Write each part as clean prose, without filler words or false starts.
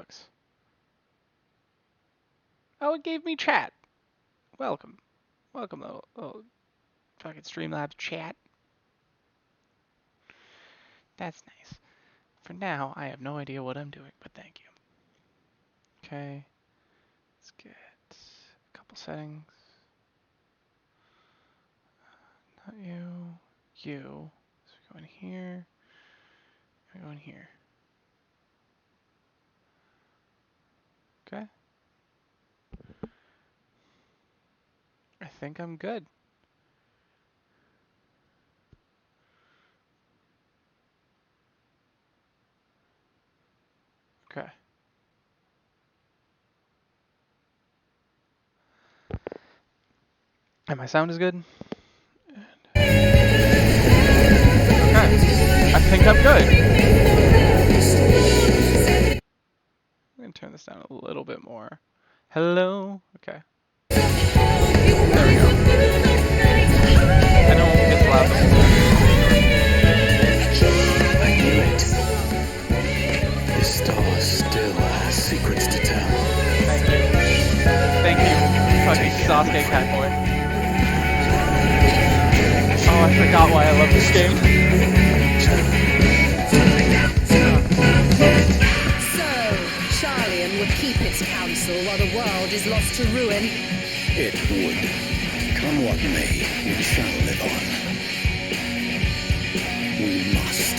Roblox. Oh, it gave me chat. Welcome. Welcome, little fucking Streamlabs chat. That's nice. For now, I have no idea what I'm doing, but thank you. Okay. Let's get a couple settings. Not you. You. So we go in here. We go in here. Okay. I think I'm good. Okay. And my sound is good? Okay. I think I'm good. I'm going to turn this down a little bit more. Hello? Okay. There we go. I know it gets loud the whole time. I knew it. This star still has secrets to tell. Thank you. Thank you, fucking Sasuke Catboy. Oh, I forgot why I love this game. So, Charlian would keep its counsel while the world is lost to ruin. It would. Come what may, we shall live on. We must.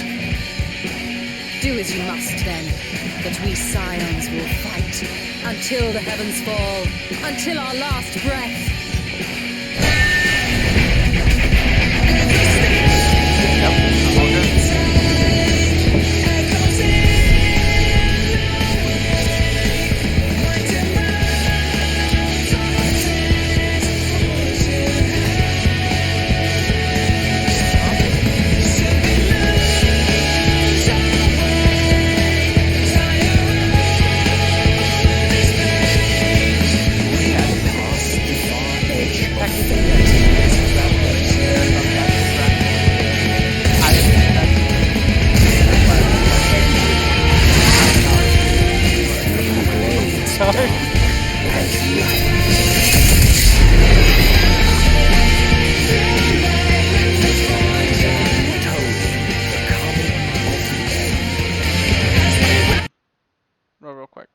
Do as you must then, but we Scions will fight until the heavens fall, until our last breath. Yep, I'm all good. Real quick.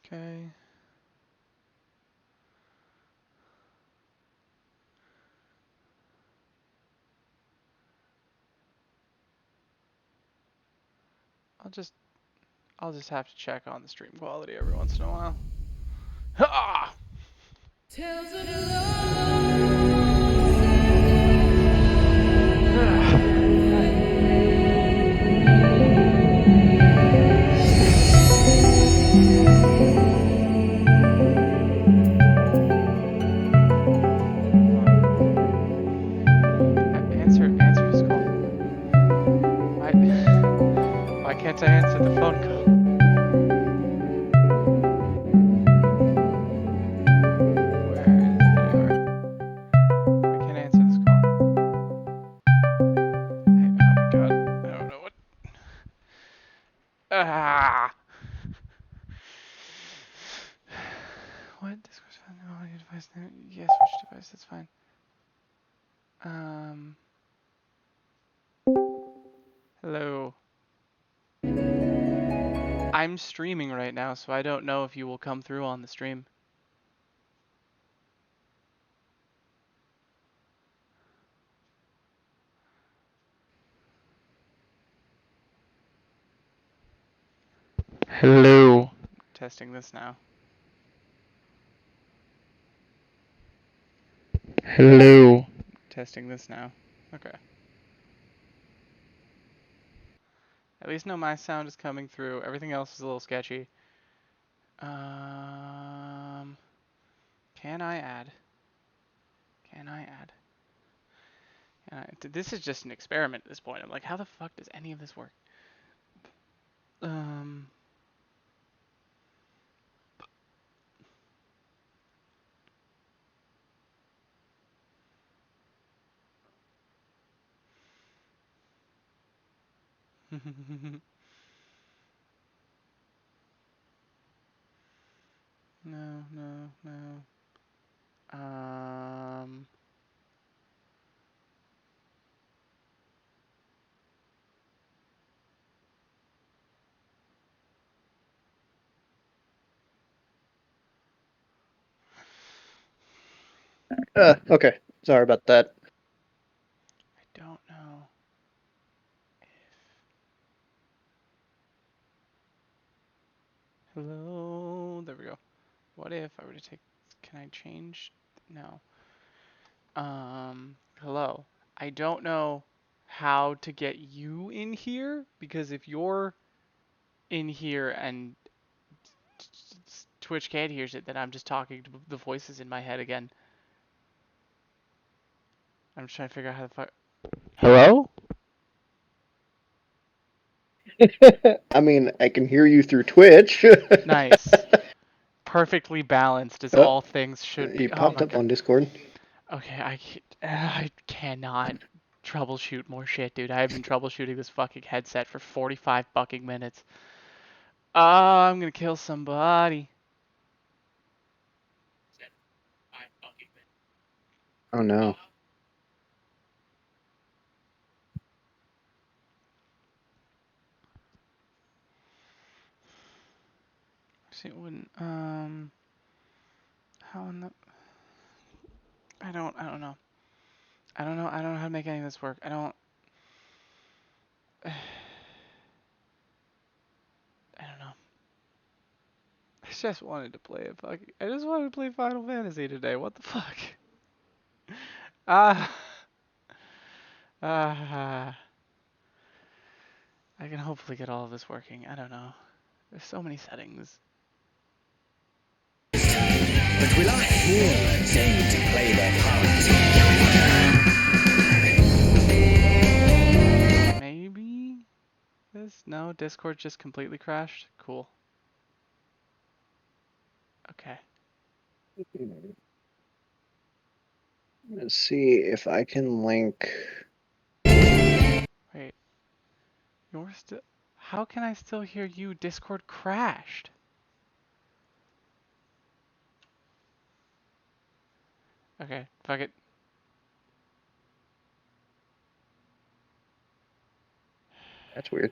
Okay. I'll just have to check on the stream quality every once in a while. Ha! Answer his call. Why can't I answer the phone call? Where is AR? I can't answer this call. Oh my god. I don't know what. Ah! What? Discord found no audio device name? Yes, which device? That's fine. Hello. I'm streaming right now, so I don't know if you will come through on the stream. Hello. Testing this now. Hello. Testing this now. Okay. At least know my sound is coming through. Everything else is a little sketchy. Can I add? Can I add? This is just an experiment at this point. I'm like, how the fuck does any of this work? No, no, no. Um, Okay. Sorry about that. I don't know if. Hello. There we go. What if I were to take? Can I change? No. Hello. I don't know how to get you in here because if you're in here and Twitch can't hear it, then I'm just talking to the voices in my head again. I'm just trying to figure out how the fuck. Hello? I mean, I can hear you through Twitch. Nice. Perfectly balanced as Oh, all things should you be. Oh popped my up god. on Discord. Okay, I cannot troubleshoot more shit, dude. I've been troubleshooting this fucking headset for 45 fucking minutes. I'm gonna kill somebody. Oh no. See, it wouldn't. How in the? I don't know. I don't know. I don't know how to make any of this work. I don't. I don't know. I just wanted to play a fucking. I just wanted to play Final Fantasy today. What the fuck? Ah. Ah. I can hopefully get all of this working. I don't know. There's so many settings. But will our heroes deign to play their part? Maybe this? No, Discord just completely crashed. Cool. Okay. Let's see if I can link. Wait. You're still. How can I still hear you? Discord crashed. Okay. Fuck it. That's weird.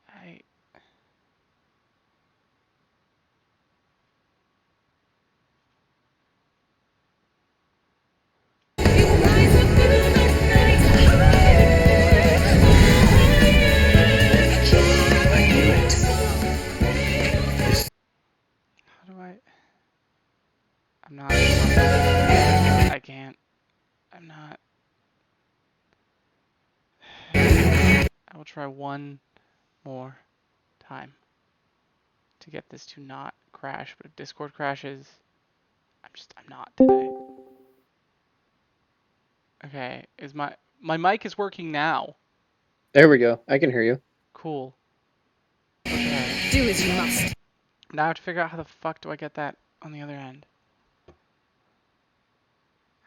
I. I knew it. How do I? I'm not. I can't. I'm not. I will try one more time to get this to not crash. But if Discord crashes, I'm not today. Okay. Is my mic is working now? There we go. I can hear you. Cool. Okay. Do as you must. Now I have to figure out how the fuck do I get that on the other end.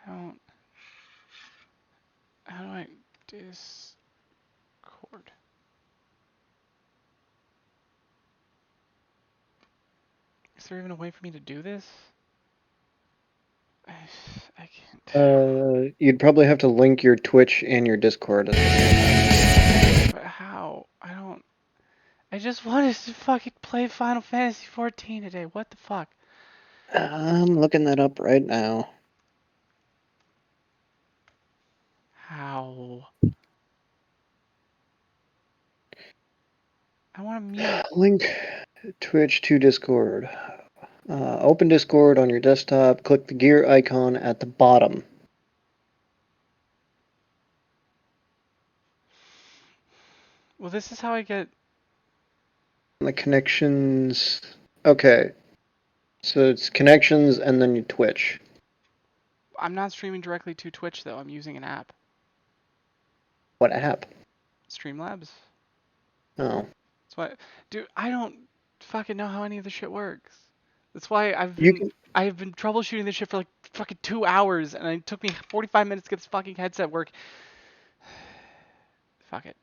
I don't. How do I Discord? Is there even a way for me to do this? I can't. You'd probably have to link your Twitch and your Discord at the same time. But how? I don't. I just wanted to fucking play Final Fantasy 14 today. What the fuck? I'm looking that up right now. How? I want to mute. Link Twitch to Discord. Open Discord on your desktop. Click the gear icon at the bottom. Well, this is how I get. The connections. Okay. So it's connections and then your Twitch. I'm not streaming directly to Twitch though. I'm using an app. What app? Streamlabs. Oh. That's why, dude. I don't fucking know how any of this shit works. That's why You can. I've been troubleshooting this shit for like fucking 2 hours, and it took me 45 minutes to get this fucking headset work. Fuck it.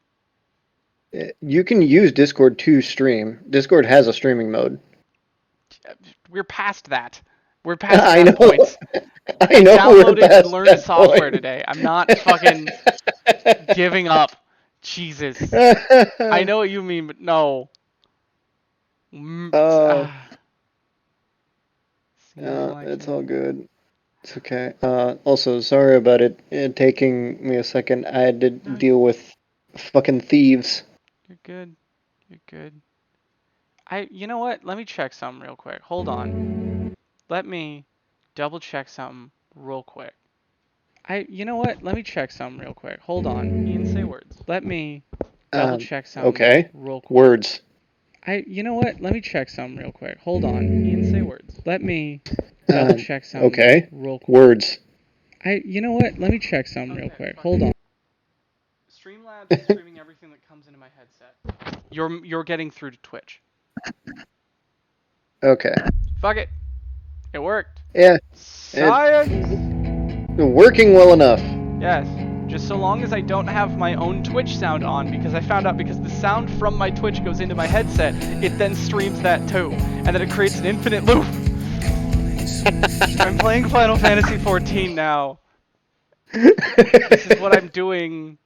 You can use Discord to stream. Discord has a streaming mode. We're past that. We're past I that know. point. I I know we're downloaded and past learned that software point. today. I'm not fucking giving up. Jesus. I know what you mean, but no. Oh, Seems like it's it. all good. It's okay. Also, sorry about it taking me a second. I had to No, deal with fucking thieves. you're good. You're good. You know what? Let me check something real quick. Hold on. Let me double check something real quick. You know what? Let me check something real quick. Hold on. Ian, say words. Let me double check something Okay. real quick. Words. You know what? Let me check something real quick. Hold on. Ian, say words. Let me double check something Okay. real quick. Words. You know what? Let me check something real quick. Hold on. Streamlabs is streaming everything that comes into my headset. You're getting through to Twitch. Okay. Fuck it. It worked. Yeah. It's Science! working well enough. Yes. Just so long as I don't have my own Twitch sound on, because I found out because the sound from my Twitch goes into my headset, it then streams that too. And then it creates an infinite loop. I'm playing Final Fantasy 14 now. This is what I'm doing.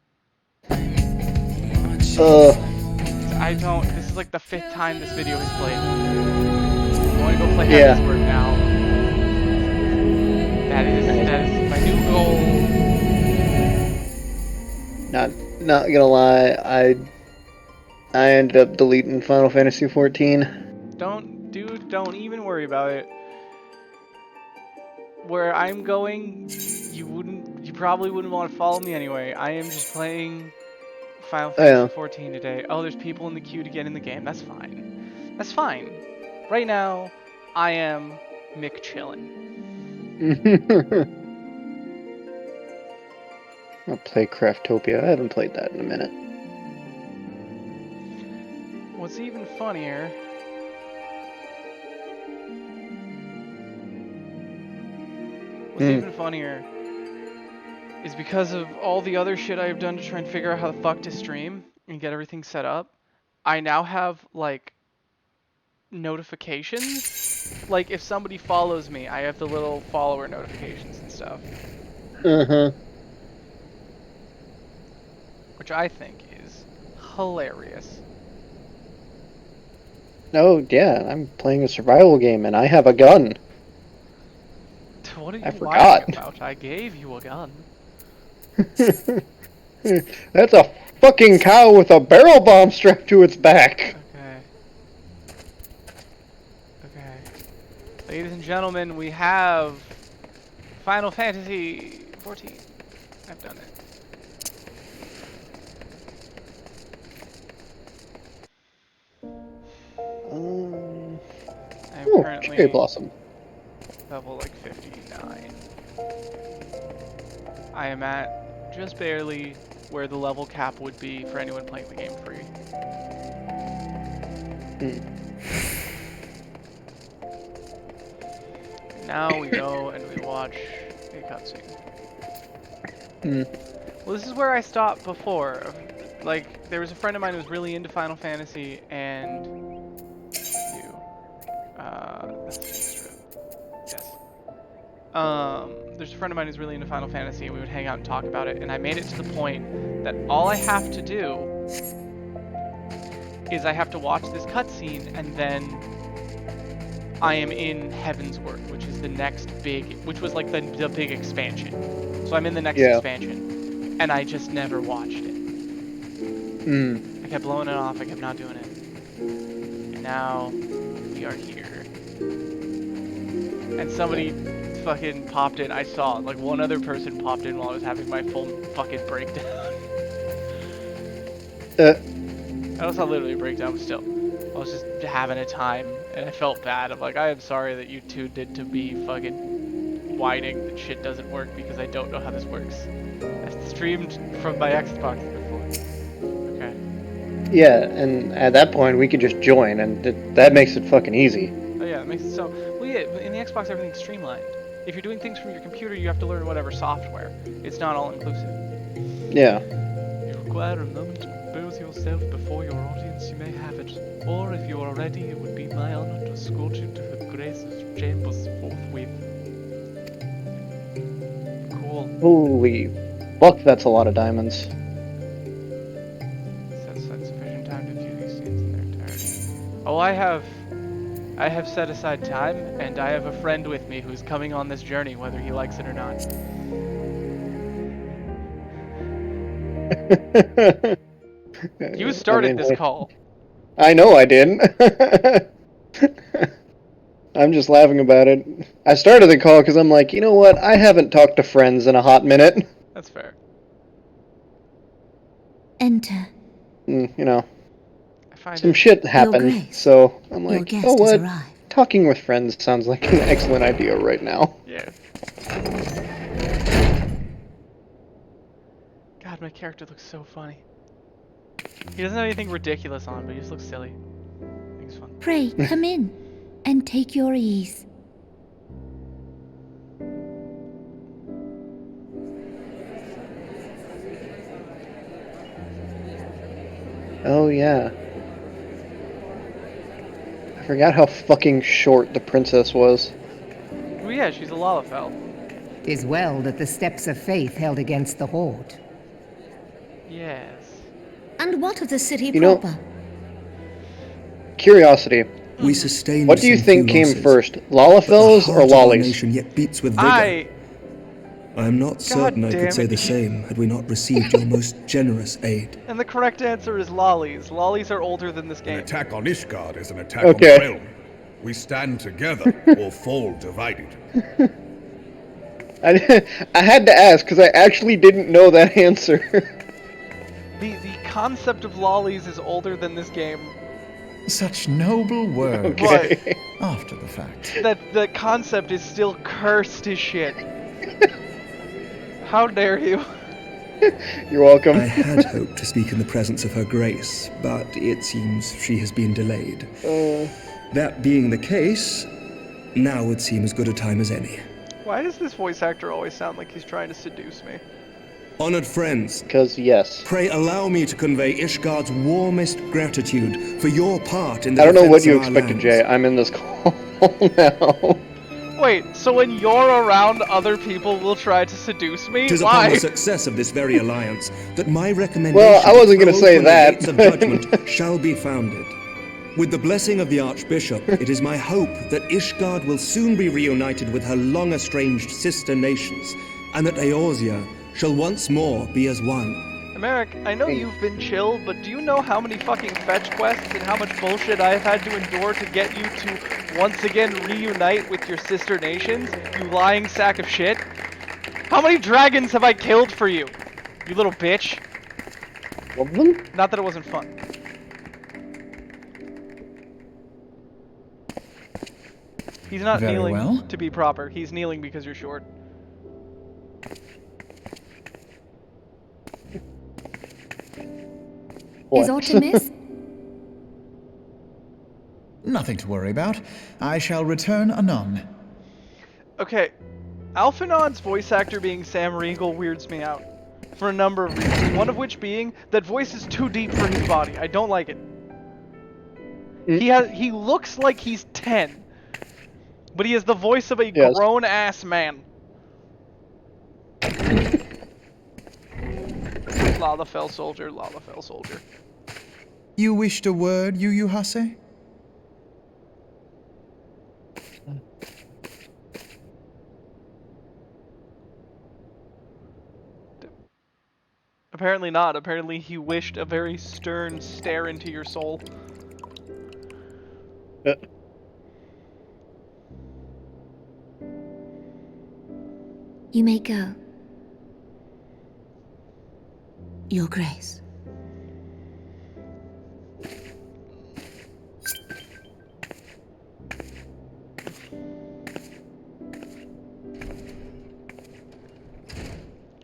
This is like the 5th time this video is played. I want to go play Yeah. Heavensward now. That is my new goal. Not gonna lie, I ended up deleting Final Fantasy 14. Don't even worry about it. Where I'm going, you probably wouldn't want to follow me anyway. I am just playing Final Fantasy Yeah. 14 today. Oh, there's people in the queue to get in the game. That's fine. That's fine. Right now, I am Mick chillin'. I'll play Craftopia. I haven't played that in a minute. What's even funnier is because of all the other shit I've done to try and figure out how the fuck to stream and get everything set up, I now have, like, notifications. Like, if somebody follows me, I have the little follower notifications and stuff. Uh-huh. Which I think is hilarious. Oh, yeah, I'm playing a survival game and I have a gun. What are I you whining forgot. about? I gave you a gun. That's a fucking cow with a barrel bomb strapped to its back. Okay. Okay. Ladies and gentlemen, we have Final Fantasy 14. I've done it. I'm Oh, currently cherry blossom. level like 59. I am at just barely where the level cap would be for anyone playing the game free. And now we go and we watch a cutscene. Well, this is where I stopped before. Like, there was a friend of mine who was really into Final Fantasy, and that's the strip. Yes. There's a friend of mine who's really into Final Fantasy, and we would hang out and talk about it. And I made it to the point that all I have to do is I have to watch this cutscene, and then I am in Heavensward, which is the next big, which was like the big expansion. So I'm in the next expansion, and I just never watched it. I kept blowing it off. I kept not doing it. And now we are here. And somebody fucking popped in. I saw it. Like, one other person popped in while I was having my full fucking breakdown. I was not literally a breakdown, but still. I was just having a time, and I felt bad. I'm like, I am sorry that you two did to me fucking whining that shit doesn't work because I don't know how this works. I streamed from my Xbox before. Okay. Yeah, and at that point we could just join, and that makes it fucking easy. Oh yeah, it makes it so. Well, yeah, in the Xbox everything's streamlined. If you're doing things from your computer, you have to learn whatever software. It's not all inclusive. Yeah. You require a moment. expose yourself before your audience, you may have it. Or if you are ready, it would be my honor to escort you to her grace's chambers forthwith. Cool. Holy fuck, that's a lot of diamonds. Set aside sufficient time to view these scenes in their entirety. Oh, I have set aside time, and I have a friend with me who's coming on this journey, whether he likes it or not. You started this call. I know I didn't. I'm just laughing about it. I started the call because I'm like, you know what? I haven't talked to friends in a hot minute. That's fair. Enter. You know, I find some it. shit happened, Grace, so I'm Your like, guest oh has what? arrived. Talking with friends sounds like an excellent idea right now. Yeah. God, my character looks so funny. He doesn't have anything ridiculous on, but he just looks silly. I think it's fun. Pray, come in and take your ease. Oh yeah. I forgot how fucking short the princess was. Oh yeah, she's a Lalafell. 'Tis well that the steps of faith held against the horde. Yes. And what of the city You know- proper? Curiosity. We sustain What do you some think few came losses, first, but the Lalafells heart or of our Lollies? nation yet beats with vigor. I am not certain I damn could say it. the same had we not received your most generous aid. and the correct answer is lollies. Lollies are older than this An game. attack on Ishgard is an attack Okay. on the realm. We stand together or fall divided. I had to ask because I actually didn't know that answer. The concept of lollies is older than this game. Such noble words. Okay. After the fact. That the concept is still cursed as shit. How dare you? You're welcome. I had hoped to speak in the presence of her grace, but it seems she has been delayed. That being the case, now would seem as good a time as any. Why does this voice actor always sound like he's trying to seduce me? Honored friends, Because yes. pray allow me to convey Ishgard's warmest gratitude for your part in the I don't know what defense you of our expected, lands. Jay. I'm in this call now. Wait, so when you're around, other people will try to seduce me? It is upon Why? the success of this very alliance that my recommendation Well, I wasn't gonna to say open the that, gates of but- judgment shall be founded. With the blessing of the Archbishop, it is my hope that Ishgard will soon be reunited with her long-estranged sister nations, and that Eorzea shall once more be as one. Americ, I know you've been chill, but do you know how many fucking fetch quests and how much bullshit I have had to endure to get you to once again reunite with your sister nations? You lying sack of shit. How many dragons have I killed for you? You little bitch. One of them? Not that it wasn't fun. He's not Very kneeling well. to be proper. He's kneeling because you're short. Is What? aught amiss? Nothing to worry about. I shall return anon. Okay, Alphanon's voice actor being Sam Riegel weirds me out. For a number of reasons. One of which being, that voice is too deep for his body. I don't like it. He looks like he's 10. But he has the voice of a Yes. grown-ass man. Lalafell soldier, Lalafell soldier. You wished a word, Yu Hase? Apparently not. Apparently he wished a very stern stare into your soul. You may go. Your Grace.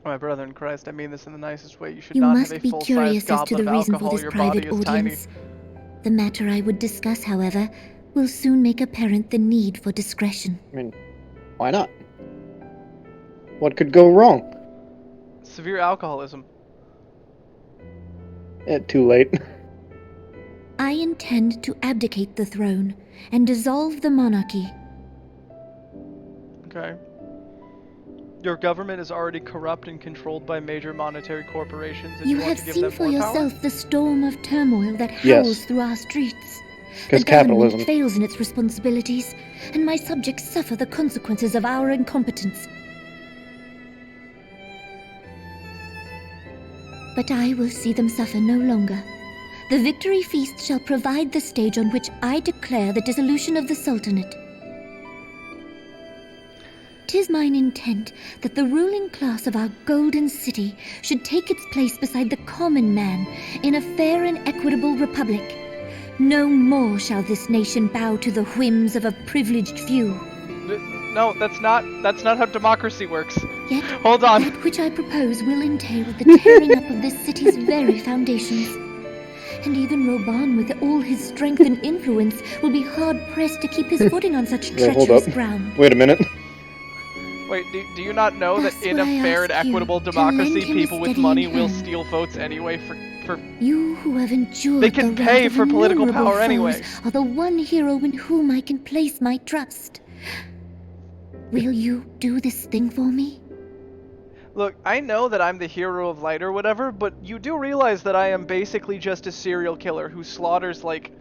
My brother in Christ, I mean this in the nicest way. You should You not must have a be full-size curious as to goblet the of reason for alcohol. this Your body private is tiny. audience. The matter I would discuss, however, will soon make apparent the need for discretion. I mean, why not? What could go wrong? Severe alcoholism. Too late. I intend to abdicate the throne and dissolve the monarchy. Okay. Your government is already corrupt and controlled by major monetary corporations, and You you want have to give seen them for more yourself power? the storm of turmoil that howls Yes. through our streets. The Because government capitalism. fails in its responsibilities, and my subjects suffer the consequences of our incompetence. But I will see them suffer no longer. The victory feast shall provide the stage on which I declare the dissolution of the Sultanate. 'Tis mine intent that the ruling class of our golden city should take its place beside the common man in a fair and equitable republic. No more shall this nation bow to the whims of a privileged few. No, that's not how democracy works. Yet, Hold on. that which I propose will entail the tearing up of this city's very foundations. And even Roban, with all his strength and influence, will be hard-pressed to keep his footing on such Yeah, hold treacherous up. ground. Wait a minute. Wait, do you not know that Thus in will a I fair and ask you equitable to democracy, lend him a people with steadying money will hand. steal votes anyway for You who have endured They can the pay wrath of for political innumerable power foes anyway. are the one hero in whom I can place my trust. Will you do this thing for me? Look, I know that I'm the hero of light or whatever, but you do realize that I am basically just a serial killer who slaughters, like,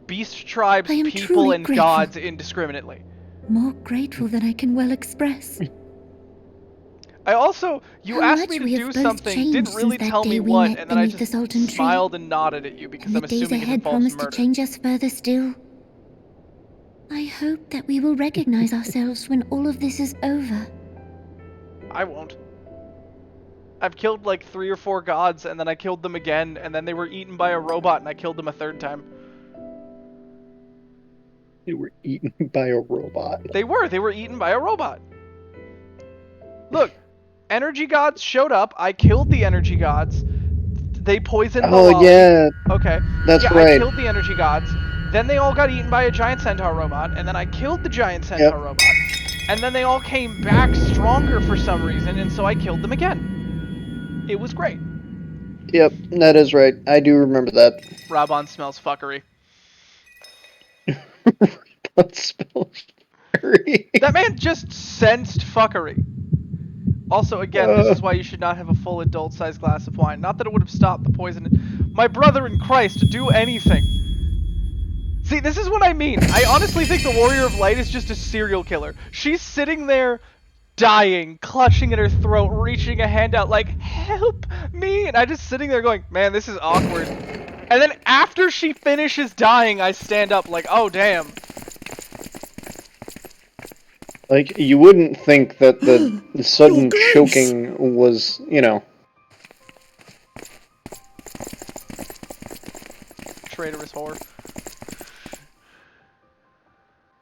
beast tribes, I am people, truly and grateful. gods indiscriminately. More grateful than I can well express. I also, you How asked much me to we have do both something, changed didn't really since that tell day me we what, met and then I beneath the just Sultan tree. smiled and nodded at you because And I'm the days assuming it ahead involves promise murder. to change us further still. I hope that we will recognize ourselves when all of this is over. I won't. I've killed like 3 or 4 gods, and then I killed them again, and then they were eaten by a robot, and I killed them a 3rd time. They were eaten by a robot. They were eaten by a robot. Look, energy gods showed up, I killed the energy gods, they poisoned the Oh lolly. yeah, Okay. that's yeah, right. I killed the energy gods, then they all got eaten by a giant centaur robot, and then I killed the giant centaur Yep. robot, and then they all came back stronger for some reason, and so I killed them again. It was great. Yep, that is right. I do remember that. Raban smells fuckery. That spells furry. That man just sensed fuckery. Also, again, this is why you should not have a full adult-sized glass of wine. Not that it would have stopped the poison. My brother in Christ, do anything. See, this is what I mean. I honestly think the Warrior of Light is just a serial killer. She's sitting there, dying, clutching at her throat, reaching a hand out like, help me! And I'm just sitting there going, man, this is awkward. And then after she finishes dying, I stand up like, oh, damn. Like, you wouldn't think that the sudden Your Grace! choking was, you know... Traitorous whore.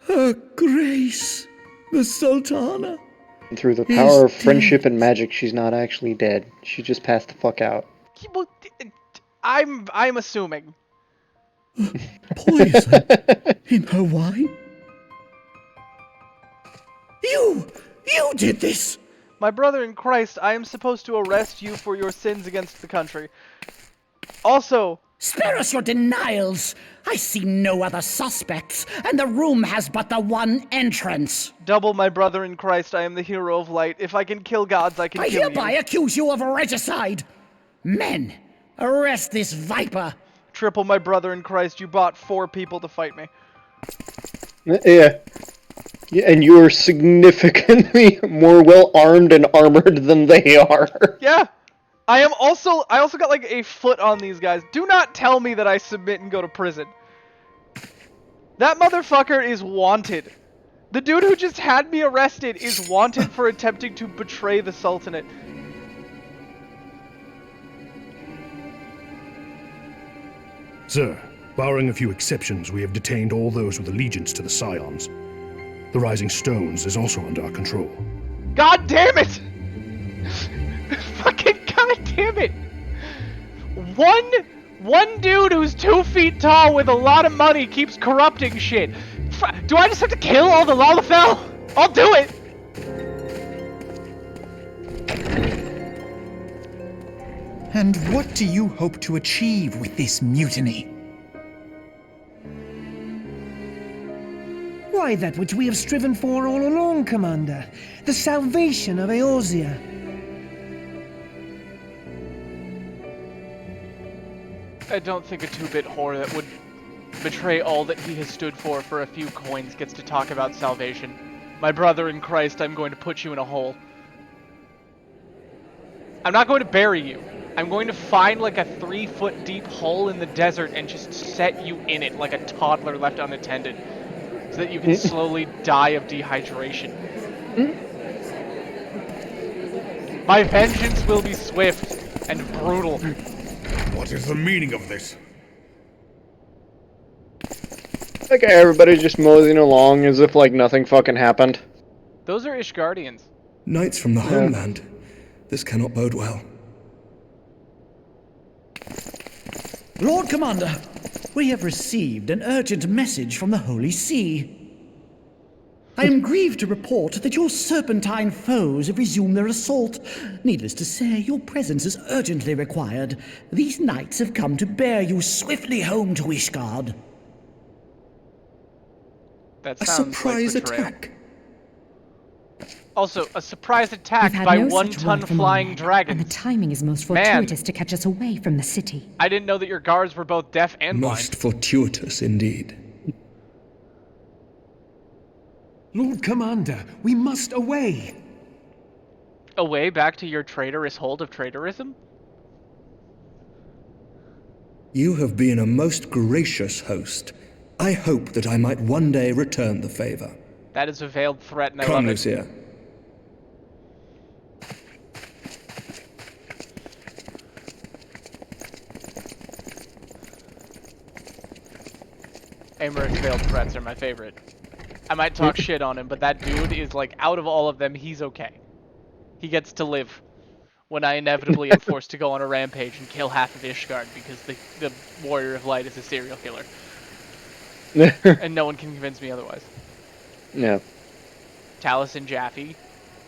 Her Grace, the Sultana. Through the power of He's friendship dead. and magic, she's not actually dead. She just passed the fuck out. I'm assuming. Poison in her wine? You did this! My brother in Christ, I am supposed to arrest you for your sins against the country. Also, Spare us your denials! I see no other suspects, and the room has but the one entrance. double my brother in Christ, I am the hero of light. If I can kill gods, I can I kill hereby you. accuse you of regicide. Men, arrest this viper. Triple my brother in Christ, you bought 4 people to fight me. Yeah. Yeah, and you are significantly more well armed and armored than they are. Yeah. I also got like a foot on these guys. Do not tell me that I submit and go to prison. That motherfucker is wanted. The dude who just had me arrested is wanted for attempting to betray the Sultanate. Sir, barring a few exceptions, we have detained all those with allegiance to the Scions. The Rising Stones is also under our control. God damn it! Fucking god damn it! One dude who's 2 feet tall with a lot of money keeps corrupting shit. Do I just have to kill all the Lalafell? I'll do it! And what do you hope to achieve with this mutiny? Why, that which we have striven for all along, Commander. The salvation of Eorzea. I don't think a 2-bit whore that would betray all that he has stood for a few coins gets to talk about salvation. My brother in Christ, I'm going to put you in a hole. I'm not going to bury you. I'm going to find like a 3-foot deep hole in the desert and just set you in it like a toddler left unattended, so that you can slowly die of dehydration. My vengeance will be swift and brutal. What is the meaning of this? Like everybody's just moseying along as if like nothing fucking happened. Those are Ishgardians. Knights from the homeland. This cannot bode well. Lord Commander, we have received an urgent message from the Holy See. I am grieved to report that your serpentine foes have resumed their assault. Needless to say, your presence is urgently required. These knights have come to bear you swiftly home to Ishgard. That A sounds surprise like betrayal. attack. Also, a surprise attack We've had by no such one-ton word from flying Armagh, dragons. And the timing is most Man. fortuitous to catch us away from the city. I didn't know that your guards were both deaf and Most fortuitous indeed. Lord Commander, we must away. blind. Away back to your traitorous hold of traitorism? You have been a most gracious host. I hope that I might one day return the favor. That is a veiled threat, and I Come, love it. Lucia. Amaric's veiled threats are my favorite. I might talk shit on him, but that dude is like, out of all of them, he's okay. He gets to live when I inevitably am forced to go on a rampage and kill half of Ishgard because the Warrior of Light is a serial killer. And no one can convince me otherwise. Yeah. Taliesin Jaffe,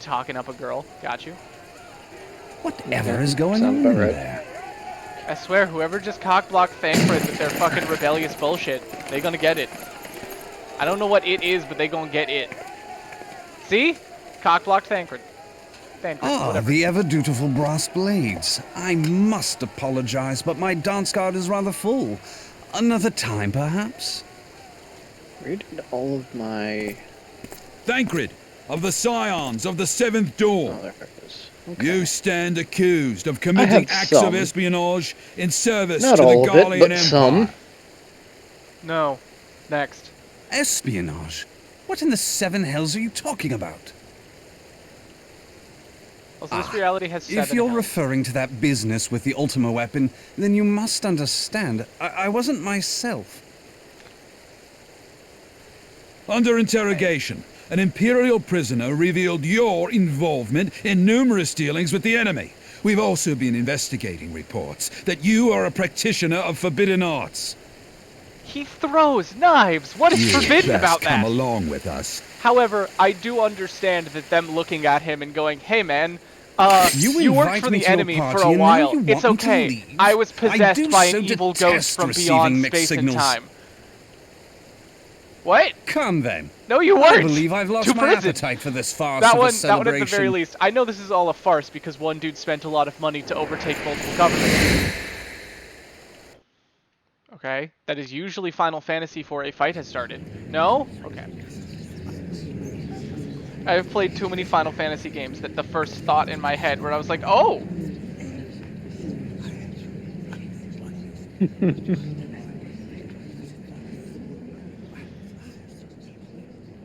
talking up a girl. Got you. Whatever is going Sounds on about right. there? I swear, whoever just cockblocked Thancred with their fucking rebellious bullshit, they gonna get it. I don't know what it is, but they gonna get it. See? Cockblocked Thancred. Whatever. The ever-dutiful brass blades. I must apologize, but my dance card is rather full. Another time, perhaps? Where did all of my... Thancred, of the Scions of the Seventh Dawn. Oh, there it is. Okay. You stand accused of committing have acts some. of espionage in service Not to all the of it, Garlean but Empire. some. No. Next. Espionage? What in the seven hells are you talking about? Also, this reality has 7 If you're hells. referring to that business with the Ultima weapon, then you must understand, I wasn't myself. Under interrogation, an Imperial prisoner revealed your involvement in numerous dealings with the enemy. We've also been investigating reports that you are a practitioner of forbidden arts. He throws knives! What is forbidden best about come that? along with us. However, I do understand that them looking at him and going, hey man, You you worked invite for me the to your enemy party for a and now while. you want It's me to okay. leave? I was I possessed do by so an evil detest ghost from receiving beyond mixed space signals. and time. What? Come then. No, you I weren't. believe I've lost To my prison. appetite for this farce That of a one at celebration. the very least. I know this is all a farce because one dude spent a lot of money to overtake multiple governments. Okay, that is usually Final Fantasy before a fight has started. No? Okay. I've played too many Final Fantasy games that the first thought in my head where I was like, oh!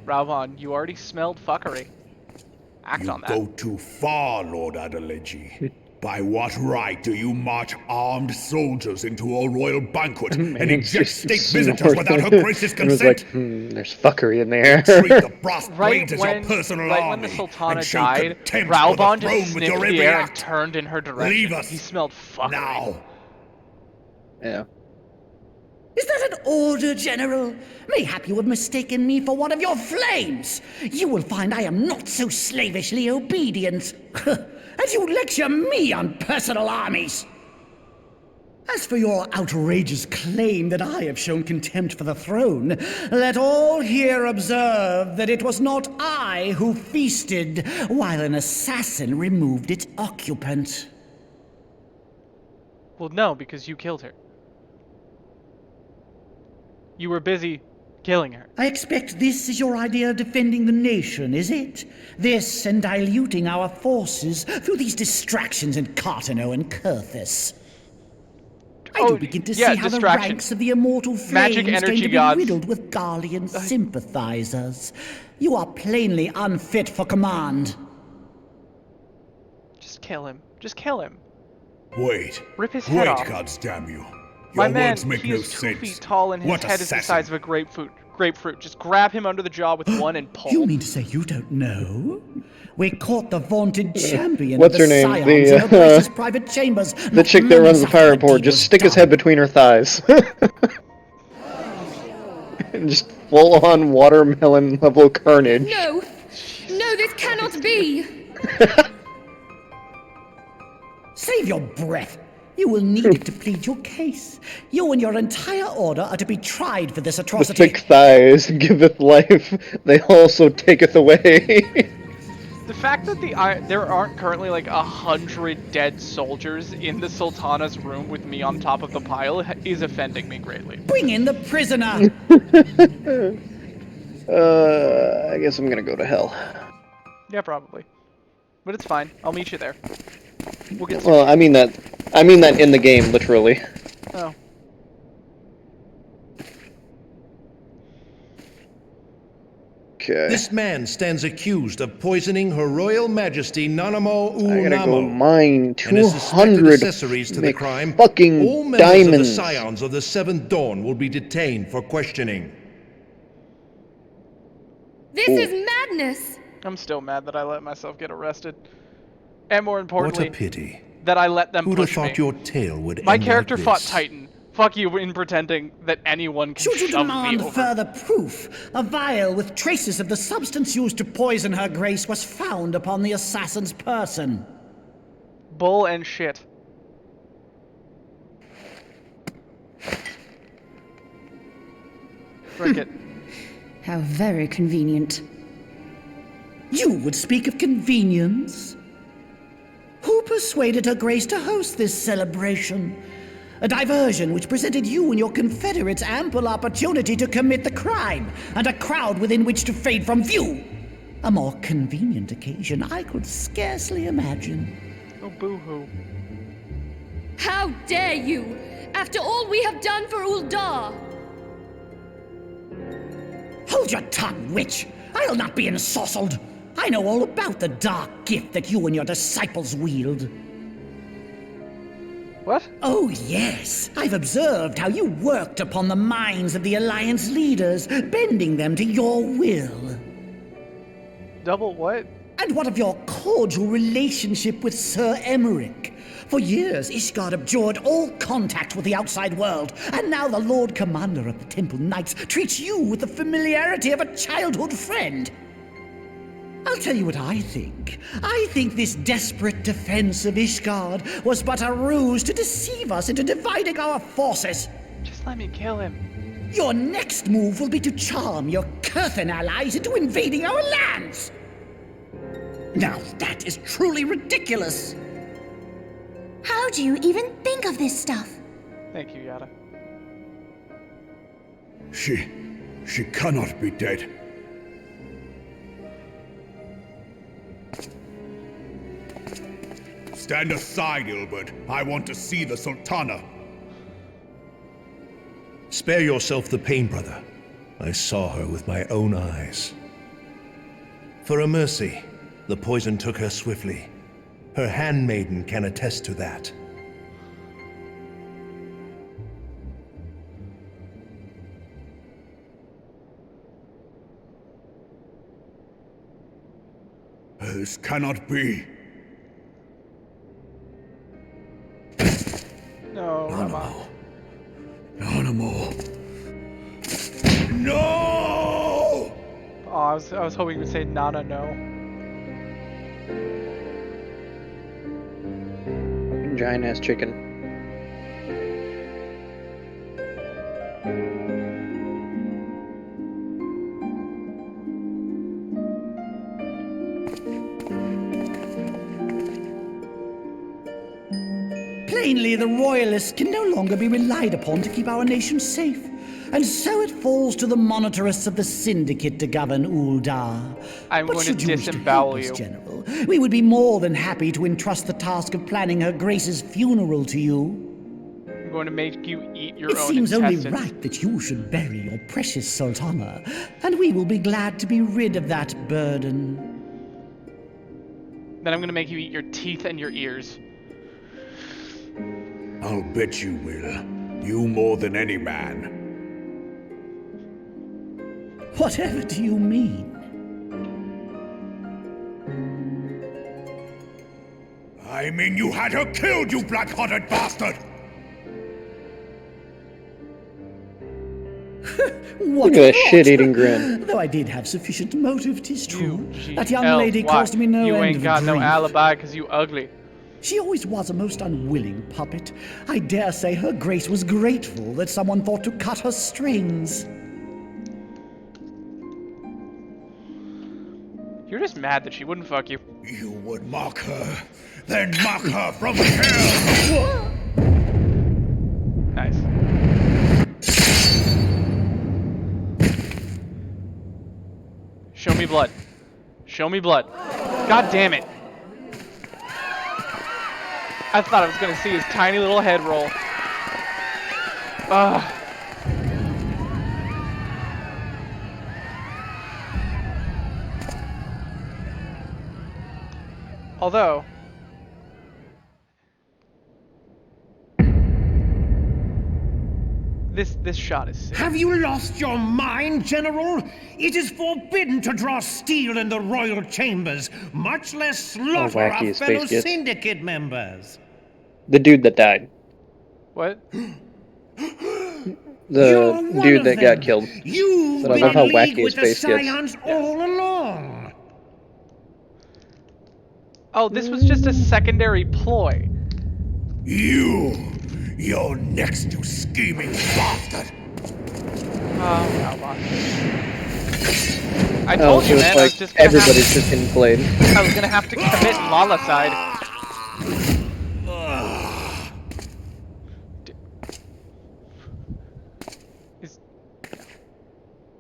Ravan, you already smelled fuckery. Act on that. Go too far, Lord Adeleji. By what right do you march armed soldiers into a royal banquet and eject state visitors without her gracious And was consent? like, there's fuckery in there. Treat the brass Right blades as when, your personal right army when the Sultana and show died, contempt for the Raubon throne just with sniffed your the every air and act. turned in her direction. Leave us He smelled fuckery. now. Yeah. Is that an order, General? Mayhap you have mistaken me for one of your flames. You will find I am not so slavishly obedient. And you lecture me on personal armies. As for your outrageous claim that I have shown contempt for the throne, let all here observe that it was not I who feasted while an assassin removed its occupant. Well, no, because you killed her. You were busy killing her. I expect this is your idea of defending the nation, is it? This and diluting our forces through these distractions in Cartano and Kurthus. I do begin to see how the ranks of the immortal flames Magic going energy to be gods. riddled with Garlean sympathizers. You are plainly unfit for command. Just kill him. Just kill him. Wait. Rip his head off. Goddamn you. My man, he is 2 feet tall and his head is the size of a grapefruit. Just grab him under the jaw with one and pull. You mean to say you don't know? We caught the vaunted champion What's of the her name? Scions The, in her grace's private chambers. The chick that runs the pirate port. Just stick his head between her thighs. And just full on watermelon level carnage. No! No, this cannot be! Save your breath. You will need it to plead your case. You and your entire order are to be tried for this The atrocity. thick thighs giveth life, they also taketh away. The fact that there aren't currently like 100 dead soldiers in the Sultana's room with me on top of the pile is offending me greatly. Bring in the prisoner! I guess I'm gonna go to hell. Yeah, probably. But it's fine. I'll meet you there. We'll get Well, I mean that in the game, literally. Oh. Okay. This man stands accused of poisoning Her Royal Majesty Nanamo I gotta go Unamo. mine And as suspected 200 accessories to the crime, fucking all members diamonds. of the Scions of the Seventh Dawn will be detained for questioning. This is madness! I'm still mad that I let myself get arrested. And more What importantly, a pity. that I let them Who'd have push thought me. your tale would My end character like fought this? Titan. Fuck you in pretending that anyone can Should you shove me demand over. further proof, a vial with traces of the substance used to poison her grace was found upon the assassin's person. Bull and shit. Frick it. How very convenient. You would speak of convenience? Who persuaded her grace to host this celebration? A diversion which presented you and your confederates ample opportunity to commit the crime, and a crowd within which to fade from view. A more convenient occasion I could scarcely imagine. Oh, boo-hoo. How dare you! After all we have done for Uldar! Hold your tongue, witch! I'll not be ensorcelled! I know all about the dark gift that you and your disciples wield. What? Oh, yes. I've observed how you worked upon the minds of the Alliance leaders, bending them to your will. Double what? And what of your cordial relationship with Sir Emmerich? For years, Ishgard abjured all contact with the outside world, and now the Lord Commander of the Temple Knights treats you with the familiarity of a childhood friend. I'll tell you what I think. I think this desperate defense of Ishgard was but a ruse to deceive us into dividing our forces. Just let me kill him. Your next move will be to charm your Kurthan allies into invading our lands. Now that is truly ridiculous. How do you even think of this stuff? Thank you, Yada. She cannot be dead. Stand aside, Ilbert. I want to see the Sultana. Spare yourself the pain, brother. I saw her with my own eyes. For a mercy, the poison took her swiftly. Her handmaiden can attest to that. This cannot be. No, Rama. Animal. No! Oh, I was hoping you would say Nana no. Giant ass chicken. Plainly, the Royalists can no longer be relied upon to keep our nation safe. And so it falls to the monitorists of the Syndicate to govern Uldar. I'm But going to should you wish to disembowel help us, you. General, we would be more than happy to entrust the task of planning Her Grace's funeral to you. I'm going to make you eat your It own seems only intestines. right that you should bury your precious Sultana, and we will be glad to be rid of that burden. Then I'm going to make you eat your teeth and your ears. I'll bet you will. You more than any man. Whatever do you mean? I mean you had her killed, you black-hearted bastard! What Look at that rot. shit-eating grin. Though I did have sufficient motive, 'tis true. That young Elf, lady why? caused me no You end ain't of got no grief. alibi because you ugly. She always was a most unwilling puppet. I dare say Her Grace was grateful that someone thought to cut her strings. You're just mad that she wouldn't fuck you. You would mock her, then mock her from hell! Nice. Show me blood. Show me blood. God damn it. I thought I was gonna see his tiny little head roll. Ugh. Although, this shot is sick. Have you lost your mind, General? It is forbidden to draw steel in the royal chambers, much less slaughter wacky our his fellow face gets. syndicate members. The dude that died. What? You're The one dude of that them. got killed. You've But I been love how in wacky league his with the face gets. Scions all along. Oh, this was just a secondary ploy. You're next, you scheming bastard! Oh, Albon. I Oh, told so you, it's man. I was like just gonna everybody's just getting played. I was gonna have to commit Lalicide.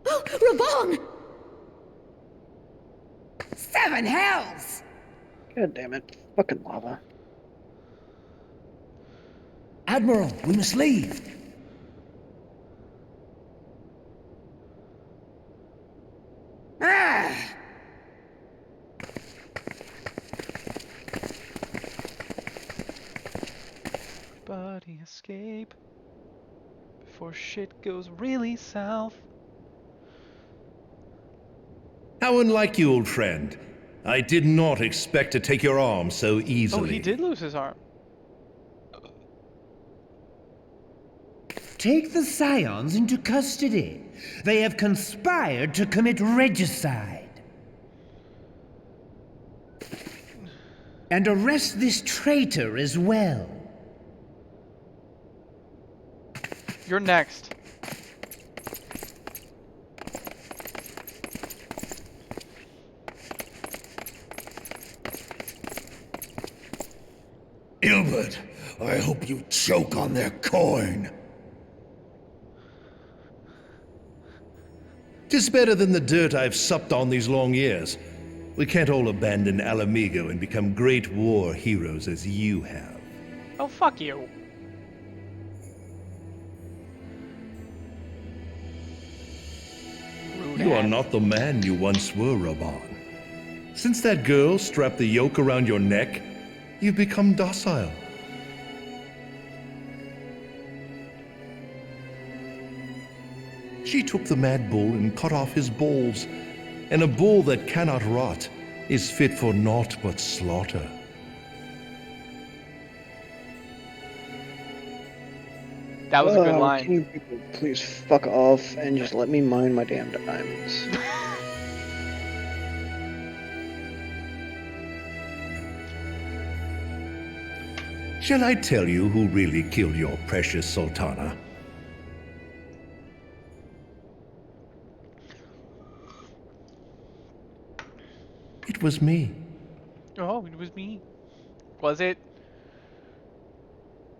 Oh, Raban! 7 hells! God damn it. Fucking lava. Admiral, we must leave. Ah! Everybody escape before shit goes really south. How unlike you, old friend. I did not expect to take your arm so easily. Oh, he did lose his arm. Take the Scions into custody. They have conspired to commit regicide. And arrest this traitor as well. You're next. Ilbert, I hope you choke on their coin. 'Tis better than the dirt I've supped on these long years. We can't all abandon Alamigo and become great war heroes as you have. Oh, fuck you. Rude You are ass. not the man you once were, Raban. Since that girl strapped the yoke around your neck, you've become docile. She took the mad bull and cut off his balls, and a bull that cannot rot is fit for naught but slaughter. That was a good Oh, line. Can you people please fuck off and just let me mine my damn diamonds? Shall I tell you who really killed your precious Sultana? It was me. Oh, it was me. Was it?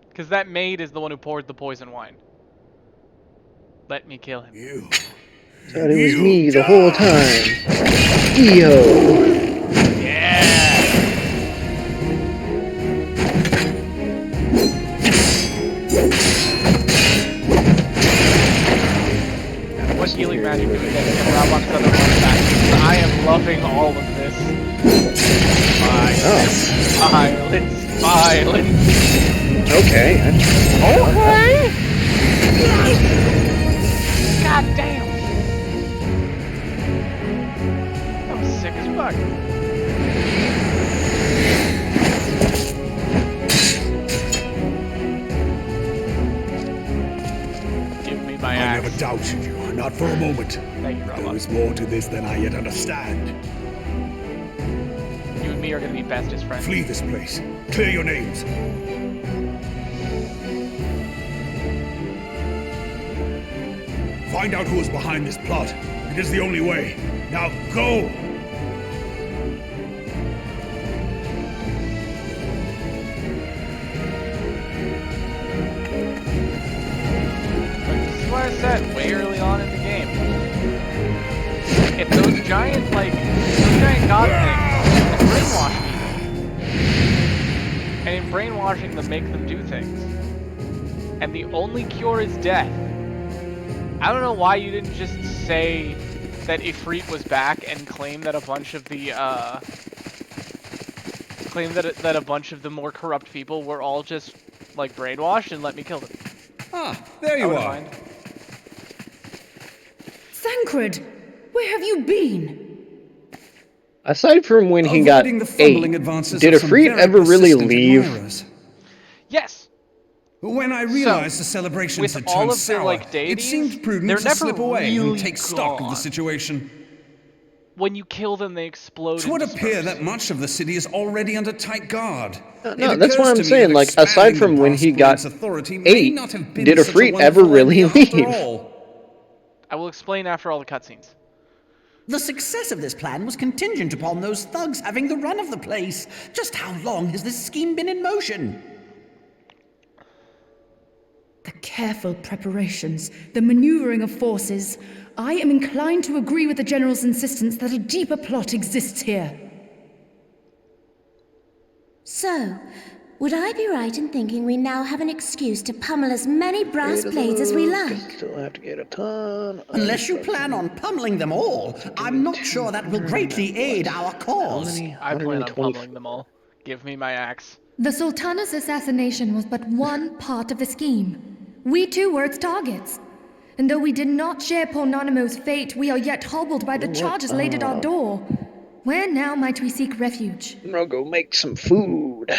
Because that maid is the one who poured the poison wine. Let me kill him. You. Thought it was me the whole time. Dio. Yeah. What healing magic do we get to get around on other artifacts? I am loving all of this. Violence, violence. Okay. Okay. God damn. That was sick as fuck. Give me my I axe. never doubted you, not for a moment. Thank you, Rob. There is more to this than I yet understand. You and me are gonna be bestest friends. Flee this place. Clear your names. Find out who is behind this plot. It is the only way. Now go! This is what I said way early on in the game. If those giant god things can brainwash people. And in brainwashing them, make them do things. And the only cure is death. I don't know why you didn't just say that Ifrit was back and claim that a bunch of the, that a bunch of the more corrupt people were all just, like, brainwashed and let me kill them. Ah, there you are. Mind. Thancred, where have you been? Aside from when he got Avoiding the fumbling 8, advances did of some Ifrit very ever really persistent leave? admirers. Yes! When I realized the celebrations had with all turned of the, sour, like, it deities, seemed prudent they're to never slip away really and take stock of the gone. situation. When you kill them, they explode. It would and appear disperse. that much of the city is already under tight guard. No, that's what I'm saying. Like, aside from when he got 8, did Ifrit ever really leave? I will explain after all the cutscenes. The success of this plan was contingent upon those thugs having the run of the place. Just how long has this scheme been in motion? The careful preparations, the maneuvering of forces. I am inclined to agree with the General's insistence that a deeper plot exists here. So, would I be right in thinking we now have an excuse to pummel as many brass blades as we like? Still have to get a ton. Unless you plan on pummeling them all, I'm not sure that will greatly aid our cause. I plan on pummeling them all. Give me my axe. The Sultana's assassination was but one part of the scheme. We too were its targets. And though we did not share Pornonimo's fate, we are yet hobbled by the charges laid at our door. Where now might we seek refuge? I'm gonna go make some food.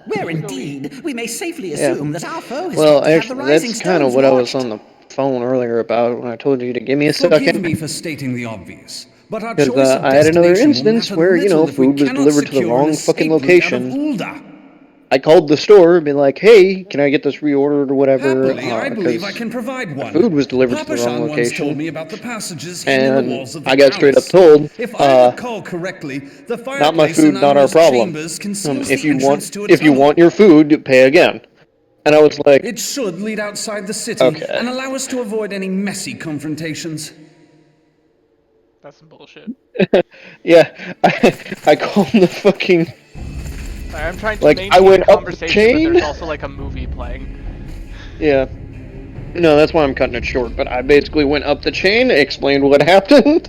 Where indeed we may safely assume that our foe has Well, yet to have the actually, rising that's kind of stones what I was watched. on the phone earlier about when I told you to give me a Forgive second. me for stating the obvious, but our Because choice of I had another destination will instance matter where, you know, little if we food was cannot delivered to the secure an wrong fucking escape route out of location. Ul'dah. I called the store and be like, hey, can I get this reordered or whatever? Happily, I believe I can provide one. Food was delivered to the Papa wrong Shan once told location. me about the passages hidden in the walls of And the I got straight up palace. told, If I recall correctly, the not my fireplace food, in not our Anwar's problem. chambers conceals If the you entrance to a if you tunnel. want your food, pay again. And I was like, It should lead outside the city Okay. and allow us to avoid any messy confrontations. That's some bullshit. yeah, I called the fucking. I'm trying to Like, maintain I went a up the conversation, chain. but there's also like a movie playing. Yeah. No, that's why I'm cutting it short. But I basically went up the chain, explained what happened,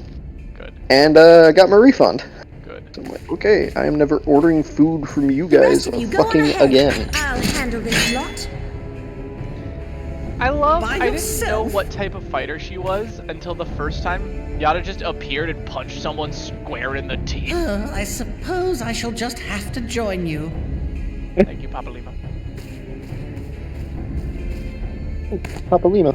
and got my refund. Good. So I'm like, okay, I am never ordering food from you The guys rest of you go on fucking ahead. again. I'll handle this lot. I didn't know what type of fighter she was until the first time Yada just appeared and punched someone square in the teeth. I suppose I shall just have to join you. Thank you, Papa Lima. Papa Lima.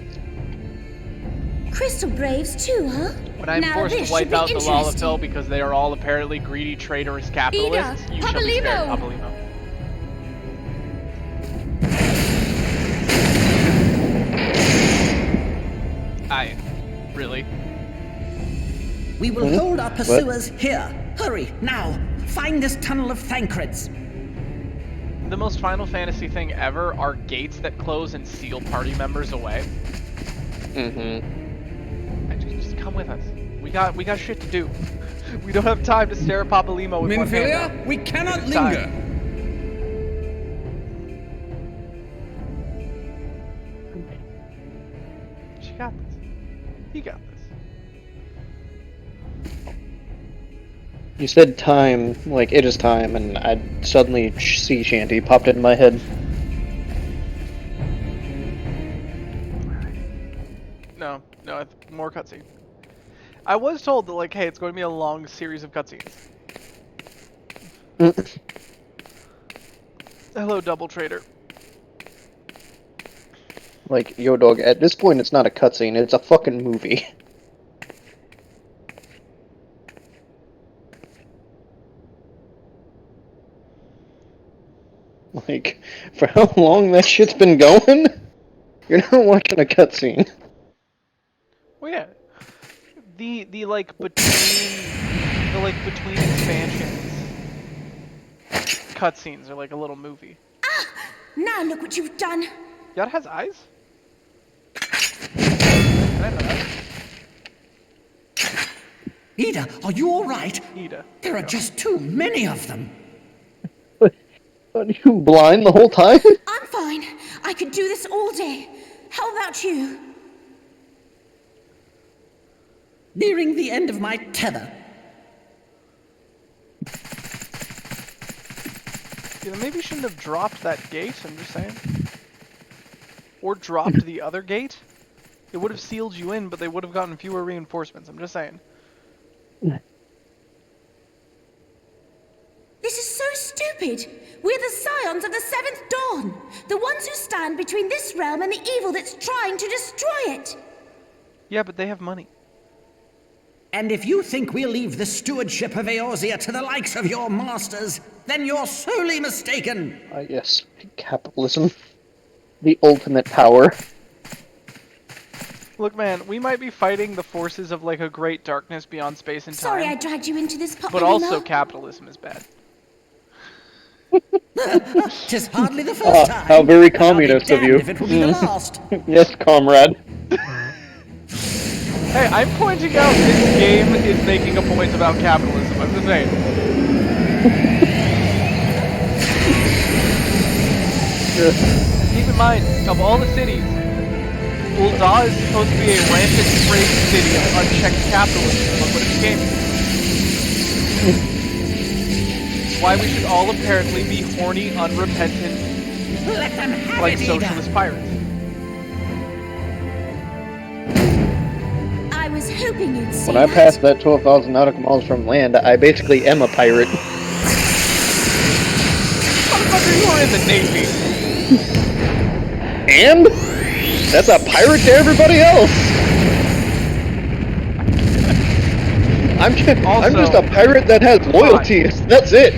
Crystal Braves too, huh? When I'm Now forced this to wipe should be out the interesting. Lalafell because they are all apparently greedy, traitorous capitalists, you shall be spared, Papa Lima. Really? We will hold our pursuers here. Hurry, now! Find this tunnel of Thancred's! The most Final Fantasy thing ever are gates that close and seal party members away. Just come with us. We got shit to do. We don't have time to stare at Papa Limo with one hand out. Minfilia, we cannot It's linger! time. She got this. He got this. You said time, like it is time, and I suddenly sea shanty popped in my head. No, more cutscene. I was told that, like, hey, it's going to be a long series of cutscenes. Hello, Double Trader. Like, yo dog, at this point it's not a cutscene, it's a fucking movie. Like, for how long that shit's been going? You're not watching a cutscene. Well, yeah. The between expansions cutscenes are like a little movie. Ah! Now look what you've done. Yada has eyes? Can I know that? Ida, are you alright? Ida. There are just too many of them. Are you blind the whole time? I'm fine. I could do this all day. How about you? Nearing the end of my tether. Yeah, maybe you shouldn't have dropped that gate, I'm just saying. Or dropped the other gate. It would have sealed you in, but they would have gotten fewer reinforcements, I'm just saying. This is so stupid. We're the scions of the Seventh Dawn. The ones who stand between this realm and the evil that's trying to destroy it. Yeah, but they have money. And if you think we'll leave the stewardship of Eorzea to the likes of your masters, then you're sorely mistaken. Yes, capitalism. The ultimate power. Look, man, we might be fighting the forces of, like, a great darkness beyond space and time. Sorry I dragged you into this, Papa but Limo. also capitalism is bad. 'Tis hardly the first time. How very communist of you. If it will be the last. Yes, comrade. Hey, I'm pointing out this game is making a point about capitalism. I'm just saying. Keep in mind, of all the cities, Ul'dah is supposed to be a rampant trade city of unchecked capitalism. Look what it became. Why we should all apparently be horny, unrepentant, Let them have like it, socialist pirates. I was hoping you'd say When I pass that 12,000 nautical miles from land, I basically am a pirate. Motherfucker, you are in the Navy. And? That's a pirate to everybody else! I'm just a pirate that has loyalties. That's it.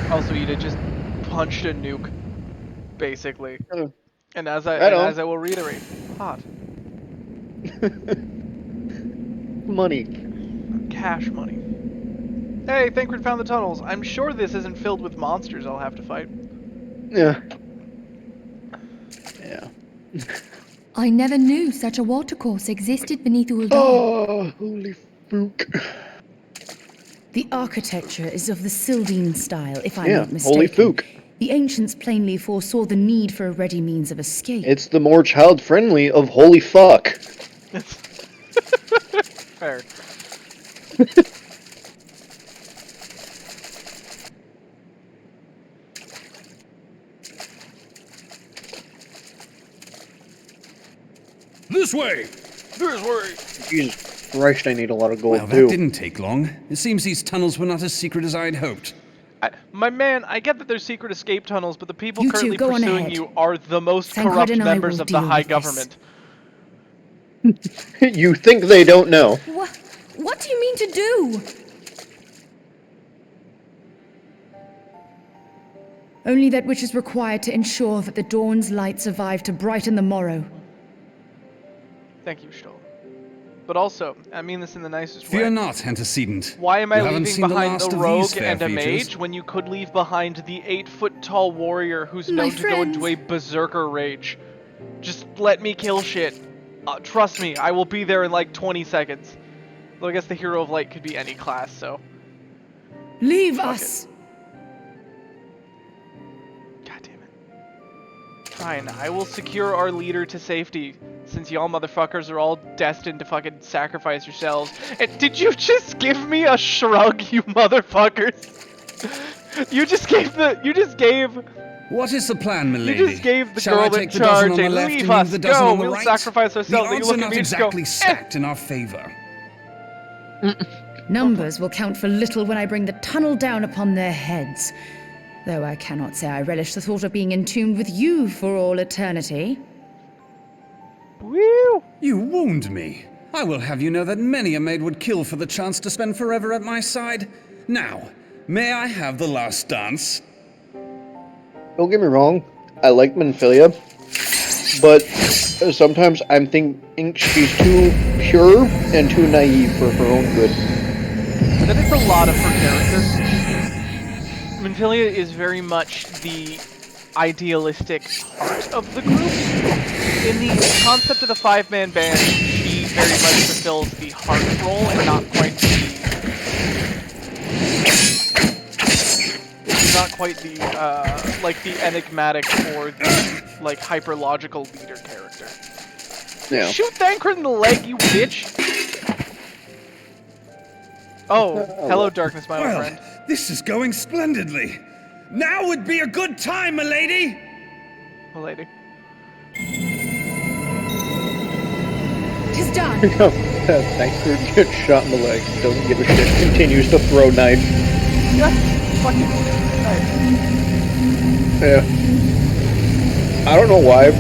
Also, Ida just punched a nuke, basically. And as I will reiterate, hot. Money. Cash money. Hey, Thancred found the tunnels. I'm sure this isn't filled with monsters I'll have to fight. Yeah. Yeah. I never knew such a watercourse existed beneath Ul'dah. Oh, holy fuck. The architecture is of the Sildine style, if I'm Yeah, not mistaken. holy fuck. The ancients plainly foresaw the need for a ready means of escape. It's the more child-friendly of holy fuck. Fair. This way! This way! Jesus Christ, I need a lot of gold, Well, too. that didn't take long. It seems these tunnels were not as secret as I'd hoped. My man, I get that there's secret escape tunnels, but the people You two, currently go on pursuing ahead. you are the most Thancred corrupt and I members will of the deal high with this. government. You think they don't know. What do you mean to do? Only that which is required to ensure that the dawn's light survive to brighten the morrow. Thank you, Stoll. But also, I mean this in the nicest way. Fear not, antecedent. Why am I You haven't leaving seen the behind last the of rogue these fair and a features. mage when you could leave behind the 8-foot-tall warrior who's My known to go into a berserker rage? Just let me kill shit. Trust me, I will be there in like 20 seconds. Though I guess the hero of light could be any class, so. Leave us! God damn it. Fine, I will secure our leader to safety. Since y'all motherfuckers are all destined to fucking sacrifice yourselves. And did you just give me a shrug, you motherfuckers? You just gave... What is the plan, milady? You just gave the Shall I girl in take the dozen charge on the and left leave and us. the dozen Go, on the we'll right? sacrifice ourselves. The And odds you are look at not me and just go, exactly stacked in our favor. Numbers will count for little when I bring the tunnel down upon their heads. Though I cannot say I relish the thought of being entombed with you for all eternity. Woo! You wound me. I will have you know that many a maid would kill for the chance to spend forever at my side. Now, may I have the last dance? Don't get me wrong, I like Minfilia, but sometimes I'm thinking she's too pure and too naive for her own good. That is a lot of her character. Minfilia is very much the idealistic heart of the group. In the concept of the 5-man band, she very much fulfills the heart role and not quite the like the enigmatic or the like hyper-logical leader character. Yeah. Shoot Thancred in the leg, you bitch! Oh, hello darkness, my old friend. This is going splendidly. Now would be a good time, milady! Milady. Tis done! Thancred gets shot in the leg, doesn't give a shit, continues to throw knife. Yeah, fucking knife. Yeah. I don't know why,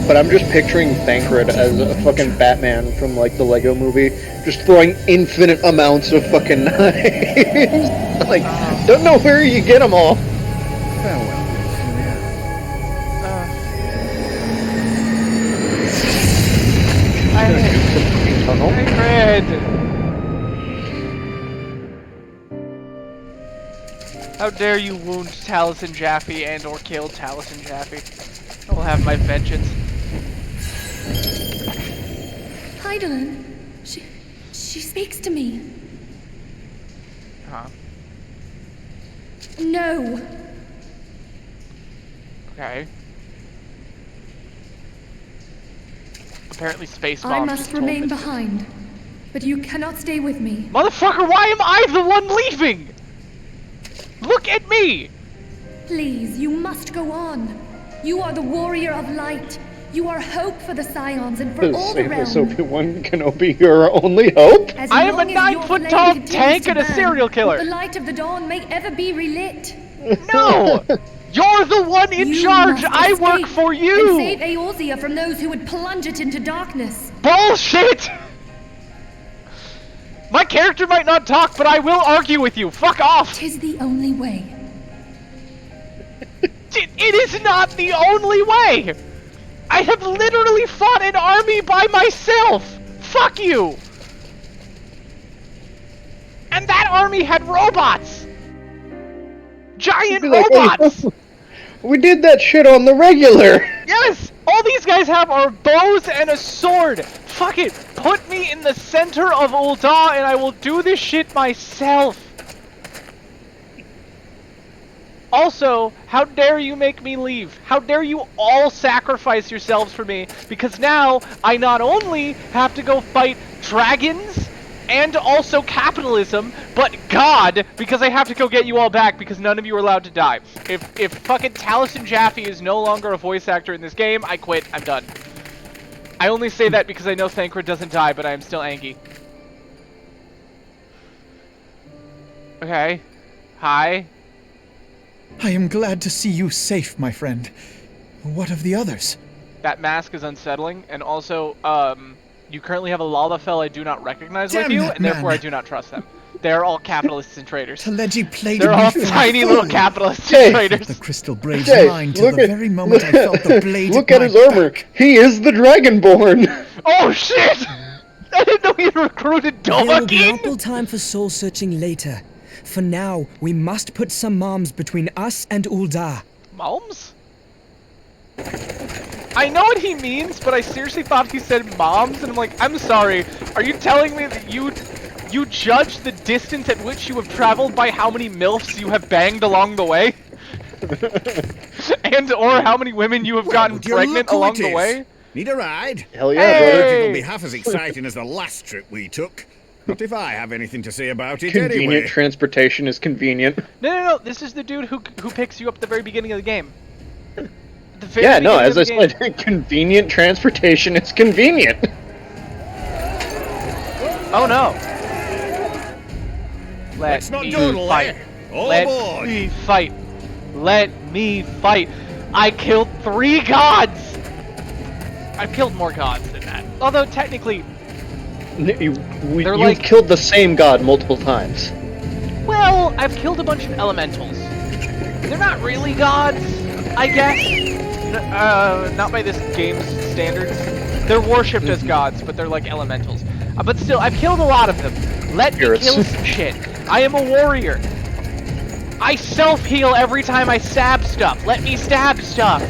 but I'm just picturing Thancred as a fucking Batman from like the Lego movie, just throwing infinite amounts of fucking knives. Like, don't know where you get them all. Farewell. Thancred! How dare you wound Taliesin Jaffe and or kill Taliesin Jaffe? I will have my vengeance. Hydaelyn, she speaks to me. Huh. No. Okay. Apparently Space Bomb I just must told me. remain behind. But you cannot stay with me. Motherfucker, why am I the one leaving? Look at me! Please, you must go on. You are the warrior of light. You are hope for the Scions and for all the realm. Obi-Wan Kenobi, your only hope? As I am a long as your 9-foot-tall flame tank continues and a to burn, serial killer. The light of the dawn may ever be relit. No! You're the one in You charge! must I work escape for you! And save Eorzea from those who would plunge it into darkness. Bullshit! My character might not talk, but I will argue with you. Fuck off! 'Tis the only way. It is not the only way! I have literally fought an army by myself! Fuck you! And that army had robots! Giant robots! Hey, we did that shit on the regular! Yes! All these guys have are bows and a sword! Fuck it! Put me in the center of Ul'dah and I will do this shit myself! Also, how dare you make me leave? How dare you all sacrifice yourselves for me? Because now, I not only have to go fight dragons, and also capitalism, but God, because I have to go get you all back because none of you are allowed to die. If fucking Taliesin Jaffe is no longer a voice actor in this game, I quit. I'm done. I only say that because I know Thancred doesn't die, but I am still angry. Okay. Hi. I am glad to see you safe, my friend. What of the others? That mask is unsettling, and also, you currently have a Lalafell I do not recognize with Damn you, that and therefore man. I do not trust them. They're all capitalists and traitors. Teleji played They're me all for a tiny fool. little capitalists and traitors. The crystal braid's Jay, mine till the very moment I felt the blade look at at his my armor. back. He is the Dragonborn. Oh shit! I didn't know you recruited There will be Dovahkiin! ample time for soul searching later. For now, we must put some moms between us and Ul'dah. Moms? I know what he means, but I seriously thought he said moms, and I'm like, I'm sorry, are you telling me that you judge the distance at which you have traveled by how many MILFs you have banged along the way? And or how many women you have gotten pregnant along the way? Need a ride? Hell yeah, brother. It'll be half as exciting as the last trip we took. Not if I have anything to say about it Convenient anyway. transportation is convenient. No, this is the dude who picks you up at the very beginning of the game. Yeah, no, as I said, convenient transportation is convenient. Oh no. Let's not dawdle, fight. All Let aboard. me fight. Let me fight. I killed 3 gods! I've killed more gods than that. Although technically... You've like... killed the same god multiple times. Well, I've killed a bunch of elementals. They're not really gods, I guess. Not by this game's standards. They're worshipped as gods, but they're like elementals. But still, I've killed a lot of them. Let me kill some shit. I am a warrior. I self-heal every time I stab stuff. Let me stab stuff.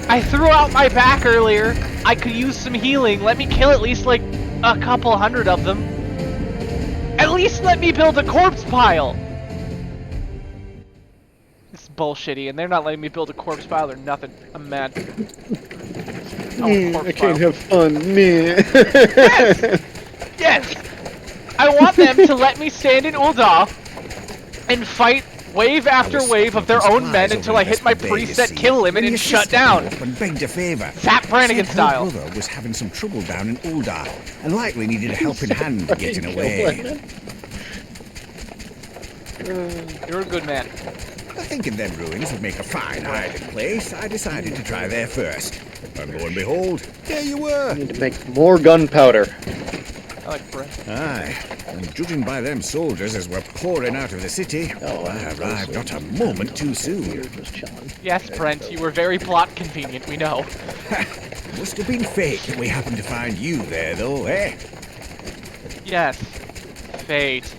I threw out my back earlier. I could use some healing. Let me kill at least like a couple hundred of them. At least let me build a corpse pile. This is bullshitty, and they're not letting me build a corpse pile or nothing. I'm mad. I can't have fun, man. Yes! I want them to let me stand in Ul'dah and fight wave after wave of their own men until I hit my preset kill limit and shut down. And begged a favor. Zap Brannigan style. Her brother was having some trouble down in Ul'dah and likely needed a helping hand getting away. You're a good man. Thinking them ruins would make a fine hiding place, I decided to try there first. And lo and behold, there you were. I need to make more gunpowder. I like bread. Aye, and judging by them soldiers as we're pouring out of the city, I arrived not a moment too soon. Yes, Brent, you were very plot convenient, we know. Must have been fate that we happened to find you there, though, eh? Yes. Fate.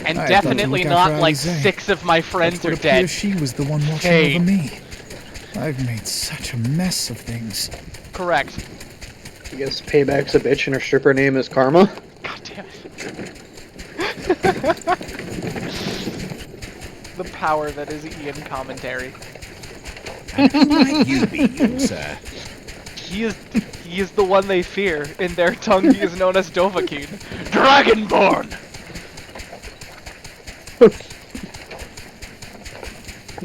And definitely not like 6 of my friends are dead. She was the one watching over me. I've made such a mess of things. Correct. I guess Payback's a bitch and her stripper name is Karma. God damn it. The power that is Ian commentary. Might you be you, sir? He is the one they fear. In their tongue, he is known as Dovahkiin. Dragonborn!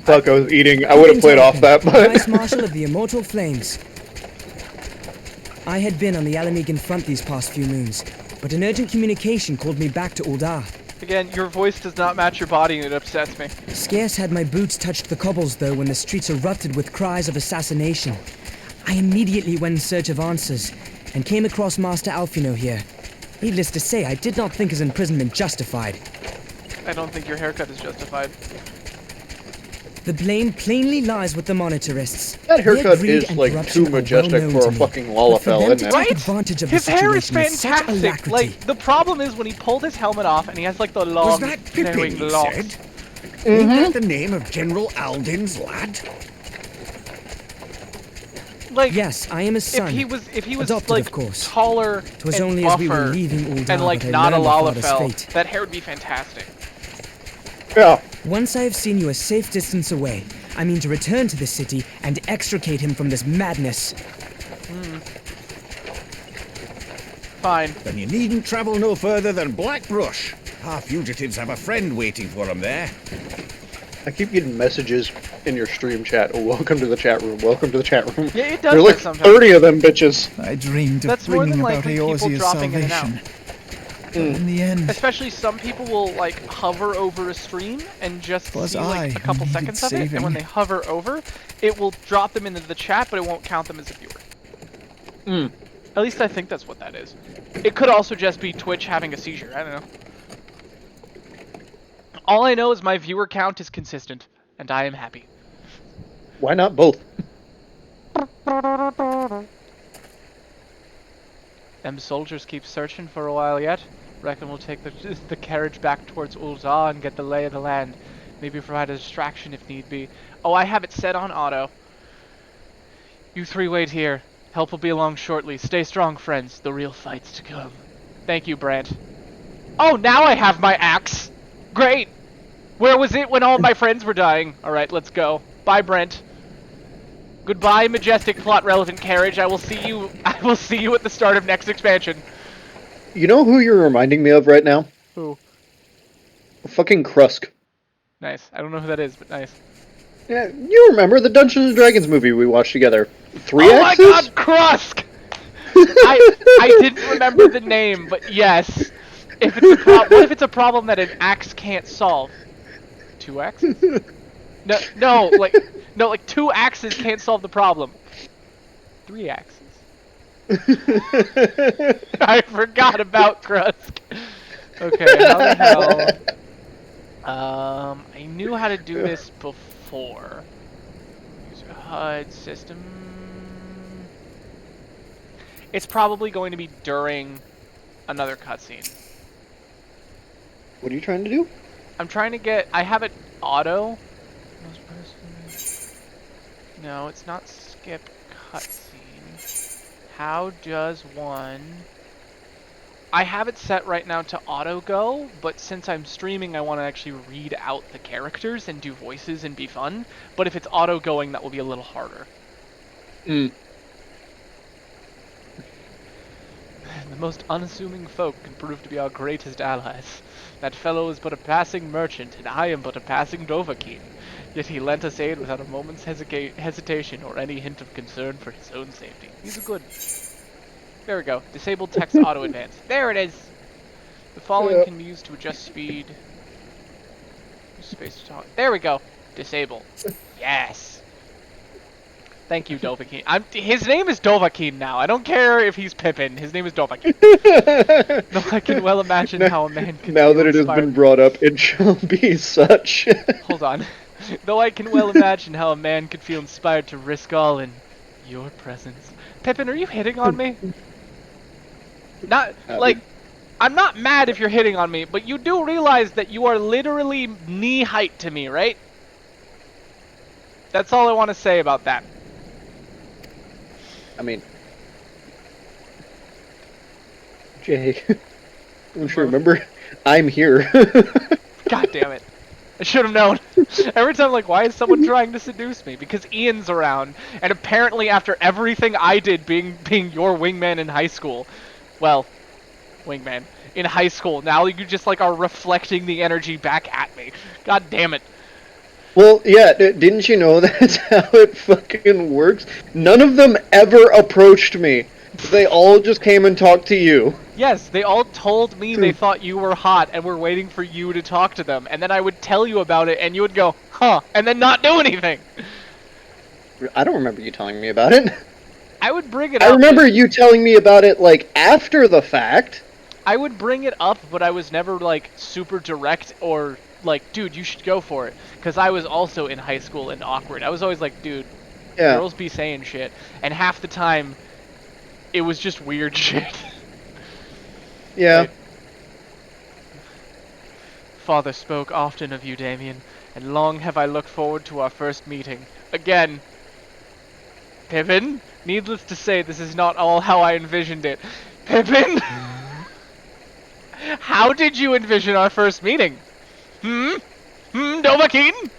Fuck, I was eating. I would have played off that, but... Vice Marshal of the Immortal Flames. I had been on the Alamegan front these past few moons, but an urgent communication called me back to Ul'dah. Again, your voice does not match your body and it upsets me. Scarce had my boots touched the cobbles, though, when the streets erupted with cries of assassination. I immediately went in search of answers, and came across Master Alfino here. Needless to say, I did not think his imprisonment justified. I don't think your haircut is justified. The blame plainly lies with the monetarists. That haircut is like too majestic for a fucking Lalafell, isn't it? Right? Advantage of His the hair is situation with such fantastic. alacrity. Like, the problem is when he pulled his helmet off and he has like the long, Was that Pippin, flowing you locks. said? Isn't that the name of General Alden's lad? Like, yes, I am his son. If he was Adopted, like of course. taller 'Twas and only buffer as we were leaving Ul'dah and like that I not a learned of father's Lalafell, fate. that hair would be fantastic. Yeah. Once I have seen you a safe distance away, I mean to return to the city and extricate him from this madness. Fine. Then you needn't travel no further than Blackbrush. Our fugitives have a friend waiting for them there. I keep getting messages in your stream chat. Oh, welcome to the chat room. Welcome to the chat room. Yeah, it does There's like that sometimes. 30 of them bitches. I dreamed of That's more bringing than about likely people Eorzea's dropping in and out. salvation. But in the end, Especially some people will like hover over a stream and just Was see like I a couple who seconds needed of it, and saving? when they hover over, it will drop them into the chat, but it won't count them as a viewer. At least I think that's what that is. It could also just be Twitch having a seizure. I don't know. All I know is my viewer count is consistent, and I am happy. Why not both? Them soldiers keep searching for a while yet. Reckon we'll take the carriage back towards Ul'dah and get the lay of the land. Maybe provide a distraction if need be. Oh, I have it set on auto. You three wait here. Help will be along shortly. Stay strong, friends. The real fight's to come. Thank you, Brant. Oh, now I have my axe! Great! Where was it when all my friends were dying? Alright, let's go. Bye, Brent. Goodbye, majestic plot-relevant carriage. I will see you at the start of next expansion. You know who you're reminding me of right now? Who? Fucking Krusk. Nice. I don't know who that is, but nice. Yeah, you remember the Dungeons and Dragons movie we watched together? 3 axes? Oh my god, Krusk! I didn't remember the name, but yes. What if it's a problem that an axe can't solve? 2 axes? No, like 2 axes can't solve the problem. 3 axes. I forgot about Krusk. Okay, how the hell? I knew how to do this before. User HUD system. It's probably going to be during another cutscene. What are you trying to do? I'm trying to get. I have it auto. No, it's not skip cutscene. How does one? I have it set right now to auto go, but since I'm streaming, I want to actually read out the characters and do voices and be fun. But if it's auto going, that will be a little harder. Mm. The most unassuming folk can prove to be our greatest allies. That fellow is but a passing merchant, and I am but a passing Dovahkiin. Yet he lent us aid without a moment's hesitation or any hint of concern for his own safety. He's a good. There we go. Disable text auto advance. There it is! The following can be used to adjust speed. Space to talk. There we go. Disable. Yes! Thank you, Dovahkiin. His name is Dovahkiin now. I don't care if he's Pippin. His name is Dovahkiin. No, I can well imagine how a man can Now that it has been brought up, it shall be such. Hold on. Though I can well imagine how a man could feel inspired to risk all in your presence. Pippin, are you hitting on me? Not, like, I'm not mad if you're hitting on me, but you do realize that you are literally knee height to me, right? That's all I want to say about that. I mean, Jay, don't you remember? I'm here. God damn it. I should have known. Every time I'm like, why is someone trying to seduce me? Because Ian's around, and apparently after everything I did being your wingman in high school, well, wingman, in high school, now you just like are reflecting the energy back at me. God damn it. Well, yeah, didn't you know that's how it fucking works? None of them ever approached me. They all just came and talked to you. Yes, they all told me they thought you were hot and were waiting for you to talk to them. And then I would tell you about it and you would go, huh, and then not do anything. I don't remember you telling me about it. I would bring it up. I remember you telling me about it, like, after the fact. I would bring it up, but I was never, like, super direct or, like, dude, you should go for it. Because I was also in high school and awkward. I was always like, dude, girls be saying shit. And half the time, it was just weird shit. Yeah. Right. Father spoke often of you, Damien, and long have I looked forward to our first meeting. Again. Pippin, needless to say, this is not all how I envisioned it. Pippin? How did you envision our first meeting? Dovahkiin?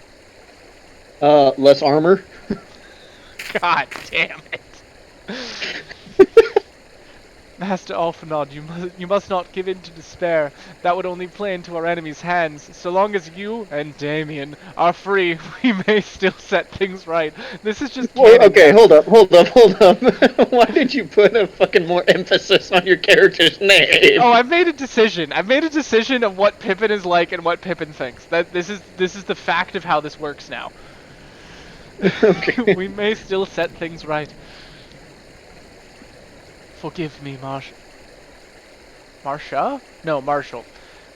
Less armor. God damn it. Master Alphinaud, you must not give in to despair. That would only play into our enemy's hands. So long as you and Damien are free, we may still set things right. This is just okay, hold up. Why did you put a fucking more emphasis on your character's name? Oh, I've made a decision. I've made a decision of what Pippin is like and what Pippin thinks. This is the fact of how this works now. Okay. We may still set things right. Forgive me, Marsha? No, Marshall.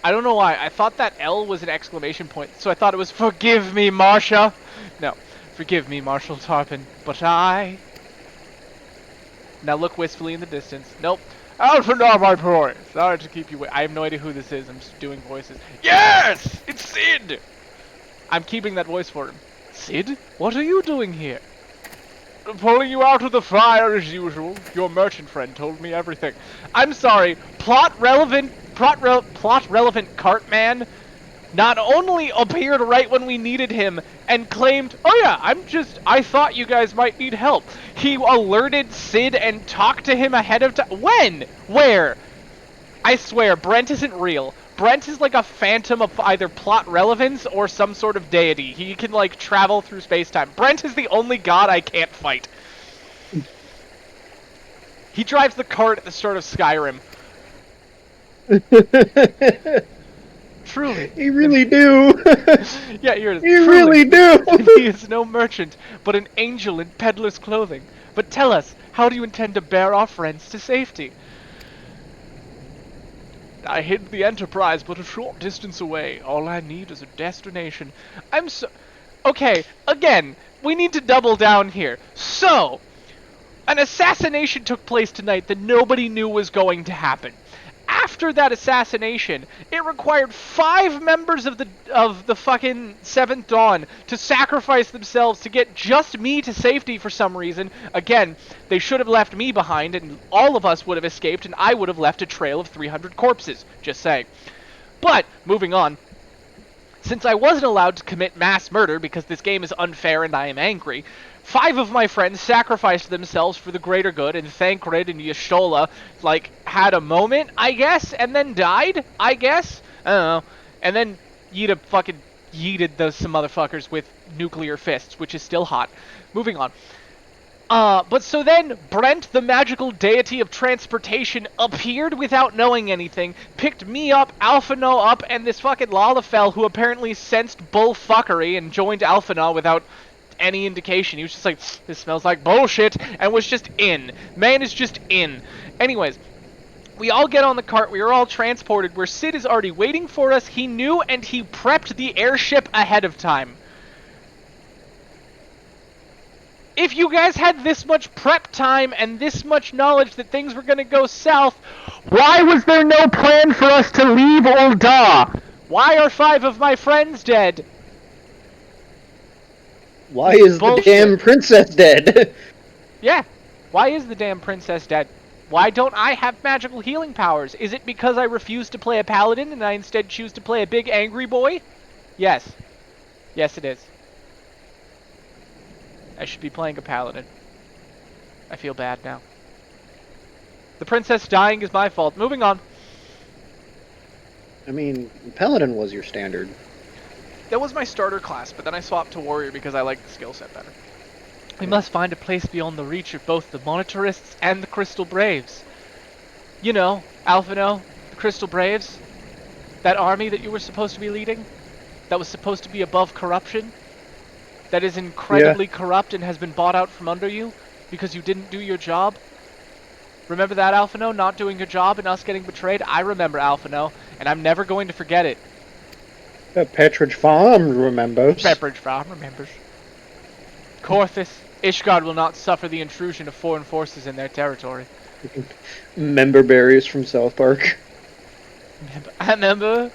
I don't know why. I thought that L was an exclamation point, so I thought it was forgive me, Marsha. No, forgive me, Marshal Tarpon, but I... Now look wistfully in the distance. Nope. Alphanar, my boy! Sorry to keep you waiting. I have no idea who this is. I'm just doing voices. Yes! It's Sid! I'm keeping that voice for him. Sid? What are you doing here? Pulling you out of the fire as usual. Your merchant friend told me everything. I'm sorry. Plot relevant Cartman not only appeared right when we needed him and claimed, oh yeah, I thought you guys might need help. He alerted Sid and talked to him ahead of time. When? Where? I swear, Brent isn't real. Brent is like a phantom of either plot relevance or some sort of deity. He can like travel through space-time. Brent is the only god I can't fight. He drives the cart at the start of Skyrim. Truly. You really do. Yeah, here it is. You Truly, really do. He is no merchant, but an angel in peddler's clothing. But tell us, how do you intend to bear our friends to safety? I hid the Enterprise but a short distance away. All I need is a destination. Okay, again, we need to double down here. So, an assassination took place tonight that nobody knew was going to happen. After that assassination, it required 5 members of the fucking Seventh Dawn to sacrifice themselves to get just me to safety for some reason. Again, they should have left me behind, and all of us would have escaped, and I would have left a trail of 300 corpses. Just saying. But, moving on. Since I wasn't allowed to commit mass murder because this game is unfair and I am angry, 5 of my friends sacrificed themselves for the greater good, and Thancred and Y'shtola, like, had a moment, I guess, and then died, I guess? I don't know. And then Yida fucking yeeted some motherfuckers with nuclear fists, which is still hot. Moving on. But so then, Brent, the magical deity of transportation, appeared without knowing anything, picked me up, Alphinaud up, and this fucking Lalafell, who apparently sensed bullfuckery and joined Alphinaud without any indication. He was just like, this smells like bullshit, and was just in. Man is just in. Anyways, we all get on the cart, we are all transported, where Sid is already waiting for us. He knew, and he prepped the airship ahead of time. If you guys had this much prep time and this much knowledge that things were going to go south, why was there no plan for us to leave Ul'dah? Why are 5 of my friends dead? Why is the damn princess dead? Yeah, why is the damn princess dead? Why don't I have magical healing powers? Is it because I refuse to play a paladin and I instead choose to play a big angry boy? Yes. Yes, it is. I should be playing a paladin. I feel bad now. The princess dying is my fault. Moving on. I mean, paladin was your standard. That was my starter class, but then I swapped to warrior because I like the skill set better. We must find a place beyond the reach of both the monetarists and the Crystal Braves. You know, Alphinaud, the Crystal Braves. That army that you were supposed to be leading. That was supposed to be above corruption. That is incredibly corrupt and has been bought out from under you because you didn't do your job. Remember that, Alphinaud, not doing your job and us getting betrayed? I remember, Alphinaud, and I'm never going to forget it. Pepperidge Farm remembers. Pepperidge Farm remembers. Corthus, Ishgard will not suffer the intrusion of foreign forces in their territory. Member berries from South Park. I remember.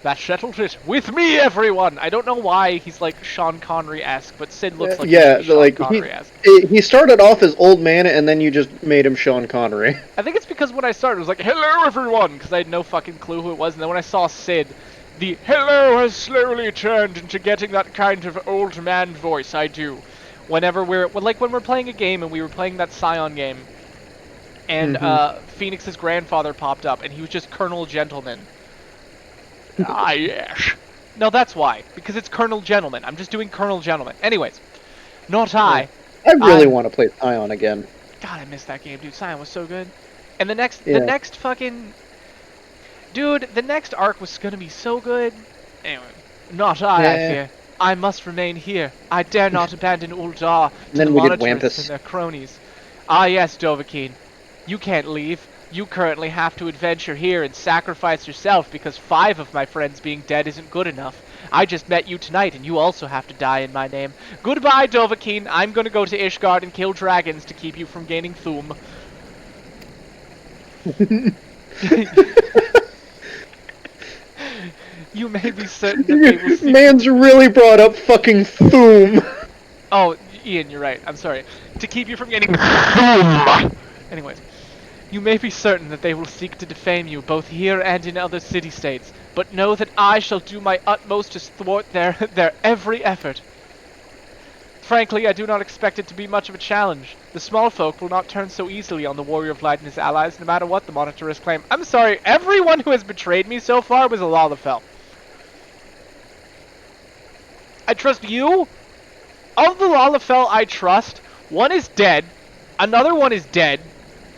That settled it. With me, everyone! I don't know why he's like Sean Connery-esque, but Sid looks like Sean Connery-esque. He started off as old man, and then you just made him Sean Connery. I think it's because when I started, it was like, hello, everyone! Because I had no fucking clue who it was, and then when I saw Sid, the hello has slowly turned into getting that kind of old man voice I do. Whenever when we're playing a game, and we were playing that Scion game, and Phoenix's grandfather popped up, and he was just Colonel Gentleman. Ah, yes. No, that's why. Because it's Colonel Gentleman. I'm just doing Colonel Gentleman. Anyways, not I. I really want to play Scion again. God, I missed that game, dude. Scion was so good. And the next fucking... Dude, the next arc was gonna be so good. Anyway, not I fear. I must remain here. I dare not abandon Ul'dah to the monitors and their cronies. Ah, yes, Dovahkiin. You can't leave. You currently have to adventure here and sacrifice yourself because 5 of my friends being dead isn't good enough. I just met you tonight and you also have to die in my name. Goodbye, Dovahkiin. I'm gonna go to Ishgard and kill dragons to keep you from gaining Thum. You may be certain that they will seek Man's really brought up fucking Thoom. Oh, Ian, you're right. I'm sorry. To keep you from getting Anyways, you may be certain that they will seek to defame you both here and in other city-states, but know that I shall do my utmost to thwart their every effort. Frankly, I do not expect it to be much of a challenge. The small folk will not turn so easily on the Warrior of Light and his allies, no matter what the Monitorists claim. I'm sorry, everyone who has betrayed me so far was a Lalafell. I trust you? Of the Lalafell I trust, one is dead, another one is dead,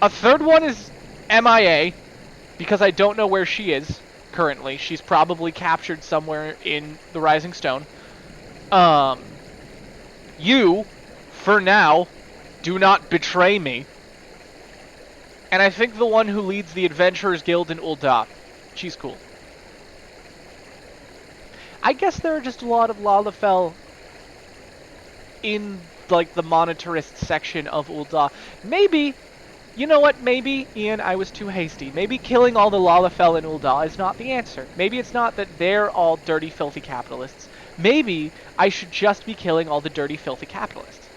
a third one is MIA, because I don't know where she is currently. She's probably captured somewhere in the Rising Stone. You, for now, do not betray me. And I think the one who leads the Adventurers Guild in Ul'dah. She's cool. I guess there are just a lot of Lalafell in, like, the Monitorist section of Ul'dah. Maybe, you know what, maybe, Ian, I was too hasty. Maybe killing all the Lalafell in Ul'dah is not the answer. Maybe it's not that they're all dirty, filthy capitalists. Maybe I should just be killing all the dirty, filthy capitalists.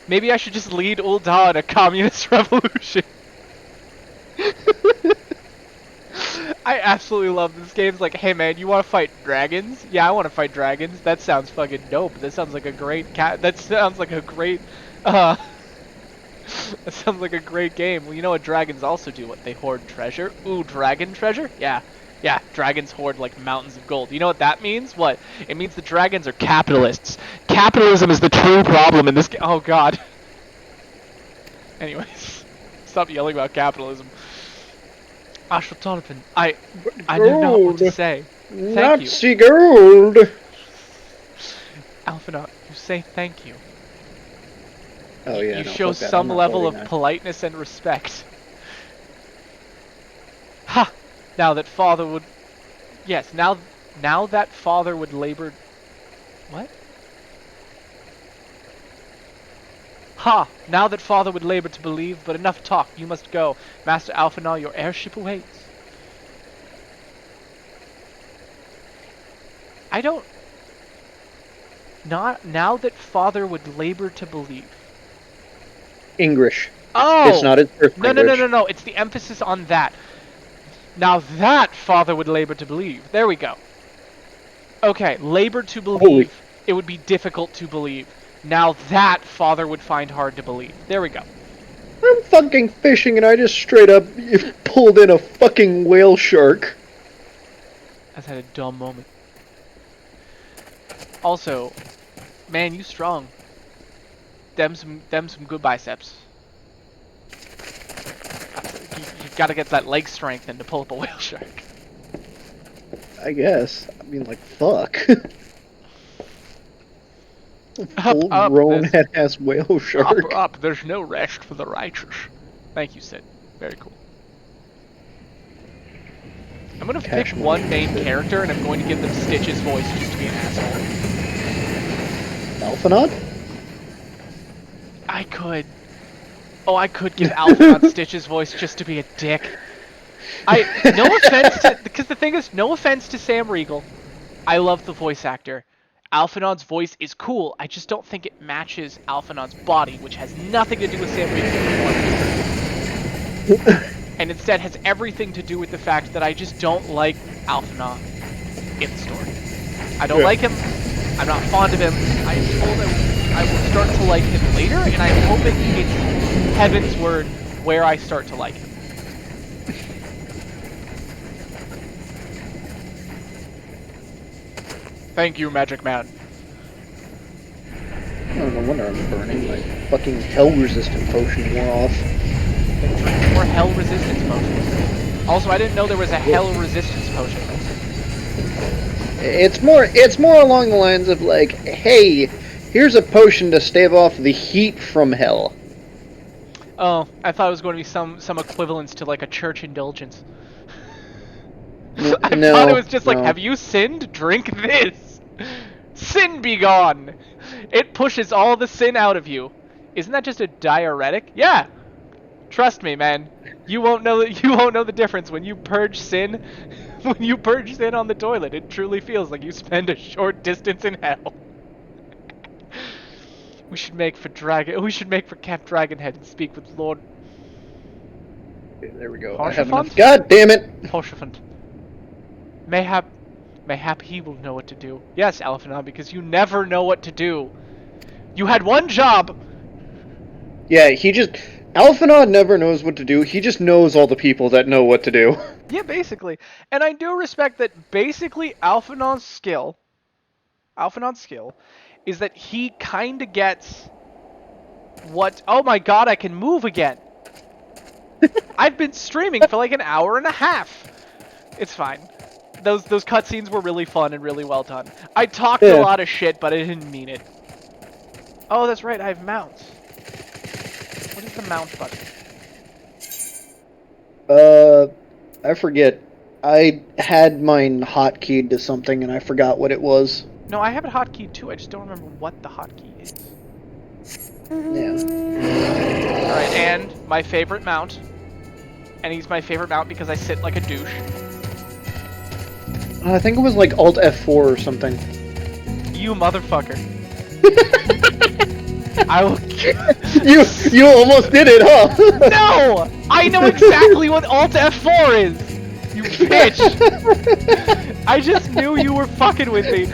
Maybe I should just lead Ul'dah in a communist revolution. I absolutely love this game. It's like, hey man, you want to fight dragons? Yeah, I want to fight dragons. That sounds fucking dope. That sounds like a great that sounds like a great, that sounds like a great game. Well, you know what dragons also do? What, they hoard treasure? Ooh, dragon treasure? Yeah. Yeah, dragons hoard like mountains of gold. You know what that means? What? It means the dragons are capitalists. Capitalism is the true problem in this game. Oh god. Anyways, stop yelling about capitalism. Ashwatthanapan, I do not want to say. Thank Nazi you. gold. Alphinaud, you say thank you. Oh yeah. You no, show fuck that. some I'm not level of voting that. politeness and respect. Ha! Now that father would... Yes, now that father would labor... What? Ha! Now that father would labor to believe, but enough talk, you must go. Master Alphinaud, your airship awaits. I don't... Not... Now that father would labor to believe. English. Oh! It's not his first language. No, it's the emphasis on that. Now that father would labor to believe. There we go. Okay, labor to believe. It would be difficult to believe. Now that father would find hard to believe. There we go. I'm fucking fishing and I just straight up pulled in a fucking whale shark. I've had a dumb moment. Also, man, you strong. Them some good biceps. You gotta get that leg strength in to pull up a whale shark. I guess. I mean, like, fuck. Up, Full-grown head-ass whale shark. Up, there's no rest for the righteous. Thank you, Sid. Very cool. I'm gonna pick one main character and I'm going to give them Stitch's voice just to be an asshole. Alphinaud? I could. Oh, I could give Alphinaud Stitch's voice just to be a dick. No offense to... Because the thing is, no offense to Sam Riegel. I love the voice actor. Alphinaud's voice is cool, I just don't think it matches Alphinaud's body, which has nothing to do with Sam Riegel's performance. And instead has everything to do with the fact that I just don't like Alphinaud in the story. I don't like him, I'm not fond of him, I am told I will start to like him later, and I'm hoping it's Heavensward where I start to like him. Thank you, Magic Man. Oh, no wonder I'm burning. My fucking hell-resistant potion wore off. Drink more hell resistance potions. Also, I didn't know there was a hell resistance potion. It's more along the lines of like, hey, here's a potion to stave off the heat from hell. Oh, I thought it was going to be some equivalence to like a church indulgence. I thought it was just like, have you sinned? Drink this. Sin be gone. It pushes all the sin out of you. Isn't that just a diuretic? Yeah. Trust me, man. You won't know the difference when you purge sin. When you purge sin on the toilet, it truly feels like you spend a short distance in hell. We should make for Camp Dragonhead and speak with Lord. Okay, there we go. Horsefant? I have enough. God damn it! Horsefant. Mayhap he will know what to do. Yes, Alphinaud, because you never know what to do. You had one job. Yeah, Alphinaud never knows what to do. He just knows all the people that know what to do. Yeah, basically. And I do respect that basically Alphinaud's skill is that he kind of gets what... Oh my god, I can move again. I've been streaming for like an hour and a half. It's fine. Those cutscenes were really fun and really well done. I talked a lot of shit, but I didn't mean it. Oh, that's right, I have mounts. What is the mount button? I forget. I had mine hotkeyed to something and I forgot what it was. No, I have it hotkeyed too, I just don't remember what the hotkey is. Yeah. Alright, and my favorite mount. And he's my favorite mount because I sit like a douche. I think it was like Alt F4 or something. You motherfucker. I will... You almost did it, huh? No! I know exactly what Alt F4 is! You bitch! I just knew you were fucking with me.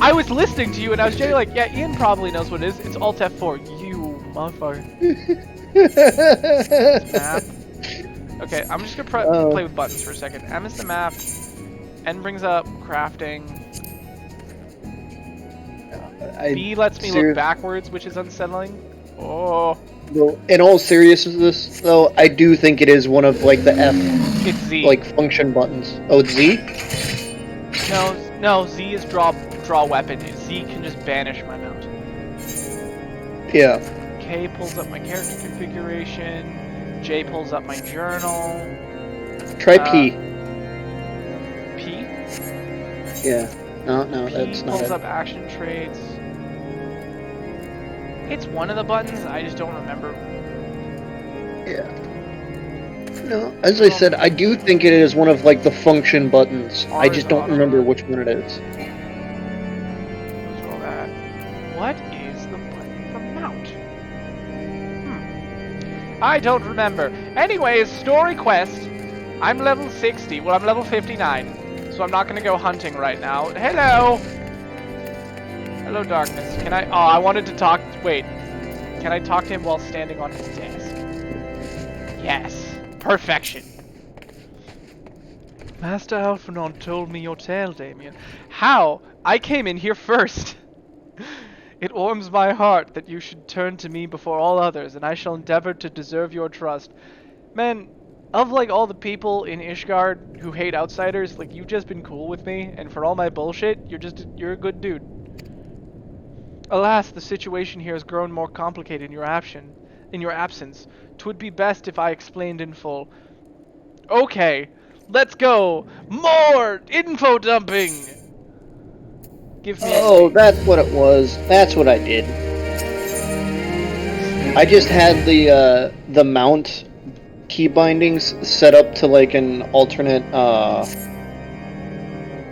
I was listening to you and I was generally like, yeah, Ian probably knows what it is. It's Alt F4. You motherfucker. Map. Okay, I'm just gonna play with buttons for a second. M is the map. N brings up crafting. B lets me look backwards, which is unsettling. Oh. Well, in all seriousness, though, I do think it is one of like the F, it's Z, like function buttons. Oh, it's Z? No, Z is draw weapon. Z can just banish my mount. Yeah. K pulls up my character configuration. J pulls up my journal. Try P. P? Yeah. No, that's P not pulls it. up action traits. It's one of the buttons, I just don't remember. Yeah. No, as I said, I do think it is one of like the function buttons. I just don't remember which one it is. What is the button for mount? I don't remember. Anyways, story quest. I'm level 60. Well, I'm level 59. So I'm not going to go hunting right now. Hello! Hello, darkness. Can I... Oh, I wanted to talk... Wait. Can I talk to him while standing on his desk? Yes. Perfection. Master Alphinaud told me your tale, Damien. How? I came in here first. It warms my heart that you should turn to me before all others, and I shall endeavor to deserve your trust. Man, of like all the people in Ishgard who hate outsiders, like you've just been cool with me, and for all my bullshit, you're a good dude. Alas, the situation here has grown more complicated in your absence. 'Twould be best if I explained in full. Okay, let's go. More info dumping. Give me. Oh, that's what it was. That's what I did. I just had the mount key bindings set up to like an alternate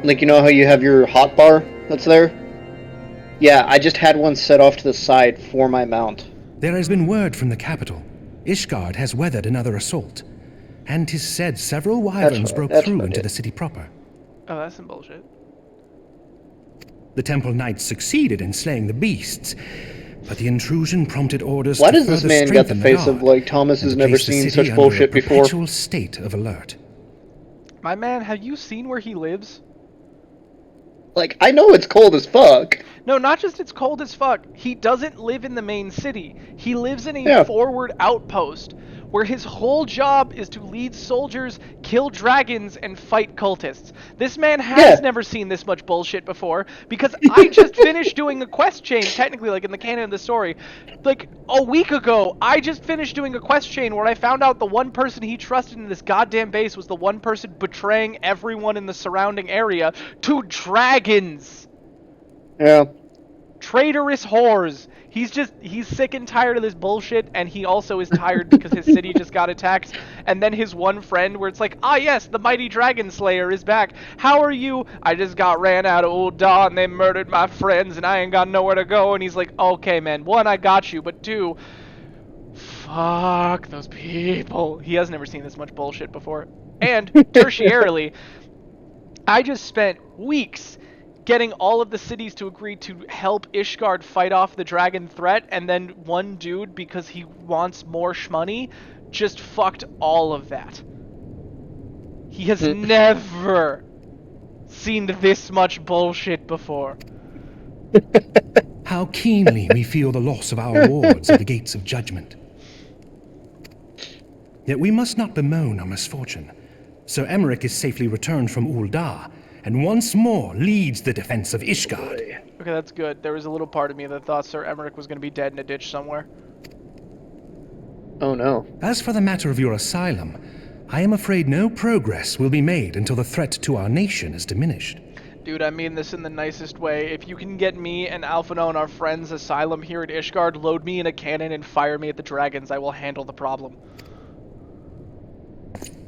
like you know how you have your hotbar that's there? Yeah, I just had one set off to the side for my mount. There has been word from the capital. Ishgard has weathered another assault, and 'tis said several wyverns broke through into the city proper. Oh, that's some bullshit. The temple knights succeeded in slaying the beasts, but the intrusion prompted orders Why to does this further man got strengthen the face of guard like Thomas and has to never place the seen city such bullshit under a before? perpetual state of alert. My man, have you seen where he lives? Like, I know it's cold as fuck. No, not just it's cold as fuck. He doesn't live in the main city. He lives in a forward outpost where his whole job is to lead soldiers, kill dragons, and fight cultists. This man has never seen this much bullshit before, because I just finished doing a quest chain, technically, like in the canon of the story. Like, a week ago, I just finished doing a quest chain where I found out the one person he trusted in this goddamn base was the one person betraying everyone in the surrounding area to dragons. Yeah. Traitorous whores. He's sick and tired of this bullshit, and he also is tired because his city just got attacked. And then his one friend, where it's like, ah yes, the mighty dragon slayer is back. How are you? I just got ran out of Ul'dah and they murdered my friends and I ain't got nowhere to go. And he's like, okay man, one, I got you, but two, fuck those people. He has never seen this much bullshit before. And tertiarily, I just spent weeks getting all of the cities to agree to help Ishgard fight off the dragon threat, and then one dude, because he wants more shmoney, just fucked all of that. He has never seen this much bullshit before. How keenly we feel the loss of our wards at the gates of judgment. Yet we must not bemoan our misfortune. Sir Emmerich is safely returned from Ul'dah, and once more leads the defense of Ishgard. Okay, that's good. There was a little part of me that thought Sir Emmerich was going to be dead in a ditch somewhere. Oh no. As for the matter of your asylum, I am afraid no progress will be made until the threat to our nation is diminished. Dude, I mean this in the nicest way. If you can get me and Alphino and our friends' asylum here at Ishgard, load me in a cannon and fire me at the dragons, I will handle the problem.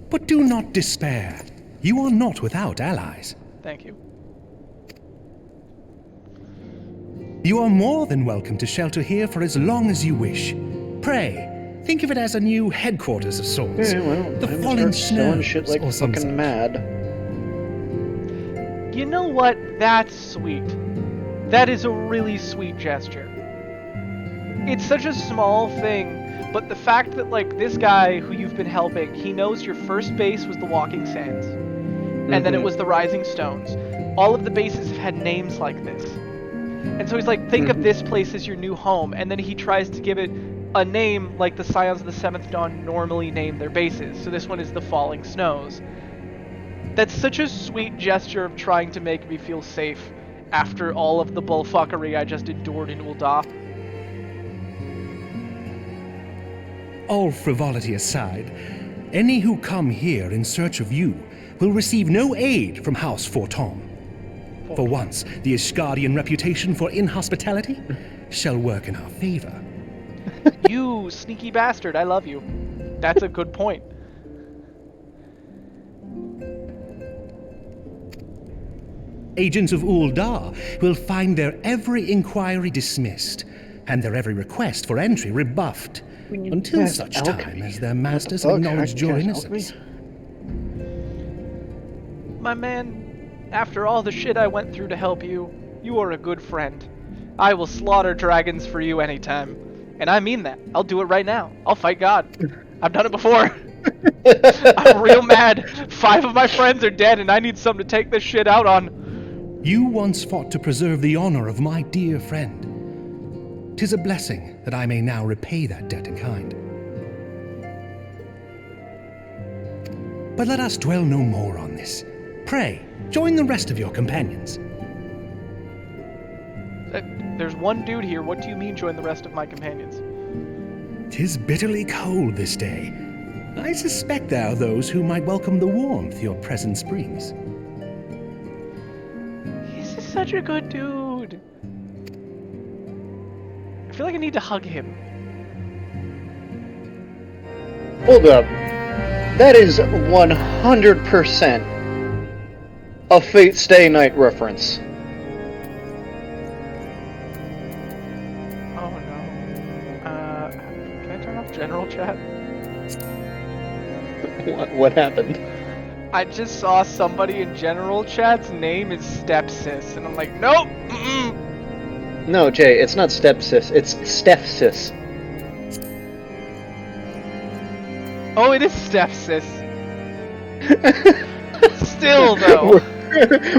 But do not despair. You are not without allies. Thank you. You are more than welcome to shelter here for as long as you wish. Pray, think of it as a new headquarters of sorts. Yeah, well, the I'm fallen start selling snows shit like or some fucking such. mad. You know what? That's sweet. That is a really sweet gesture. It's such a small thing, but the fact that, like, this guy who you've been helping, he knows your first base was the Walking Sands. And then it was the Rising Stones. All of the bases have had names like this. And so he's like, think of this place as your new home, and then he tries to give it a name like the Scions of the Seventh Dawn normally name their bases. So this one is the Falling Snows. That's such a sweet gesture of trying to make me feel safe after all of the bullfuckery I just endured in Ul'dah. All frivolity aside, any who come here in search of you will receive no aid from House Fortom. For once, the Ishgardian reputation for inhospitality shall work in our favor. You sneaky bastard, I love you. That's a good point. Agents of Ul'dah will find their every inquiry dismissed, and their every request for entry rebuffed, until such time as their masters acknowledge your innocence. My man, after all the shit I went through to help you, you are a good friend. I will slaughter dragons for you anytime. And I mean that. I'll do it right now. I'll fight God. I've done it before. I'm real mad. 5 of my friends are dead and I need something to take this shit out on. You once fought to preserve the honor of my dear friend. 'Tis a blessing that I may now repay that debt in kind. But let us dwell no more on this. Pray, join the rest of your companions. There's one dude here. What do you mean join the rest of my companions? 'Tis bitterly cold this day. I suspect there are those who might welcome the warmth your presence brings. He's just such a good dude. I feel like I need to hug him. Hold up. That is 100% a Fate Stay Night reference. Oh no. Can I turn off general chat? What happened? I just saw somebody in general chat's name is Stepsis, and I'm like, nope! Mm-mm. No, Jay, it's not Stepsis, it's Stepsis. Oh, it is Stepsis. Still, though.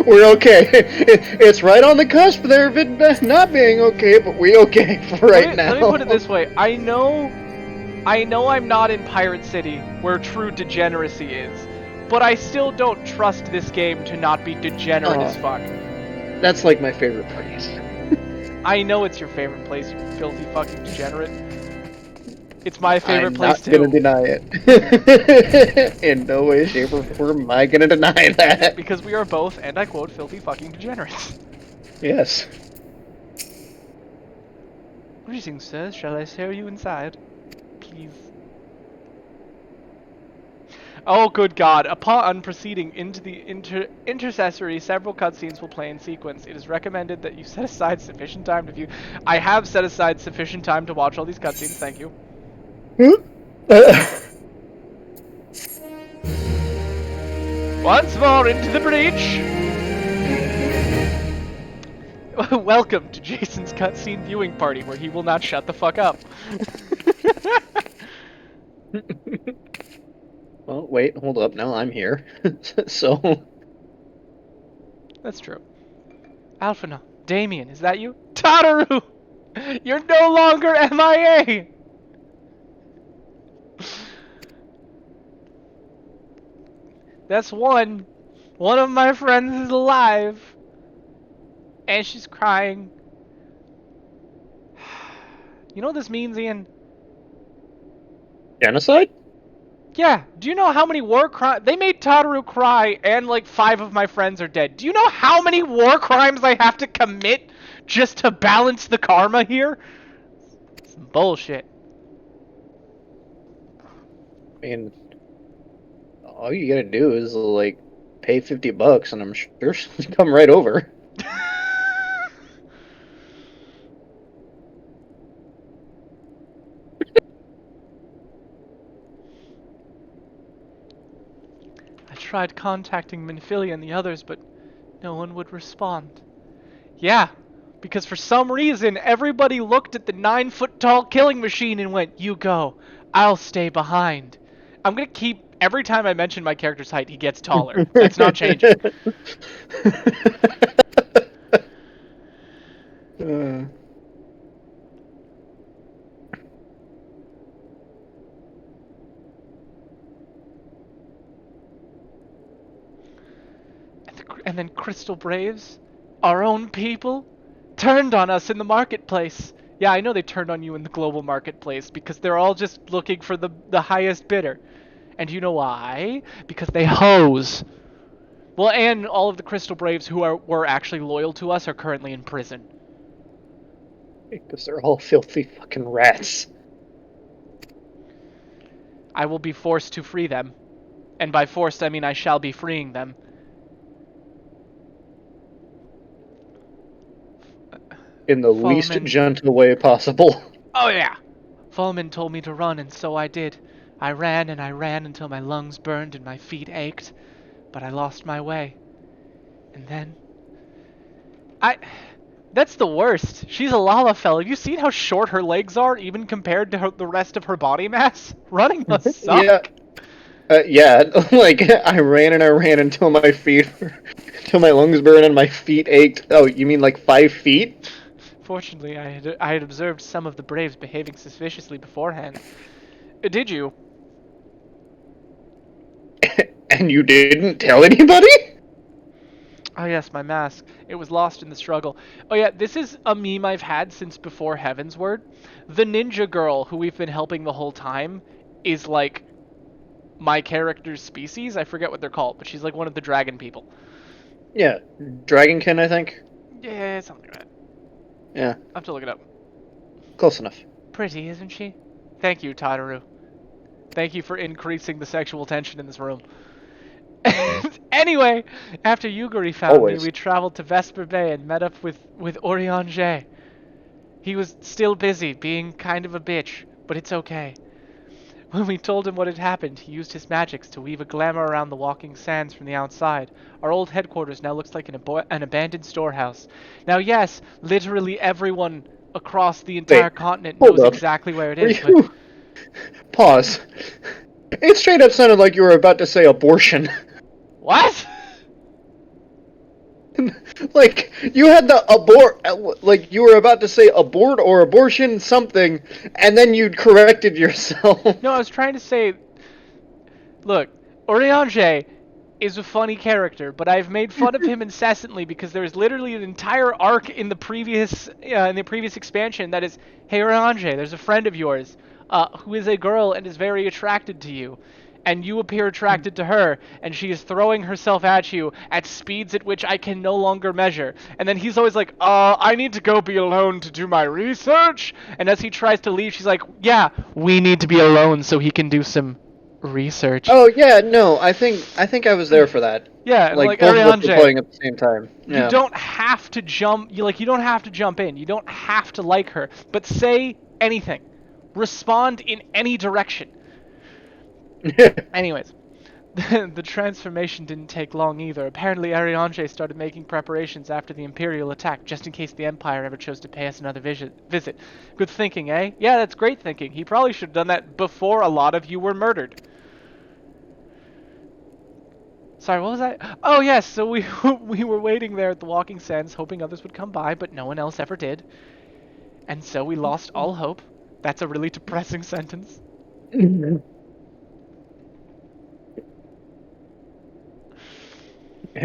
We're okay. It's right on the cusp there of it not being okay, but we okay for right now. Let me put it this way. I know I'm not in Pirate City, where true degeneracy is, but I still don't trust this game to not be degenerate as fuck. That's like my favorite place. I know it's your favorite place, you filthy fucking degenerate. It's my favorite place too. I'm not gonna deny it. In no way, shape, or form am I gonna deny that. Because we are both, and I quote, filthy fucking degenerates. Yes. Greetings, sir. Shall I show you inside? Please. Oh, good God. Upon proceeding into the intercessory, several cutscenes will play in sequence. It is recommended that you set aside sufficient time to view... I have set aside sufficient time to watch all these cutscenes, thank you. Once more into the breach! Welcome to Jason's cutscene viewing party, where he will not shut the fuck up. Well, wait, hold up. Now I'm here. So... That's true. Alphina, Damien, is that you? Tataru! You're no longer MIA! That's one. One of my friends is alive. And she's crying. You know what this means, Ian? Genocide? Yeah. Do you know how many war crimes... They made Tataru cry and like 5 of my friends are dead. Do you know how many war crimes I have to commit just to balance the karma here? It's bullshit. I mean, all you gotta do is, like, pay $50 and I'm sure she'll come right over. I tried contacting Minfilia and the others, but no one would respond. Yeah, because for some reason, everybody looked at the 9-foot-tall killing machine and went, "You go, I'll stay behind." I'm gonna keep... Every time I mention my character's height, he gets taller. That's not changing. And then Crystal Braves, our own people, turned on us in the marketplace. Yeah, I know they turned on you in the global marketplace because they're all just looking for the highest bidder. And you know why? Because they hose. Well, and all of the Crystal Braves who were actually loyal to us are currently in prison. Because they're all filthy fucking rats. I will be forced to free them. And by forced, I mean I shall be freeing them. In the least gentle way possible. Oh yeah! Fulman told me to run, and so I did. I ran and I ran until my lungs burned and my feet ached, but I lost my way. And then... That's the worst. She's a Lalafell. Have you seen how short her legs are, even compared to the rest of her body mass? Running must suck. Yeah, like, I ran and I ran until my feet... until my lungs burned and my feet ached. Oh, you mean like 5 feet? Fortunately, I had observed some of the Braves behaving suspiciously beforehand. Did you? And you didn't tell anybody? Oh yes, my mask. It was lost in the struggle. Oh yeah, this is a meme I've had since before Heavensward. The ninja girl who we've been helping the whole time is like my character's species. I forget what they're called, but she's like one of the dragon people. Yeah, Dragonkin, I think. Yeah, something like that. Yeah. I'll have to look it up. Close enough. Pretty, isn't she? Thank you, Tataru. Thank you for increasing the sexual tension in this room. Anyway, after Yuguri found me, we traveled to Vesper Bay and met up with Oriange. He was still busy, being kind of a bitch, but it's okay. When we told him what had happened, he used his magics to weave a glamour around the walking sands from the outside. Our old headquarters now looks like an abandoned storehouse. Now yes, literally everyone across the entire continent knows exactly where it is, but... Pause. It straight up sounded like you were about to say abortion. What? Like, you had the like, you were about to say abort or abortion something, and then you corrected yourself. No, I was trying to say... Look, Oriange is a funny character, but I've made fun of him incessantly because there's literally an entire arc in the previous expansion that is, "Hey Oriange, there's a friend of yours who is a girl and is very attracted to you." and you appear attracted to her, and she is throwing herself at you at speeds at which I can no longer measure. And then he's always like, I need to go be alone to do my research. And as he tries to leave, she's like, yeah, we need to be alone so he can do some research. Oh yeah, no, I think I was there for that. Yeah, and like both of us were Ariane, playing at the same time. Yeah. you don't have to jump. You don't have to jump in. You don't have to like her. But say anything. Respond in any direction. Anyways, the transformation didn't take long either. Apparently, Ariane started making preparations after the Imperial attack, just in case the Empire ever chose to pay us another visit. Good thinking, eh? Yeah, that's great thinking. He probably should have done that before a lot of you were murdered. Sorry, what was that? Oh, yes, so we were waiting there at the Walking Sands, hoping others would come by, but no one else ever did. And so we lost all hope. That's a really depressing sentence. And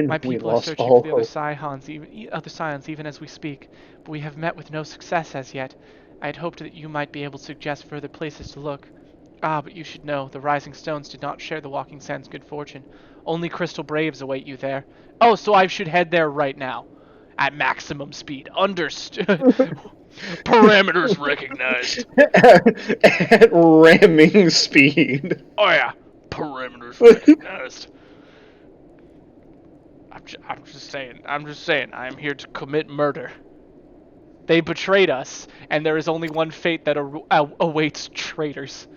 My we people are lost searching all for the other hope. scions even as we speak, but we have met with no success as yet. I had hoped that you might be able to suggest further places to look. Ah, but you should know, the Rising Stones did not share the Walking Sands' good fortune. Only Crystal Braves await you there. Oh, so I should head there right now. At maximum speed. Understood. Parameters recognized. At ramming speed. Oh yeah, parameters recognized. I'm just saying, I am here to commit murder. They betrayed us, and there is only one fate that awaits traitors.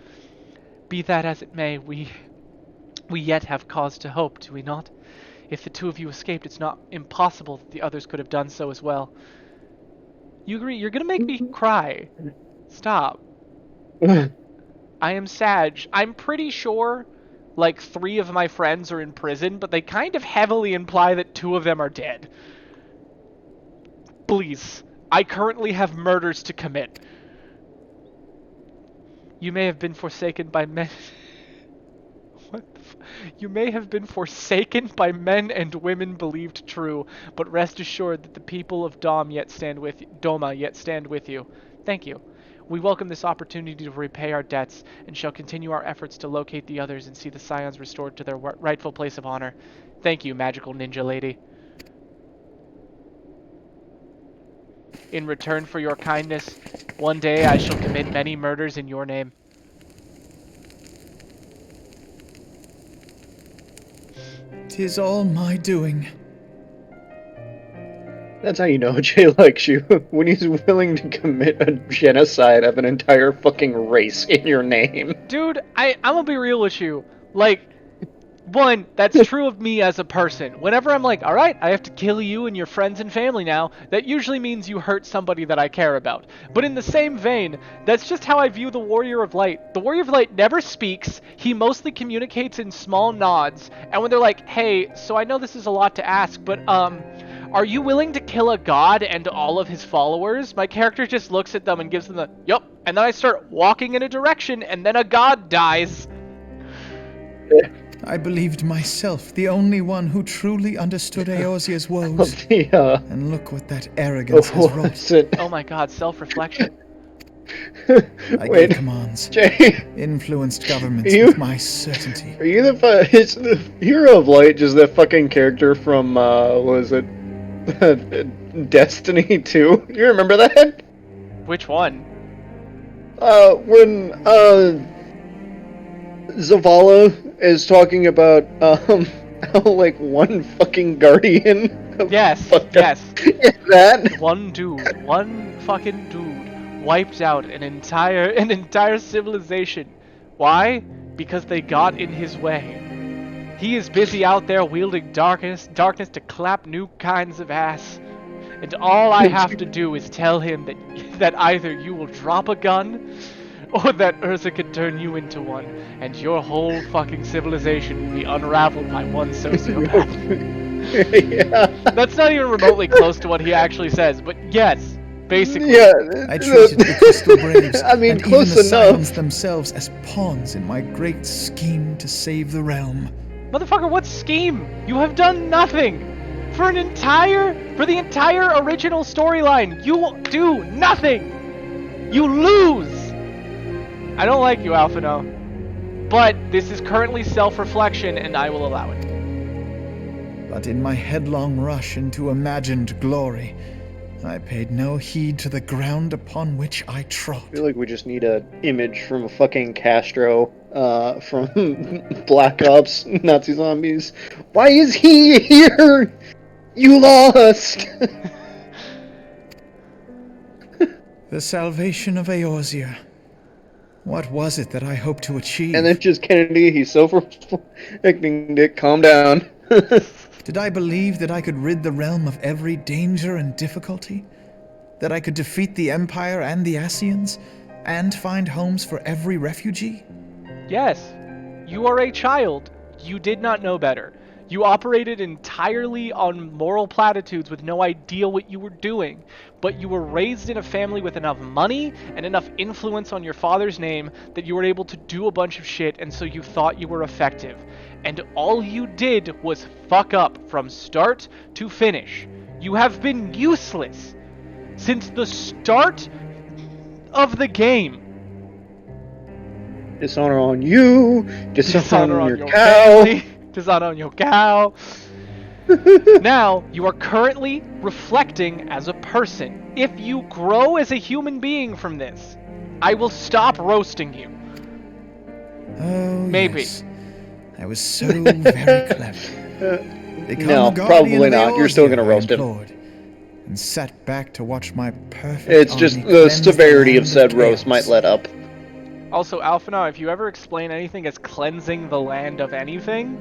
Be that as it may, we yet have cause to hope, do we not? If the two of you escaped, it's not impossible that the others could have done so as well. You agree? You're gonna make me cry. Stop. I am sad. I'm pretty sure, like, 3 of my friends are in prison, but they kind of heavily imply that 2 of them are dead. Please. I currently have murders to commit. You may have been forsaken by men... You may have been forsaken by men and women believed true, but rest assured that the people of Doma yet stand with you. Thank you. We welcome this opportunity to repay our debts, and shall continue our efforts to locate the others and see the Scions restored to their rightful place of honor. Thank you, magical ninja lady. In return for your kindness, one day I shall commit many murders in your name. "'Tis all my doing." That's how you know Jay likes you. When he's willing to commit a genocide of an entire fucking race in your name. Dude, I'm gonna be real with you. Like, one, that's true of me as a person. Whenever I'm like, alright, I have to kill you and your friends and family now, that usually means you hurt somebody that I care about. But in the same vein, that's just how I view the Warrior of Light. The Warrior of Light never speaks, he mostly communicates in small nods, and when they're like, hey, so I know this is a lot to ask, but, are you willing to kill a god and all of his followers? My character just looks at them and gives them the, yup, and then I start walking in a direction, and then a god dies. I believed myself the only one who truly understood Eorzea's woes. And look what that arrogance has wrought. Oh my god, self-reflection. I gave commands, Jay, influenced governments with my certainty. Are you it's the Hero of Light, just that fucking character from, what was it? Destiny 2? You remember that? Which one? When, Zavala is talking about, how, like, one fucking guardian... Yes, Is that? One fucking dude wiped out an entire civilization. Why? Because they got in his way. He is busy out there wielding darkness to clap new kinds of ass. And all I have to do is tell him that either you will drop a gun, or that Urza could turn you into one, and your whole fucking civilization will be unraveled by one sociopath. Yeah. That's not even remotely close to what he actually says, but yes, basically. Yeah, I treated the Crystal Braves, I mean, and close even the enough. Scions themselves as pawns in my great scheme to save the realm. Motherfucker, what scheme? You have done nothing! For the entire original storyline, you do nothing! You lose! I don't like you, Alphino. But this is currently self-reflection, and I will allow it. But in my headlong rush into imagined glory, I paid no heed to the ground upon which I trod. I feel like we just need an image from fucking Castro, from Black Ops, Nazi Zombies. Why is he here? You lost! The salvation of Eorzea. What was it that I hoped to achieve? And then just Kennedy, he's so reflecting, Dick, calm down. Did I believe that I could rid the realm of every danger and difficulty? That I could defeat the Empire and the Ascians, and find homes for every refugee? Yes. You are a child. You did not know better. You operated entirely on moral platitudes with no idea what you were doing, but you were raised in a family with enough money and enough influence on your father's name that you were able to do a bunch of shit, and so you thought you were effective. And all you did was fuck up from start to finish. You have been useless since the start of the game. Dishonor on you, dishonor on your cow. Family. Dishonor on your cow. Now, you are currently reflecting as a person. If you grow as a human being from this, I will stop roasting you. Oh, maybe. Yes. I was so very clever. No, probably not. You're still gonna roast him. And sat back to watch my perfect. It's just the severity of said roast might let up. Also, Alphina, if you ever explain anything as cleansing the land of anything,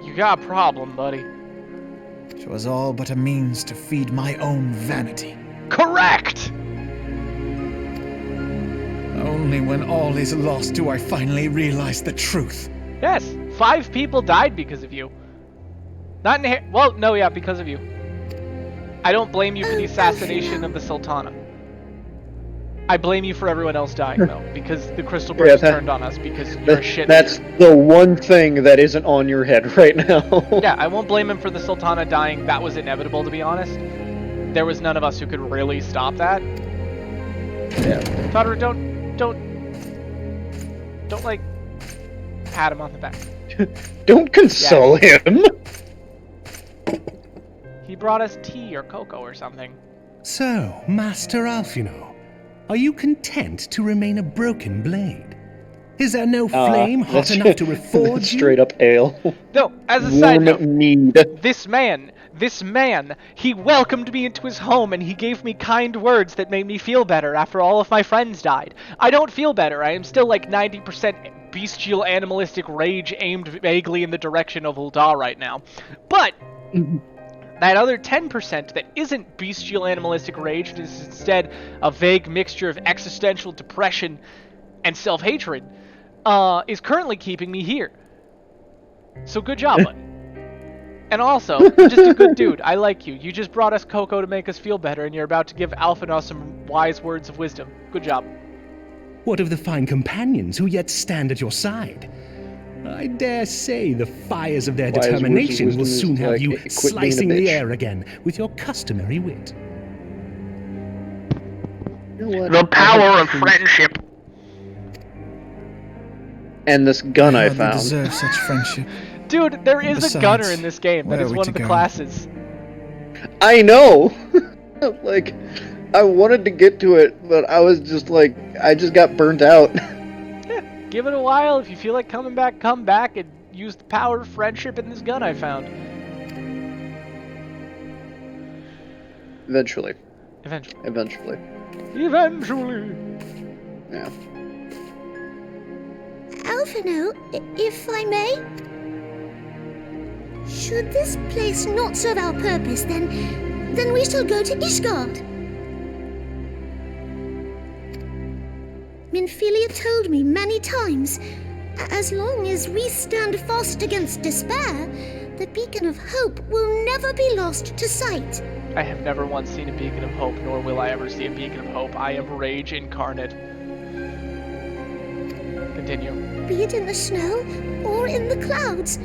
you got a problem, buddy. It was all but a means to feed my own vanity. Correct! Only when all is lost do I finally realize the truth. Yes, 5 people died because of you. Not in well, no, yeah, because of you. I don't blame you for the assassination of the Sultana. I blame you for everyone else dying, though, because the Crystal Burst turned on us because you're a shit. That's the one thing that isn't on your head right now. Yeah, I won't blame him for the Sultana dying. That was inevitable, to be honest. There was none of us who could really stop that. Yeah. Todder, don't like pat him on the back. Don't console him. He brought us tea or cocoa or something. So, Master Alphino, are you content to remain a broken blade? Is there no flame hot enough to reforge you? Straight up ale. No, as a side note, this man, he welcomed me into his home and he gave me kind words that made me feel better after all of my friends died. I don't feel better. I am still like 90% bestial animalistic rage aimed vaguely in the direction of Ul'dah right now. But that other 10% that isn't bestial animalistic rage, and is instead a vague mixture of existential depression and self-hatred, is currently keeping me here. So good job, buddy. And also, you're just a good dude. I like you. You just brought us cocoa to make us feel better, and you're about to give Alphina some wise words of wisdom. Good job. What of the fine companions who yet stand at your side? I dare say the fires of their determination will soon have you slicing the air again with your customary wit. The power of friendship. And this gun I found. Deserve such friendship. Dude, there is Besides, a gunner in this game. That where is are we one to of the go? classes. I know. Like, I wanted to get to it, but I was just like, I just got burnt out. Give it a while. If you feel like coming back, come back and use the power of friendship in this gun I found. Eventually. Eventually. Yeah. Alphino, if I may? Should this place not serve our purpose, then we shall go to Ishgard. Minfilia told me many times, as long as we stand fast against despair, the beacon of hope will never be lost to sight. I have never once seen a beacon of hope, nor will I ever see a beacon of hope. I am rage incarnate. Continue. Be it in the snow or in the clouds,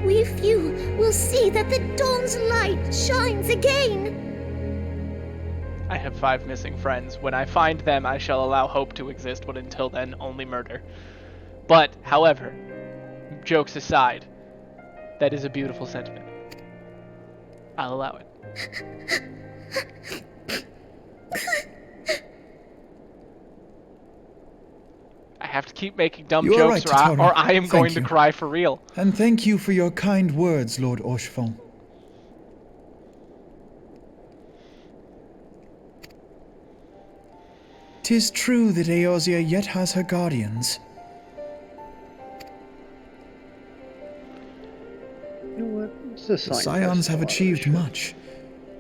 we few will see that the dawn's light shines again. I have 5 missing friends. When I find them, I shall allow hope to exist, but until then, only murder. But, however, jokes aside, that is a beautiful sentiment. I'll allow it. I have to keep making dumb You are jokes right, or I am Thank going you. to cry for real. And thank you for your kind words, Lord Orchefon. 'Tis true that Eorzea yet has her guardians. You know what? It's a The Scions have achieved much,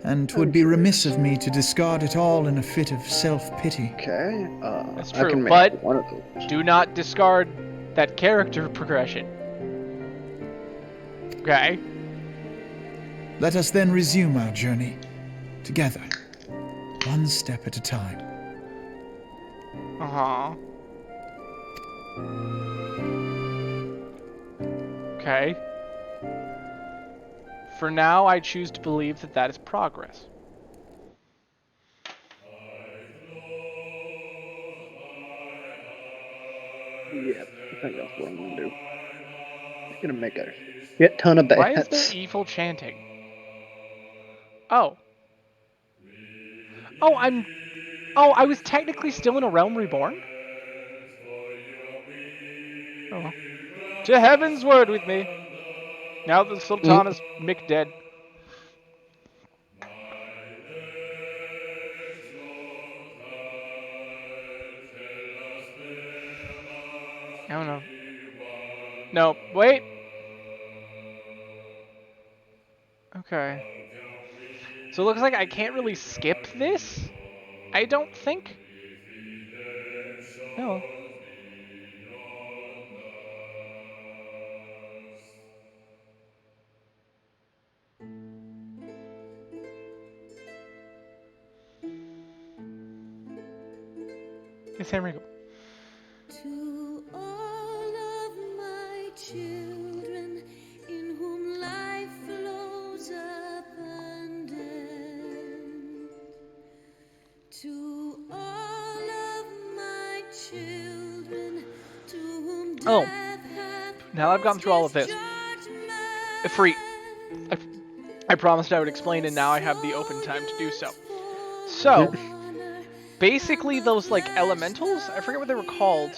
and 'twould be remiss of me to discard it all in a fit of self-pity. Okay, That's I can true, make but one of those. do not discard that character progression. Okay? Let us then resume our journey, together, one step at a time. Uh-huh. Okay. For now, I choose to believe that that is progress. Yep, I think that's what I'm gonna do. I'm gonna make a shit ton of Why is there bats. evil chanting? Oh. Oh, I was technically still in a realm reborn? Oh. To Heavensward with me! Now that the Sultan is Mick dead. I don't know. No, wait! Okay. So it looks like I can't really skip this? I don't think? No. It's Henry. To all of my children in whom life flows abundant, to all of my children to whom death hath Now I've gone through all of this. Free. I promised I would explain, and now I have the open time to do so. So, basically those, like, elementals, I forget what they were called,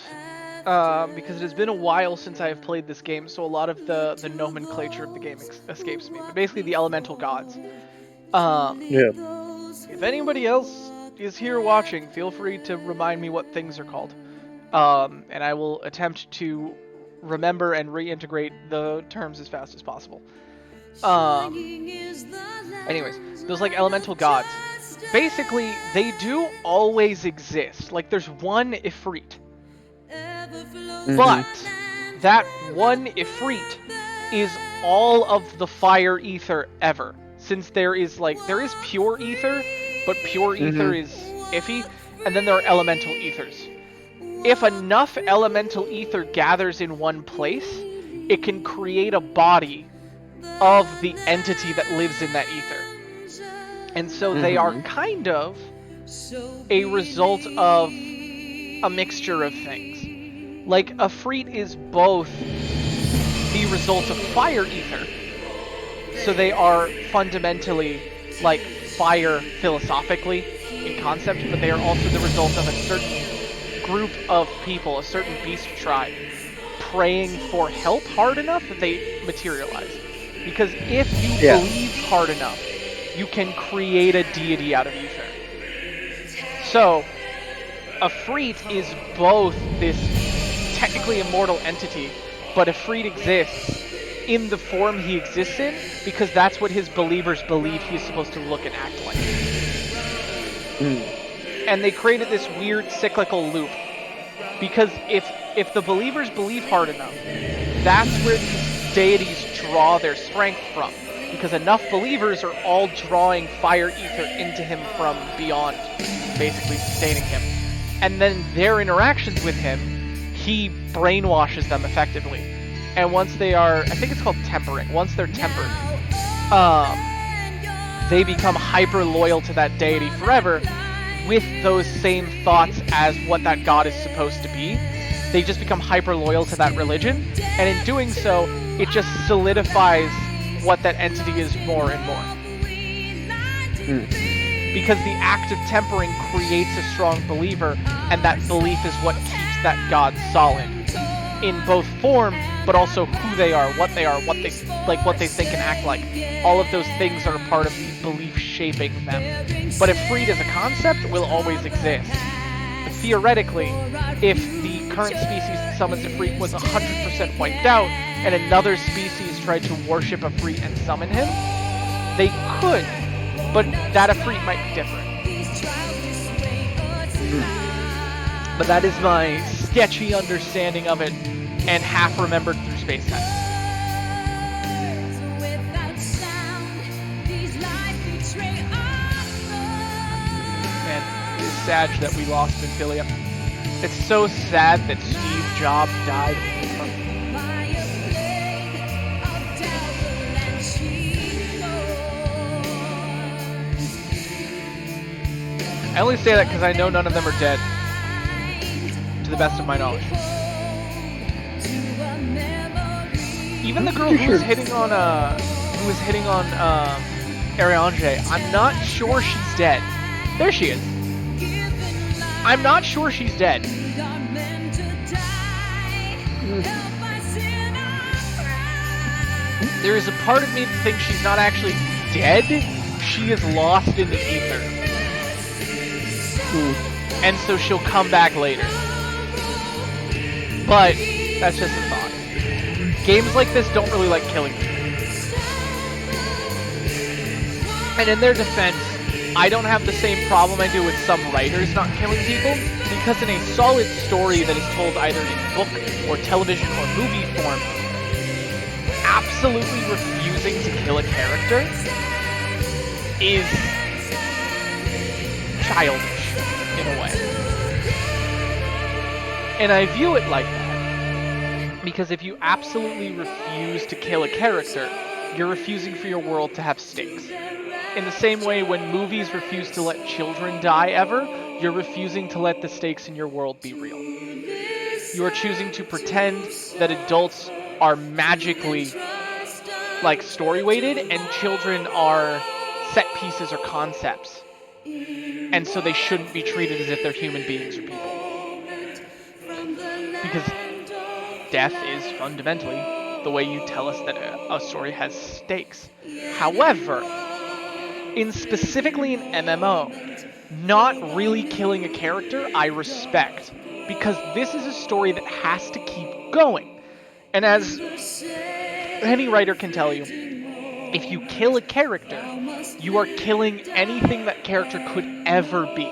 because it has been a while since I have played this game, so a lot of the nomenclature of the game escapes me. But basically the elemental gods. Yeah. If anybody else is here watching, feel free to remind me what things are called. And I will attempt to remember and reintegrate the terms as fast as possible. Anyways, those, like, elemental gods. Basically, they do always exist. Like, there's one Ifrit. But that one Ifrit is all of the fire ether ever. Since there is pure ether, but pure ether is iffy, and then there are elemental ethers. If enough elemental ether gathers in one place, it can create a body of the entity that lives in that ether. And so they are kind of a result of a mixture of things. Like, Ifrit is both the result of fire ether, so they are fundamentally like fire philosophically in concept, but they are also the result of a certain group of people, a certain beast tribe, praying for help hard enough that they materialize. Because if you believe hard enough, you can create a deity out of ether. So, Ifrit is both this technically immortal entity, but Ifrit exists in the form he exists in because that's what his believers believe he's supposed to look and act like. And they created this weird cyclical loop. Because if the believers believe hard enough, that's where these deities draw their strength from. Because enough believers are all drawing fire ether into him from beyond, basically sustaining him. And then their interactions with him, he brainwashes them effectively. And once they are, I think it's called tempering, once they're tempered, they become hyper loyal to that deity forever with those same thoughts as what that god is supposed to be. they just become hyper loyal to that religion, and in doing so, it just solidifies what that entity is more and more. Because the act of tempering creates a strong believer, and that belief is what keeps that god solid in both form, but also who they are, what they what they think and act like. All of those things are a part of the belief shaping them. But Ifrit as a concept will always exist. But theoretically, if the current species that summons Ifrit was 100% wiped out, and another species tried to worship Ifrit and summon him, they could, but that Ifrit might be different. But that is my sketchy understanding of it, and half remembered through space time. Man, it's sad that we lost Infilia. It's so sad that Steve Jobs died. I only say that because I know none of them are dead, to the best of my knowledge. Even the girl who was hitting on Ariange, I'm not sure she's dead. There she is. I'm not sure she's dead. There is a part of me that thinks she's not actually dead. She is lost in the ether. And so she'll come back later. But that's just a thought. Games like this don't really like killing people. And in their defense, I don't have the same problem I do with some writers not killing people, because in a solid story that is told either in book or television or movie form, absolutely refusing to kill a character is childish in a way. And I view it like that because if you absolutely refuse to kill a character, you're refusing for your world to have stakes. In the same way, when movies refuse to let children die ever, you're refusing to let the stakes in your world be real. You are choosing to pretend that adults are magically, like, story-weighted, and children are set pieces or concepts. And so they shouldn't be treated as if they're human beings or people. Because death is fundamentally the way you tell us that a story has stakes. However, specifically in MMO, not really killing a character, I respect. Because this is a story that has to keep going. And as any writer can tell you, if you kill a character, you are killing anything that character could ever be.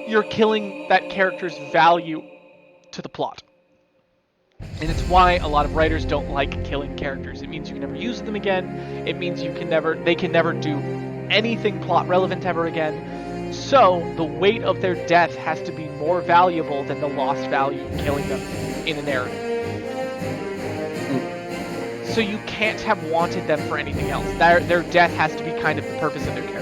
You're killing that character's value to the plot. And it's why a lot of writers don't like killing characters. It means you can never use them again. It means they can never do anything plot relevant ever again. So the weight of their death has to be more valuable than the lost value of killing them in a narrative. So you can't have wanted them for anything else. Their death has to be kind of the purpose of their character.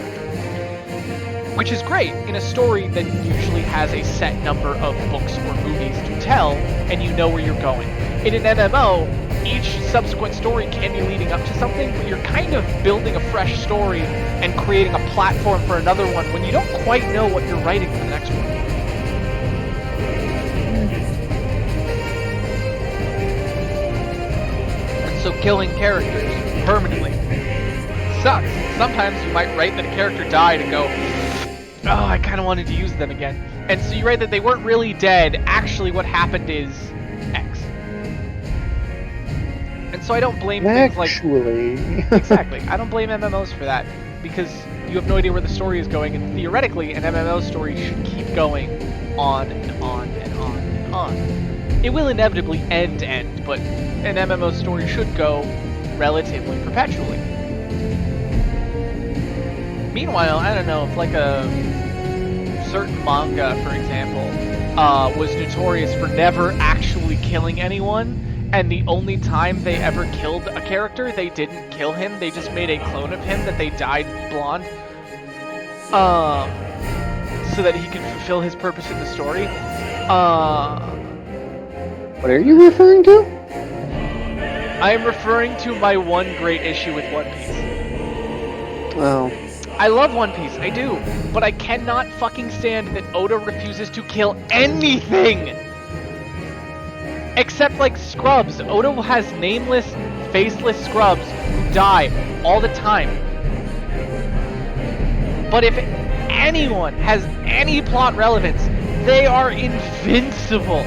Which is great in a story that usually has a set number of books or movies to tell, and you know where you're going. In an MMO, each subsequent story can be leading up to something, but you're kind of building a fresh story and creating a platform for another one when you don't quite know what you're writing for the next one. And so killing characters permanently sucks. Sometimes you might write that a character died and go, oh, I kind of wanted to use them again. And so you write that they weren't really dead. Actually, what happened is X. And so I don't blame things like... Exactly. I don't blame MMOs for that. Because you have no idea where the story is going. And theoretically, an MMO story should keep going on and on and on and on. It will inevitably end, but an MMO story should go relatively perpetually. Meanwhile, I don't know, if like a certain manga, for example, was notorious for never actually killing anyone, and the only time they ever killed a character, they didn't kill him, they just made a clone of him that they dyed blonde, so that he could fulfill his purpose in the story. What are you referring to? I am referring to my one great issue with One Piece. Oh. I love One Piece, I do, but I cannot fucking stand that Oda refuses to kill anything! Except, like, scrubs. Oda has nameless, faceless scrubs who die all the time. But if anyone has any plot relevance, they are invincible.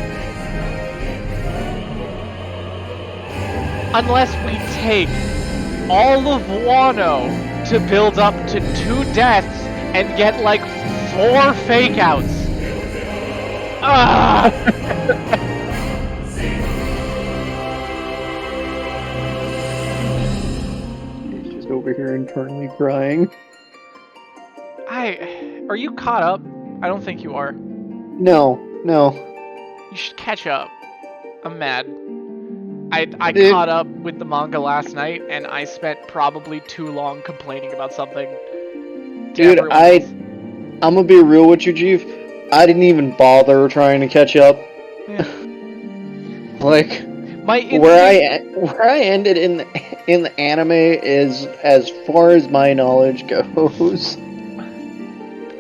Unless we take all of Wano to build up to 2 deaths and get like 4 fake outs. Ah! He's just over here internally crying. Are you caught up? I don't think you are. No. You should catch up. I'm mad. I caught up with the manga last night, and I spent probably too long complaining about something. Dude, I'm gonna be real with you, Jeeve. I didn't even bother trying to catch up. Yeah. Like, where I ended in the anime is as far as my knowledge goes.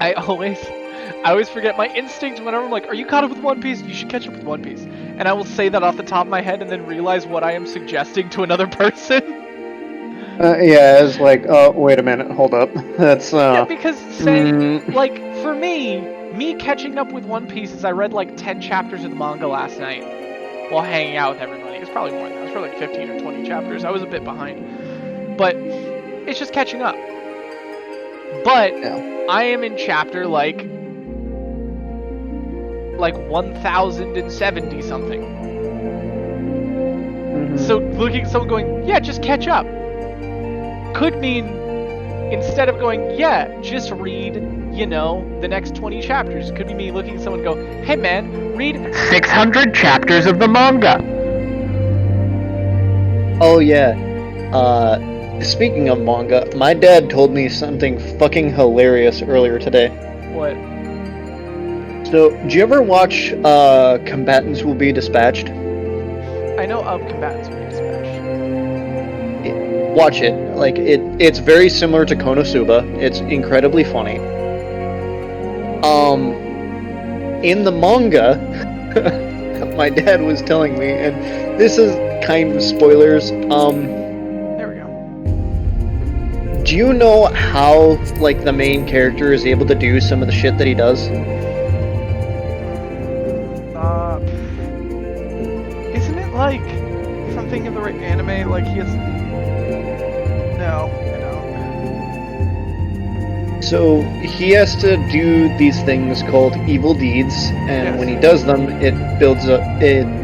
I always forget my instinct whenever I'm like, are you caught up with One Piece? You should catch up with One Piece. And I will say that off the top of my head and then realize what I am suggesting to another person. Yeah, it's like, oh, wait a minute, hold up. That's, Yeah, because like, for me catching up with One Piece is I read like 10 chapters of the manga last night while hanging out with everybody. It's probably more than that. It was probably like 15 or 20 chapters. I was a bit behind. But it's just catching up. But I am in chapter like 1070 something. So looking at someone going, yeah, just catch up, could mean instead of going, yeah, just read, the next 20 chapters, could be me looking at someone and go, hey man, read 600 chapters of the manga. Oh yeah. Speaking of manga, my dad told me something fucking hilarious earlier today. What? So, do you ever watch Combatants Will Be Dispatched? I know of Combatants Will Be Dispatched. Watch it. Like, it's very similar to Konosuba. It's incredibly funny. In the manga, my dad was telling me, and this is kind of spoilers, there we go. Do you know how, like, the main character is able to do some of the shit that he does? Isn't it like, if I'm thinking of the right anime, like he has... No, I don't. So, he has to do these things called evil deeds, and when he does them, it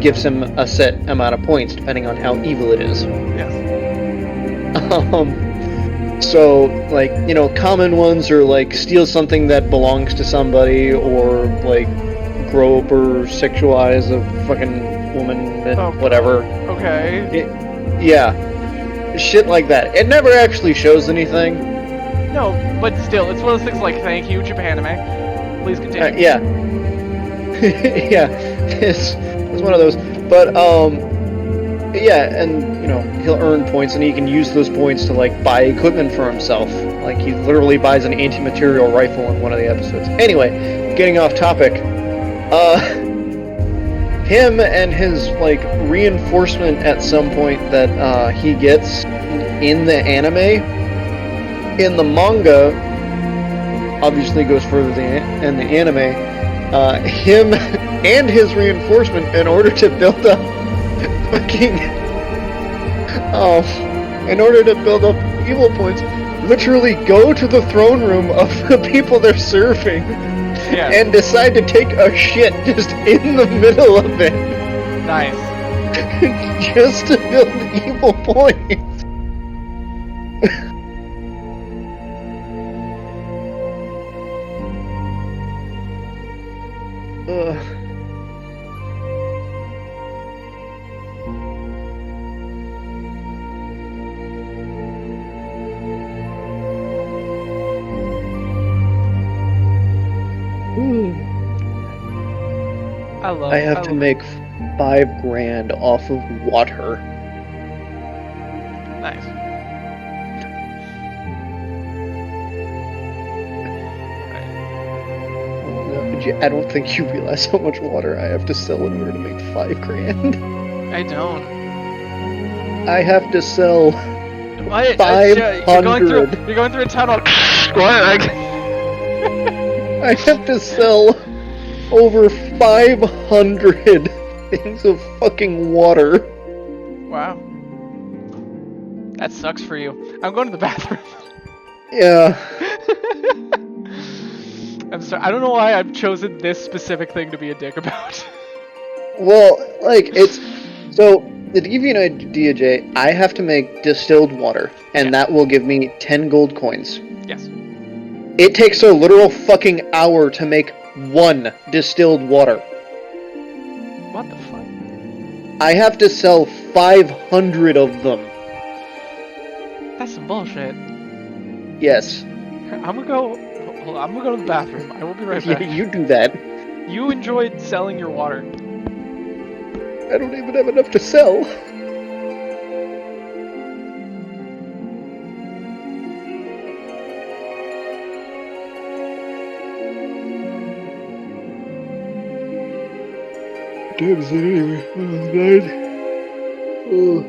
gives him a set amount of points, depending on how evil it is. Yes. So, like, common ones are, like, steal something that belongs to somebody, or, like, grope or sexualize a fucking woman and whatever. Okay. Yeah. Shit like that. It never actually shows anything. No, but still, it's one of those things like, thank you, Japanime. Please continue. Yeah. Yeah. It's one of those. But, yeah, and, he'll earn points, and he can use those points to, like, buy equipment for himself. Like, he literally buys an anti-material rifle in one of the episodes. Anyway, getting off topic. Him and his, like, reinforcement at some point that, he gets in the anime, in the manga, obviously goes further in the anime, him and his reinforcement, in order to build up fucking... in order to build up evil points, literally go to the throne room of the people they're serving and decide to take a shit just in the middle of it. Nice. Just to build evil points. I have to make $5,000 off of water. Nice. I don't think you realize how much water I have to sell in order to make $5,000. I don't. I have to sell What? 500. You're going through a tunnel. I have to sell over 500 things of fucking water. Wow. That sucks for you. I'm going to the bathroom. Yeah. I'm sorry. I don't know why I've chosen this specific thing to be a dick about. Well, like, it's... So, to give you an idea, Jay, I have to make distilled water, and that will give me 10 gold coins. Yes. It takes a literal fucking hour to make 1 distilled water. What the fuck? I have to sell 500 of them. That's some bullshit. Yes. I'm gonna go... Hold on, I'm gonna go to the bathroom. I will be right back. You do that. You enjoyed selling your water. I don't even have enough to sell. Damn, is it anyway? Oh,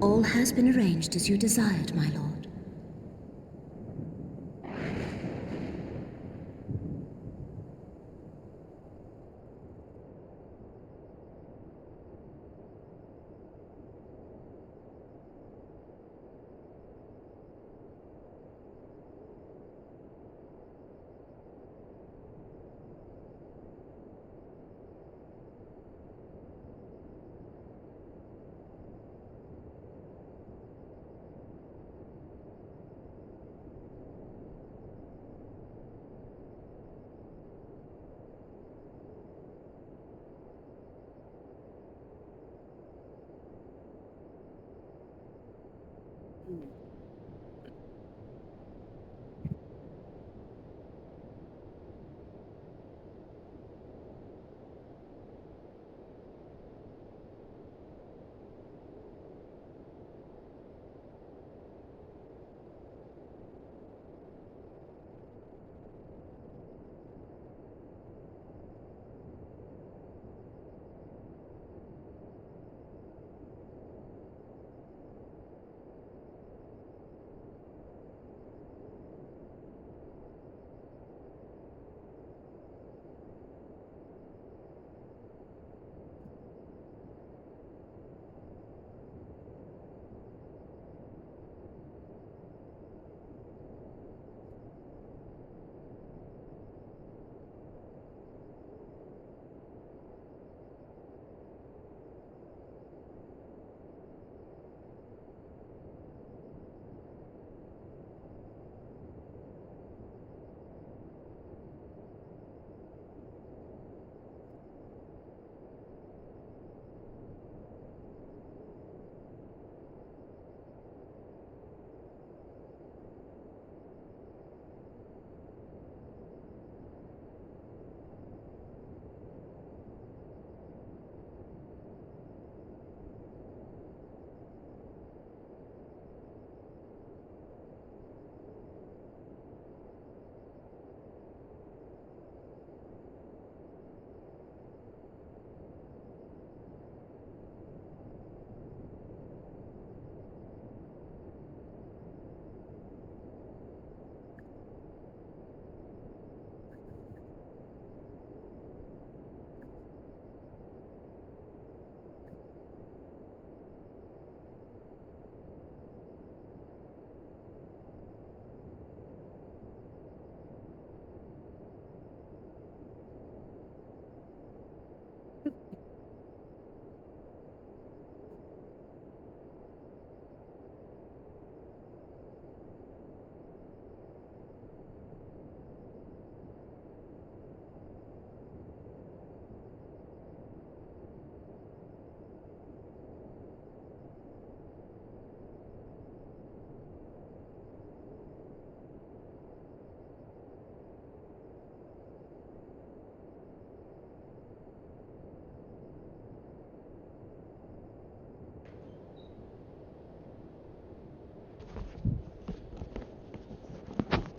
All has been arranged as you desired, my lord.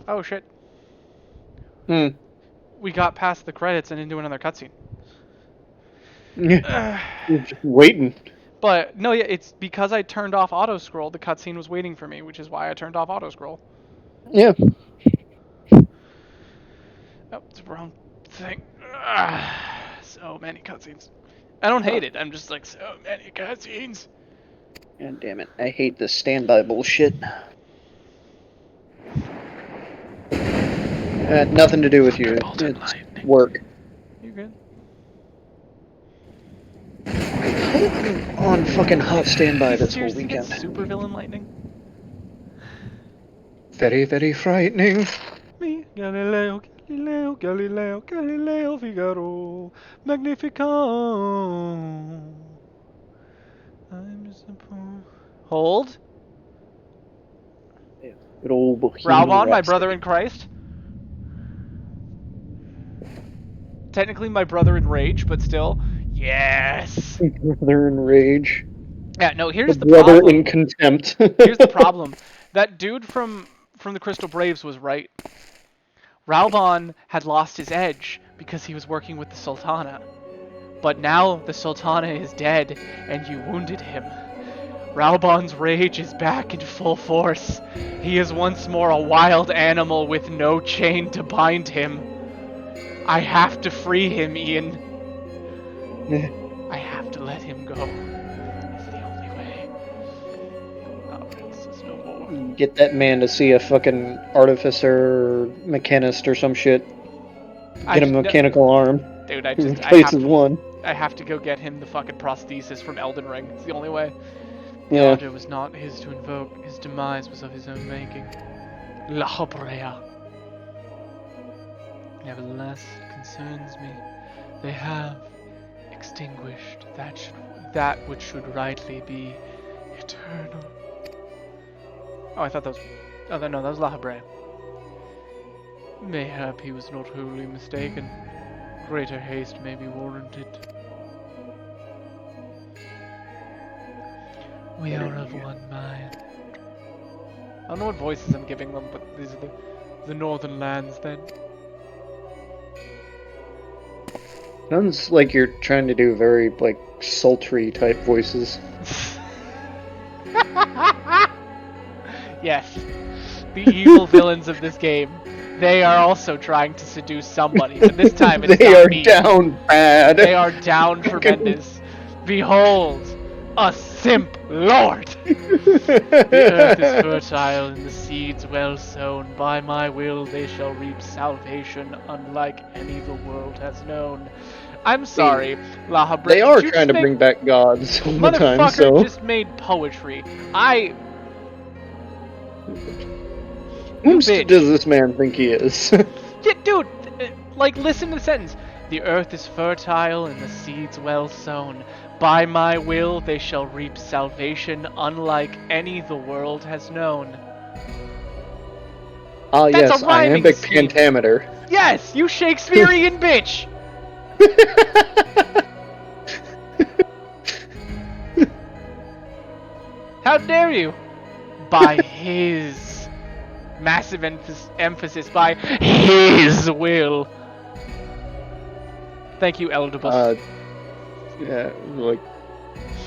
Oh shit. Hmm. We got past the credits and into another cutscene. You're just waiting. But no, yeah, it's because I turned off auto scroll. The cutscene was waiting for me, which is why I turned off auto scroll. Yeah. Oh, it's the wrong thing. So many cutscenes. I don't hate it. I'm just like, so many cutscenes. God damn it. I hate this standby bullshit. Had nothing to do with you. It's work. You good? On fucking hot standby this whole Seriously, weekend. that's super villain lightning? Very, very frightening. Me, Galileo, Galileo, Galileo, Galileo, Figaro, Magnifico. I'm just a poor... Hold. Good old Bohemian Raubon, my Rhapsody. brother in Christ. Technically my brother in rage, but still. Yes! Brother in rage. Yeah, no, here's the brother problem. in contempt. Here's the problem. That dude from the Crystal Braves was right. Raubon had lost his edge because he was working with the Sultana. But now the Sultana is dead, and you wounded him. Raubon's rage is back in full force. He is once more a wild animal with no chain to bind him. I have to free him, Ian. I have to let him go. It's the only way. This is no more. Get that man to see a fucking artificer, mechanist, or some shit. Get him a mechanical arm. Dude, I replaces one. I have to go get him the fucking prosthesis from Elden Ring. It's the only way. The Yeah. order was not his to invoke. His demise was of his own making. La Habrea. Nevertheless, it concerns me. They have extinguished that which should rightly be eternal. Oh, I thought that was... Oh, no, that was La Habrea. Mayhap he was not wholly mistaken. Greater haste may be warranted. We are of one mind. I don't know what voices I'm giving them, but these are the northern lands then. Sounds like you're trying to do very, like, sultry type voices. Yes. The evil villains of this game. They are also trying to seduce somebody, but this time it's They not are me. down bad. They are down tremendous. Behold, a simp lord! The earth is fertile and the seeds well sown. By my will they shall reap salvation unlike any the world has known. I'm sorry, La Habrea. They are trying to bring back gods all the time, Motherfucker so... just made poetry. Who does this man think he is? Yeah, dude, like, listen to the sentence. The earth is fertile and the seeds well sown. By my will they shall reap salvation unlike any the world has known. Ah, That's yes, a rhyming iambic scheme. pentameter. Yes, you Shakespearean bitch! How dare you? By his massive emphasis, by his will. Thank you, Eldebus. Yeah, like,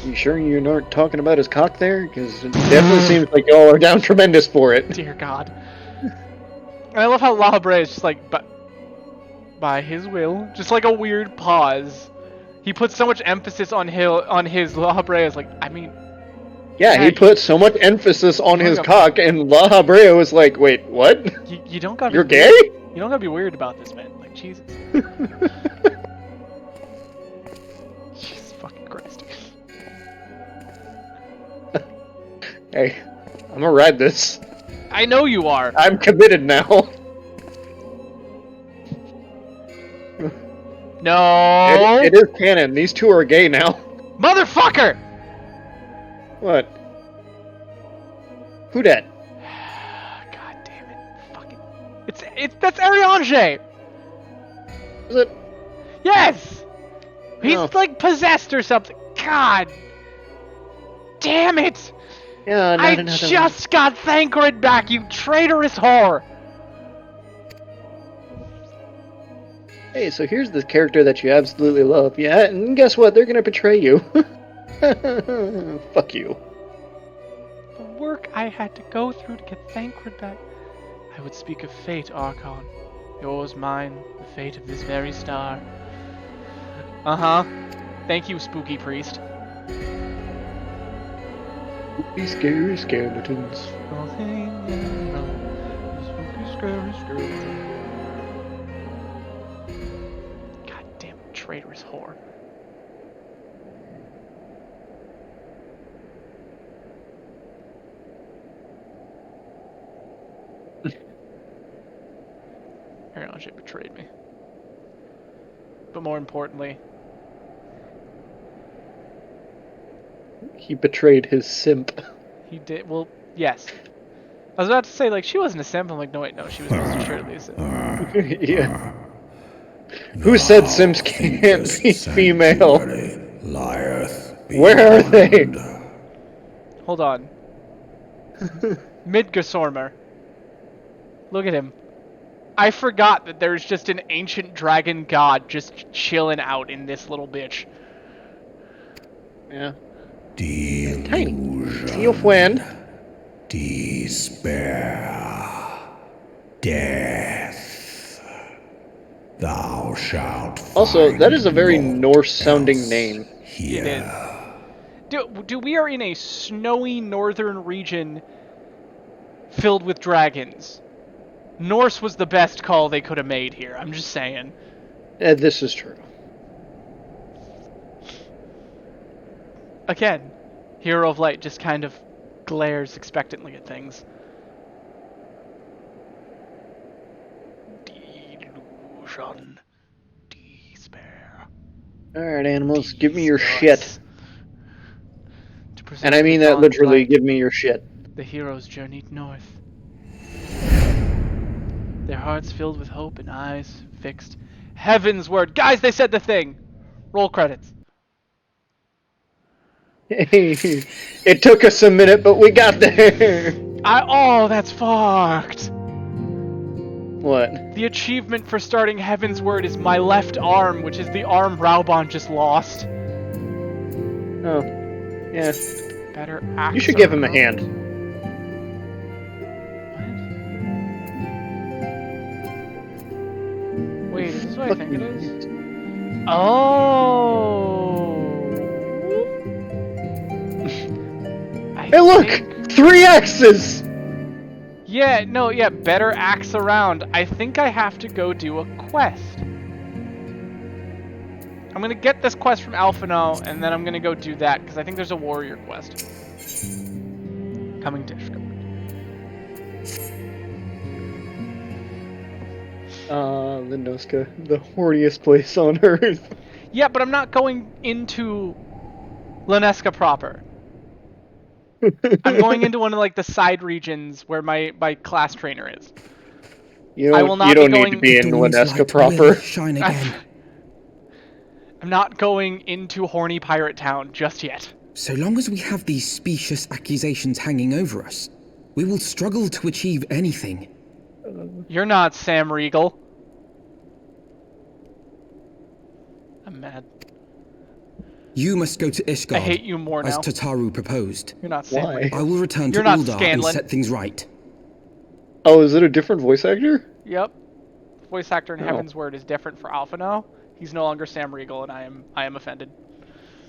you sure you aren't talking about his cock there? Because it definitely seems like y'all are down tremendous for it. Dear God. And I love how La Habrea is just like, by his will, just like a weird pause. He puts so much emphasis on his La Habrea is like, I mean... Yeah, he put so much emphasis on his cock, and La Habrea was like, wait, what? You don't gotta You're be gay? weird. You don't gotta be weird about this, man. Like, Jesus. Jesus fucking Christ. Hey, I'm gonna ride this. I know you are. I'm committed now. No. It is canon. These two are gay now. Motherfucker! What? Who dat? God damn it. Fucking. That's Ariange! Is it? Yes! He's like possessed or something. God damn it! Yeah, I just got Thancred back, you traitorous whore! Hey, so here's the character that you absolutely love. Yeah, and guess what? They're gonna betray you. Fuck you. The work I had to go through to get Thancred back. I would speak of fate, Archon. Yours, mine, the fate of this very star. Uh-huh. Thank you, spooky priest. Spooky, scary skeletons. Spooky, scary skeletons. Goddamn traitorous whore. Apparently she betrayed me. But more importantly, He betrayed his simp. he did. Well, yes. I was about to say, like, she wasn't a simp. I'm like, no, wait, no, she was most assuredly a simp. Yeah. Who said Sims can't be female? Where are they? Hold on. Midgårdstormr. Look at him. I forgot that there's just an ancient dragon god just chilling out in this little bitch. Yeah. He's tiny. Seal Flan. Despair. Death. Thou shalt Also, that is a very Norse-sounding name. It is. Dude, we are in a snowy northern region filled with dragons. Norse was the best call they could have made here. I'm just saying. This is true. Again, Hero of Light just kind of glares expectantly at things. Delusion. Despair. Alright, animals, give me your shit. And I mean the that dawn's literally, light, give me your shit. The heroes journeyed north. Their hearts filled with hope and eyes fixed. Heavensward. Guys, they said the thing. Roll credits. It took us a minute, but we got there. Oh, that's fucked. What? The achievement for starting Heavensward is my left arm, which is the arm Raubon just lost. Oh, yeah. Better axe. You should give him a hand. Wait, is this what I think it is? Oh. Hey, look! 3 X's! Yeah, no, yeah, better axe around. I think I have to go do a quest. I'm gonna get this quest from Alphino, and then I'm gonna go do that, because I think there's a warrior quest. Coming to Ishgard. Lindosca, the horniest place on Earth. Yeah, but I'm not going into Leneska proper. I'm going into one of like the side regions where my class trainer is. You I will not don't be need to be in Leneska proper. Shine again. I'm not going into horny pirate town just yet. So long as we have these specious accusations hanging over us, we will struggle to achieve anything. You're not Sam Riegel. I'm mad. You must go to Ishgard. I hate you more as now. Tataru proposed. You're not Sam Riegel. I will return You're to not Uldar and Scanlan. set things right. Oh, is it a different voice actor? Yep. Voice actor in Oh. Heavensward is different for Alphino. He's no longer Sam Riegel, and I am offended.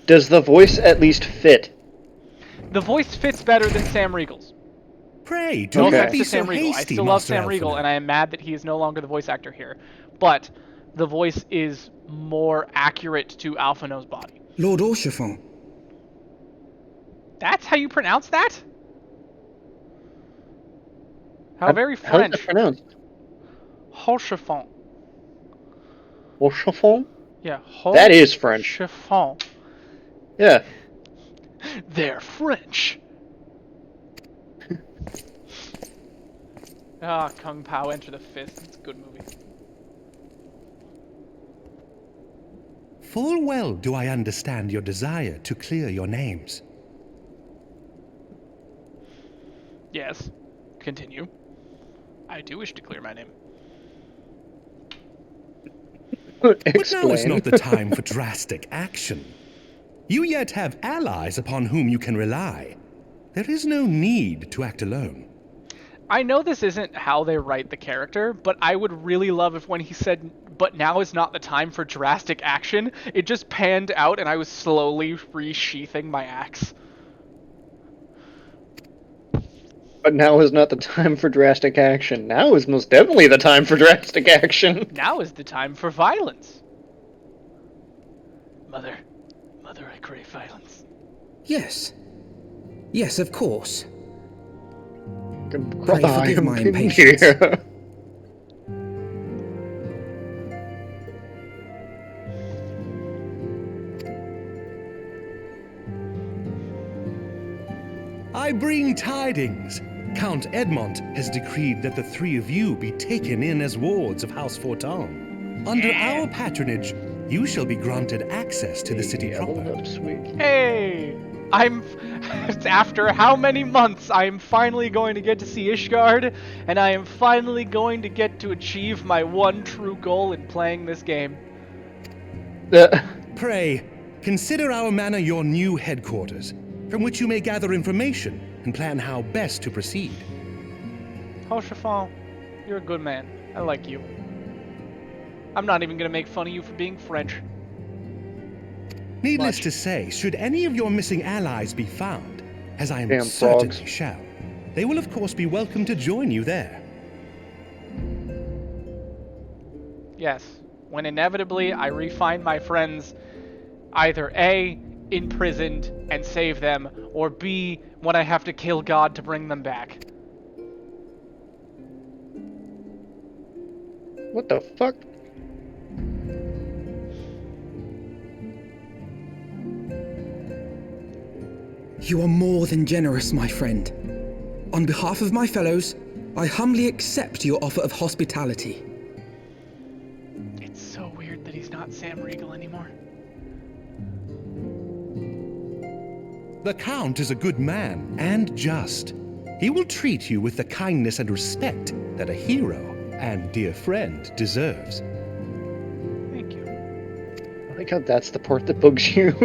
Does the voice at least fit? The voice fits better than Sam Riegel's. Pray, No do not offense be to so Sam Riegel. I hasty, still love Master Sam Riegel, Alphino. and I am mad that he is no longer the voice actor here. But the voice is more accurate to Alphino's body. Lord Orchefon. That's how you pronounce that? How very How's French. that pronounced? Orchefon. Orchefon? Yeah. That is French. Chiffon. Yeah. They're French. Kung Pao, Enter the Fist. It's a good movie. Full well do I understand your desire to clear your names. Yes. Continue. I do wish to clear my name. But now is not the time for drastic action. You yet have allies upon whom you can rely. There is no need to act alone. I know this isn't how they write the character, but I would really love if when he said, "But now is not the time for drastic action," it just panned out and I was slowly resheathing my axe. But now is not the time for drastic action. Now is most definitely the time for drastic action. Now is the time for violence. Mother, I crave violence. Yes. Yes, of course. Pray forgive my impatience. I bring tidings. Count Edmont has decreed that the three of you be taken in as wards of House Fortin. Under our patronage, you shall be granted access to the city proper. Hey! After how many months, I am finally going to get to see Ishgard, and I am finally going to get to achieve my one true goal in playing this game. Pray, consider our manor your new headquarters, from which you may gather information and plan how best to proceed. Oh, Chiffon, you're a good man. I like you. I'm not even gonna make fun of you for being French. Needless to say, should any of your missing allies be found, as I am Damn certain frogs. they shall, they will of course be welcome to join you there. Yes, when inevitably I re-find my friends either A, imprisoned and save them, or B, when I have to kill God to bring them back. What the fuck? You are more than generous, my friend. On behalf of my fellows, I humbly accept your offer of hospitality. It's so weird that he's not Sam Riegel anymore. The Count is a good man and just. He will treat you with the kindness and respect that a hero and dear friend deserves. Thank you. I like how that's the part that bugs you.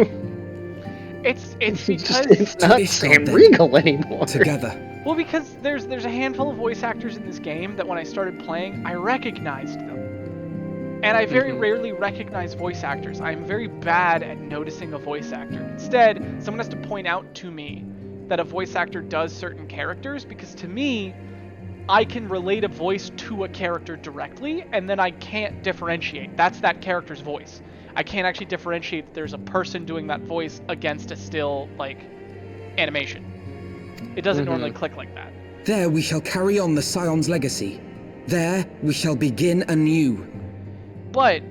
It's because it's not Sam Riegel anymore. Together. Well, because there's a handful of voice actors in this game that when I started playing, I recognized them. And I very rarely recognize voice actors. I'm very bad at noticing a voice actor. Instead, someone has to point out to me that a voice actor does certain characters, because to me, I can relate a voice to a character directly, and then I can't differentiate. That's that character's voice. I can't actually differentiate that there's a person doing that voice against a still, like, animation. It doesn't normally click like that. There we shall carry on the Scion's legacy. There we shall begin anew. But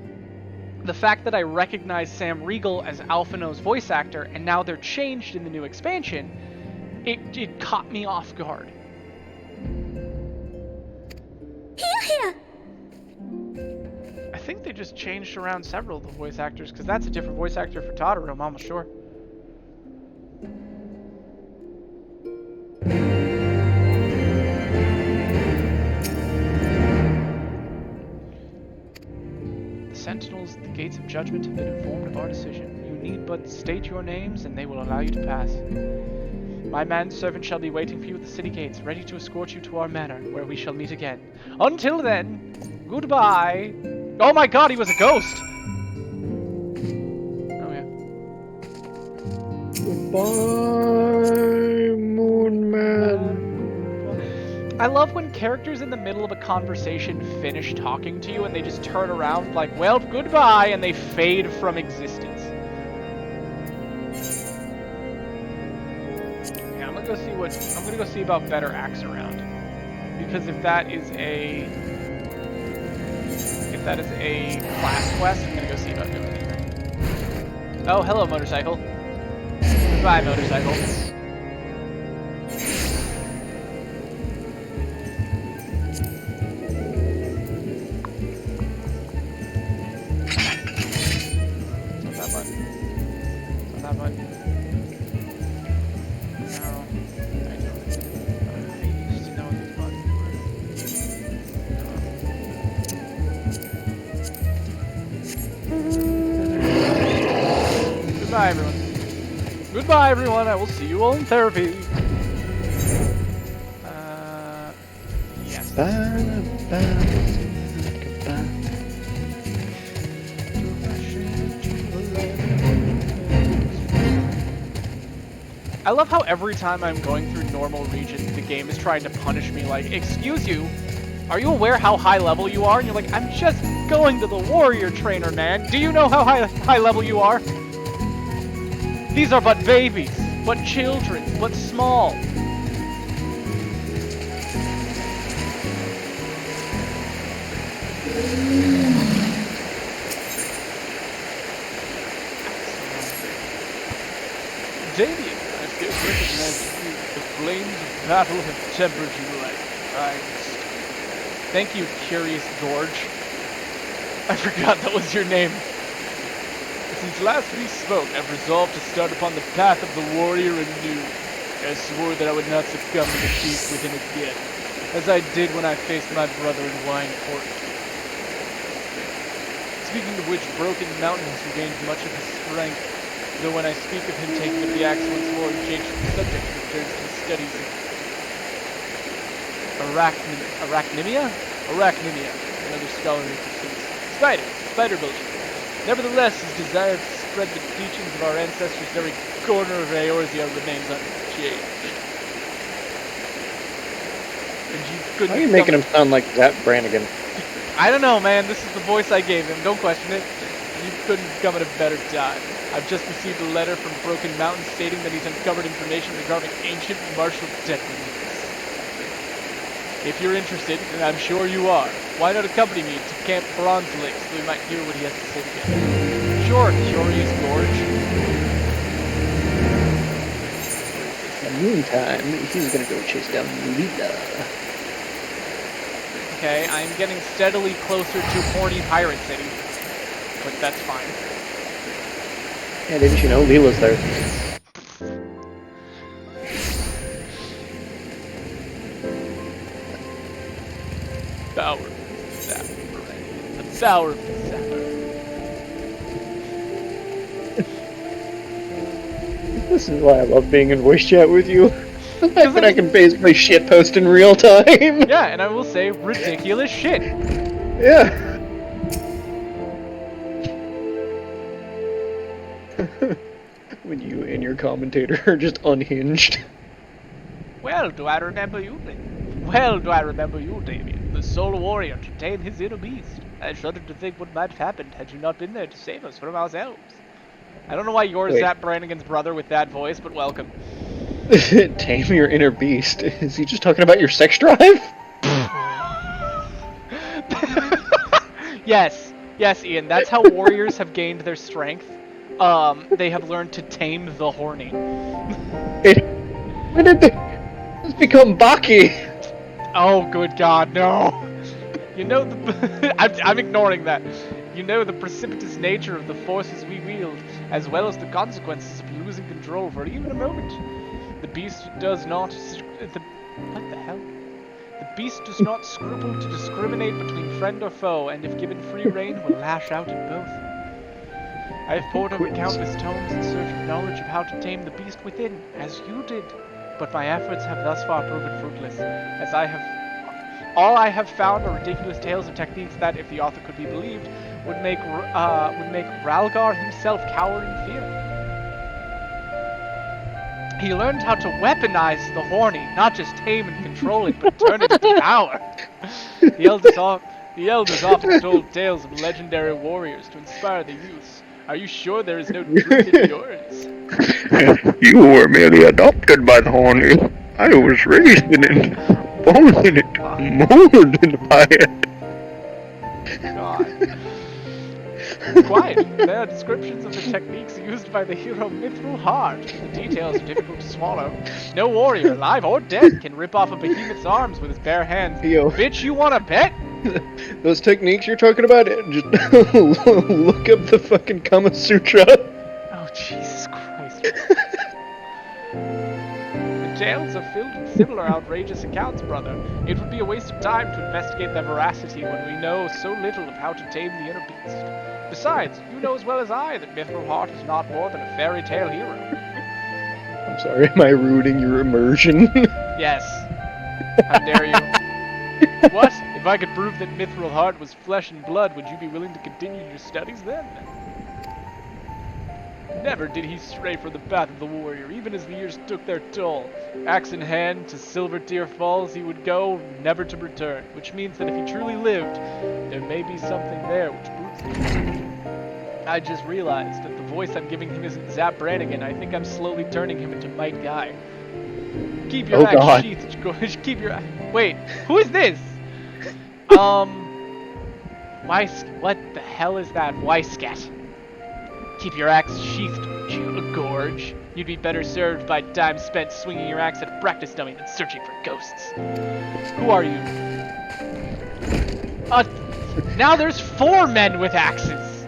the fact that I recognize Sam Riegel as Alphino's voice actor, and now they're changed in the new expansion, it caught me off guard. Here! I think they just changed around several of the voice actors, because that's a different voice actor for Totoro, I'm almost sure. The Sentinels at the gates of judgment have been informed of our decision. You need but state your names, and they will allow you to pass. My manservant shall be waiting for you at the city gates, ready to escort you to our manor, where we shall meet again. Until then, goodbye. Oh my god, he was a ghost! Oh yeah. Goodbye, Moon Man. I love when characters in the middle of a conversation finish talking to you and they just turn around like, well, goodbye, and they fade from existence. Yeah, I'm gonna go see about better axe around. Because if that is a class quest, I'm gonna go see about doing it. Oh, hello, motorcycle. Goodbye, motorcycle. Goodbye, everyone. Goodbye, everyone. I will see you all in therapy. Yes. I love how every time I'm going through normal regions, the game is trying to punish me, like, excuse you, are you aware how high level you are? And you're like, I'm just going to the warrior trainer, man. Do you know how high level you are? These are but babies, but children, but small. Damien, I still recognize you. The flames of battle have tempered you like ice. Thank you, Curious George. I forgot that was your name. Since last we spoke, I've resolved to start upon the path of the warrior anew. I swore that I would not succumb to the beast within again, as I did when I faced my brother in Wineport. Speaking of which, Broken Mountain has regained much of his strength, though when I speak of him taking up the Excellent Sword, changed the subject and returns to his studies of Arachnimia, another scholarly pursuits. Spider building. Nevertheless, his desire to spread the teachings of our ancestors every corner of Eorzea remains unchanged. And you couldn't. Why are you making him sound like Zap Brannigan? I don't know, man. This is the voice I gave him. Don't question it. You couldn't come at a better time. I've just received a letter from Broken Mountain stating that he's uncovered information regarding ancient martial techniques. If you're interested, and I'm sure you are, why not accompany me to Camp Bronze Lake so we might hear what he has to say together? Sure, Curious Gorge. In the meantime, he's gonna go chase down Lila. Okay, I'm getting steadily closer to horny Pirate City. But that's fine. Yeah, didn't you know Lila's there? Power of the Zapper. The power of the Zapper. This is why I love being in voice chat with you. The fact that I can basically shitpost in real time. Yeah, and I will say ridiculous shit. Yeah. When you and your commentator are just unhinged. Well, do I remember you, Damien, the sole warrior to tame his inner beast. I shudder to think what might have happened had you not been there to save us from ourselves. I don't know why you're Zap Brannigan's brother with that voice, but welcome. Tame your inner beast. Is he just talking about your sex drive? Yes, Ian, that's how warriors have gained their strength. They have learned to tame the horny. When did this become Baki? Oh, good God, no! You know I'm ignoring that. You know the precipitous nature of the forces we wield, as well as the consequences of losing control for even a moment. The beast does not... What the hell? The beast does not scruple to discriminate between friend or foe, and if given free rein, will lash out at both. I have pored over countless tomes in search of knowledge of how to tame the beast within, as you did. But my efforts have thus far proven fruitless, as all I have found are ridiculous tales of techniques that, if the author could be believed, would make Ralgar himself cower in fear. He learned how to weaponize the horny, not just tame and control it, but turn it into power. The elders often told tales of legendary warriors to inspire the youths. Are you sure there is no truth in yours? You were merely adopted by the horny. I was raised in it, born in it, molded by it. God. Quiet. There are descriptions of the techniques used by the hero Mithril Heart. The details are difficult to swallow. No warrior, alive or dead, can rip off a behemoth's arms with his bare hands. Yo. Bitch, you wanna bet? Those techniques you're talking about, just look up the fucking Kama Sutra. Oh, Jesus Christ. The tales are filled with similar outrageous accounts, brother. It would be a waste of time to investigate their veracity when we know so little of how to tame the inner beast. Besides, you know as well as I that Mithril Heart is not more than a fairy tale hero. I'm sorry, am I ruining your immersion? Yes. How dare you? What? If I could prove that Mithril Heart was flesh and blood, would you be willing to continue your studies then? Never did he stray from the path of the warrior, even as the years took their toll. Axe in hand, to Silvertear Falls he would go, never to return, which means that if he truly lived, there may be something there which proves it. I just realized that the voice I'm giving him isn't Zap Brannigan. I think I'm slowly turning him into Might Guy. Keep your axe sheathed, keep your... Wait, who is this? What the hell is that? Weiscat. Keep your axe sheathed, Gorge. You'd be better served by time spent swinging your axe at a practice dummy than searching for ghosts. Who are you? Now there's 4 men with axes!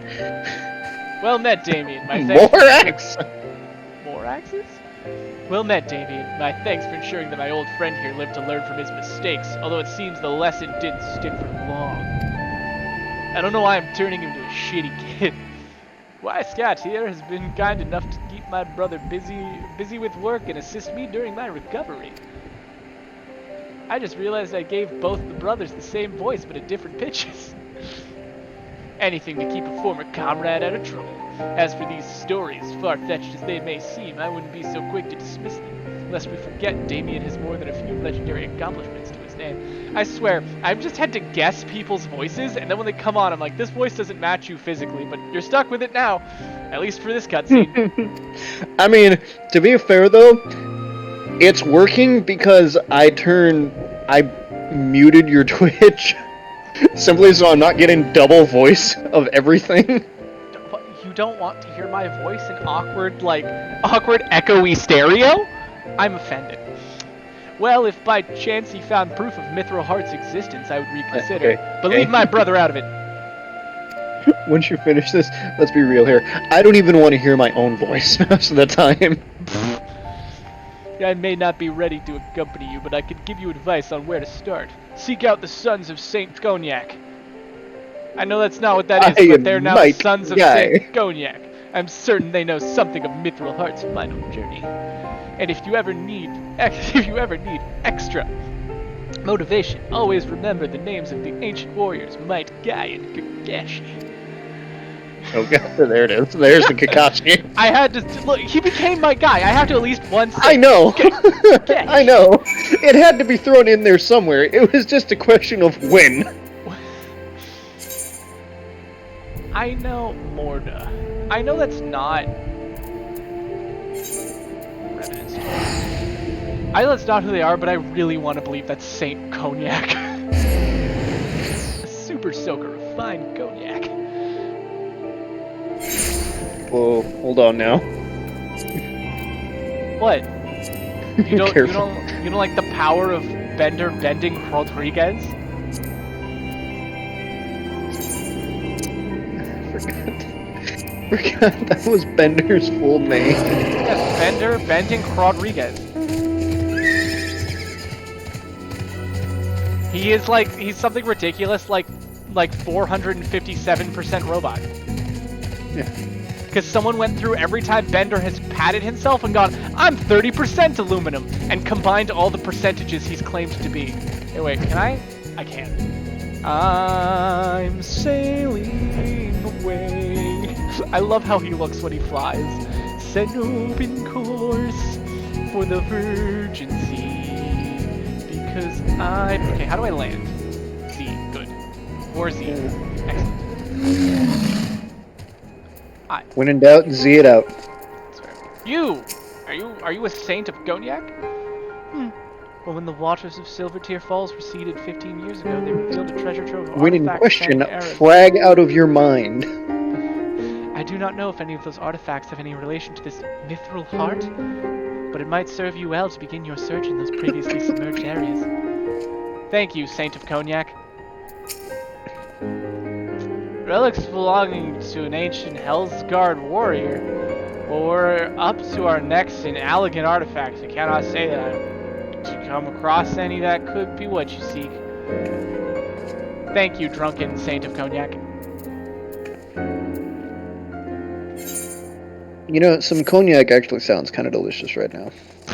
Well met, Damien. My thanks More axe! More axes? Well met, Damien. My thanks for ensuring that my old friend here lived to learn from his mistakes, although it seems the lesson didn't stick for long. I don't know why I'm turning him into a shitty kid. Why, Scott here has been kind enough to keep my brother busy with work and assist me during my recovery. I just realized I gave both the brothers the same voice, but at different pitches. Anything to keep a former comrade out of trouble. As for these stories, far-fetched as they may seem, I wouldn't be so quick to dismiss them, lest we forget Damien has more than a few legendary accomplishments to his name. I swear, I've just had to guess people's voices, and then when they come on, I'm like, this voice doesn't match you physically, but you're stuck with it now, at least for this cutscene. I mean, to be fair though, it's working because I muted your Twitch simply so I'm not getting double voice of everything. You don't want to hear my voice in awkward echoey stereo? I'm offended. Well, if by chance he found proof of Mithril Heart's existence, I would reconsider. But leave my brother out of it. Once you finish this, let's be real here. I don't even want to hear my own voice most of the time. I may not be ready to accompany you, but I could give you advice on where to start. Seek out the Sons of Saint Cognac. I know that's not what that is, but they're now the Sons of Saint Cognac. I'm certain they know something of Mithril Heart's final journey. And if you ever need extra motivation, always remember the names of the ancient warriors, Might Guy and Kakashi. Oh god, there it is. There's the Kakashi. I had to look. He became my guy. I have to at least once. I know. I know. It had to be thrown in there somewhere. It was just a question of when. I know Morda. I know that's not. Revenants. I know that's not who they are, but I really want to believe that's Saint Cognac. A super soaker of fine cognac. Whoa, hold on now. What? You don't like the power of Bender bending Rodriguez? Forgot that was Bender's full name. Yes, Bender bending Rodriguez. He's something ridiculous like 457% robot. Yeah. Because someone went through every time Bender has patted himself and gone, I'm 30% aluminum, and combined all the percentages he's claimed to be. Hey, wait, can I? I can't. I'm sailing away. I love how he looks when he flies. Set open course for the Virgin Sea. Because okay, how do I land? Z, good. Or Z. Excellent. When in doubt, Z it out. You! Are you a saint of Cognac? Well, when the waters of Silvertear Falls receded 15 years ago, they revealed a treasure trove of When in artifacts question, and eras. frag out of your mind. I do not know if any of those artifacts have any relation to this Mithril Heart, but it might serve you well to begin your search in those previously submerged areas. Thank you, Saint of Cognac. Relics belonging to an ancient Hellsguard warrior. Well, we're up to our necks in elegant artifacts. I cannot say that. To come across any that could be what you seek. Thank you, drunken Saint of Cognac. You know, some cognac actually sounds kind of delicious right now. I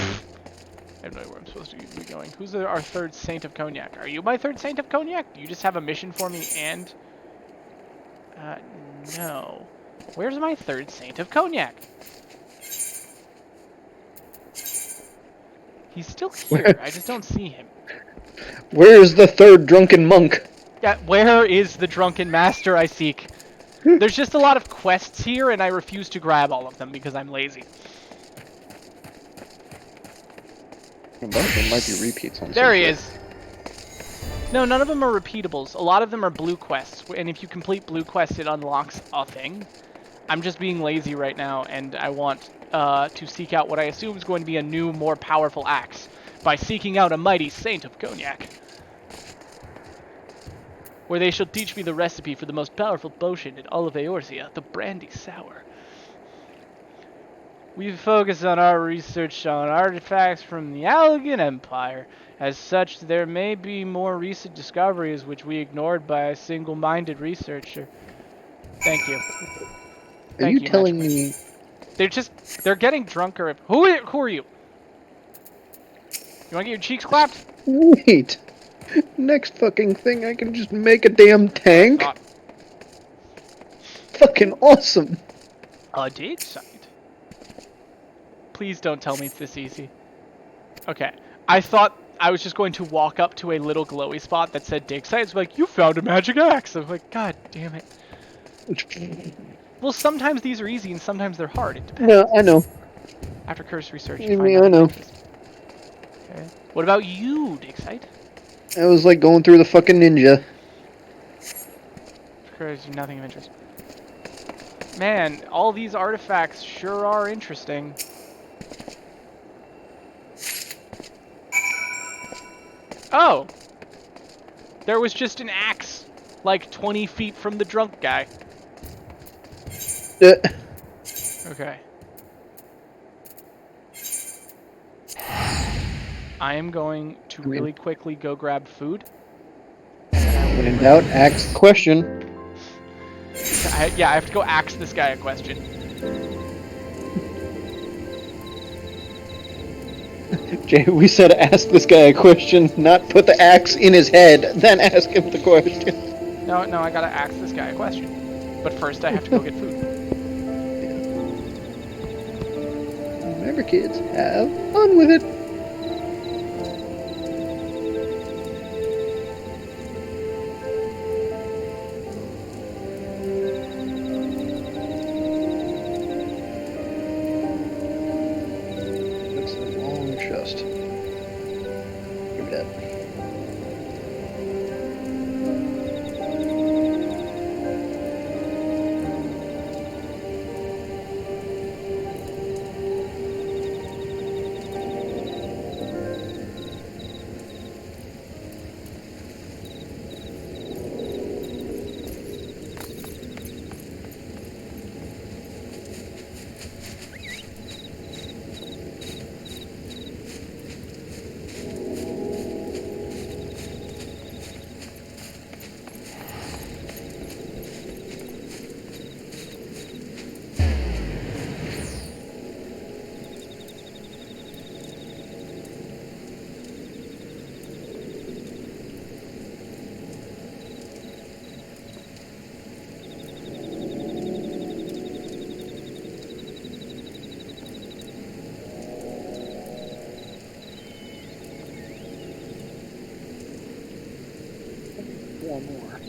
have no idea where I'm supposed to be going. Who's our third saint of cognac? Are you my third saint of cognac? Do you just have a mission for me and... no. Where's my third saint of cognac? He's still here. I just don't see him. Where's the third drunken monk? Yeah, where is the drunken master I seek? There's just a lot of quests here, and I refuse to grab all of them because I'm lazy. A bunch of them might be repeats on There he is. No, none of them are repeatables. A lot of them are blue quests, and if you complete blue quests, it unlocks a thing. I'm just being lazy right now, and I want to seek out what I assume is going to be a new, more powerful axe by seeking out a mighty saint of cognac, where they shall teach me the recipe for the most powerful potion in all of Eorzea, the brandy sour. We focus on our research on artifacts from the Allegan Empire. As such, there may be more recent discoveries which we ignored by a single-minded researcher. Thank you. Are you telling me? They're getting drunker. Who are you? You want to get your cheeks clapped? Wait. Next fucking thing, I can just make a damn tank? Fucking awesome. Dig site. Please don't tell me it's this easy. Okay. I thought I was just going to walk up to a little glowy spot that said dig site. It's like, you found a magic axe. I'm like, God damn it. Well, sometimes these are easy and sometimes they're hard. It depends. No, I know. After curse research, I know. Okay. What about you, dig site? I was like going through the fucking ninja. Curse, nothing of interest. Man, all these artifacts sure are interesting. Oh! There was just an axe, like 20 feet from the drunk guy. Okay. I am going to really quickly go grab food. When in doubt, ask the question. Yeah, I have to go ask this guy a question. Jay, we said ask this guy a question, not put the axe in his head, then ask him the question. No, I gotta ask this guy a question. But first I have to go get food. Remember, kids, have fun with it. That's a long chest. Give me that. One more.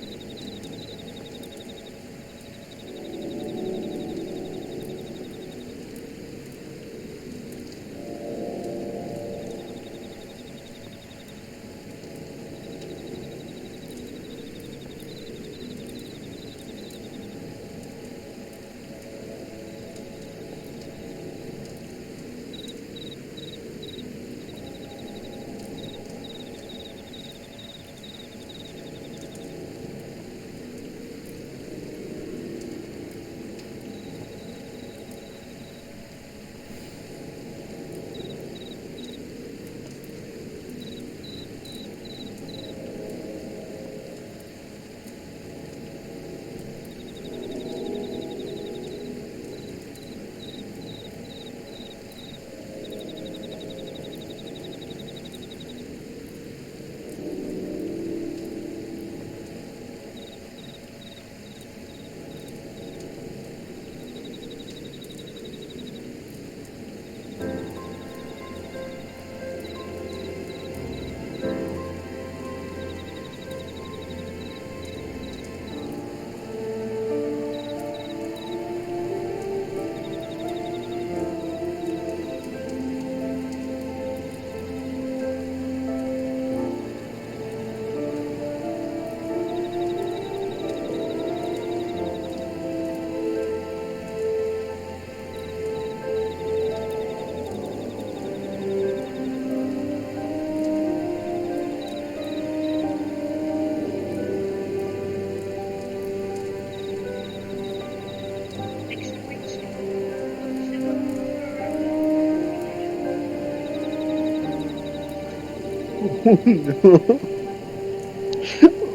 Oh no.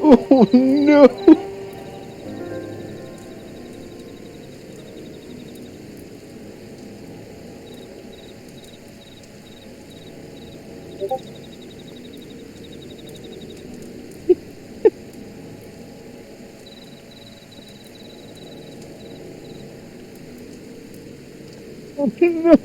Oh no. Oh no.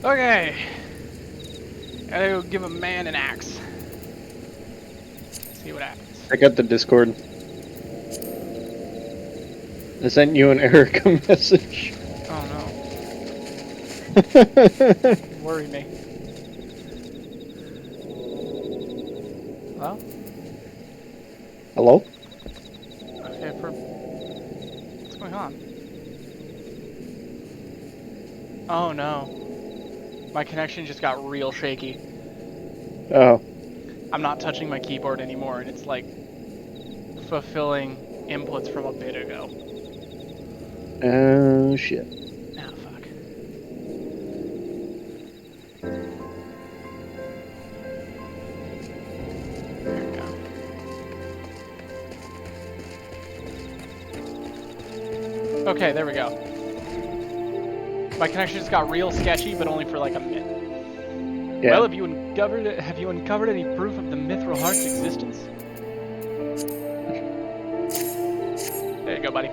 Okay. Gotta go give a man an axe. See what happens. I got the Discord. I sent you and Eric a message. Oh no. Worry me. Hello? Hello? Okay, what's going on? Oh no. My connection just got real shaky. Oh. I'm not touching my keyboard anymore, and it's like fulfilling inputs from a bit ago. Oh shit. Ah, fuck. There we go. Okay, there we go. My connection just got real sketchy, but only for like a minute. Yeah. Well, have you uncovered any proof of the Mithril Heart's existence? There you go, buddy.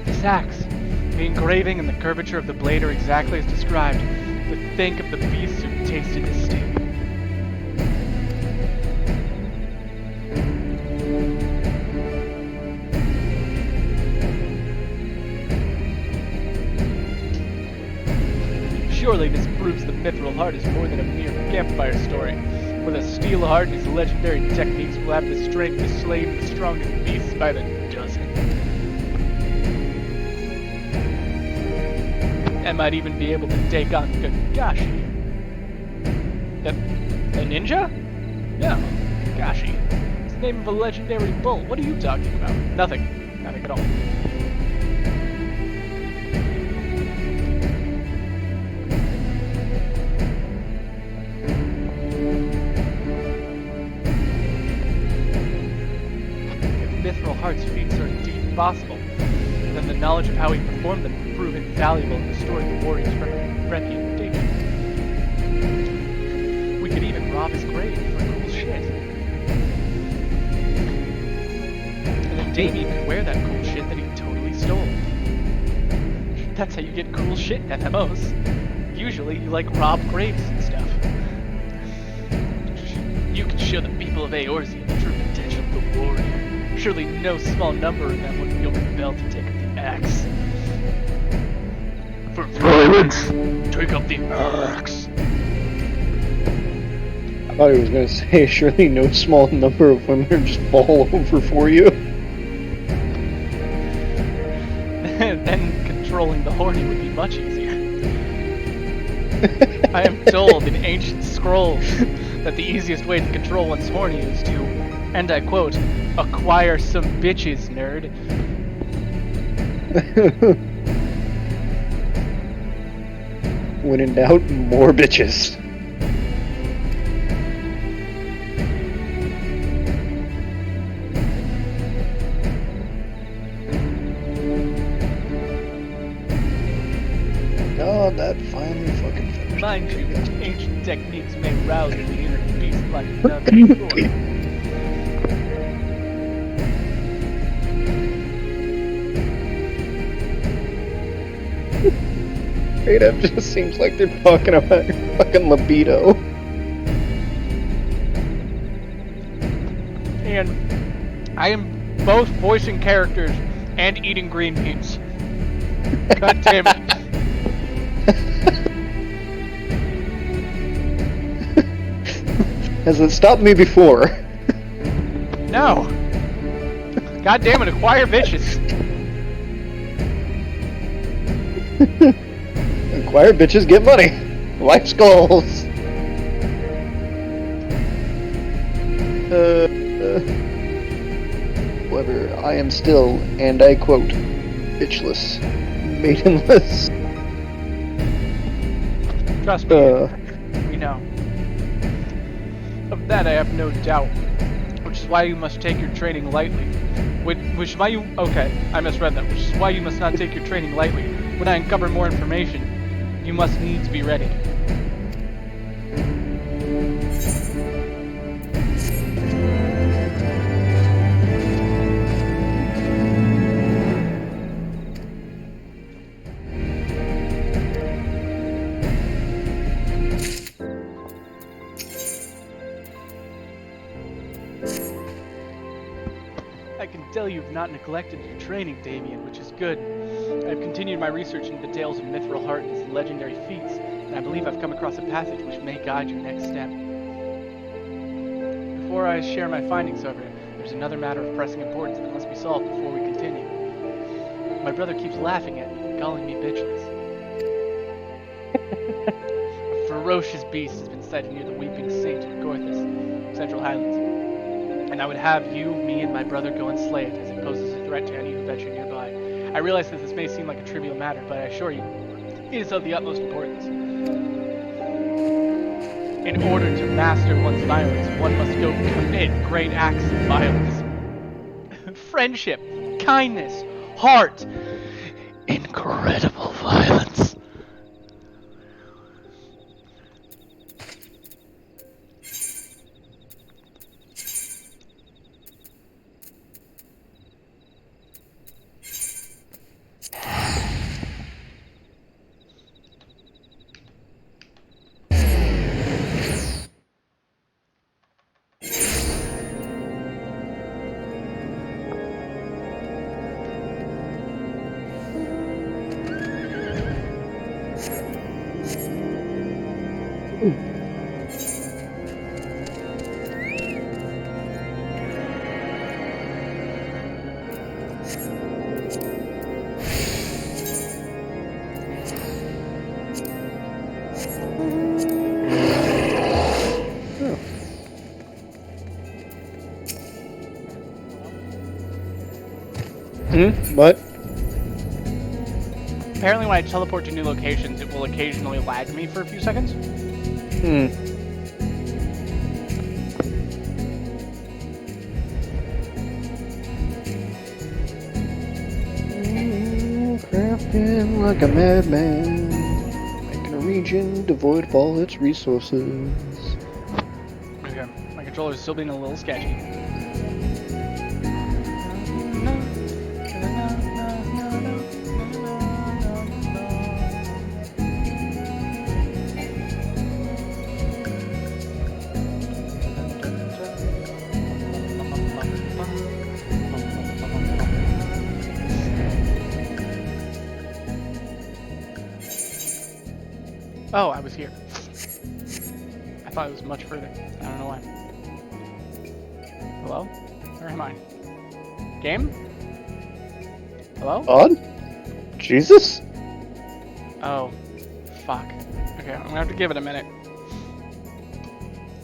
This axe, the engraving and the curvature of the blade are exactly as described. But think of the beasts who tasted the sting. Surely this proves the Mithril Heart is more than a mere campfire story. With a steel heart and its legendary techniques will have the strength to slay the strongest beasts by the dozen. And might even be able to take on Kakashi. A ninja? No, Kakashi. It's the name of a legendary bull. What are you talking about? Nothing. Nothing at all. Mithril Heart's feats are indeed possible, then the knowledge of how he performed them would prove invaluable and restore the warrior's reputation. We could even rob his grave for cool shit. And then Damien could wear that cool shit that he totally stole. That's how you get cool shit in MMOs. Usually you like rob graves and stuff. You can show the people of Eorzea the true potential of the warrior. Surely no small number of them would feel compelled to take up the axe. For violence, take up the axe. I thought he was going to say, surely no small number of women would just fall over for you. Then controlling the horny would be much easier. I am told in ancient scrolls that the easiest way to control one's horny is to, and I quote, acquire some bitches, nerd. When in doubt, more bitches. God, that finally fucking finished. Mind you, ancient techniques may rouse the inner beast like never before. Straight up just seems like they're talking about your fucking libido. And I am both voicing characters and eating green beans. God damn it. Has it stopped me before? No. God damn it, acquire bitches. Acquire bitches, get money. Life's goals. However, I am still, and I quote, bitchless, maidenless. Trust me, we know. Of that I have no doubt. Which is why you must take your training lightly. Which is why you... Okay, I misread that. Which is why you must not take your training lightly. When I uncover more information, you must needs be ready. I can tell you've not neglected your training, Damien, which is good. I've continued my research into the tales of Mithril Heart and its legendary feats, and I believe I've come across a passage which may guide your next step. Before I share my findings, however, there's another matter of pressing importance that must be solved before we continue. My brother keeps laughing at me and calling me bitchless. A ferocious beast has been sighted near the Weeping Saint in Gorthus, Central Highlands. And I would have you, me, and my brother go and slay it, as it poses a threat to any who venture nearby. I realize that this may seem like a trivial matter, but I assure you, It is of the utmost importance. In order to master one's violence, one must go commit great acts of violence. Friendship, kindness, heart, incredible violence. What? Apparently when I teleport to new locations, it will occasionally lag me for a few seconds. Crafting like a madman, making a region devoid of all its resources. Okay, my controller's still being a little sketchy. Oh, I was here. I thought it was much further. I don't know why. Hello? Where am I? Game? Hello? God? Jesus? Oh. Fuck. Okay, I'm gonna have to give it a minute.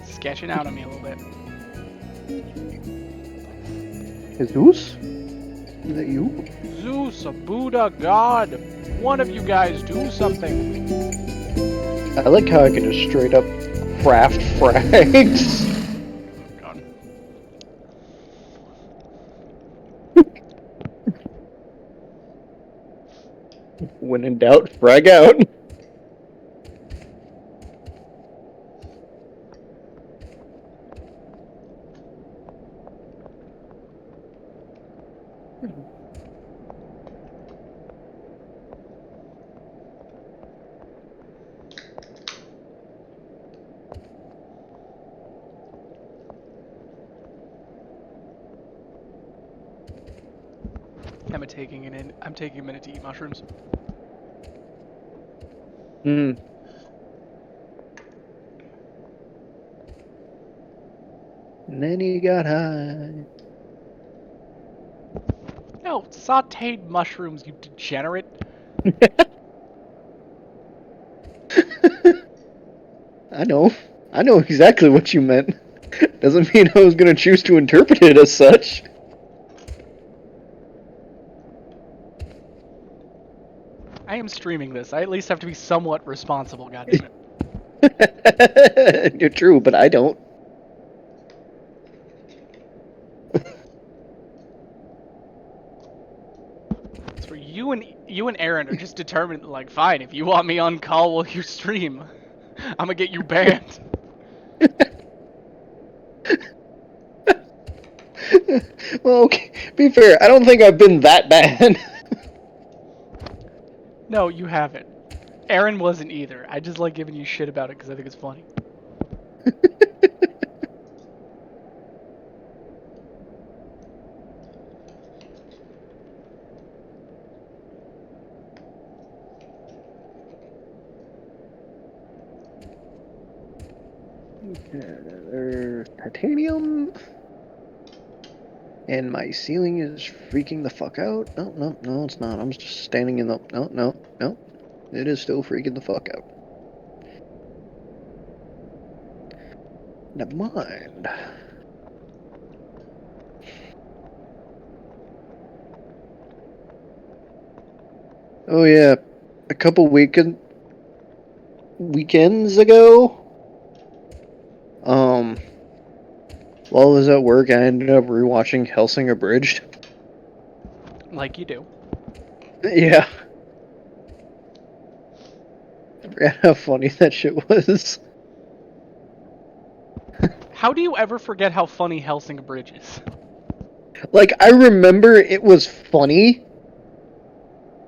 It's sketching out on me a little bit. Jesus? Is that you? Zeus, a Buddha, God. One of you guys do something. I like how I can just straight up craft frags. God. When in doubt, frag out. I'm taking a minute to eat mushrooms. And then he got high. No, sauteed mushrooms, you degenerate. I know exactly what you meant. Doesn't mean I was gonna choose to interpret it as such. I am streaming this. I at least have to be somewhat responsible, goddammit. You're true, but I don't. It's where you and Aaron are just determined, like, fine, if you want me on call while you stream, I'm gonna get you banned. Well, okay, be fair, I don't think I've been that bad. No, you haven't. Aaron wasn't either. I just like giving you shit about it because I think it's funny. There's titanium. And my ceiling is freaking the fuck out. No, it's not. I'm just standing in the... No. It is still freaking the fuck out. Never mind. Oh yeah, a couple weekends ago, while I was at work, I ended up rewatching Hellsing Abridged. Like you do. Yeah. I forgot how funny that shit was. How do you ever forget how funny Hellsing Bridge is? Like, I remember it was funny.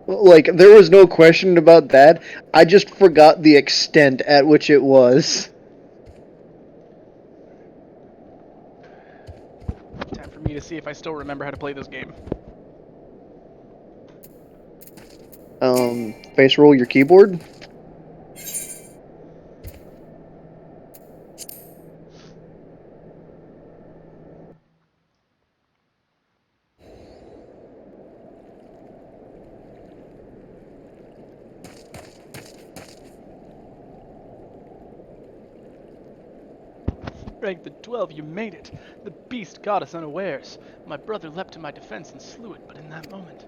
Like, there was no question about that. I just forgot the extent at which it was. Time for me to see if I still remember how to play this game. Face roll your keyboard. Rank the 12, you made it. The beast caught us unawares. My brother leapt to my defense and slew it, but in that moment.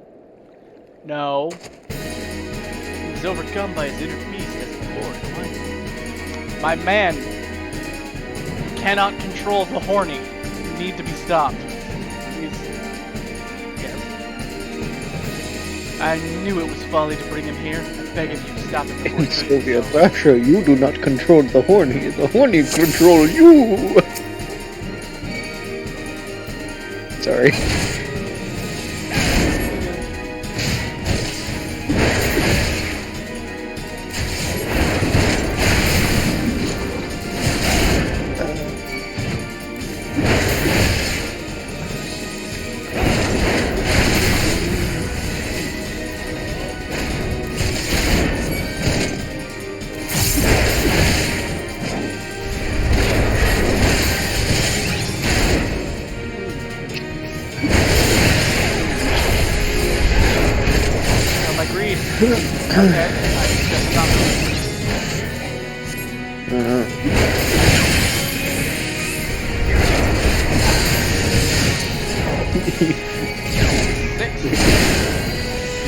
No. He was overcome by his inner beast as before in life. My man, you cannot control the horny. You need to be stopped. Yes. I knew it was folly to bring him here. I beg of you, stop him before he hurts Sylvia himself. Thrasher, you do not control the horny control you! Sorry.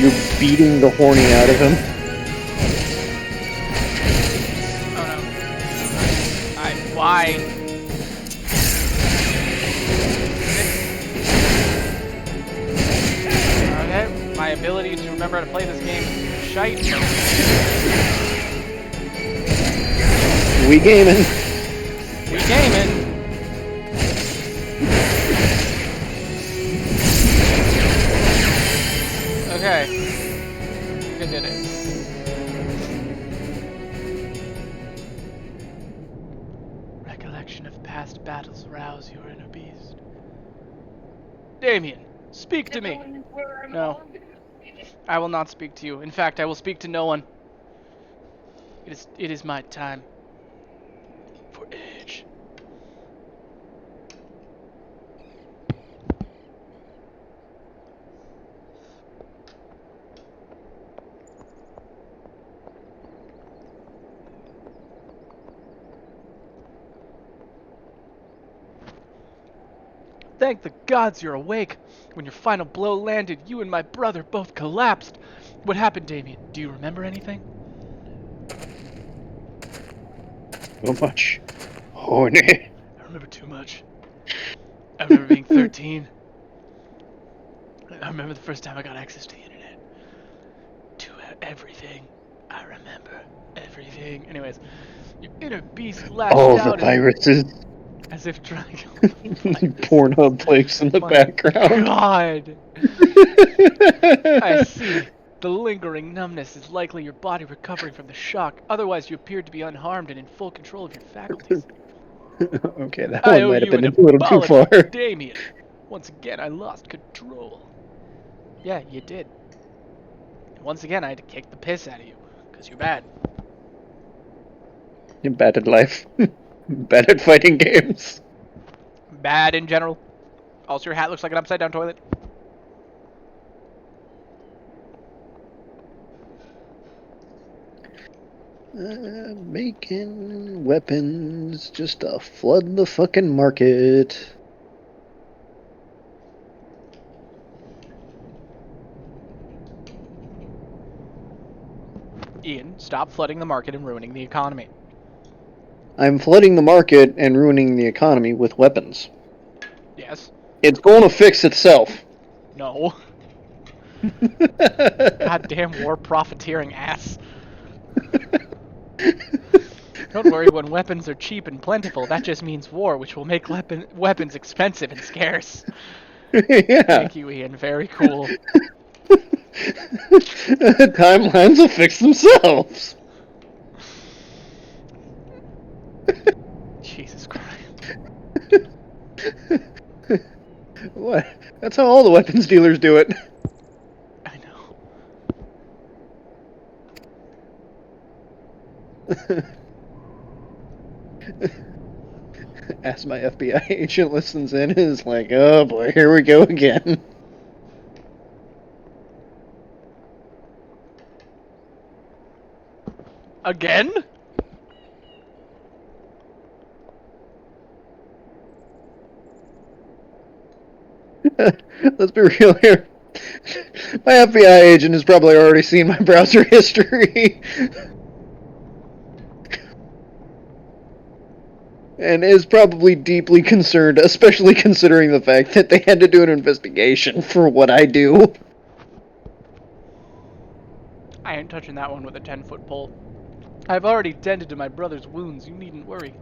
You're beating the horny out of him. Oh no. Why? Okay, my ability to remember how to play this game is shite. We gaming. We gaming. Okay. You did it. Recollection of past battles rouse your inner beast. Damien, speak to me. No. I will not speak to you. In fact, I will speak to no one. It is my time. For age. Thank the gods you're awake. When your final blow landed, you and my brother both collapsed. What happened, Damien? Do you remember anything? So much horny. I remember too much. I remember being 13. I remember the first time I got access to the internet. To everything. I remember everything. Anyways, your inner beast lashed All out the viruses. as if trying to... Pornhub plays in the background. God! I see. The lingering numbness is likely your body recovering from the shock. Otherwise, you appeared to be unharmed and in full control of your faculties. Okay, that I one owe might have you been an a little too far. apology, Damien. Once again, I lost control. Yeah, you did. Once again, I had to kick the piss out of you, because you're bad. You're bad at life. Bad at fighting games. Bad in general. Also, your hat looks like an upside-down toilet. Making weapons just to flood the fucking market. Ian, stop flooding the market and ruining the economy. I'm flooding the market and ruining the economy with weapons. Yes. It's going to fix itself. No. Goddamn war profiteering ass. Don't worry, when weapons are cheap and plentiful, that just means war, which will make weapons expensive and scarce. Yeah. Thank you, Ian. Very cool. Timelines will fix themselves. Jesus Christ. What? That's how all the weapons dealers do it. I know. As my FBI agent listens in, is like, oh boy, here we go again. Again? Let's be real here. My FBI agent has probably already seen my browser history. And is probably deeply concerned, especially considering the fact that they had to do an investigation for what I do. I ain't touching that one with a 10-foot pole. I've already tended to my brother's wounds, you needn't worry.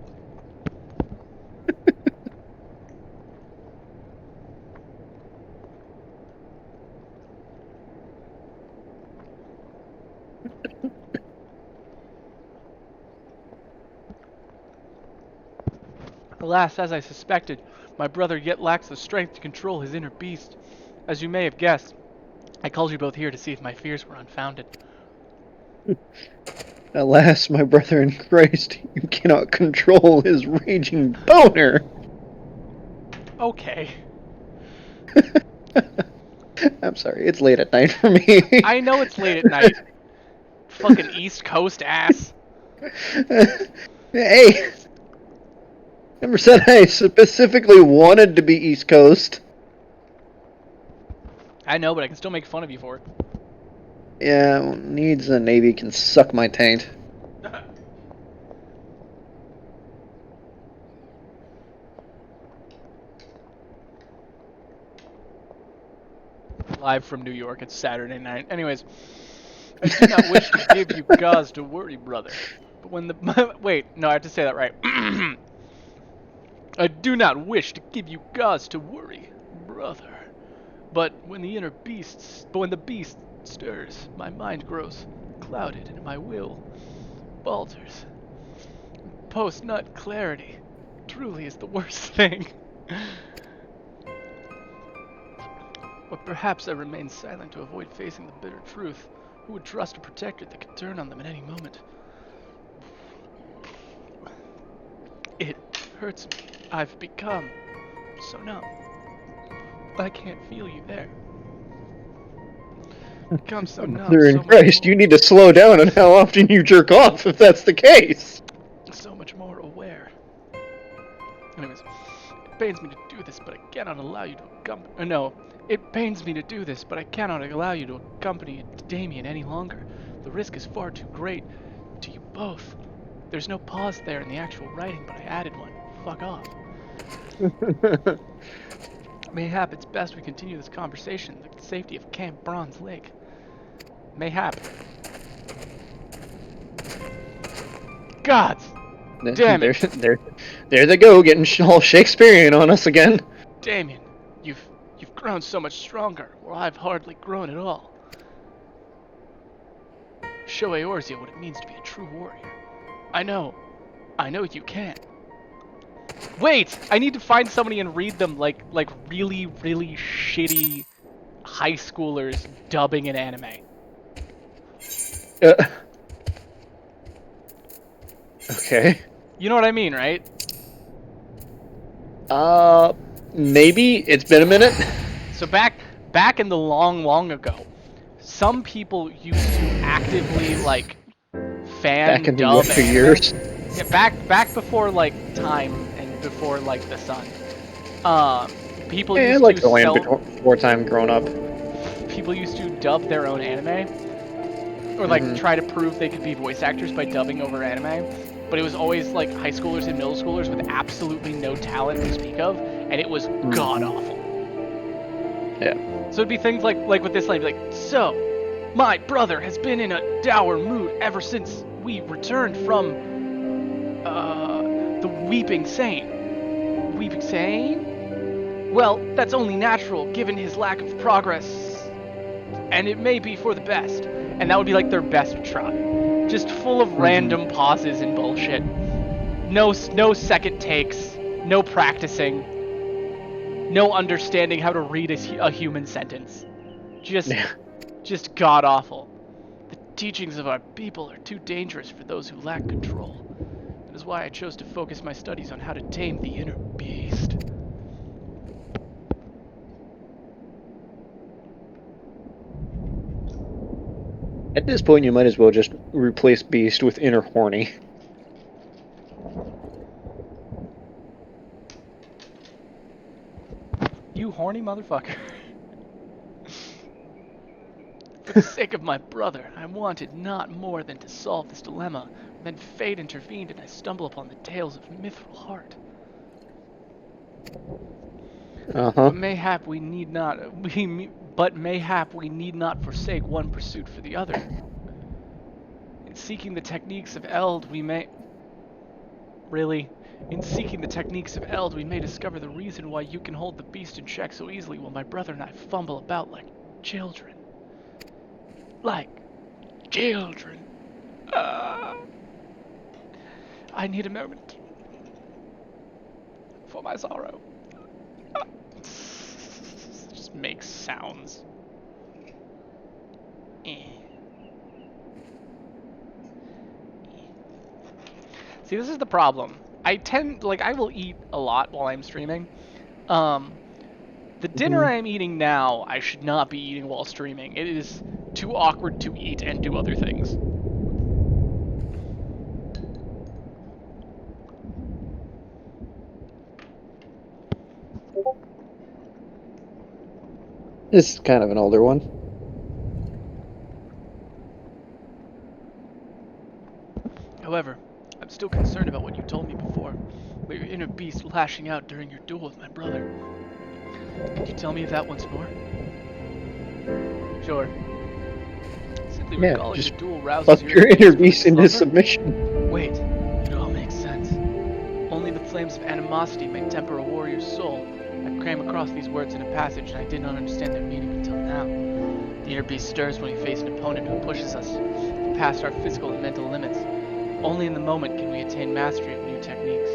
Alas, as I suspected, my brother yet lacks the strength to control his inner beast. As you may have guessed, I called you both here to see if my fears were unfounded. Alas, my brother in Christ, you cannot control his raging boner. Okay. I'm sorry, it's late at night for me. I know it's late at night. Fucking East Coast ass. Hey! Never said I specifically wanted to be East Coast. I know, but I can still make fun of you for it. Yeah, needs a Navy can suck my taint. Live from New York, it's Saturday night. Anyways, I do not wish to give you cause to worry, brother. But when the... Wait, no, I have to say that right. I do not wish to give you cause to worry, brother. But when the beast stirs, my mind grows clouded and my will falters. Post-nut clarity truly is the worst thing. But perhaps I remain silent to avoid facing the bitter truth. Who would trust a protector that could turn on them at any moment? It hurts me. I've become so numb. I can't feel you there. Become so numb. Mother in so Christ, you need to slow down on how often you jerk off if that's the case. So much more aware. Anyways, it pains me to do this, but I cannot allow you to accompany. No, it pains me to do this, but I cannot allow you to accompany Damien any longer. The risk is far too great to you both. There's no pause there in the actual writing, but I added one. Fuck off. Mayhap it's best we continue this conversation in the safety of Camp Bronze Lake. Mayhap. God damn it. There they go, getting all Shakespearean on us again. Damien, you've grown so much stronger, while I've hardly grown at all. Show Eorzea what it means to be a true warrior. I know you can. Wait, I need to find somebody and read them like really, really shitty high schoolers dubbing an anime. Okay. You know what I mean, right? Maybe. It's been a minute. So back in the long ago, some people used to actively like fan Back in the dub younger years. Yeah, back before like time and before like the sun. People Yeah, used like to the land sell, before time growing up. people used to dub their own anime. or like try to prove they could be voice actors by dubbing over anime, but it was always like high schoolers and middle schoolers with absolutely no talent to speak of, and it was god awful. Yeah. So it'd be things like with this line, like, so, my brother has been in a dour mood ever since we returned from the Weeping Saint. Weeping Saint? Well, that's only natural given his lack of progress, and it may be for the best. And that would be like their best try. Just full of random pauses and bullshit. No second takes, no practicing, no understanding how to read a human sentence. Just god awful. The teachings of our people are too dangerous for those who lack control. That is why I chose to focus my studies on how to tame the inner beast. At this point, you might as well just replace beast with inner horny. You horny motherfucker. For the sake of my brother, I wanted not more than to solve this dilemma. Then fate intervened, and I stumble upon the tales of Mithril Heart. But mayhap we need not. But mayhap we need not forsake one pursuit for the other. In seeking the techniques of Eld, we may. Really? In seeking the techniques of Eld, we may discover the reason why you can hold the beast in check so easily while my brother and I fumble about like children. Like children. I need a moment for my sorrow. Just makes sounds. See, this is the problem. I will eat a lot while I'm streaming. The dinner I am eating now, I should not be eating while streaming. It is too awkward to eat and do other things. This is kind of an older one. However, I'm still concerned about what you told me before, about your inner beast lashing out during your duel with my brother. Could you tell me of that once more? Sure. Simply recalling the duel rouses your inner beast into submission. Wait, it all makes sense. Only the flames of animosity may temper a warrior's soul. I came across these words in a passage, and I did not understand their meaning until now. The inner beast stirs when we face an opponent who pushes us past our physical and mental limits. Only in the moment can we attain mastery of new techniques.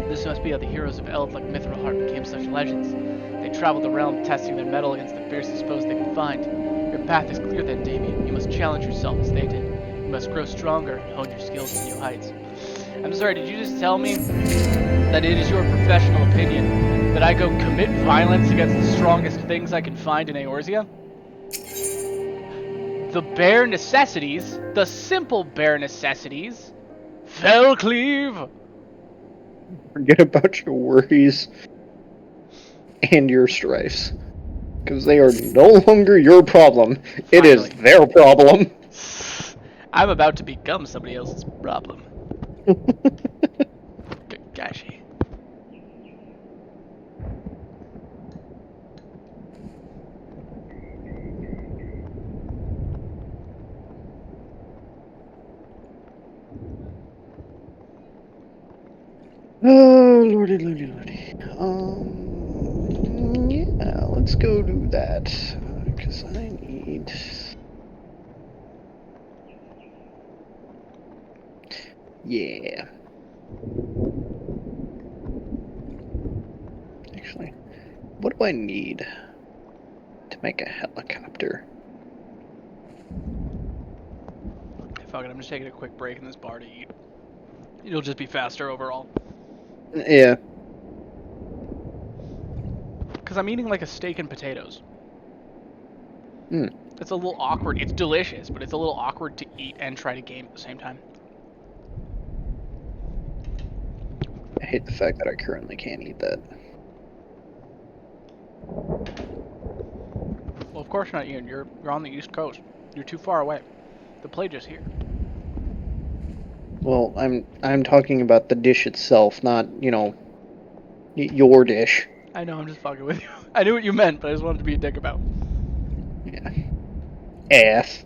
This must be how the heroes of Eld like Mithril Heart became such legends. They traveled the realm testing their mettle against the fiercest foes they could find. Your path is clear then, Damien. You must challenge yourself as they did. You must grow stronger and hone your skills to new heights. I'm sorry, did you just tell me that it is your professional opinion that I go commit violence against the strongest things I can find in Eorzea? The bare necessities, the simple bare necessities, Fellcleave! Forget about your worries and your strifes. Because they are no longer your problem. Finally. It is their problem. I'm about to become somebody else's problem. Gotcha. Oh, lordy. Yeah, let's go do that. Because I need... Yeah. Actually, what do I need to make a helicopter? Fuck it, I'm just taking a quick break in this bar to eat. It'll just be faster overall. Yeah. Because I'm eating like a steak and potatoes. It's a little awkward. It's delicious, but it's a little awkward to eat and try to game at the same time. I hate the fact that I currently can't eat that. Well, course not, Ian. You're on the East Coast. You're too far away. The plate is here. Well, I'm talking about the dish itself, not, you know, your dish. I know, I'm just fucking with you. I knew what you meant, but I just wanted to be a dick about. Yeah. Ass.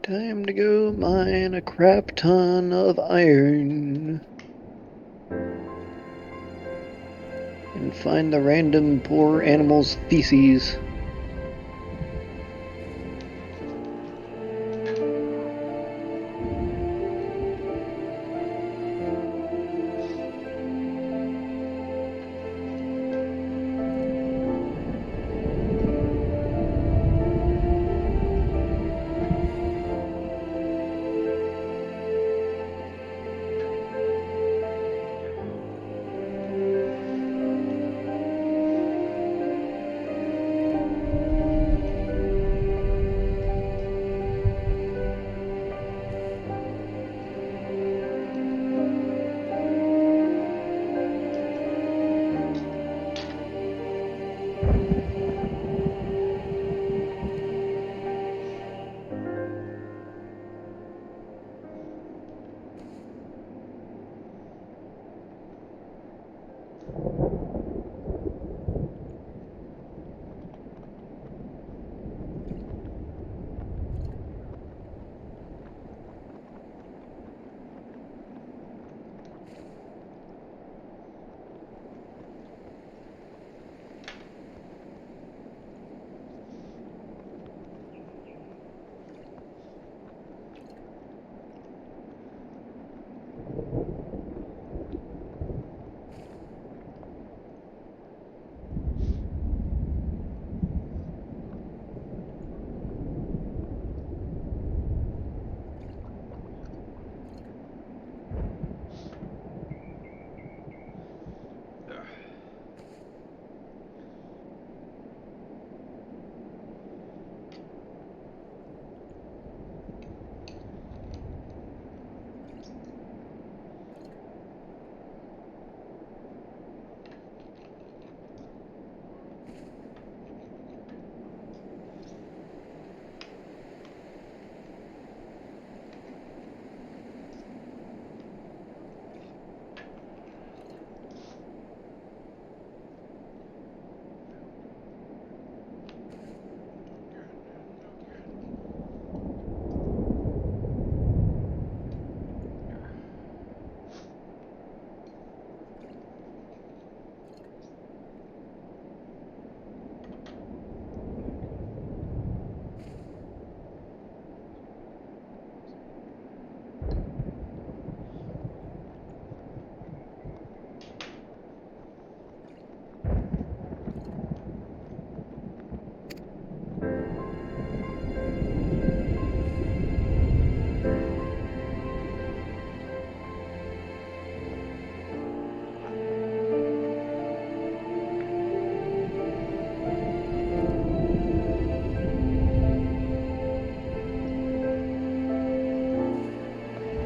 Time to go mine a crap ton of iron. And find the random poor animal's feces.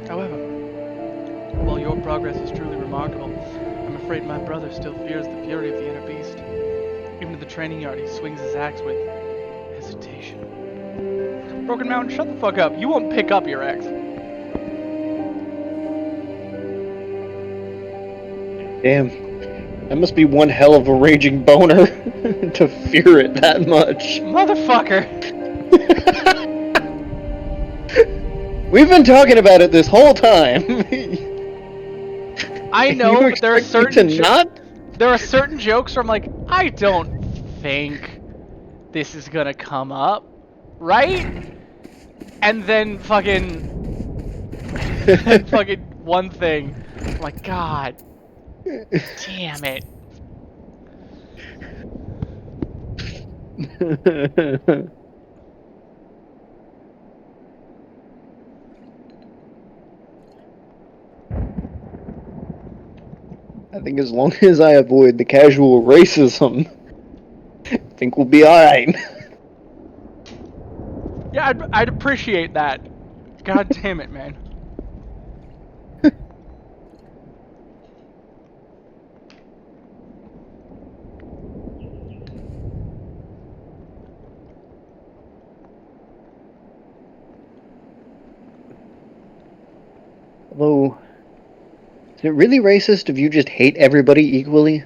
However, while your progress is truly remarkable, I'm afraid my brother still fears the fury of the inner beast. Even in the training yard, he swings his axe with hesitation. Broken Mountain, shut the fuck up. You won't pick up your axe. Damn. That must be one hell of a raging boner to fear it that much. Motherfucker! We've been talking about it this whole time. I know, but there are certain not? There are certain jokes where I'm like, I don't think this is gonna come up, right? And then fucking one thing. I'm like, God damn it. I think as long as I avoid the casual racism, I think we'll be alright. Yeah, I'd appreciate that. God damn it, man. Although, is it really racist if you just hate everybody equally?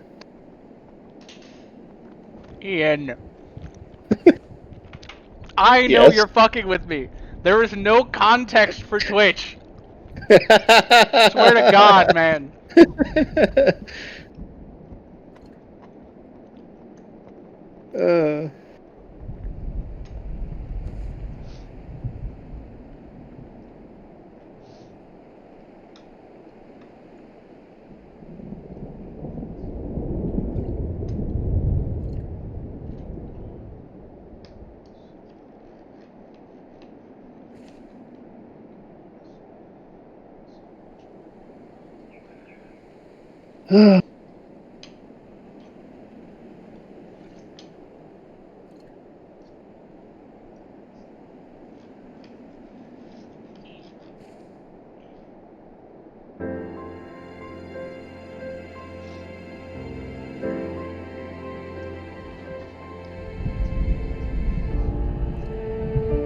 Ian. I know Yes? you're fucking with me. There is no context for Twitch. Swear to God, man. uh...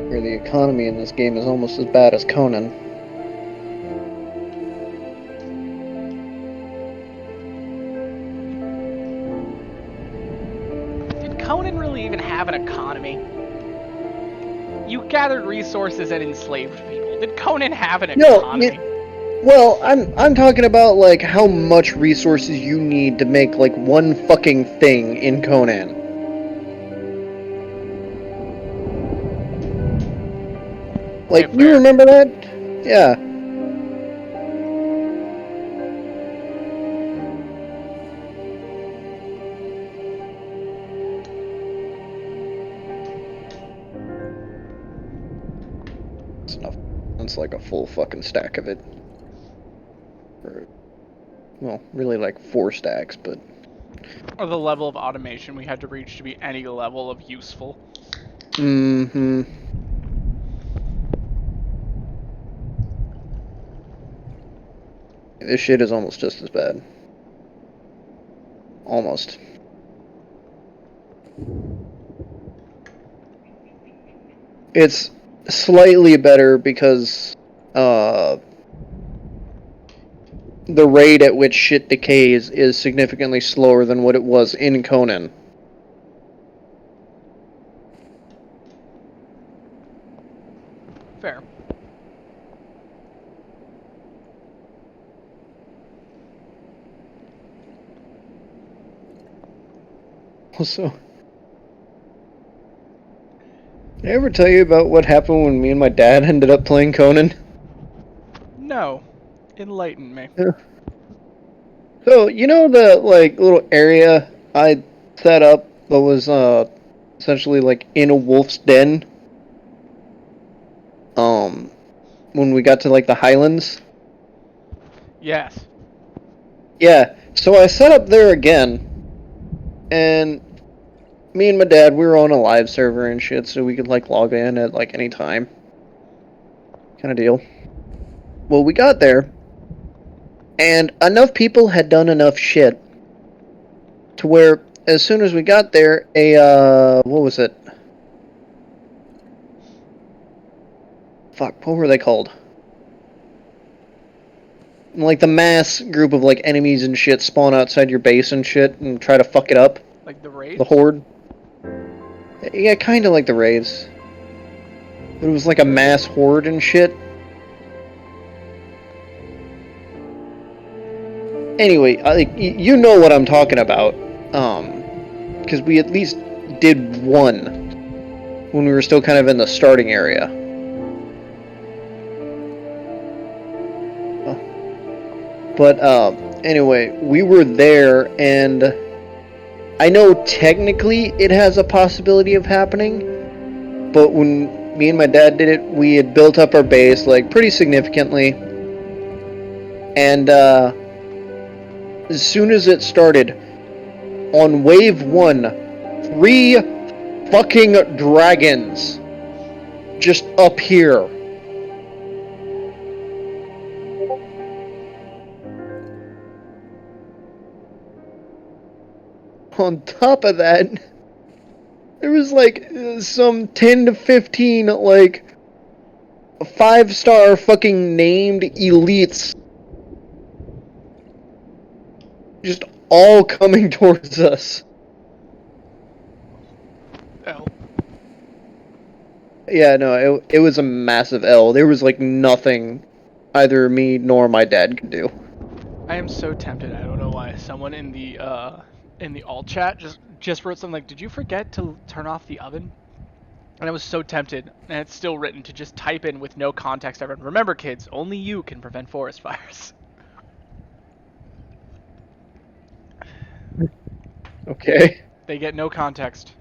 Where the economy in this game is almost as bad as Conan. Did Conan really even have an economy? You gathered resources and enslaved people. Did Conan have an economy? Well, I'm talking about like how much resources you need to make like one fucking thing in Conan. Like, you remember that? Yeah. It's like a full fucking stack of it. Well, really like 4 stacks, but... Or the level of automation we had to reach to be any level of useful. Mm-hmm. This shit is almost just as bad. Almost. It's slightly better because, the rate at which shit decays is significantly slower than what it was in Conan. Fair. Also, did I ever tell you about what happened when me and my dad ended up playing Conan? No. Enlighten me. Yeah. So, you know the, like, little area I set up that was, essentially, like, in a wolf's den? When we got to, like, the Highlands? Yes. Yeah, so I set up there again, and me and my dad, we were on a live server and shit, so we could, like, log in at, like, any time. Kind of deal. Well, we got there, and enough people had done enough shit to where, as soon as we got there, what was it? Fuck, what were they called? Like, the mass group of, like, enemies and shit spawn outside your base and shit and try to fuck it up. Like the raids? The horde. Yeah, kinda like the raids. But it was like a mass horde and shit. Anyway, you know what I'm talking about. Because we at least did one when we were still kind of in the starting area. But, anyway, we were there, and I know technically it has a possibility of happening, but when me and my dad did it, we had built up our base, like, pretty significantly, and, as soon as it started, on wave 1, 3 fucking dragons just up here. On top of that, there was like some 10 to 15 like 5-star fucking named elites just all coming towards us. L. Yeah, no, it was a massive L. There was like nothing either me nor my dad could do. I am so tempted. I don't know why. Someone in the alt chat just wrote something like, "Did you forget to turn off the oven?" And I was so tempted, and it's still written, to just type in with no context ever. Remember, kids, only you can prevent forest fires. Okay. They get no context.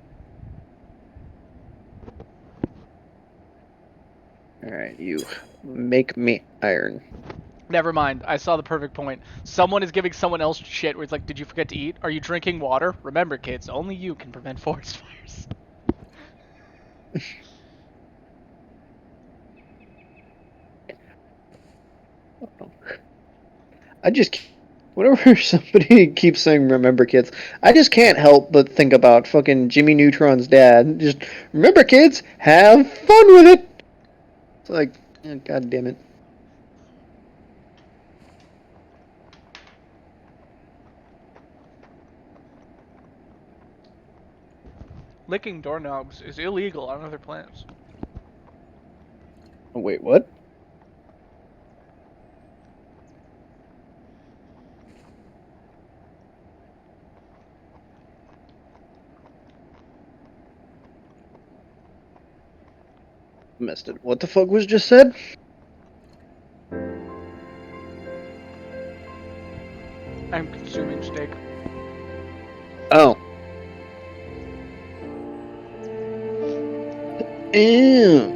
Alright, you make me iron. Never mind. I saw the perfect point. Someone is giving someone else shit where it's like, "Did you forget to eat? Are you drinking water? Remember, kids, only you can prevent forest fires." I just, whenever somebody keeps saying "remember, kids," I just can't help but think about fucking Jimmy Neutron's dad. Just remember, kids, have fun with it. It's like, oh, god damn it. Licking doorknobs is illegal on other planets. Oh, wait, what? Missed it. What the fuck was just said? I'm consuming steak. Oh. Ew.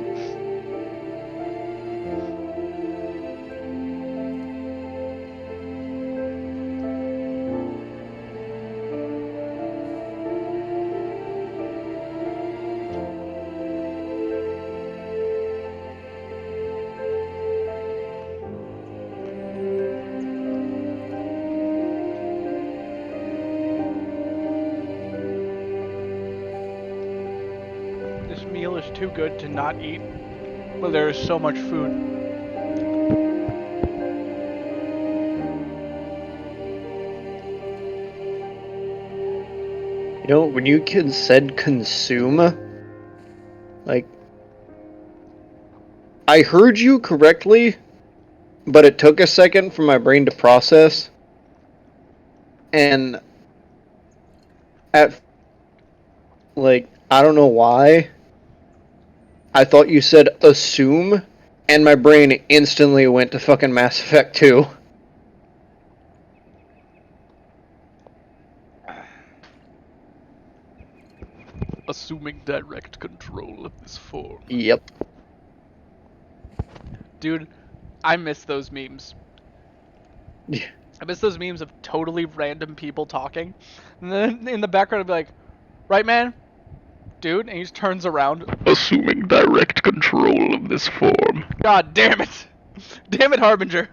This meal is too good to not eat, but there is so much food. You know, when you kids said consume, like, I heard you correctly, but it took a second for my brain to process. And at, like, I don't know why, I thought you said assume, and my brain instantly went to fucking Mass Effect 2. Assuming direct control of this form. Yep. Dude, I miss those memes. Yeah. I miss those memes of totally random people talking. And then in the background, I'd be like, "Right, man? Dude?" And he just turns around. Assuming direct control of this form. God damn it. Damn it, Harbinger.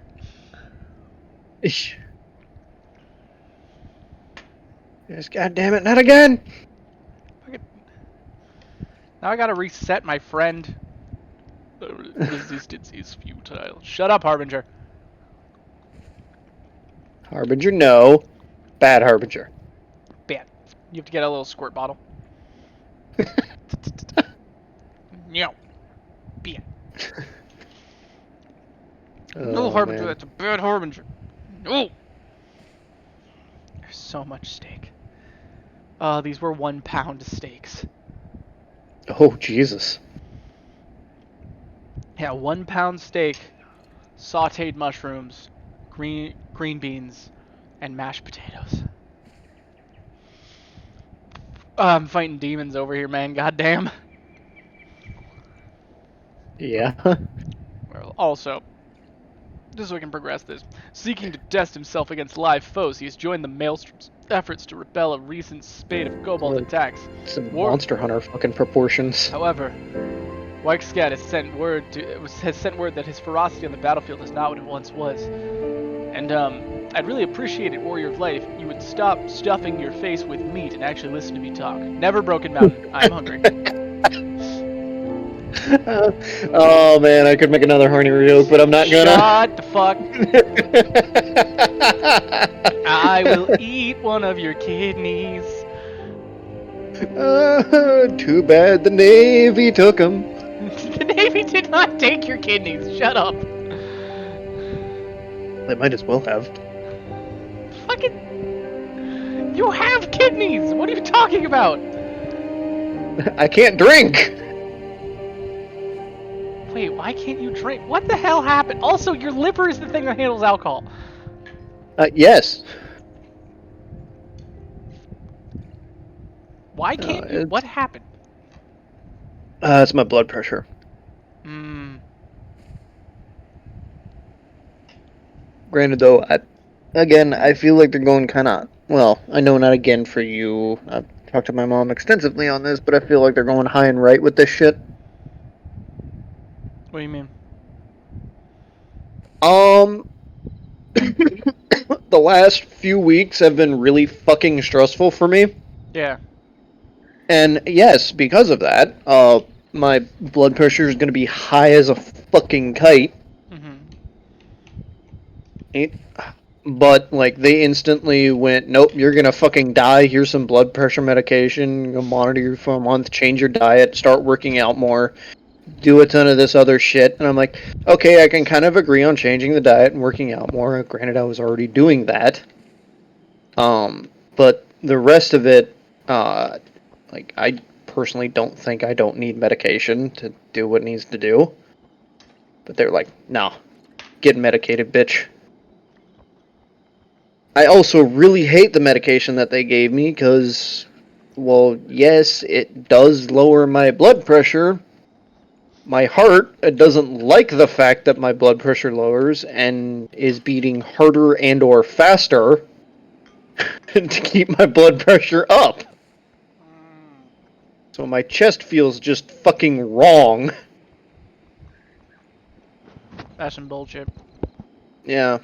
Yes, god damn it, not again! Now I gotta reset my friend. The resistance is futile. Shut up, Harbinger. Harbinger, no. Bad Harbinger. Bad. You have to get a little squirt bottle. No. Bad. No, Harbinger, man. that's a bad Harbinger. No! There's so much steak. These were 1 pound steaks. Oh, Jesus. Yeah, 1 pound steak, sauteed mushrooms, green beans, and mashed potatoes. I'm fighting demons over here, man. Goddamn. Yeah. Well, also, just so we can progress this, seeking to test himself against live foes, he has joined the Maelstrom's efforts to repel a recent spate of kobold attacks. Some Monster Hunter fucking proportions. However, Weichscat has sent word that his ferocity on the battlefield is not what it once was. And I'd really appreciate it, Warrior of Light, if you would stop stuffing your face with meat and actually listen to me talk. Never Broken Mountain. I'm hungry. Oh man, I could make another horny joke, but I'm not gonna. Shut the fuck. I will eat one of your kidneys. Too bad the Navy took him. The Navy did not take your kidneys. Shut up. They might as well have. Fucking. You have kidneys. What are you talking about? I can't drink. Wait, why can't you drink? What the hell happened? Also, your liver is the thing that handles alcohol. Yes. Why can't you? What happened? It's my blood pressure. Granted, though, I feel like they're going kind of. Well, I know not again for you. I've talked to my mom extensively on this, but I feel like they're going high and right with this shit. What do you mean? The last few weeks have been really fucking stressful for me. Yeah. And yes, because of that, my blood pressure is going to be high as a fucking kite. But, like, they instantly went, nope, you're going to fucking die. Here's some blood pressure medication. You'll monitor you for a month, change your diet, start working out more, do a ton of this other shit. And I'm like, okay, I can kind of agree on changing the diet and working out more. Granted, I was already doing that. But the rest of it, like, I personally don't think I don't need medication to do what it needs to do. But they're like, no, get medicated, bitch. I also really hate the medication that they gave me because, well, yes, it does lower my blood pressure. My heart, it doesn't like the fact that my blood pressure lowers and is beating harder and or faster to keep my blood pressure up. So my chest feels just fucking wrong. That's some bullshit. Yeah.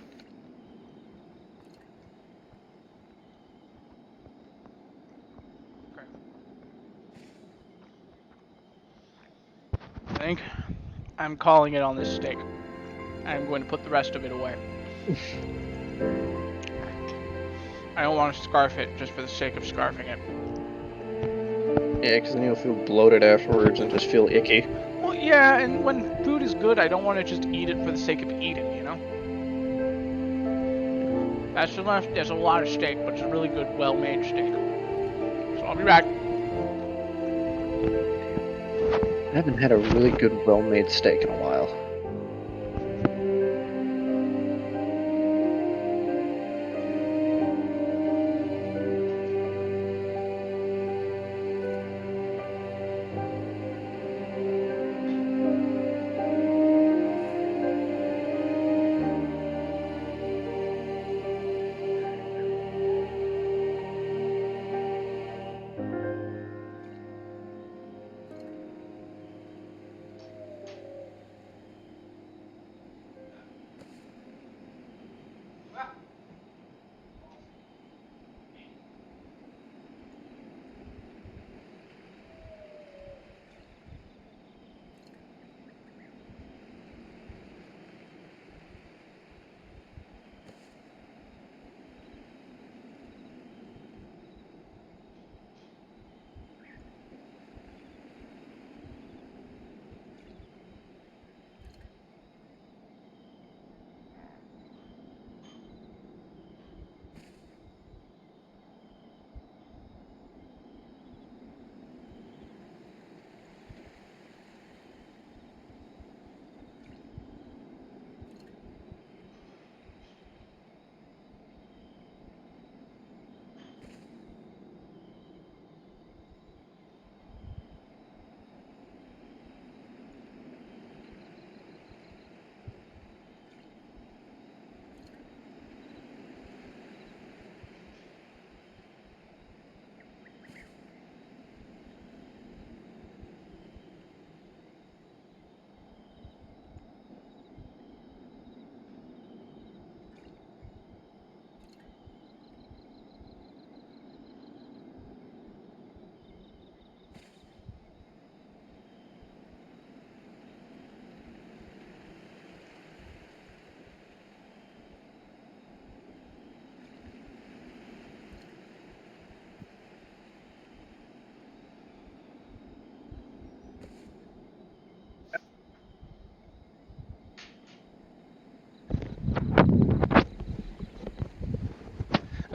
I think I'm calling it on this steak. I'm going to put the rest of it away. I don't want to scarf it just for the sake of scarfing it. Yeah, because then you'll feel bloated afterwards and just feel icky. Well, yeah, and when food is good, I don't want to just eat it for the sake of eating, you know? There's a lot of steak, but it's a really good, well-made steak. So I'll be back. I haven't had a really good, well-made steak in a while.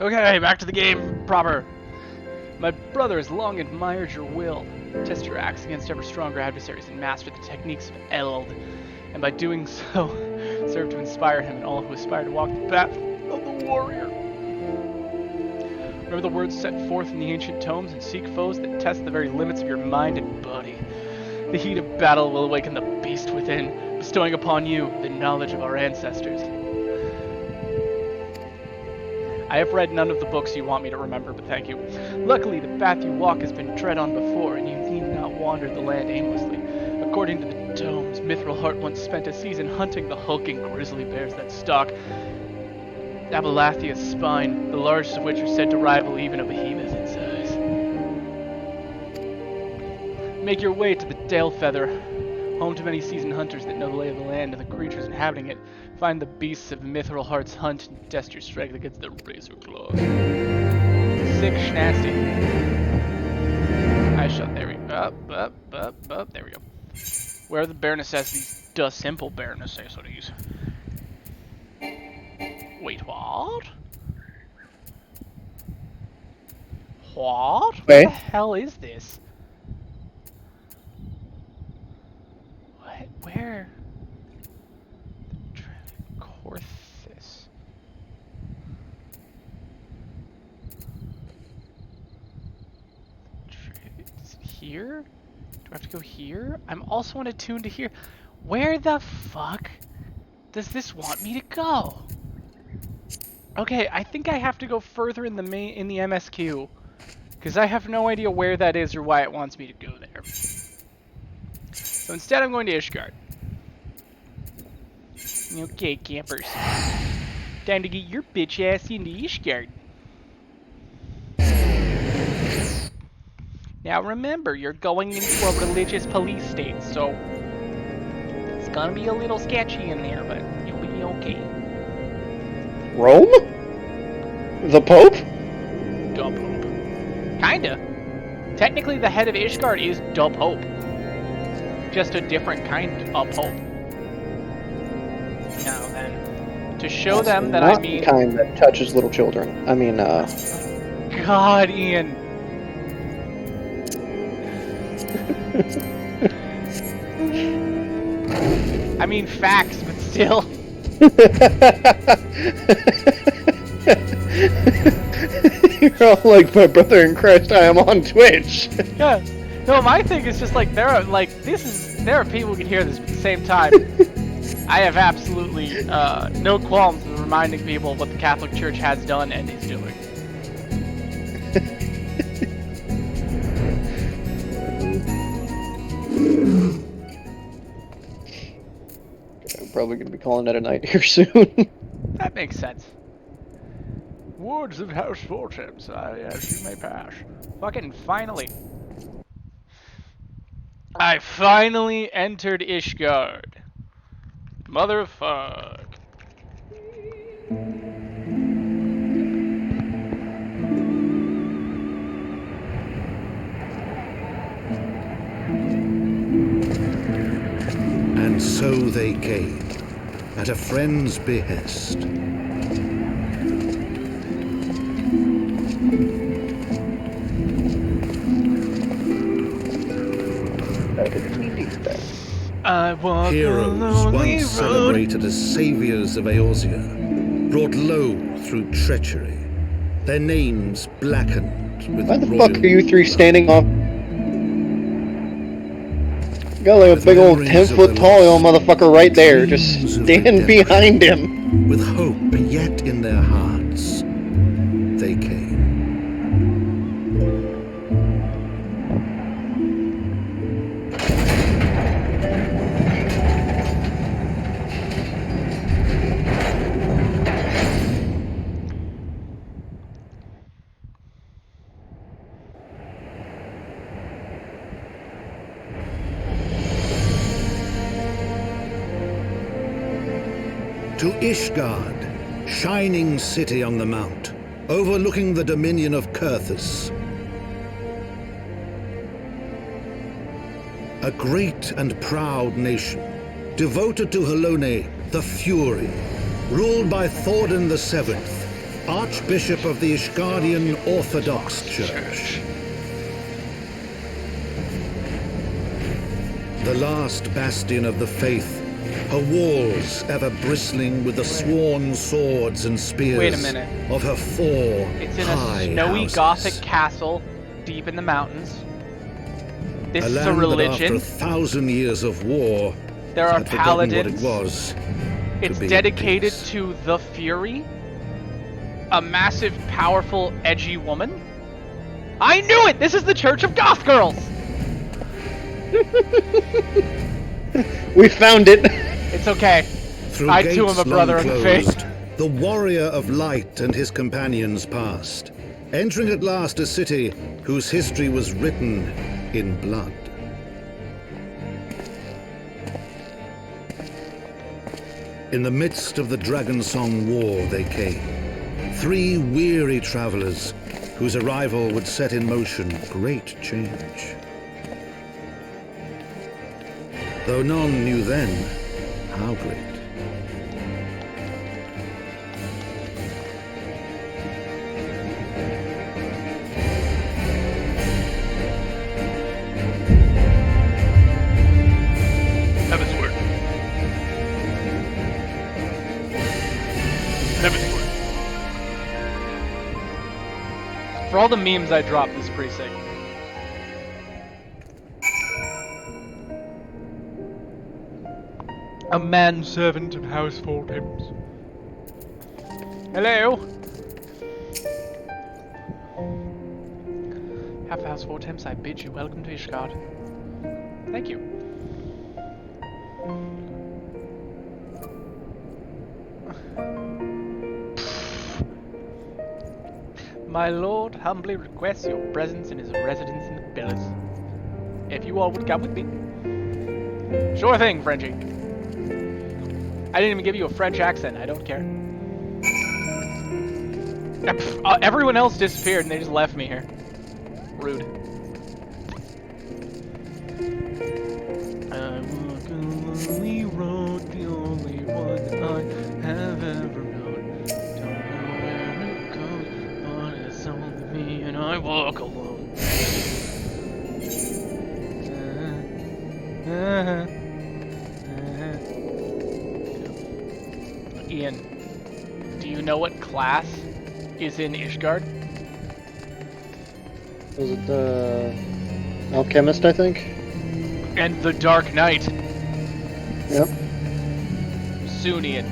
Okay, back to the game proper. My brother has long admired your will. Test your axe against ever stronger adversaries and master the techniques of Eld. And by doing so, serve to inspire him and all who aspire to walk the path of the warrior. Remember the words set forth in the ancient tomes and seek foes that test the very limits of your mind and body. The heat of battle will awaken the beast within, bestowing upon you the knowledge of our ancestors. I have read none of the books you want me to remember, but thank you. Luckily, the path you walk has been tread on before, and you need not wander the land aimlessly. According to the tomes, Mithril Heart once spent a season hunting the hulking grizzly bears that stalk Abelathia's spine, the largest of which are said to rival even a behemoth in size. Make your way to the Dalefeather, home to many seasoned hunters that know the lay of the land and the creatures inhabiting it. Find the beasts of Mithril Heart's hunt and test your strength against the razor claws. Sick schnasty. I shall. There we go. Up. There we go. Where are the bare necessities? The simple bare necessities. Wait, what? What? What the hell is this? What? Where? Corthus. Is it here? Do I have to go here? I'm also attuned to here. Where the fuck does this want me to go? Okay, I think I have to go further in the MSQ, because I have no idea where that is or why it wants me to go there. So instead, I'm going to Ishgard. Okay, campers. Time to get your bitch ass into Ishgard. Now remember, you're going into a religious police state, so it's gonna be a little sketchy in there, but you'll be okay. Rome? The Pope? The Pope. Kinda. Technically, the head of Ishgard is the Pope. Just a different kind of Pope. Now then, to show them that I mean... the kind that touches little children. I mean, God, Ian. I mean facts, but still. You're all like, my brother in Christ, I am on Twitch. Yeah. No, my thing is just like, there are people who can hear this at the same time. I have absolutely no qualms with reminding people what the Catholic Church has done and is doing. I'm probably going to be calling that a night here soon. That makes sense. Woods of House Vortex, as you may pass. Fucking finally. I finally entered Ishgard. Motherfuck. And so they came, at a friend's behest. Heroes once celebrated as saviors of Eorzea, brought low through treachery, their names blackened with Why the fuck are you three standing off? You got like a big old 10-foot tall old motherfucker right there. Just stand behind him. With hope yet in their hearts, they came. To Ishgard, shining city on the mount, overlooking the dominion of Kurthus. A great and proud nation, devoted to Halone, the Fury, ruled by Thordan the Seventh, Archbishop of the Ishgardian Orthodox Church. The last bastion of the faith, her walls ever bristling with the sworn swords and spears Wait a minute. of her four It's in high a snowy houses. Gothic castle deep in the mountains. This A is a land that after religion. 1,000 years of war, There are had forgotten what it paladins. was. It's be at dedicated peace. to the Fury, a massive, powerful, edgy woman. I knew it! This is the Church of Goth Girls! We found it. It's okay. Through I too am gates a brother long of the faith. closed, the warrior of light and his companions passed, entering at last a city whose history was written in blood. In the midst of the Dragonsong War they came, 3 weary travelers whose arrival would set in motion great change. Though none knew then how great. Heavensward. Heavensward. For all the memes I dropped, this is pretty sick. A manservant of household hymns. Hello. Half household hymns, I bid you welcome to Ishgard. Thank you. My lord humbly requests your presence in his residence in the pillars. If you all would come with me. Sure thing, Frenchie. I didn't even give you a French accent. I don't care. Everyone else disappeared and they just left me here. Rude. I walk a lonely road, the only one I have ever known. Don't know where it goes, but it's only me and I walk alone. Ian, do you know what class is in Ishgard? Was it the alchemist, I think? And the Dark Knight. Yep. Soon, Ian.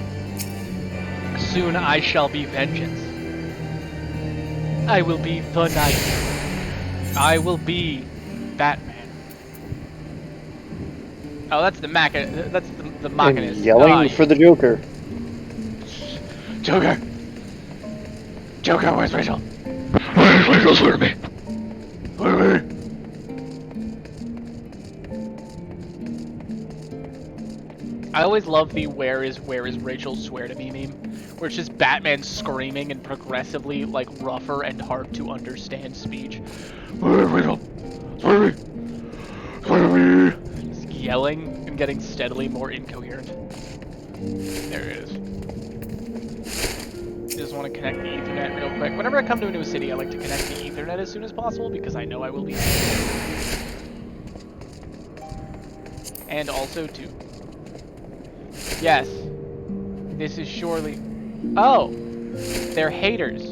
Soon I shall be vengeance. I will be the knight. I will be Batman. Oh, that's the that's the And Machinist. yelling for the Joker. Joker! Joker, where's Rachel? Where's Rachel? Swear to me. Swear to me. I always love the where is Rachel swear to me meme, where it's just Batman screaming in progressively like rougher and hard to understand speech. Where is Rachel? Swear to me. Swear to me. Just yelling and getting steadily more incoherent. There it is. Just want to connect the Ethernet real quick. Whenever I come to a new city, I like to connect the Ethernet as soon as possible because I know I will be. And also too. Yes. This is surely. Oh! They're haters.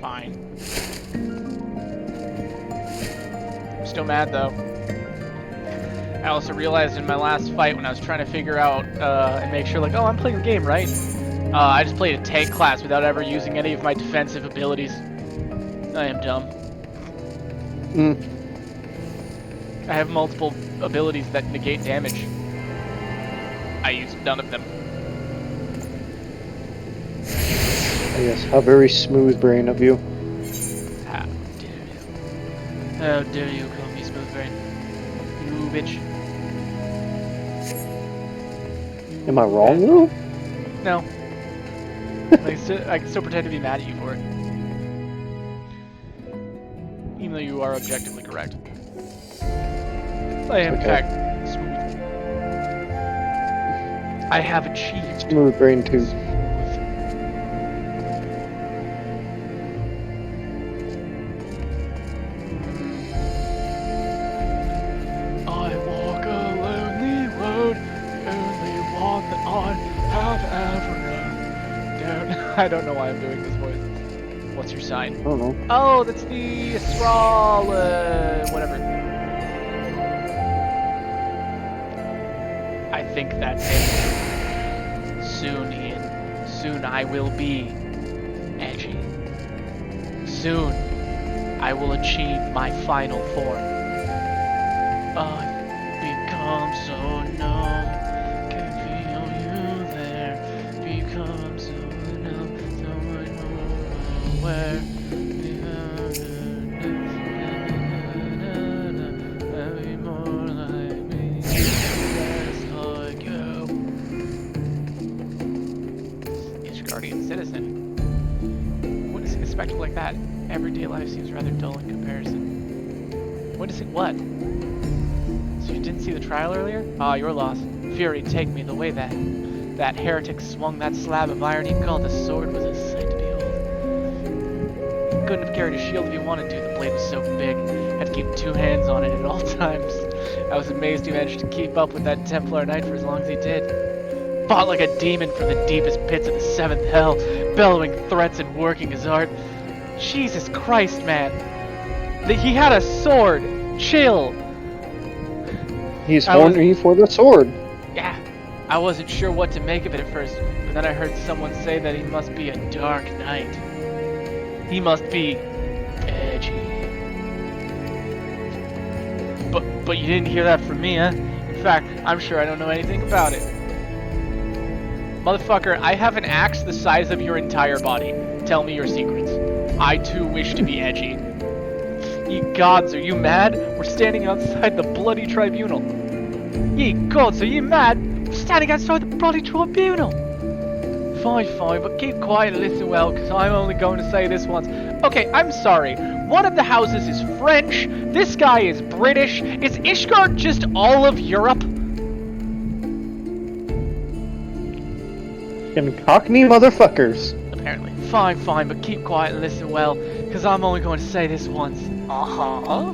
Fine. I'm still mad though. I also realized in my last fight when I was trying to figure out and make sure like, oh, I'm playing a game, right? I just played a tank class without ever using any of my defensive abilities. I am dumb. I have multiple abilities that negate damage. I use none of them. Yes, how very smooth brain of you. How dare you? How dare you call me smooth brain? You bitch. Am I wrong though? No. I can still pretend to be mad at you for it. Even though you are objectively correct. I am, in fact, smooth. I have achieved. Smooth brain too. I walk a lonely road, the only one that I have ever known. I don't know why I'm doing this voice. What's your sign? I don't know. Oh, that's the Astral, whatever. I think that's it. Soon, Ian. Soon I will be edgy. Soon I will achieve my final form. I've become so numb, can feel you there. Become so numb, so I know where. Be more like me as I go. Each guardian citizen. What is a spectacle like that? Everyday life seems rather dull in comparison. What is it? What? So you didn't see the trial earlier? Ah, your loss. Fury, take me the way that heretic swung that slab of iron he called a sword was a sight to behold. He couldn't have carried a shield if he wanted to. The blade was so big, had to keep 2 hands on it at all times. I was amazed he managed to keep up with that Templar Knight for as long as he did. Fought like a demon from the deepest pits of the 7th hell, bellowing threats and working his art. Jesus Christ, man. He had a sword. Chill. He swore the sword. Yeah, I wasn't sure what to make of it at first, but then I heard someone say that he must be a dark knight. He must be edgy. But you didn't hear that from me, huh? In fact, I'm sure I don't know anything about it. Motherfucker, I have an axe the size of your entire body. Tell me your secrets. I too wish to be edgy. Ye gods, are you mad? We're standing outside the bloody tribunal. Ye gods, are you mad? We're standing outside the bloody tribunal. Fine, but keep quiet and listen well, because I'm only going to say this once. Okay, I'm sorry. One of the houses is French, this guy is British. Is Ishgard just all of Europe? And cockney motherfuckers. Apparently. Fine, but keep quiet and listen well, because I'm only going to say this once. Uh-huh.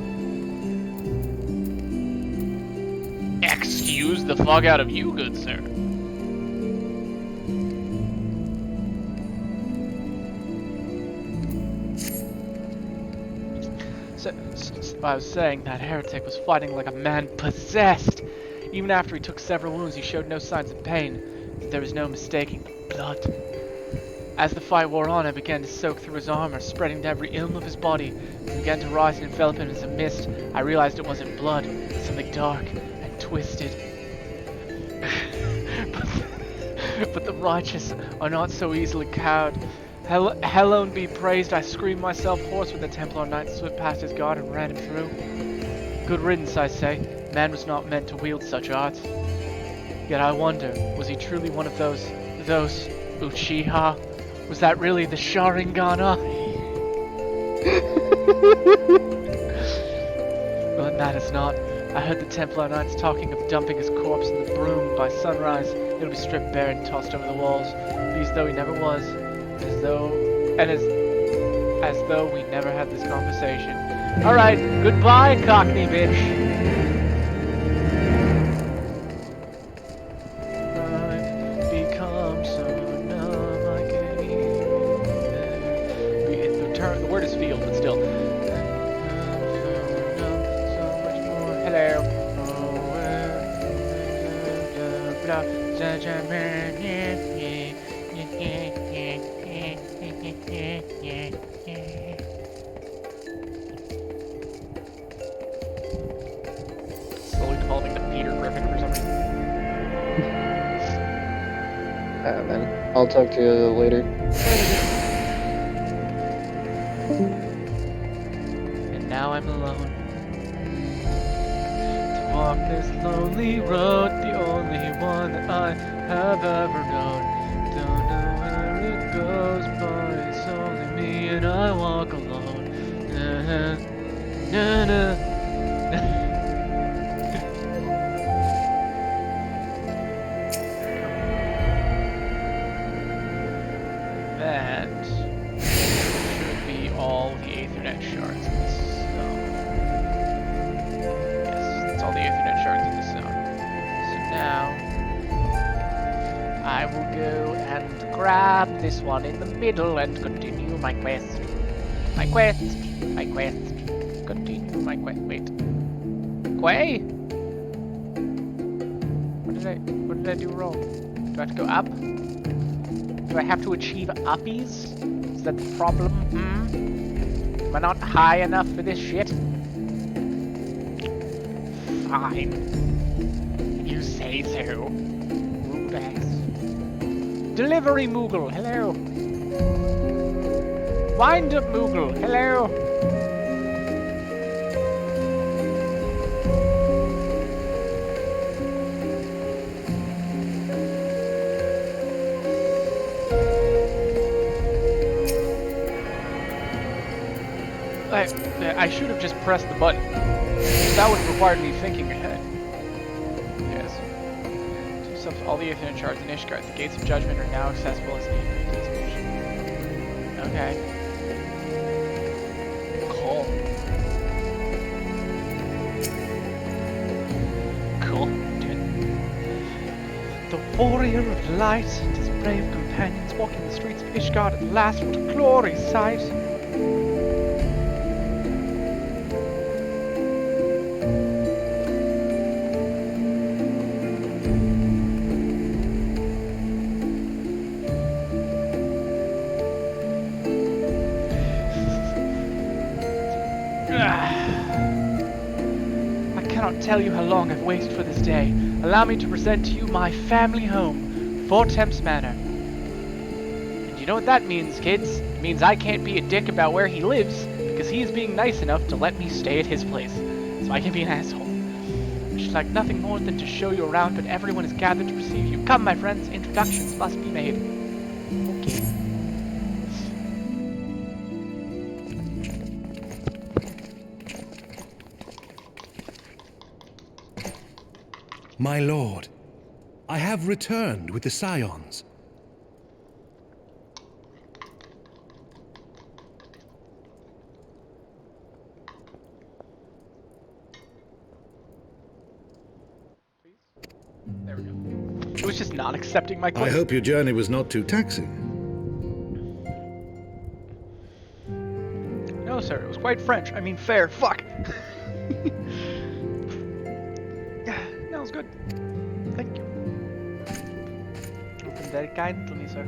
Excuse the fuck out of you, good sir. So I was saying that heretic was fighting like a man possessed. Even after he took several wounds, he showed no signs of pain. There was no mistaking the blood. As the fight wore on, I began to soak through his armor, spreading to every ilm of his body. It began to rise and envelop him as a mist. I realized it wasn't blood, something dark and twisted. But the righteous are not so easily cowed. Hellone be praised, I screamed myself hoarse when the Templar Knight slipped past his guard and ran him through. Good riddance, I say. Man was not meant to wield such arts. Yet I wonder, was he truly one of those Uchiha? Was that really the Sharingana? Well, it matters not. I heard the Templar Knights talking of dumping his corpse in the broom. By sunrise, it'll be stripped bare and tossed over the walls, as though he never was, as though we never had this conversation. All right, goodbye, Cockney bitch. The word is field, but still. Hello. Slowly devolving to Peter Griffin for some reason. Man. I'll talk to you later. And now I'm alone. To walk this lonely road, the only one that I have ever known. Don't know where it goes, but it's only me and I walk alone. all the Ethernet shards in this zone. So now I will go and grab this one in the middle and continue my quest. My quest. Continue my quest. Wait. Quay? What did I do wrong? Do I have to go up? Do I have to achieve uppies? Is that the problem? Am I not high enough for this shit? Fine. You say so. Rude ass. Delivery Moogle, hello. Wind up Moogle, hello. I should have just pressed the button. That would have required me thinking ahead. Yes. To yourself, all the Ethernet shards in Ishgard. The gates of judgment are now accessible as needed. Okay. Cool. Cool. The warrior of light and his brave companions walking the streets of Ishgard at last. What a glorious sight! Tell you how long I've waited for this day. Allow me to present to you my family home, Fort Temps Manor. And you know what that means, kids? It means I can't be a dick about where he lives, because he is being nice enough to let me stay at his place. So I can be an asshole. I should like nothing more than to show you around, but everyone is gathered to receive you. Come, my friends, introductions must be made. Okay. My lord, I have returned with the Scions. There we go. It was just not accepting my quest. I hope your journey was not too taxing. No, sir, it was quite French. I mean, fair. Fuck. That was good. Thank you. You've been very kind to me, sir.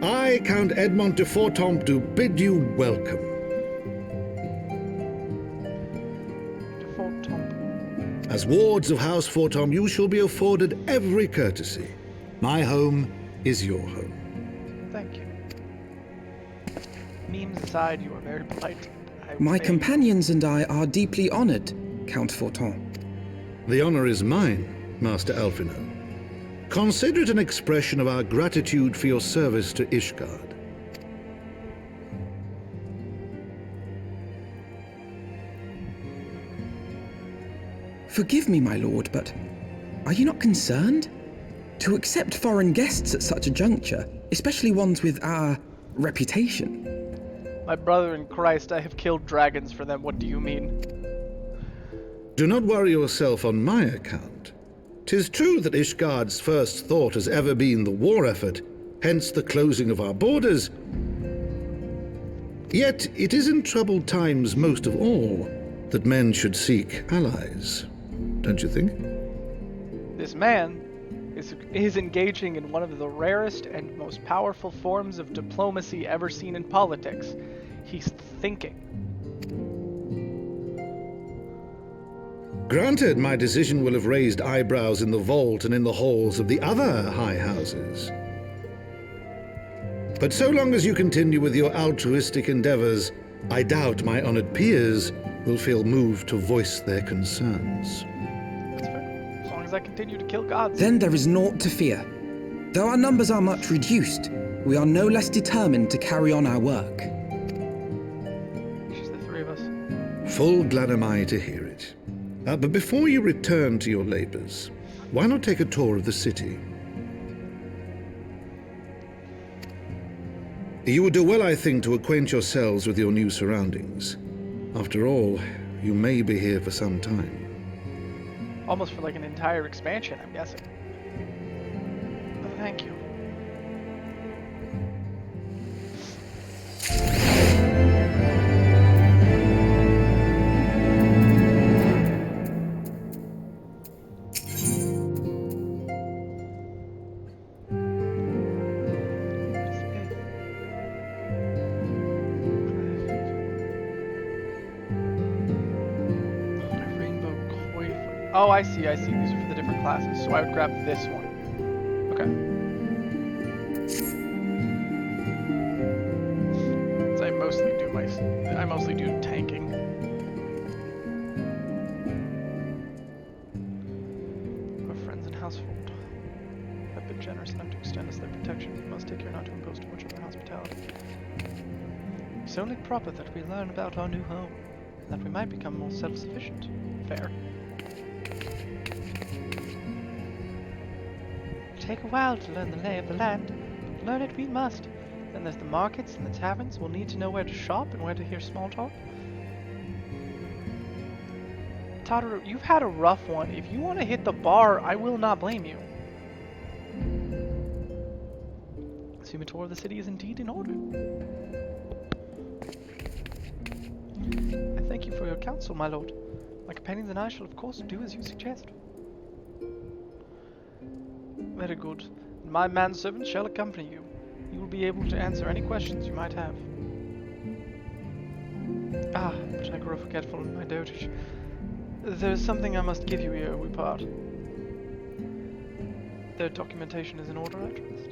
I, Count Edmond de Fortomp, do bid you welcome. De Fortomp. As wards of House Fortomp, you shall be afforded every courtesy. My home is your home. Thank you. Memes aside, you are very polite. My companions and I are deeply honored, Count Fortomp. The honor is mine, Master Alphino. Consider it an expression of our gratitude for your service to Ishgard. Forgive me, my lord, but are you not concerned? To accept foreign guests at such a juncture, especially ones with our reputation. My brother in Christ, I have killed dragons for them. What do you mean? Do not worry yourself on my account. 'Tis true that Ishgard's first thought has ever been the war effort, hence the closing of our borders. Yet it is in troubled times most of all that men should seek allies. Don't you think? This man is engaging in one of the rarest and most powerful forms of diplomacy ever seen in politics. He's thinking. Granted, my decision will have raised eyebrows in the vault and in the halls of the other high houses. But so long as you continue with your altruistic endeavors, I doubt my honored peers will feel moved to voice their concerns. That's fair. As long as I continue to kill gods. Then there is naught to fear. Though our numbers are much reduced, we are no less determined to carry on our work. Just the three of us. Full glad am I to hear it. But before you return to your labors, why not take a tour of the city? You would do well, I think, to acquaint yourselves with your new surroundings. After all, you may be here for some time. Almost for like an entire expansion, I'm guessing. Thank you. Oh, I see. These are for the different classes, so I would grab this one. Okay. So I mostly do tanking. Our friends in Heavensward have been generous enough to extend us their protection. We must take care not to impose too much of their hospitality. It's only proper that we learn about our new home, and that we might become more self-sufficient. Fair. Take a while to learn the lay of the land, but learn it we must. Then there's the markets and the taverns. We'll need to know where to shop and where to hear small talk. Totoro, you've had a rough one. If you want to hit the bar, I will not blame you. Assume a tour of the city is indeed in order. I thank you for your counsel, my lord. My companions and I shall of course do as you suggest. Very good. My manservant shall accompany you. He will be able to answer any questions you might have. Ah, but I grow forgetful in my dotage. There is something I must give you ere we part. The documentation is in order, I trust?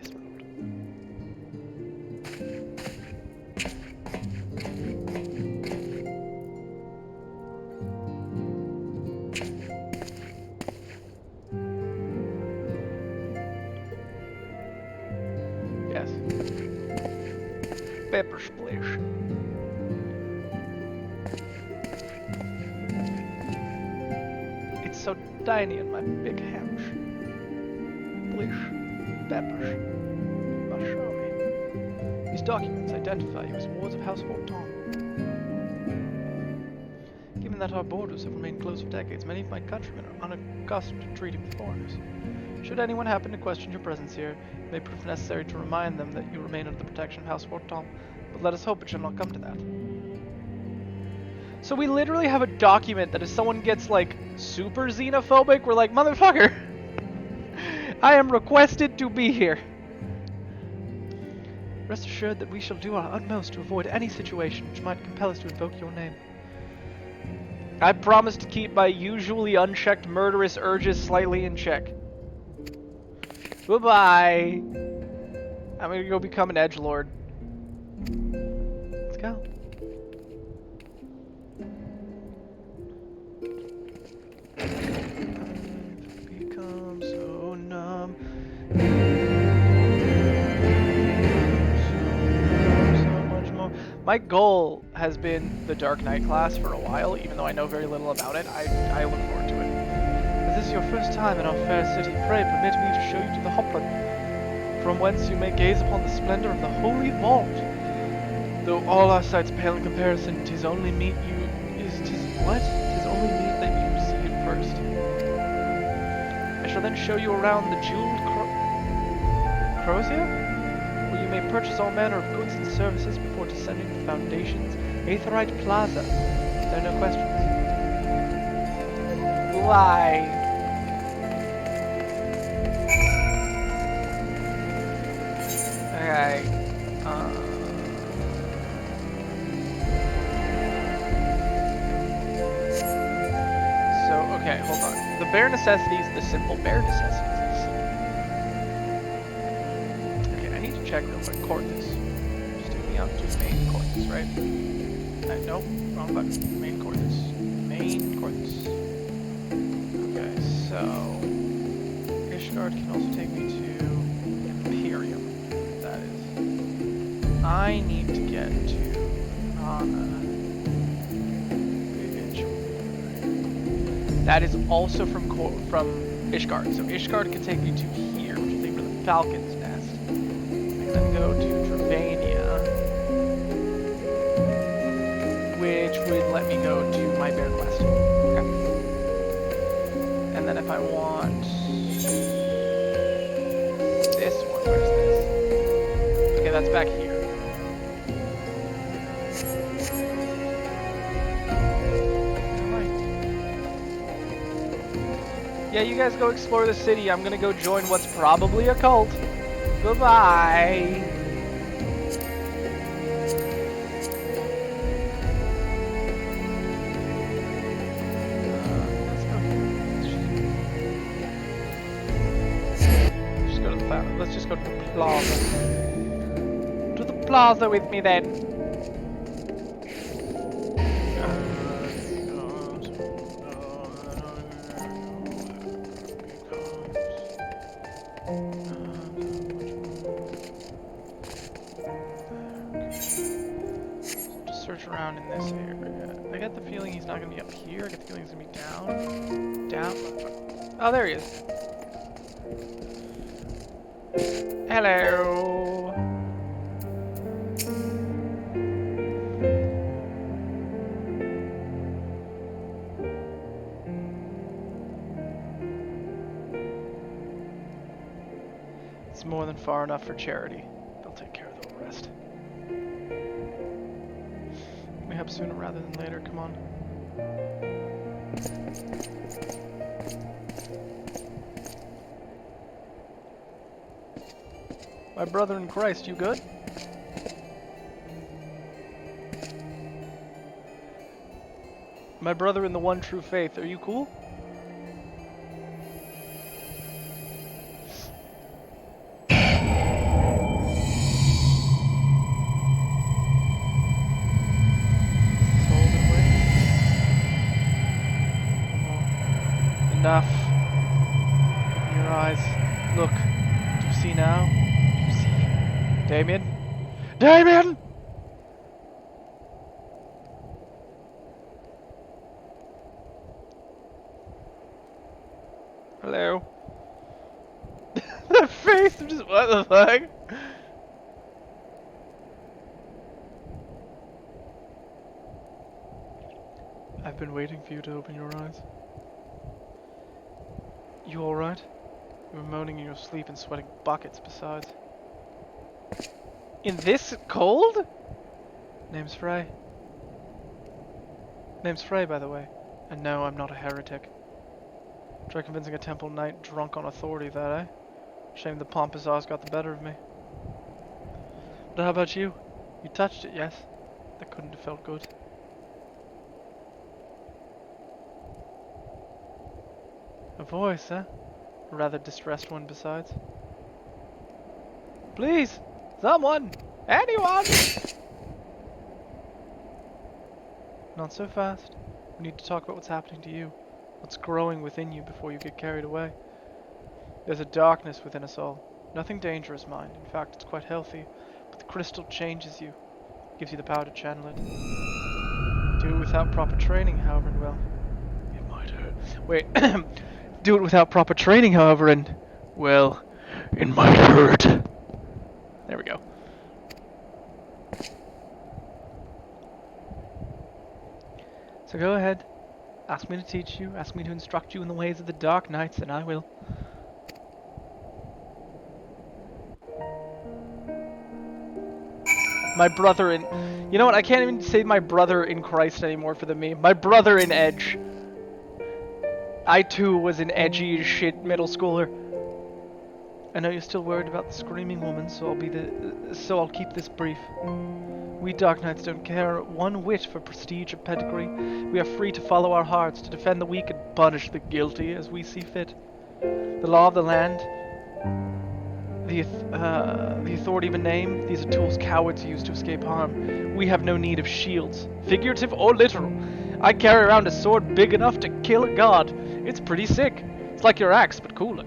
Yes, my lord. Yes. Pepper splash. It's so tiny in my big house. Blish. Peppers. Must show me. These documents identify you as wards of Heavensward Tom. Given that our borders have remained closed for decades, many of my countrymen are unaccustomed to treating with foreigners. Should anyone happen to question your presence here, it may prove necessary to remind them that you remain under the protection of Heavensward Tom, but let us hope it shall not come to that. So we literally have a document that if someone gets, like, super xenophobic, we're like, motherfucker! I am requested to be here! Rest assured that we shall do our utmost to avoid any situation which might compel us to invoke your name. I promise to keep my usually unchecked murderous urges slightly in check. Goodbye! I'm gonna go become an edgelord. Let's go. I've become so numb. So much more. My goal has been the Dark Knight class for a while, even though I know very little about it. I look forward to it. If this is your first time in our fair city, pray permit me to show you to the Hopland, from whence you may gaze upon the splendor of the holy vault. Though all our sights pale in comparison, 'tis only meet that you see it first. I shall then show you around the jeweled Crozier, where you may purchase all manner of goods and services before descending to the Foundation's Aetherite Plaza. There are no questions. Why? Okay. So, okay, hold on. The bare necessities, the simple bare necessities. Okay, I need to check real quick. Corthus. Just take me out to main Corthus, right? Nope, wrong button. Main Corthus. Main Corthus. Okay, so Ishgard can also take me to Imperium. That is. I need to get to that is also from Ishgard. So Ishgard can take me to here, which is where the Falcon's Nest. I can then go to Travain. which would let me go to my bear quest. Okay. And then if I want this one, where's this? Okay, that's back here. Yeah, you guys go explore the city. I'm gonna go join what's probably a cult. Bye-bye. Let's just go to the plaza. To the plaza with me then. Just search around in this area. I get the feeling he's not gonna be up here. I get the feeling he's gonna be down. Down. Oh, there he is. Hello. It's more than far enough for charity. They'll take care of the rest. We help sooner rather than later. Come on. My brother in Christ, you good? My brother in the one true faith, are you cool? Enough. Open your eyes. Look. Do you see now? Damien? Damien! Hello? That face, I'm just, what the fuck? I've been waiting for you to open your eyes. You alright? You were moaning in your sleep and sweating buckets besides. In this cold? Name's Frey. Name's Frey, by the way. And no, I'm not a heretic. Try convincing a temple knight drunk on authority that, eh? Shame the pompous Oz got the better of me. But how about you? You touched it, yes? That couldn't have felt good. A voice, eh? A rather distressed one besides. Please! Someone! Anyone! Not so fast. We need to talk about what's happening to you. What's growing within you before you get carried away. There's a darkness within us all. Nothing dangerous, mind. In fact, it's quite healthy. But the crystal changes you. Gives you the power to channel it. Do it without proper training, however, and well... It might hurt. Wait. Do it without proper training, however, and... Well... It might hurt. There we go. So go ahead. Ask me to teach you. Ask me to instruct you in the ways of the Dark Knights, and I will. My brother in... You know what? I can't even say my brother in Christ anymore for the meme. My brother in Edge. I too was an edgy as shit middle schooler. I know you're still worried about the screaming woman, so I'll keep this brief. We Dark Knights don't care one whit for prestige or pedigree. We are free to follow our hearts, to defend the weak and punish the guilty as we see fit. The law of the land, the authority of a name, these are tools cowards use to escape harm. We have no need of shields, figurative or literal. I carry around a sword big enough to kill a god. It's pretty sick. It's like your axe, but cooler.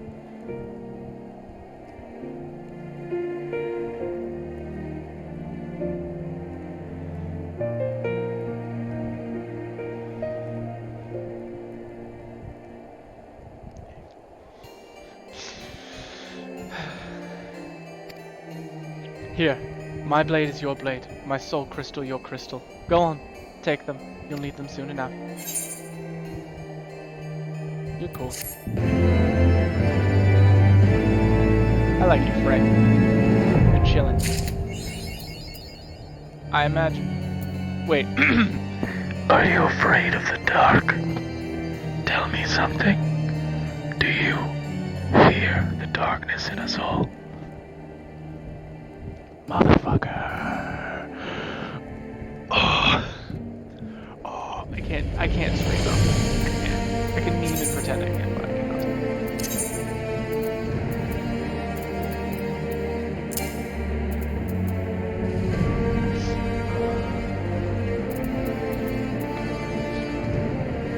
Here, my blade is your blade, my soul crystal your crystal. Go on, take them. You'll need them soon enough. You're cool. I like you, Fred. You're chilling. I imagine. Wait. Are you afraid of the dark? Tell me something. Do you fear the darkness in us all? Motherfucker. Oh, I can't scream though. I can meme and pretend I can, but I cannot.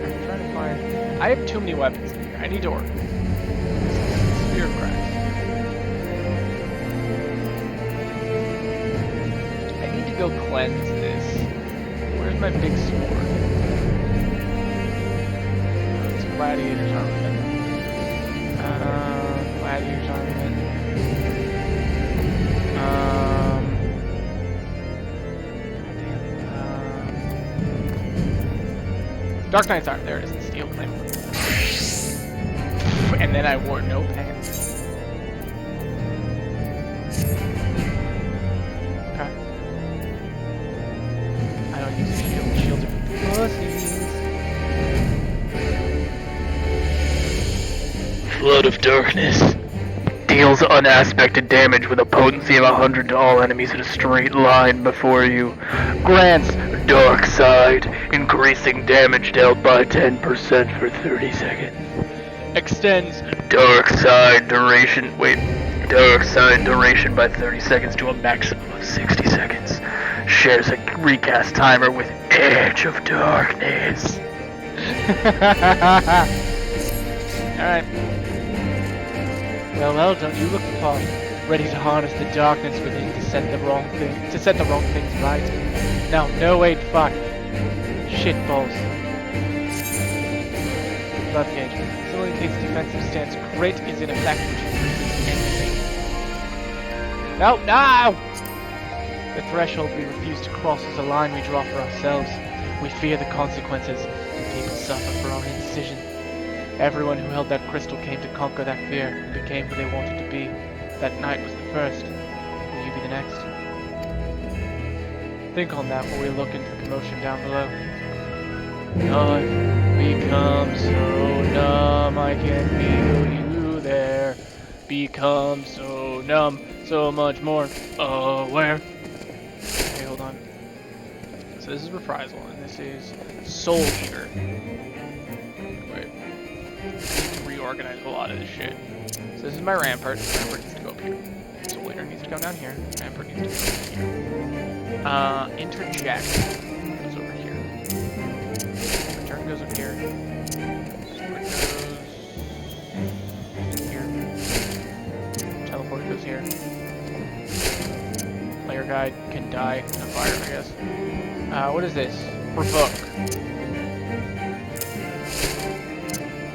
I'm trying to find. I have too many weapons in here. I need to order. Spear of Grass. I need to go cleanse this. Where's my big sword? It's gladiator's armament. Gladiator's armament. Dark Knight's armor. There it is. The steel claim. And then I wore no pants. Okay. I don't use a shield. Shields are for pussies. Flood of Darkness. Deals unaspected damage with a potency of 100 to all enemies in a straight line before you. Grants Dark Side, increasing damage dealt by 10% for 30 seconds. Extends Dark Side duration. Dark Side duration by 30 seconds to a maximum of 60 seconds. Shares a recast timer with Edge of Darkness. Alright. Well, don't you look the part, ready to harness the darkness within to set the wrong things right. No, wait, fuck. Shitballs. Love gauge. Similarly, in case defensive stance, crit is in effect, which increases anything. No! The threshold we refuse to cross is a line we draw for ourselves. We fear the consequences, and people suffer for our indecision. Everyone who held that crystal came to conquer that fear and became who they wanted to be. That night was the first. Will you be the next? Think on that while we look into the commotion down below. I've become so numb, I can feel you there. Become so numb, so much more aware. Okay, hold on. So this is Reprisal, and this is Soul Eater. Reorganize a lot of this shit. So this is my Rampart. Rampart needs to go up here. Soul Eater needs to come down here. Rampart needs to go up here. Interject goes over here. Return goes up here. Sword goes here. Teleport goes here. Player guide can die in a fire, I guess. What is this? Provoke.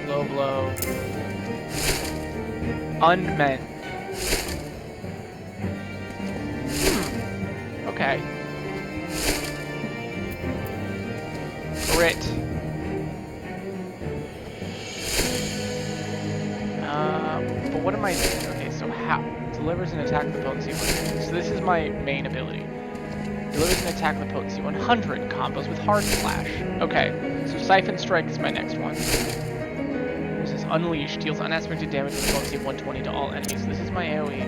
Low blow. Unmend. Okay. Crit. But what am I doing? Okay, so how? Delivers an attack with potency 100. So this is my main ability. Delivers an attack with potency 100. Combos with Hard Slash. Okay, so Siphon Strike is my next one. This is Unleash. Deals unaspected damage with potency 120 to all enemies. This is my AoE.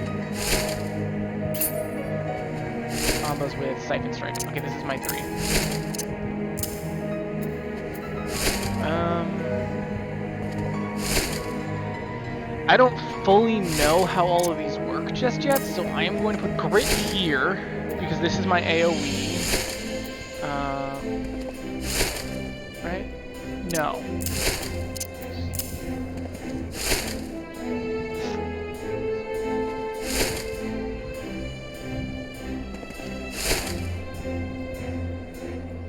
Combos with Siphon Strike. Okay, this is my 3. I don't fully know how all of these work just yet, so I am going to put Grit here, because this is my AoE. Right? No.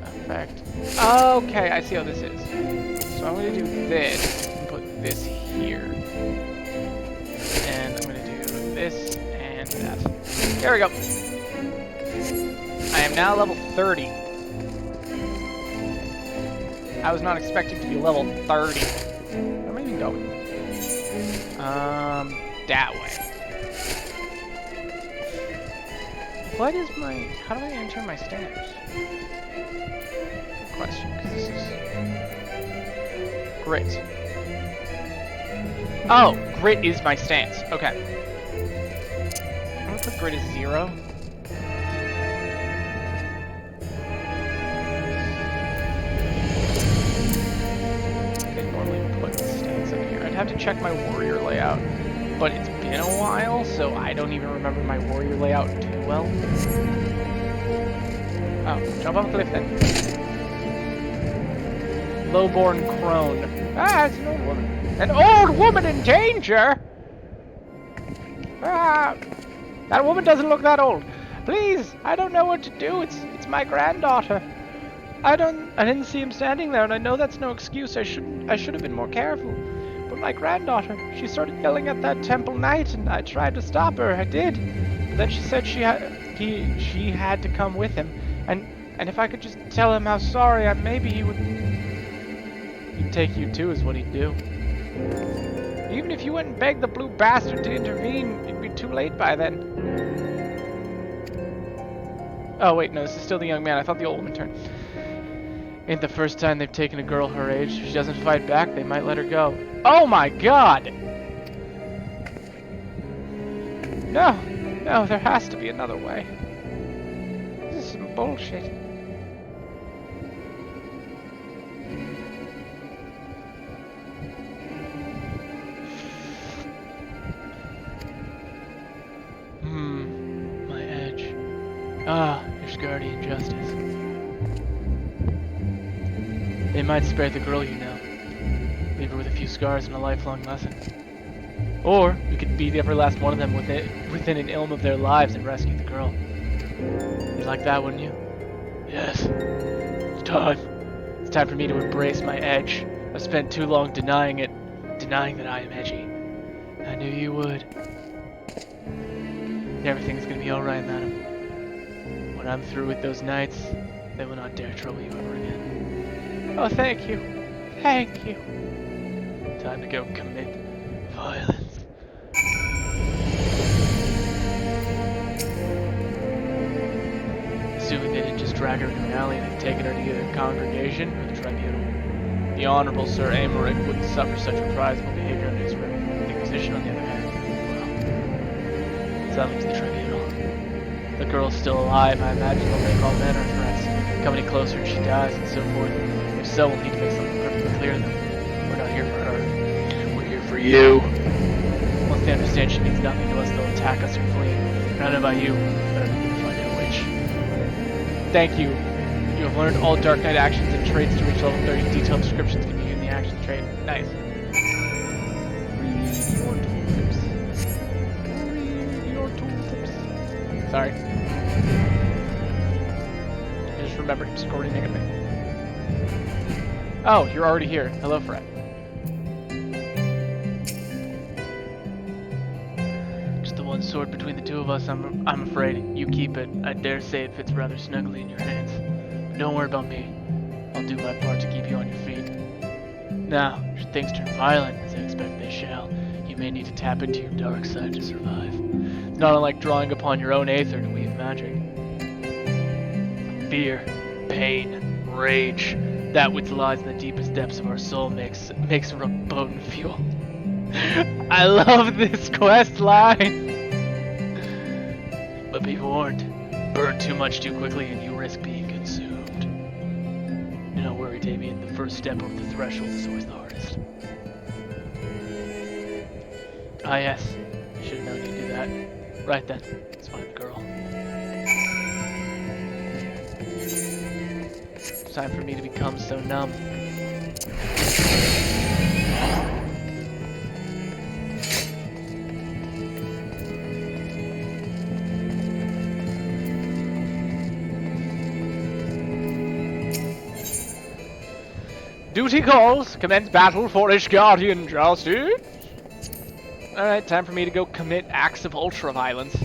Effect. Okay, I see how this is. So I'm going to do this, and put this here. And I'm going to do this and that. There we go. I am now level 30. I was not expecting to be level 30. Where am I even going? That way. What is my... How do I enter my stance? Good question, because this is... Grit. Oh, grit is my stance. Okay. I'm gonna put grit as 0. They normally put stance up here. I'd have to check my warrior layout. But it's been a while, so I don't even remember my warrior layout too well. Oh, jump off a cliff then. Lowborn crone. Ah, it's an old woman. An old woman in danger? Ah, that woman doesn't look that old. Please, I don't know what to do. It's my granddaughter. I didn't see him standing there, and I know that's no excuse. I should have been more careful. But my granddaughter, she started yelling at that temple knight, and I tried to stop her. I did. But then she said she had to come with him, and if I could just tell him how sorry, maybe he would. He'd take you too, is what he'd do. Even if you went and begged the blue bastard to intervene, it'd be too late by then. Oh wait, no, this is still the young man. I thought the old woman turned. Ain't the first time they've taken a girl her age. If she doesn't fight back, they might let her go. Oh my god! No, there has to be another way. This is some bullshit. My edge. Ah, Ishgardian justice. They might spare the girl, you know. Leave her with a few scars and a lifelong lesson. Or, we could beat every last one of them within an ilm of their lives and rescue the girl. You'd like that, wouldn't you? Yes. It's time. It's time for me to embrace my edge. I've spent too long denying it. Denying that I am edgy. I knew you would. Everything's gonna be alright, madam. When I'm through with those knights, they will not dare trouble you ever again. Oh, thank you. Thank you. Time to go commit violence. Assuming they didn't just drag her into an alley and they've taken her to either the congregation or the tribunal. The Honorable Sir Aymeric wouldn't suffer such reprisal behavior under his Inquisition, on the other hand. Well, so that leaves the tribunal. The girl's still alive. I imagine they'll make all manner of threats. Come any closer and she dies, and so forth. If so, we'll need to make something perfectly clear to them. We're not here for her. We're here for you. Once they understand she means nothing to us, they'll attack us or flee. And I don't know about you, but I'm going to find out which. Thank you. You have learned all Dark Knight actions and traits to reach level 30. Detailed descriptions can be viewed in the action trait. Nice. Read your tooltips. Sorry. I just remembered screaming at me. Oh, you're already here. Hello, Fred. Just the one sword between the two of us, I'm afraid. You keep it. I dare say it fits rather snugly in your hands. But don't worry about me. I'll do my part to keep you on your feet. Now, should things turn violent, as I expect they shall, you may need to tap into your dark side to survive. It's not unlike drawing upon your own aether to weave magic. Fear, pain, rage, that which lies in the deepest depths of our soul makes potent fuel. I love this quest line! But be warned, burn too much too quickly and you risk being consumed. Don't worry, Damien, the first step over the threshold is always the hardest. Ah yes, I should have known you'd do that. Right then, let's find the girl. It's time for me to become so numb. Duty calls! Commence battle for Ishgardian justice! Alright, time for me to go commit acts of ultra-violence.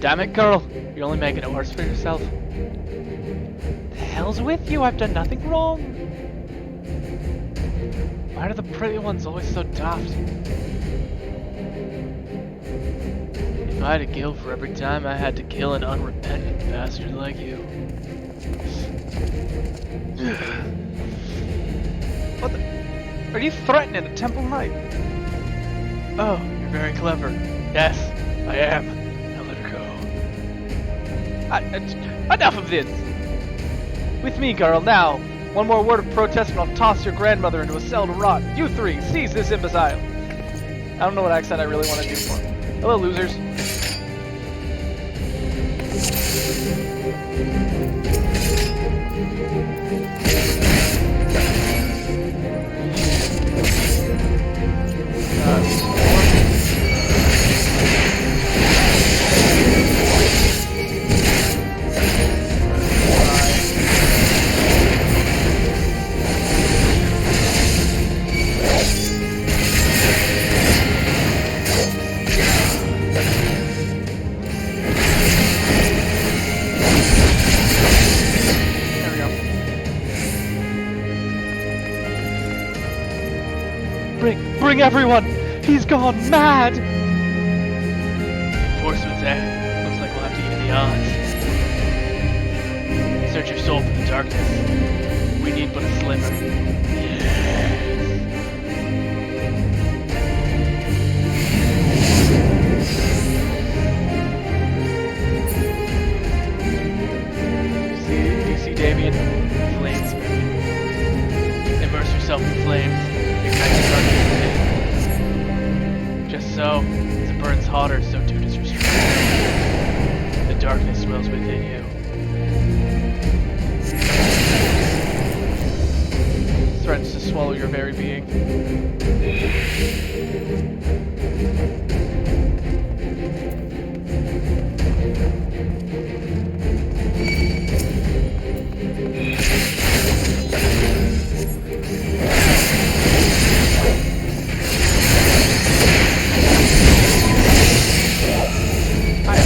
Damn it, girl. You're only making it worse for yourself. The hell's with you? I've done nothing wrong. Why are the pretty ones always so daft? If I had a guild for every time I had to kill an unrepentant bastard like you. What the? Are you threatening a temple knight? Oh, you're very clever. Yes, I am. Now let her go. Enough of this! With me, girl, now! One more word of protest and I'll toss your grandmother into a cell to rot. You three, seize this imbecile! I don't know what accent I really want to do for him. Hello, losers. Bring everyone! He's gone mad! Enforcement's there. Looks like we'll have to even the odds. Search your soul for the darkness. We need but a sliver. Do you see Damien? Flames, baby. Immerse yourself in flames. Ignite the darkness within. Just so, as it burns hotter, so too does your strength. The darkness dwells within you. Threatens to swallow your very being.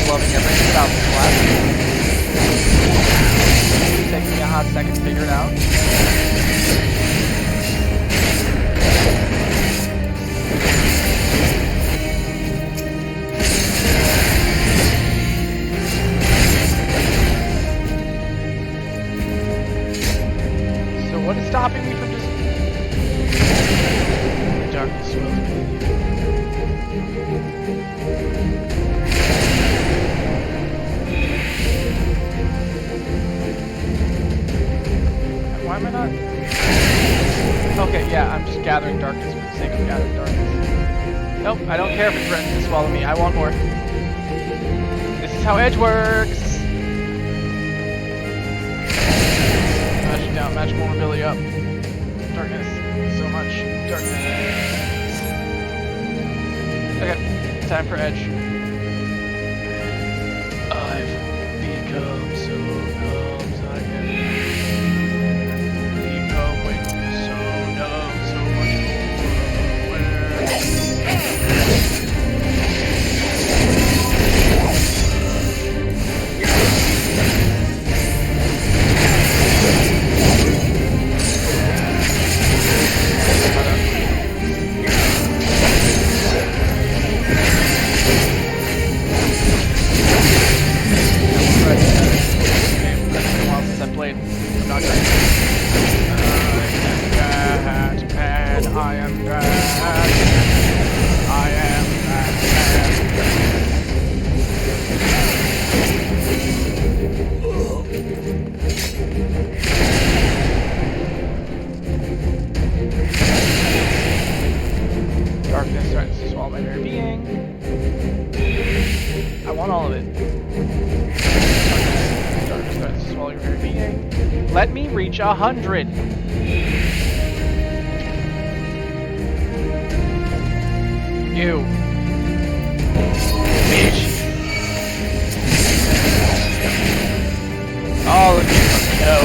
Loving everything about this class. It's taking me a hot second to figure it out. So what is stopping me from just... The darkness swells within you. Why am I not? Okay, yeah, I'm just gathering darkness for the sake of gathering darkness. Nope, I don't care if it threatens to swallow me. I want more. This is how Edge works! Magic down, magic vulnerability up. Darkness. So much darkness. Okay, time for Edge. I've become so numb, so I can... Darkness threatens to swallow my very being. I want all of it. Darkness threatens to swallow your very being. Let me reach 100. You. Bitch. All of you know.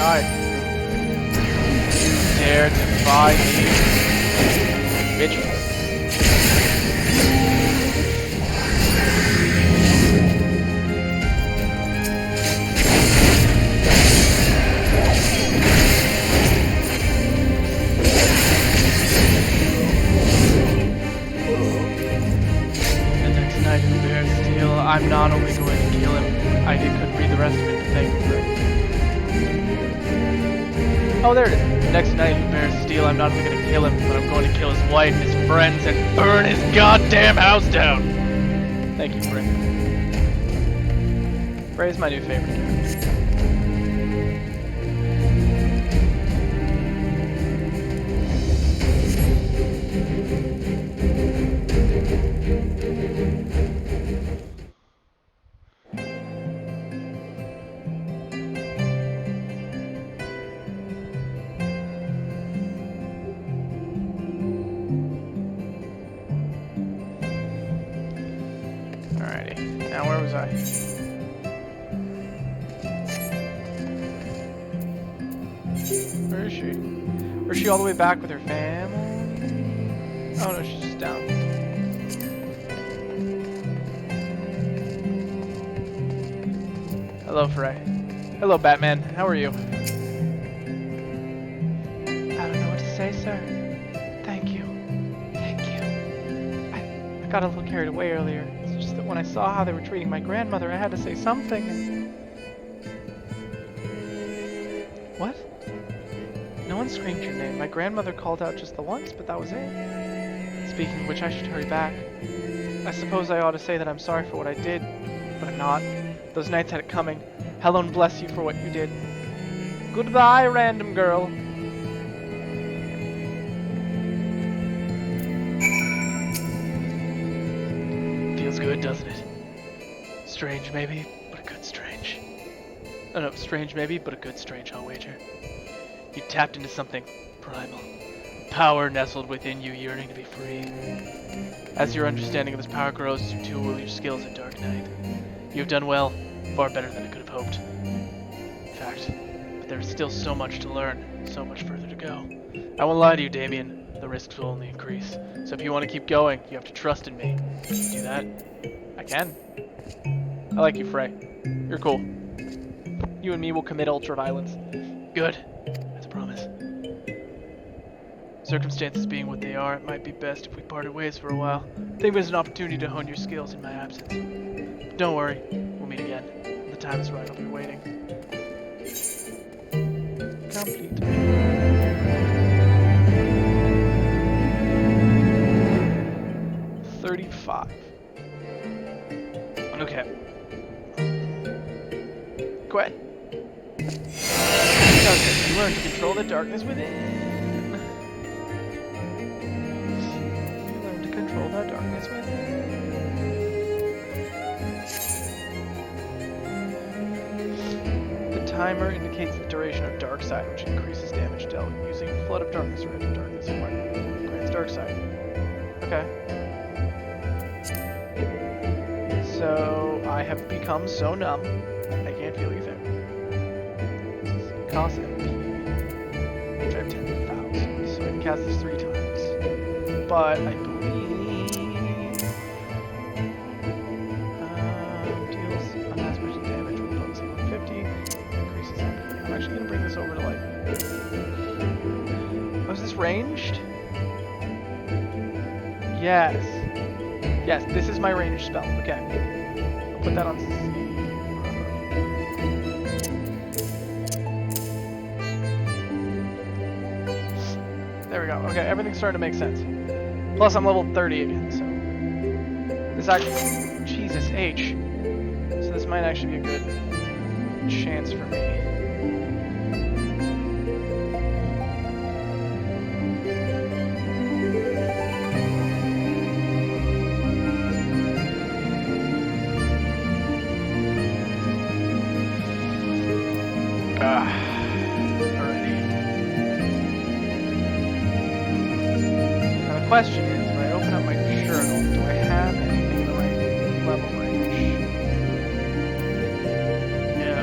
outside. Dare to defy me, bitch. The next night who bears steel, I'm not only going to kill him, I couldn't read the rest of it, but thank you for it. Oh, there it is. The next night who bears steel, I'm not only going to kill him, but I'm going to kill his wife, his friends, and burn his goddamn house down! Thank you, Frey. Frey's my new favorite character. Alrighty, now where was I? Where is she? Or is she all the way back with her family? Oh no, she's just down. Hello, Frey. Hello, Batman. How are you? I don't know what to say, sir. Thank you. Thank you. I got a little carried away earlier. It's just that when I saw how they were treating my grandmother, I had to say something. What? No one screamed your name. My grandmother called out just the once, but that was it. Speaking of which, I should hurry back. I suppose I ought to say that I'm sorry for what I did, but I'm not. Those knights had it coming. Helen bless you for what you did. Goodbye, random girl. Feels good, doesn't it? Strange, maybe, but a good strange. Oh no, strange maybe, but a good strange, I'll wager. You tapped into something primal. Power nestled within you, yearning to be free. As your understanding of this power grows, so too will your skills in Dark Knight. You have done well, far better than I could have hoped. In fact, but there is still so much to learn, so much further to go. I won't lie to you, Damien. The risks will only increase. So if you want to keep going, you have to trust in me. Can you do that? I can. I like you, Frey. You're cool. You and me will commit ultra-violence. Good. That's a promise. Circumstances being what they are, it might be best if we parted ways for a while. I think there's an opportunity to hone your skills in my absence. But don't worry, we'll meet again. When the time is right, I'll be waiting. Complete. 35. Okay. Go ahead. Okay, you learn to control the darkness within. You learn to control that darkness within. The timer indicates the duration of Dark Side, which increases damage dealt using Flood of Darkness or Edge of Darkness. Grants Dark Side. Okay. So I have become so numb, I can't feel anything. This costs MP, which I have 10,000, so I can cast this 3 times. But I believe deals unaspirated damage with potency 150, increases MP. I'm actually gonna bring this over to like. Oh, is this ranged? Yes. Yes, this is my ranged spell. Okay. I'll put that on C. There we go. Okay, everything's starting to make sense. Plus, I'm level 30 again, so... This actually... Jesus H. So this might actually be a good chance for me. Now the question is, when I open up my journal, do I have anything in the right level range? No.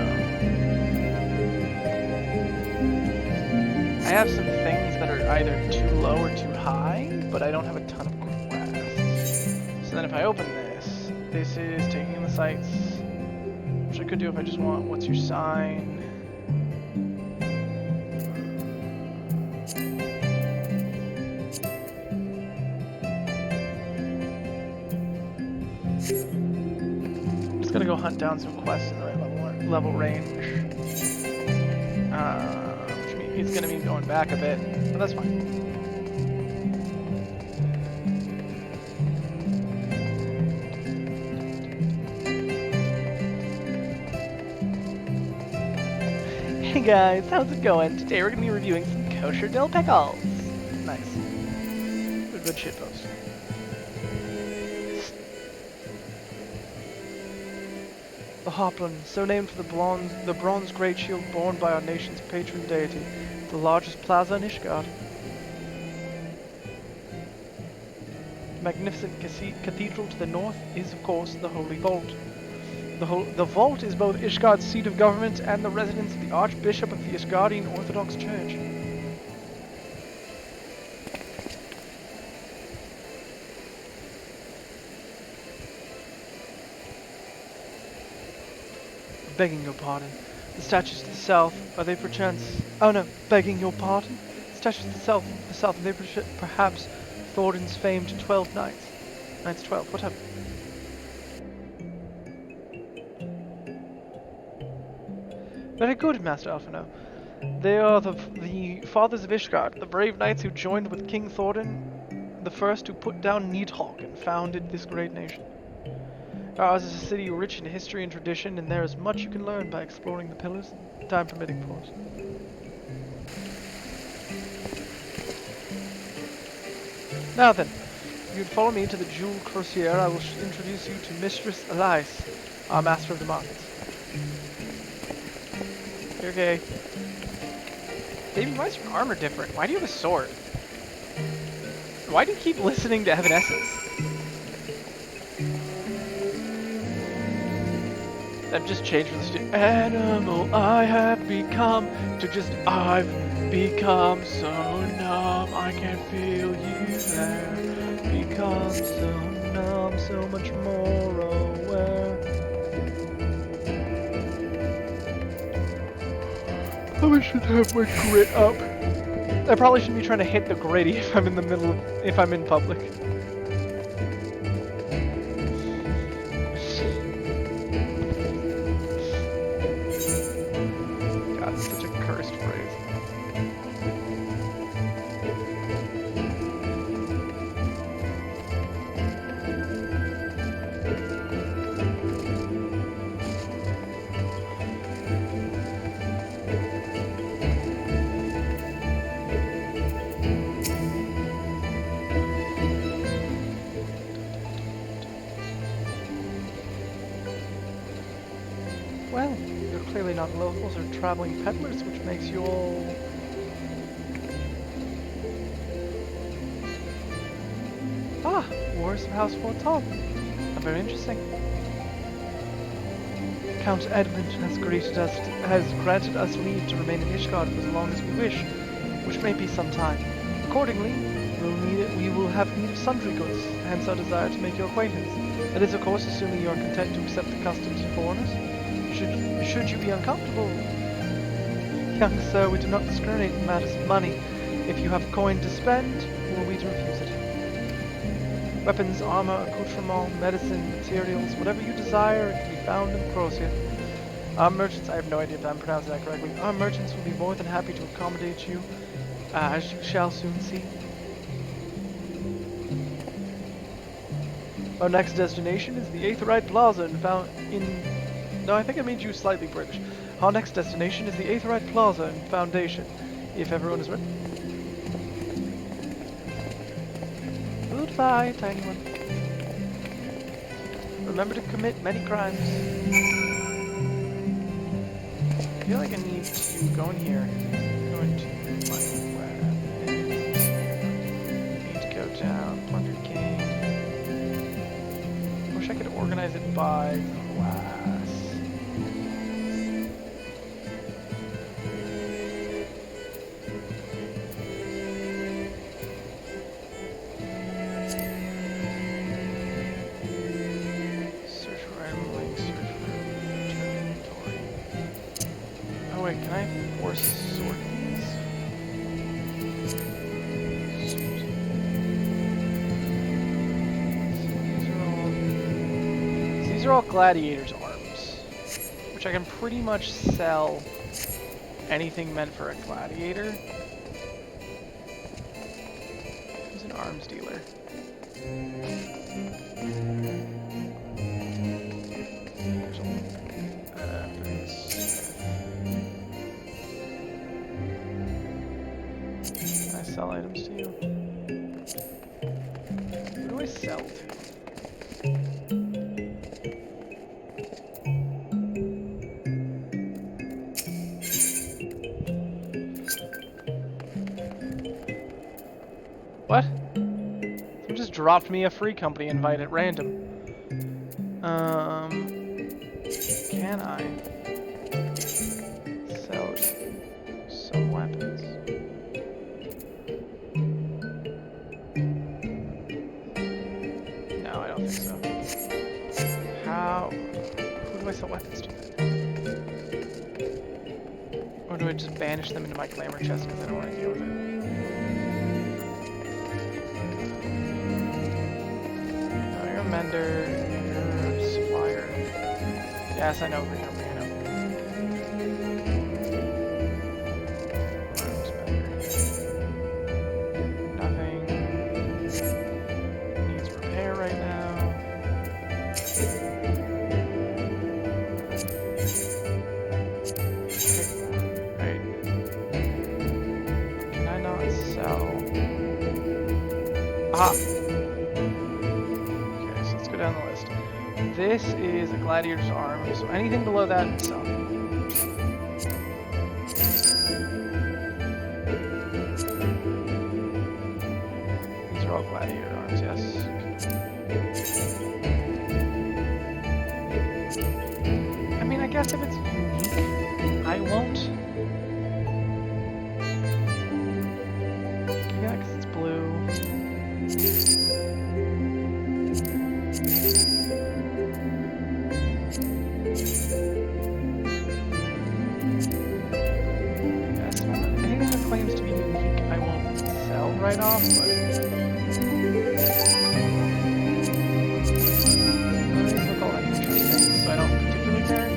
have some things that are either too low or too high, but I don't have a ton of quests. So then if I open this, this is taking the sites, which I could do if I just want what's your sign. I'm just gonna go hunt down some quests in the right level range. Which means it's gonna mean going back a bit, but that's fine. Hey guys, how's it going? Today we're gonna be reviewing some kosher dill pickles. Nice. Good shit post. The Hoplin, so named for the bronze great shield borne by our nation's patron deity, the largest plaza in Ishgard. The magnificent cathedral to the north is, of course, the Holy Vault. The vault is both Ishgard's seat of government and the residence of the Archbishop of the Ishgardian Orthodox Church. Begging your pardon. The statues to the south, are they perchance... Oh no, begging your pardon? The statues to the south, are they perhaps Thornton's famed 12 Knights? Knights 12, whatever. Very good, Master Alphino. They are the fathers of Ishgard, the brave knights who joined with King Thornton the first to put down Needhawk and founded this great nation. Ours is a city rich in history and tradition, and there is much you can learn by exploring the pillars, time permitting, of course. Now then, if you'd follow me to the Jewel Crucier, I will introduce you to Mistress Elias, our master of the markets. Okay. Baby, why is your armor different? Why do you have a sword? Why do you keep listening to Evanescence? I've just changed from the animal I have become to just I've become so numb I can't feel you there. Become so numb, so much more aware. I should have my grit up. I probably shouldn't be trying to hit the gritty if I'm in the middle of, if I'm in public. Well, you're clearly not locals or traveling peddlers, which makes you all... Ah, Wars of House 14. Very interesting. Count Edmund has granted us leave to remain in Ishgard for as long as we wish, which may be some time. Accordingly, we will have need of sundry goods, hence our desire to make your acquaintance. That is, of course, assuming you are content to accept the customs of foreigners. Should you be uncomfortable, young sir, we do not discriminate in matters of money. If you have coin to spend, who are we to refuse it? Weapons, armor, accoutrement, medicine, materials, whatever you desire, it can be found in Croatia. Our merchants, I have no idea if I'm pronouncing that correctly, our merchants will be more than happy to accommodate you, as you shall soon see. Our next destination is the Aetherite Plaza No, I think I made you slightly British. Our next destination is the Aetherite Plaza and Foundation, if everyone is ready. Goodbye, tiny one. Remember to commit many crimes. I feel like I need to go in here. Go into my web. Need to go down. Plunder King. Wish I could organize it by class. wait, can I force sort these? These are all gladiators' arms, which I can pretty much sell anything meant for a gladiator. Who's an arms dealer? Can I sell items to you? Who do I sell to? What? Someone just dropped me a free company invite at random. Can I sell some weapons? No, I don't think so. How? Who do I sell weapons to? Or do I just banish them into my glamour chest because I don't want to deal with it? No, you're a mender, you're a supplier. Yes, I know, free company, I know. Arms mender. Nothing. Needs repair right now. Right. Can I not sell? Aha! Okay, so let's go down the list. This is a gladiator's arm, so anything below that, sell. These are all gladiator arms, yes. I mean, I guess if it's unique, I won't. Yeah, because it's blue. Yes, anything that claims to be unique, I won't sell right off, but these look all interesting, so I don't particularly care.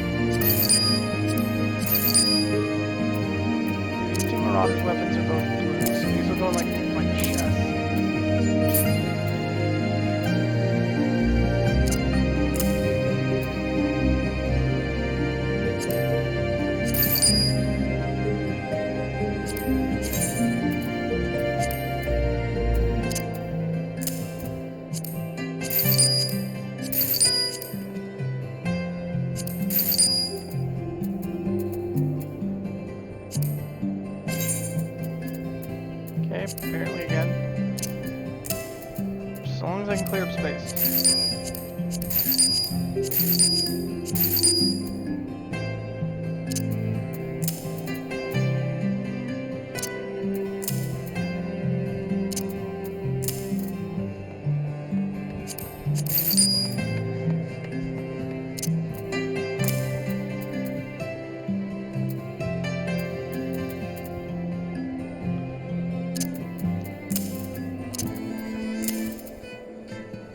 These two Marauders weapons are both blue, so these will go in like my chest. Okay, apparently again. As long as I can clear up space.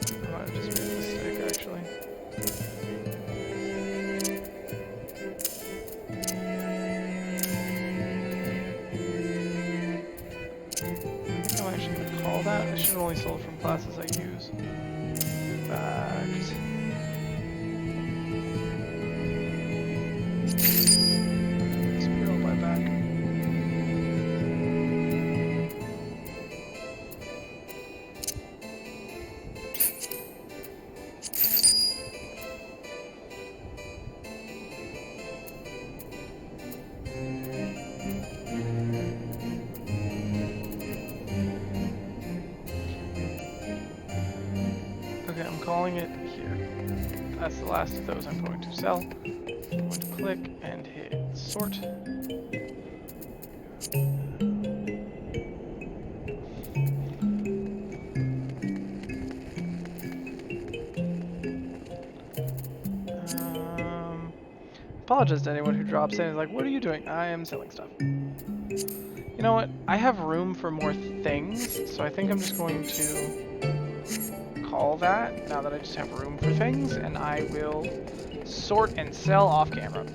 I might have just made a mistake, actually. I think I'm actually going to call that. I should have only sold from classes I use. Bags. Spiral by back. Okay, I'm calling it here. That's the last of those I'm going to sell. I'm going to click and hit sort. apologize to anyone who drops in and is like, what are you doing? I am selling stuff. You know what? I have room for more things, so I think I'm just going to call that, now that I just have room for things, and I will sort and sell off camera. That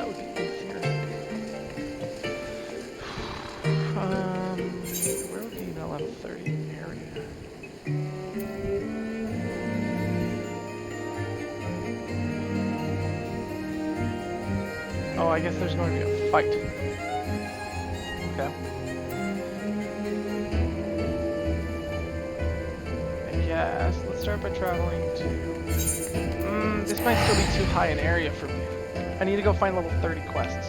would be easier. Where would be the level 30 area? Oh, I guess there's going to be a fight. Okay. I guess let's start by traveling to... this might still be too high an area for me. I need to go find level 30 quests.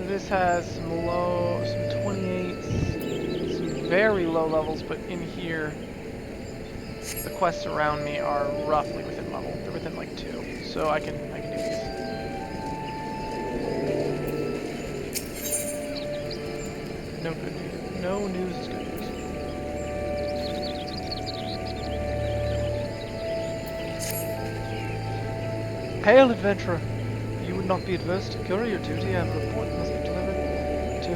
This has some 28s, some very low levels, but in here, the quests around me are roughly within level. They're within like 2, so I can do these. No good news. No news is good news. Hail, adventurer! You would not be adverse to courier duty. I have a report that must be delivered to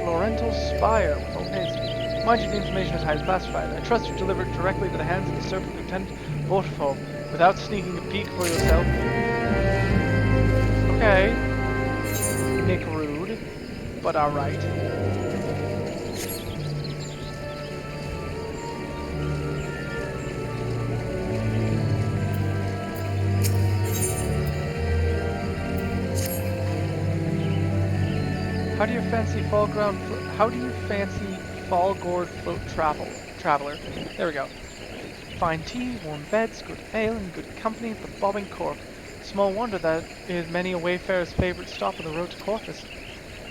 Florental Spire with all haste. Mind you, the information is highly classified. I trust you deliver it directly to the hands of the Serpent Lieutenant Vortfall without sneaking a peek for yourself. Okay. Nick rude, but alright. How do you fancy Fallgourd float traveler? There we go. Fine tea, warm beds, good ale, and good company at the Bobbing Cork. Small wonder that it is many a wayfarer's favourite stop on the road to Corpus.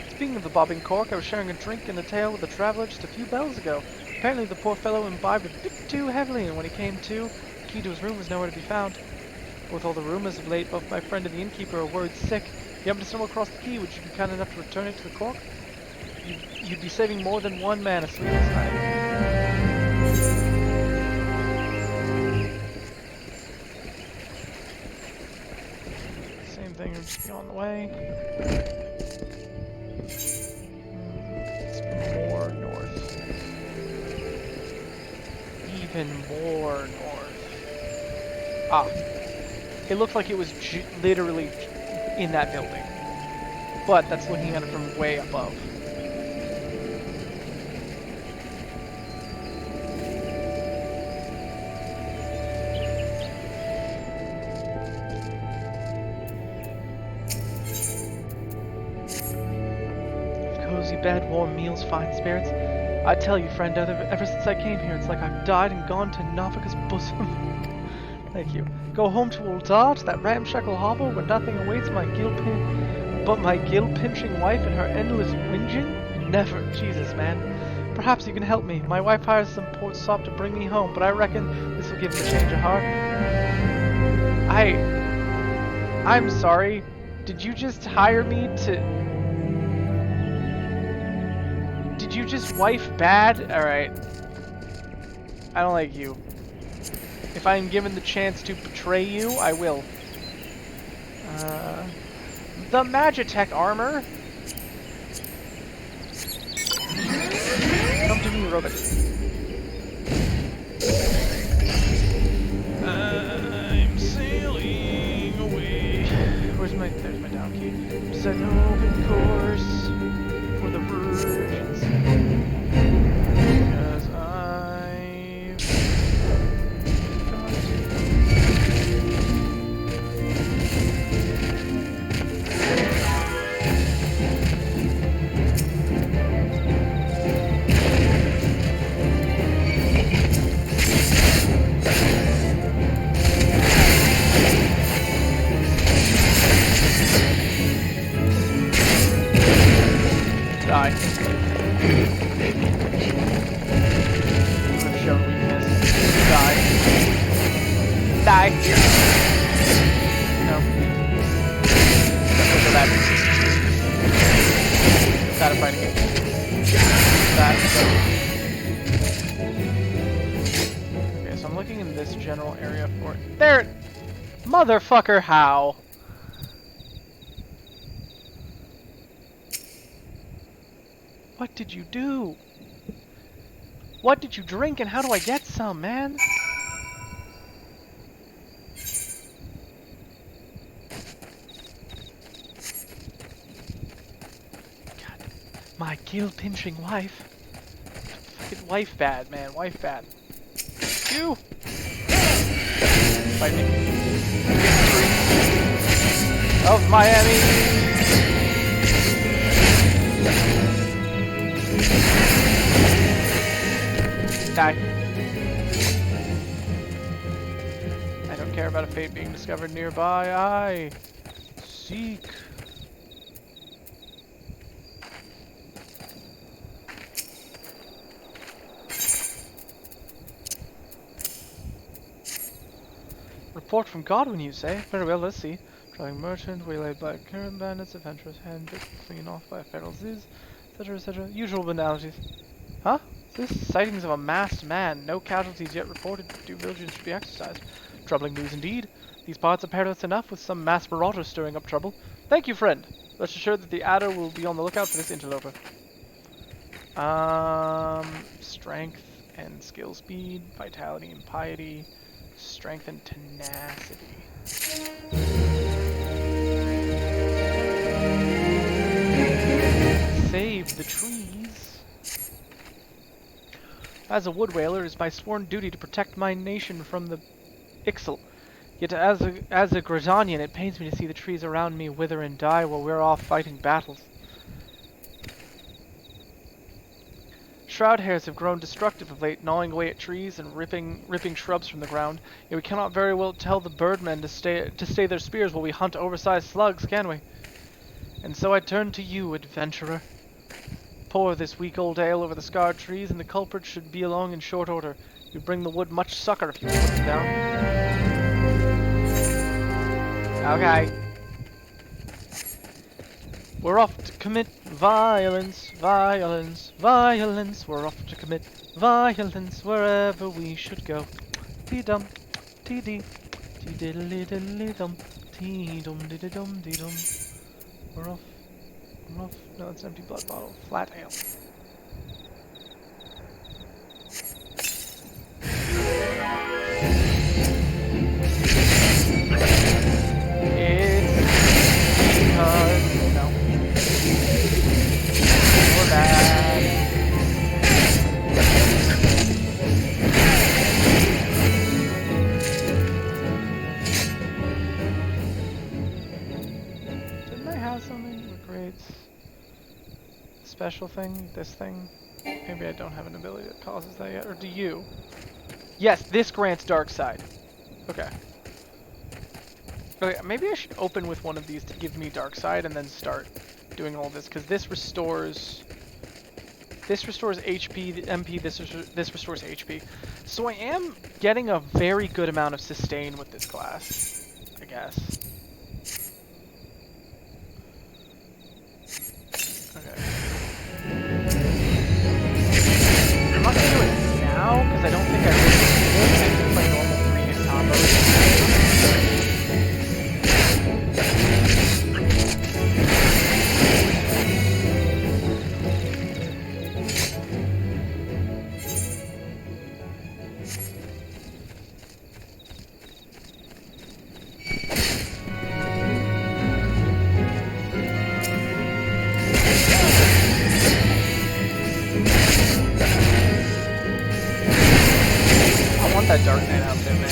Speaking of the Bobbing Cork, I was sharing a drink and a tale with a traveller just a few bells ago. Apparently the poor fellow imbibed a bit too heavily, and when he came to, the key to his room was nowhere to be found. With all the rumours of late, both my friend and the innkeeper are worried sick. If you happen to stumble across the key, would you be kind enough to return it to the Cork? You'd be saving more than one man asleep this night. Same thing, would just be on the way. It's more north. Even more north. Ah. It looked like it was literally in that building. But that's looking at it from way above. Cozy bed, warm meals, fine spirits. I tell you, friend, ever since I came here, it's like I've died and gone to Navika's bosom. Thank you. Go home to old Dodge, that ramshackle hovel where nothing awaits my guilt-pinching wife and her endless whinging? Never. Jesus, man. Perhaps you can help me. My wife hires some port sop to bring me home, but I reckon this will give me a change of heart. I'm sorry. Did you just hire me to... Did you just wife bad? Alright. I don't like you. If I am given the chance to betray you, I will. The Magitech armor. Come to me, Robot. I'm sailing away. There's my down key. Set an open course for the virgins. Because I've Die. No. Let's go back. Start fighting. Okay, so I'm looking in this general area for it. There! Motherfucker, how? What did you do? What did you drink and how do I get some, man? God, my gill-pinching wife. Fucking wife bad, man. Wife bad. You! Fight me. Of Miami! Die. I don't care about a fate being discovered nearby. I seek. Report from Godwin, you say? Very well, let's see. Traveling merchant, waylaid by current bandits, adventurous handpicked, fleeing off by feral ziz, etc., etc. Usual banalities. Huh? This sightings of a masked man. No casualties yet reported. Due diligence should be exercised. Troubling news indeed. These parts are perilous enough with some mass marauders stirring up trouble. Thank you, friend. Rest assured that the Adder will be on the lookout for this interloper. Strength and skill speed, vitality and piety, strength and tenacity. Save the trees. As a wood whaler, it is my sworn duty to protect my nation from the Ixal. Yet as a Grazanian, it pains me to see the trees around me wither and die while we're off fighting battles. Shroud hares have grown destructive of late, gnawing away at trees and ripping shrubs from the ground. Yet we cannot very well tell the birdmen to stay their spears while we hunt oversized slugs, can we? And so I turn to you, adventurer. Pour this weak old ale over the scarred trees, and the culprit should be along in short order. You bring the wood much succor if you put them down. Okay. We're off to commit violence, violence, violence. We're off to commit violence wherever we should go. Tee-dum, tee-dee, tee-diddly-diddly-dum, tee-dum, dee-dum, dee-dum. We're off. We're off. No, it's an empty blood bottle. Flat ale. It's because no. Or that. Didn't I have something that creates a special thing? This thing? Maybe I don't have an ability that causes that yet, or do you? Yes, this grants dark side. Okay. Okay, maybe I should open with one of these to give me dark side and then start doing all this, because this restores HP, MP, this restores HP. So I am getting a very good amount of sustain with this class, I guess. Okay. I'm not gonna do it now, because I don't think I really need it. I can play normal 3-hit combos. That Dark Knight outfit, man.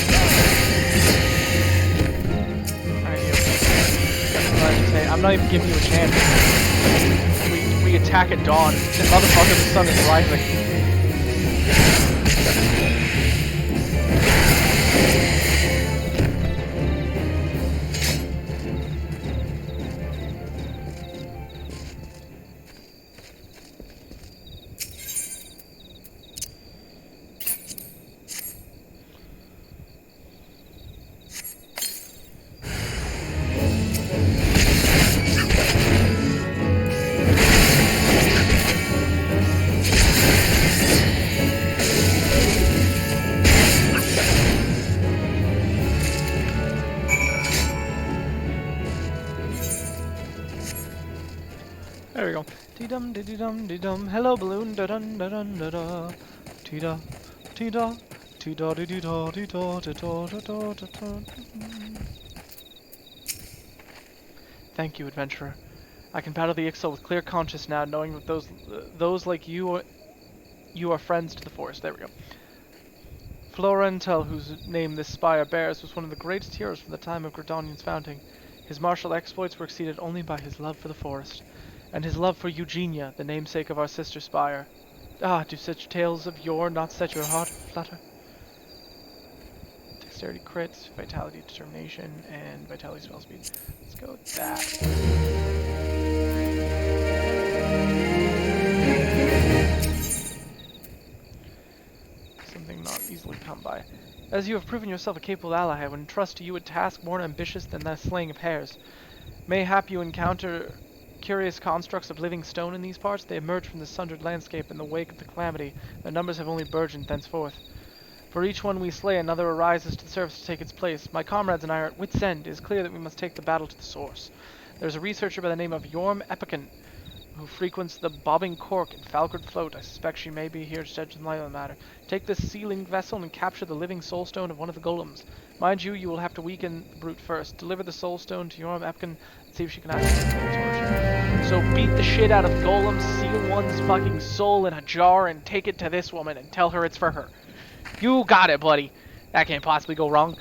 I'm not even giving you a chance. We attack at dawn. And motherfucker, the sun is rising. There we go. Dee-dum, dee-dee-dum, dee-dum. Hello, balloon. Da-dun, da-dun, da-da. Tee-da, tee-da, tee-da, dee-dee-da, dee-da, da-da, da-da, da-da. Thank you, adventurer. I can battle the Ixal with clear conscience now, knowing that those like you are friends to the forest. There we go. Florentel, whose name this spire bears, was one of the greatest heroes from the time of Gridanian's founding. His martial exploits were exceeded only by his love for the forest, and his love for Eugenia, the namesake of our sister spire. Ah, do such tales of yore not set your heart aflutter? Dexterity crits, vitality determination, and vitality spell speed. Let's go with that. Something not easily come by. As you have proven yourself a capable ally, I would entrust to you a task more ambitious than the slaying of hares. Mayhap you encounter curious constructs of living stone in these parts. They emerge from the sundered landscape in the wake of the calamity. Their numbers have only burgeoned thenceforth. For each one we slay, another arises to the surface to take its place. My comrades and I are at wit's end. It is clear that we must take the battle to the source. There is a researcher by the name of Yorm Epican, who frequents the Bobbing Cork in Falkard Float. I suspect she may be here to shed some light on the matter. Take this sealing vessel and capture the living soulstone of one of the golems. Mind you, you will have to weaken the brute first. Deliver the soulstone to Yorm Epkin and see if she can access the torture. So beat the shit out of the golem, seal one's fucking soul in a jar, and take it to this woman and tell her it's for her. You got it, buddy. That can't possibly go wrong.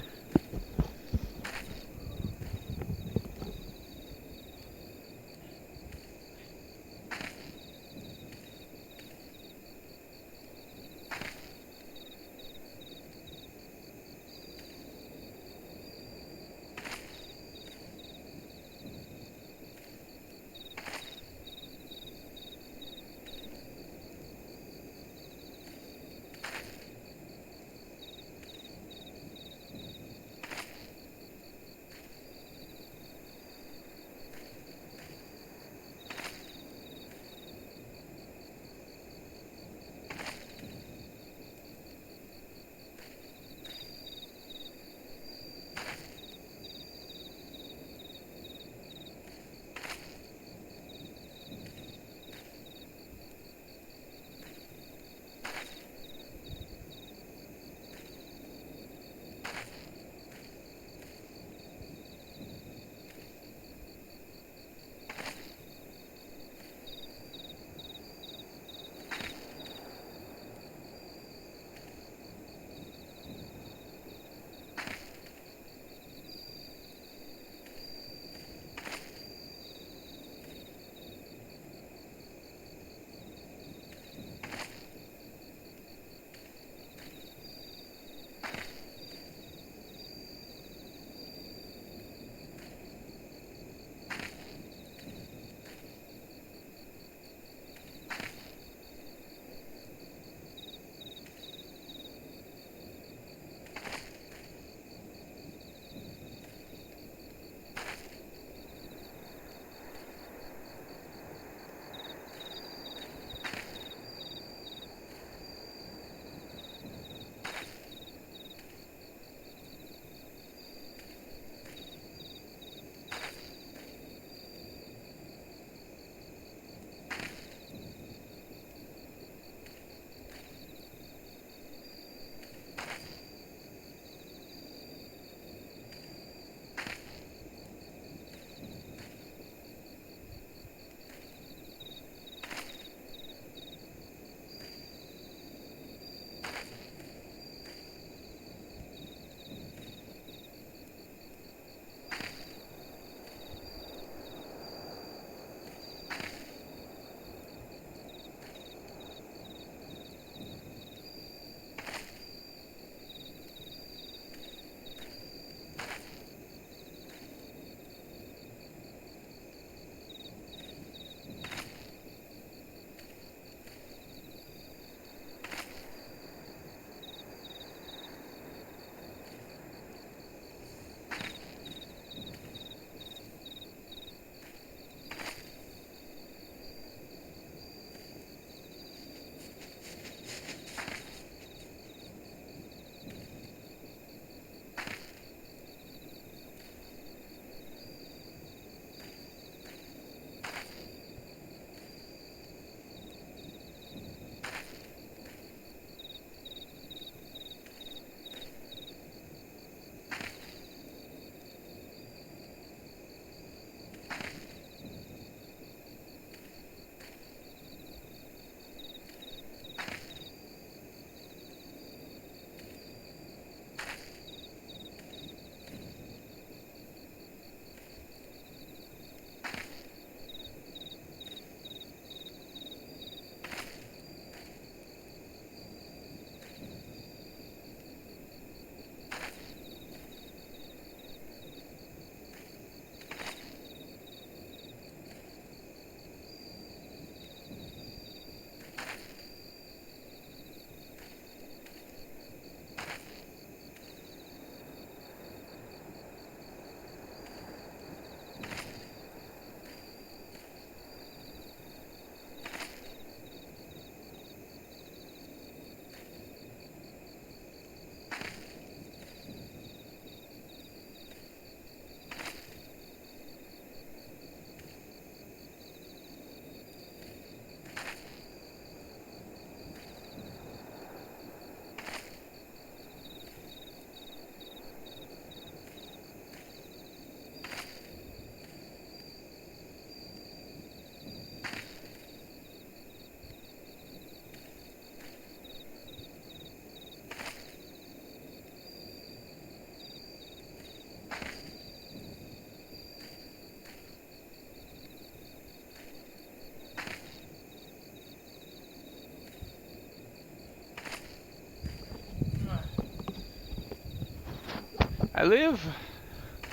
I live.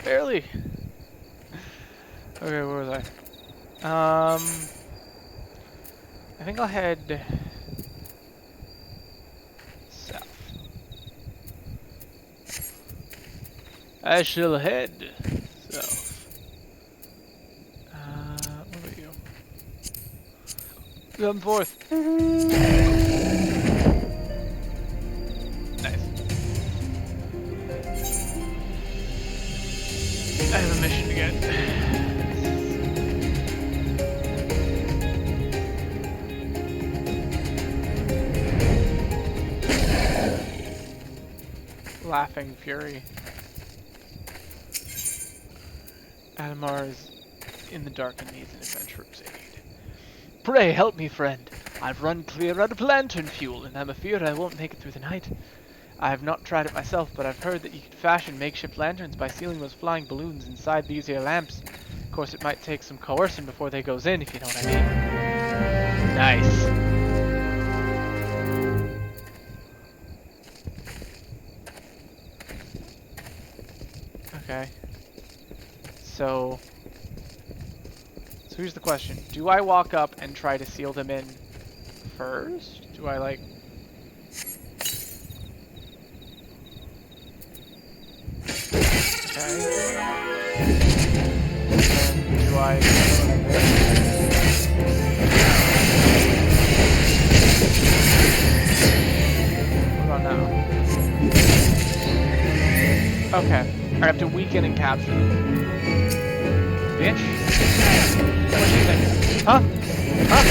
Barely. Okay, where was I? I think I'll head south. I shall head south. What about you? Come forth. Nice. I have a mission to get. Laughing Fury. Adamar is in the dark and needs an adventurer's aid. Pray help me, friend. I've run clear out of lantern fuel, and I'm afeard I won't make it through the night. I have not tried it myself, but I've heard that you can fashion makeshift lanterns by sealing those flying balloons inside these here lamps. Of course, it might take some coercion before they goes in, if you know what I mean. Nice. Okay. So here's the question. Do I walk up and try to seal them in first? Do I like... Okay. And do I... What about now? Okay. I have to weaken and capture them. Bitch? What do you think? Huh? Huh?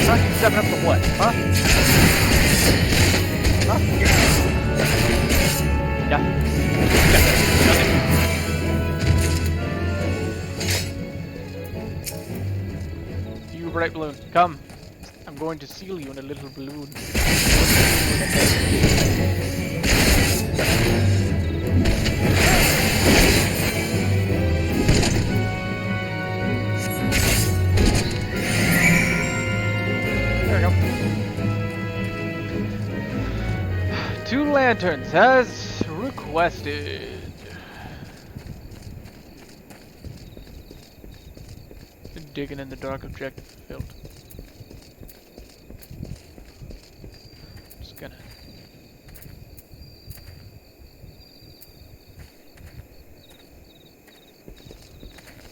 Huh? Stepping up to what? Huh? Huh? Nothing. Nothing. You bright balloon, come. I'm going to seal you in a little balloon. Two lanterns, as requested. Digging in the dark, objective fulfilled. Just gonna...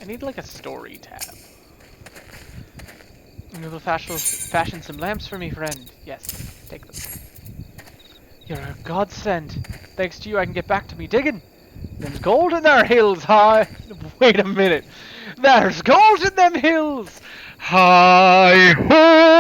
I need like a story tab. You will fashion some lamps for me, friend. Yes, take them. You're a godsend. Thanks to you, I can get back to me digging. There's gold in their hills, hi. Wait a minute. There's gold in them hills. Hi ho.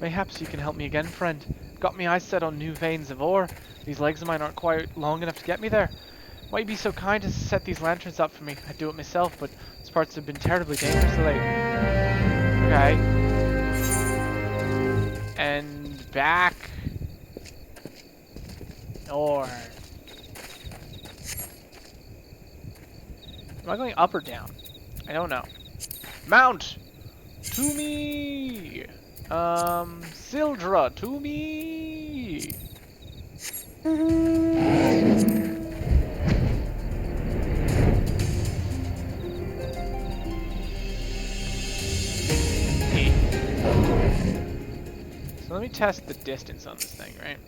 Mayhaps you can help me again, friend. Got me eyes set on new veins of ore. These legs of mine aren't quite long enough to get me there. Might you be so kind as to set these lanterns up for me? I'd do it myself, but these parts have been terribly dangerous lately. Okay. And back. North. Am I going up or down? I don't know. Mount! To me! Sildra, to me! So let me test the distance on this thing, right?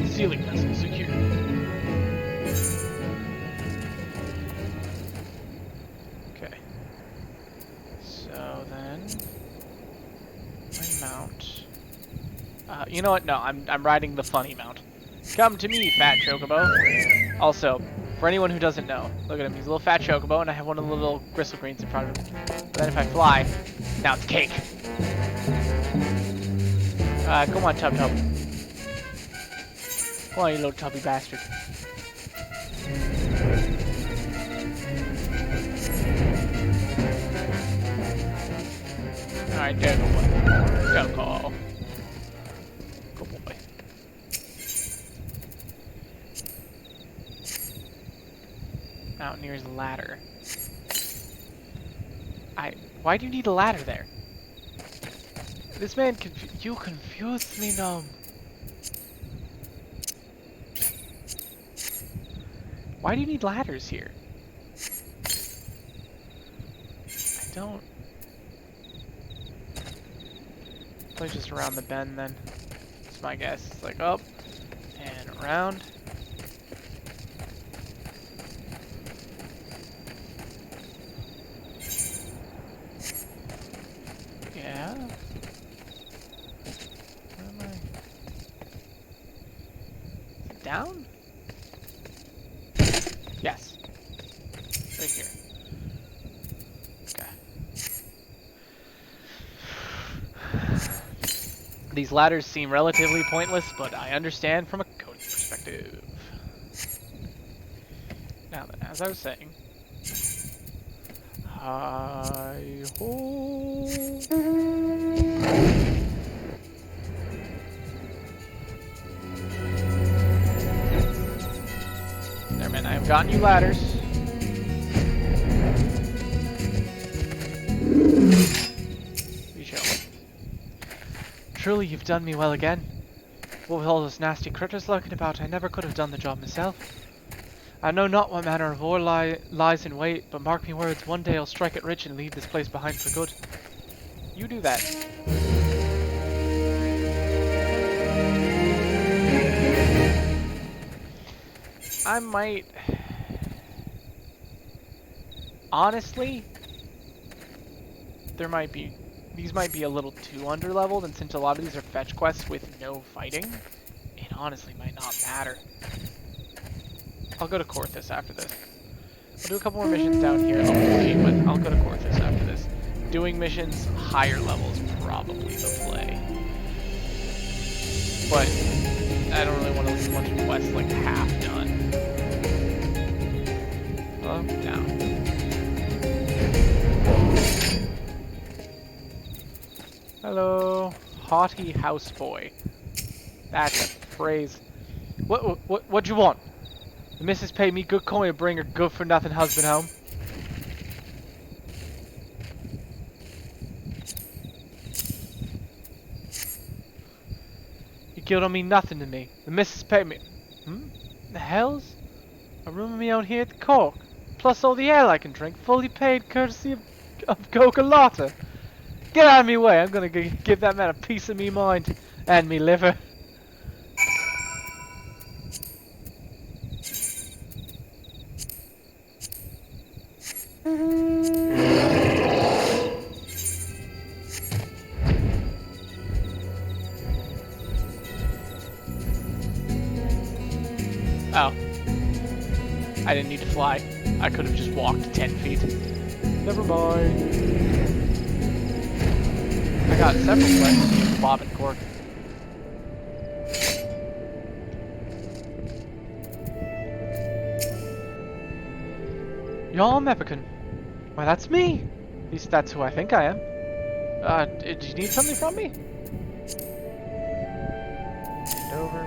Sealing vessel secure. Okay. So then, my mount. You know what? No, I'm riding the funny mount. Come to me, fat chocobo. Also, for anyone who doesn't know, look at him. He's a little fat chocobo, and I have one of the little gristle greens in front of him. But then if I fly, now it's cake. Come on, Tub Tub. Come on, you little tubby bastard. Alright, there go boy. Go go. Good boy. Mountaineer's ladder. Why do you need a ladder there? This man you confused me, Gnome. Why do you need ladders here? I don't... Probably just around the bend then. That's my guess. It's like up and around. Yeah. Where am I? Is it down? Yes. Right here. Okay. These ladders seem relatively pointless, but I understand from a coding perspective. Now then, as I was saying... Hi-ho... There, man, I have gotten you ladders. Be chill. Truly, you've done me well again. What with all those nasty critters lurking about, I never could have done the job myself. I know not what manner of war lies in wait, but mark me words, one day I'll strike it rich and leave this place behind for good. You do that. I might... Honestly, these might be a little too underleveled, and since a lot of these are fetch quests with no fighting, it honestly might not matter. I'll go to Korthus after this. I'll do a couple more missions down here locally, but I'll go to Korthus after this. Doing missions higher levels probably the play. But I don't really want to leave a bunch of quests like half done. Up, down. Hello, haughty houseboy. That's a phrase. What you want? The missus paid me good coin to bring her good-for-nothing husband home. Your guilt don't mean nothing to me. The missus paid me... The hell's? A room of me out here at the Cork. Plus all the ale I can drink, fully paid courtesy of Coca-Lotta. Get out of me way, I'm gonna give that man a piece of me mind. And me liver. Oh. I didn't need to fly. I could have just walked 10 feet. Never mind. I got several quests from Bob and Cork. Y'all Mepican. Why, that's me. At least that's who I think I am. Did you need something from me? And over.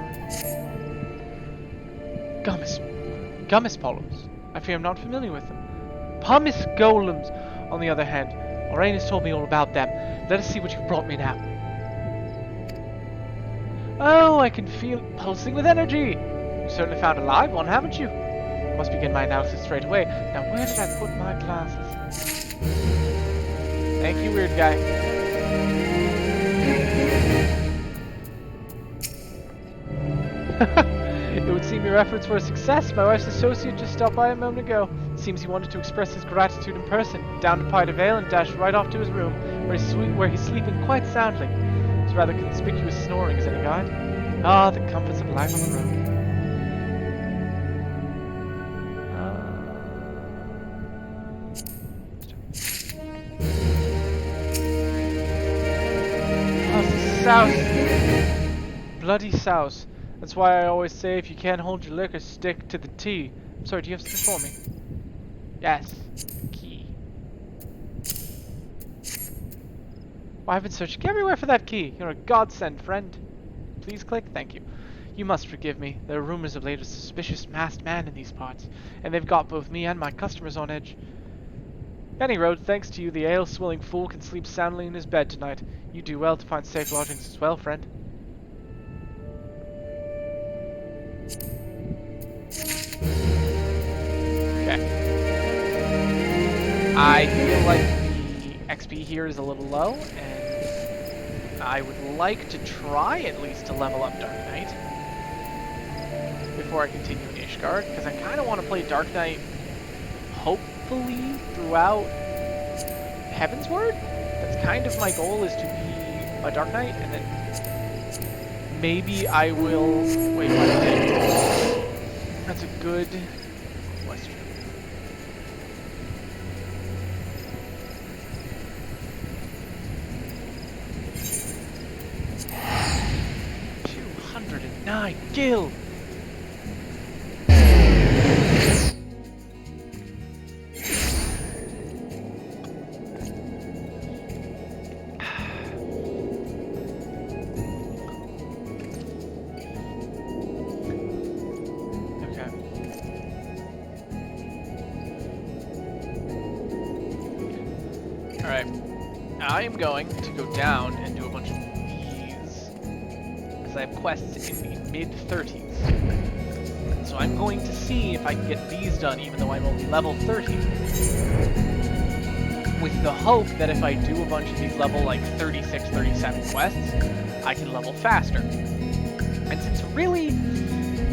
Gummis polems. I fear I'm not familiar with them. Pumice golems, on the other hand. Lorraine has told me all about them. Let us see what you've brought me now. Oh, I can feel it pulsing with energy. You certainly found a live one, haven't you? I must begin my analysis straight away. Now, where did I put my glasses? Thank you, weird guy. It would seem your efforts were a success. My wife's associate just stopped by a moment ago. It seems he wanted to express his gratitude in person. Downed a pint of ale and dashed right off to his room, where he's sleeping quite soundly. His rather conspicuous snoring is any guide. Ah, the comforts of life on the road. South. bloody souse. That's why I always say if you can't hold your liquor, stick to the tea. I'm sorry, do you have something for me? Yes. Key. Well, I've been searching everywhere for that key. You're a godsend, friend. Please click. Thank you. You must forgive me. There are rumors of late a suspicious masked man in these parts, and they've got both me and my customers on edge. Any road, thanks to you, the ale-swilling fool can sleep soundly in his bed tonight. You do well to find safe lodgings as well, friend. Okay. I feel like the XP here is a little low, and I would like to try at least to level up Dark Knight before I continue in Ishgard, because I kind of want to play Dark Knight, hopefully, throughout Heavensward. That's kind of my goal, is to be a Dark Knight, and then maybe I will... Wait, what? That's a good question. $209 gil! I am going to go down and do a bunch of these, because I have quests in the mid-30s. So I'm going to see if I can get these done, even though I'm only level 30. With the hope that if I do a bunch of these level, like, 36, 37 quests, I can level faster. And since really,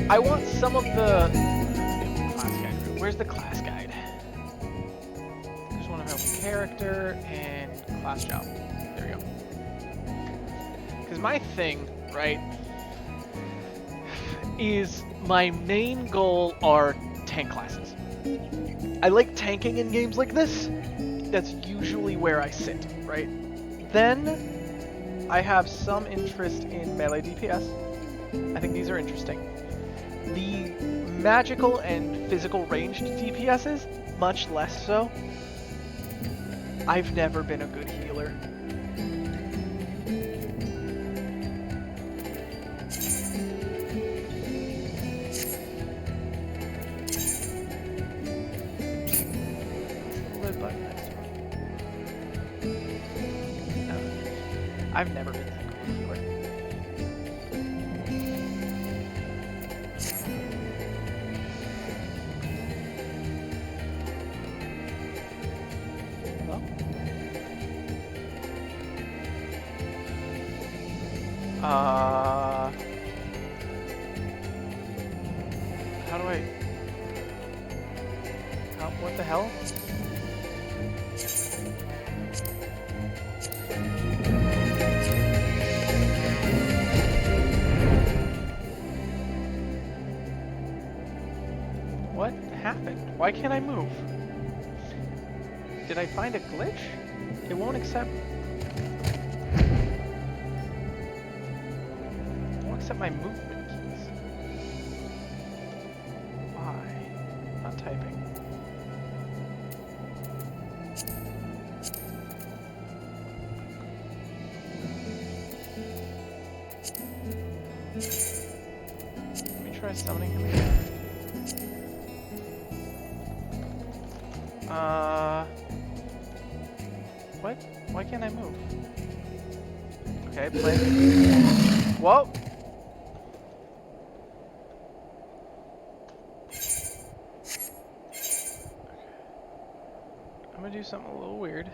I want some of the... Class guide. Where's the class guide? There's one of my character and... class job. There we go. Because my thing, right, is my main goal are tank classes. I like tanking in games like this. That's usually where I sit, right? Then I have some interest in melee DPS. I think these are interesting. The magical and physical ranged DPSs, much less so. I've never been a good healer. Red button next one. No. I've never been that good a healer. How do I... what the hell? What happened? Why can't I move? Did I find a glitch? It won't accept... my movement keys. Why? Not typing. Let me try summoning him again. What? Why can't I move? Okay, play. Whoa! I'm gonna do something a little weird.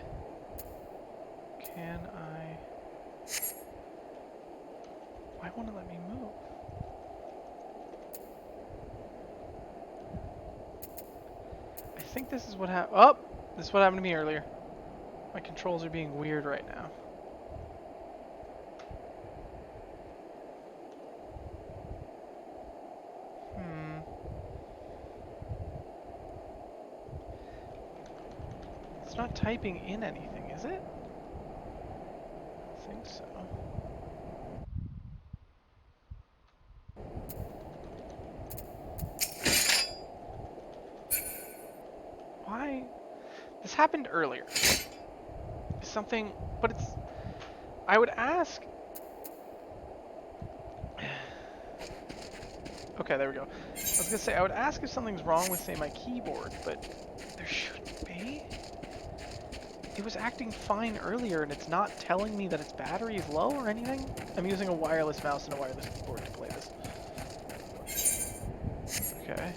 Can I... Why won't it let me move? I think this is what happened. Oh! This is what happened to me earlier. My controls are being weird right now. It's not typing in anything, is it? I think so. happened earlier. Something, but it's... I would ask... Okay, there we go. I was gonna say, I would ask if something's wrong with, say, my keyboard, but there shouldn't be. It was acting fine earlier, and it's not telling me that its battery is low or anything. I'm using a wireless mouse and a wireless keyboard to play this. Okay.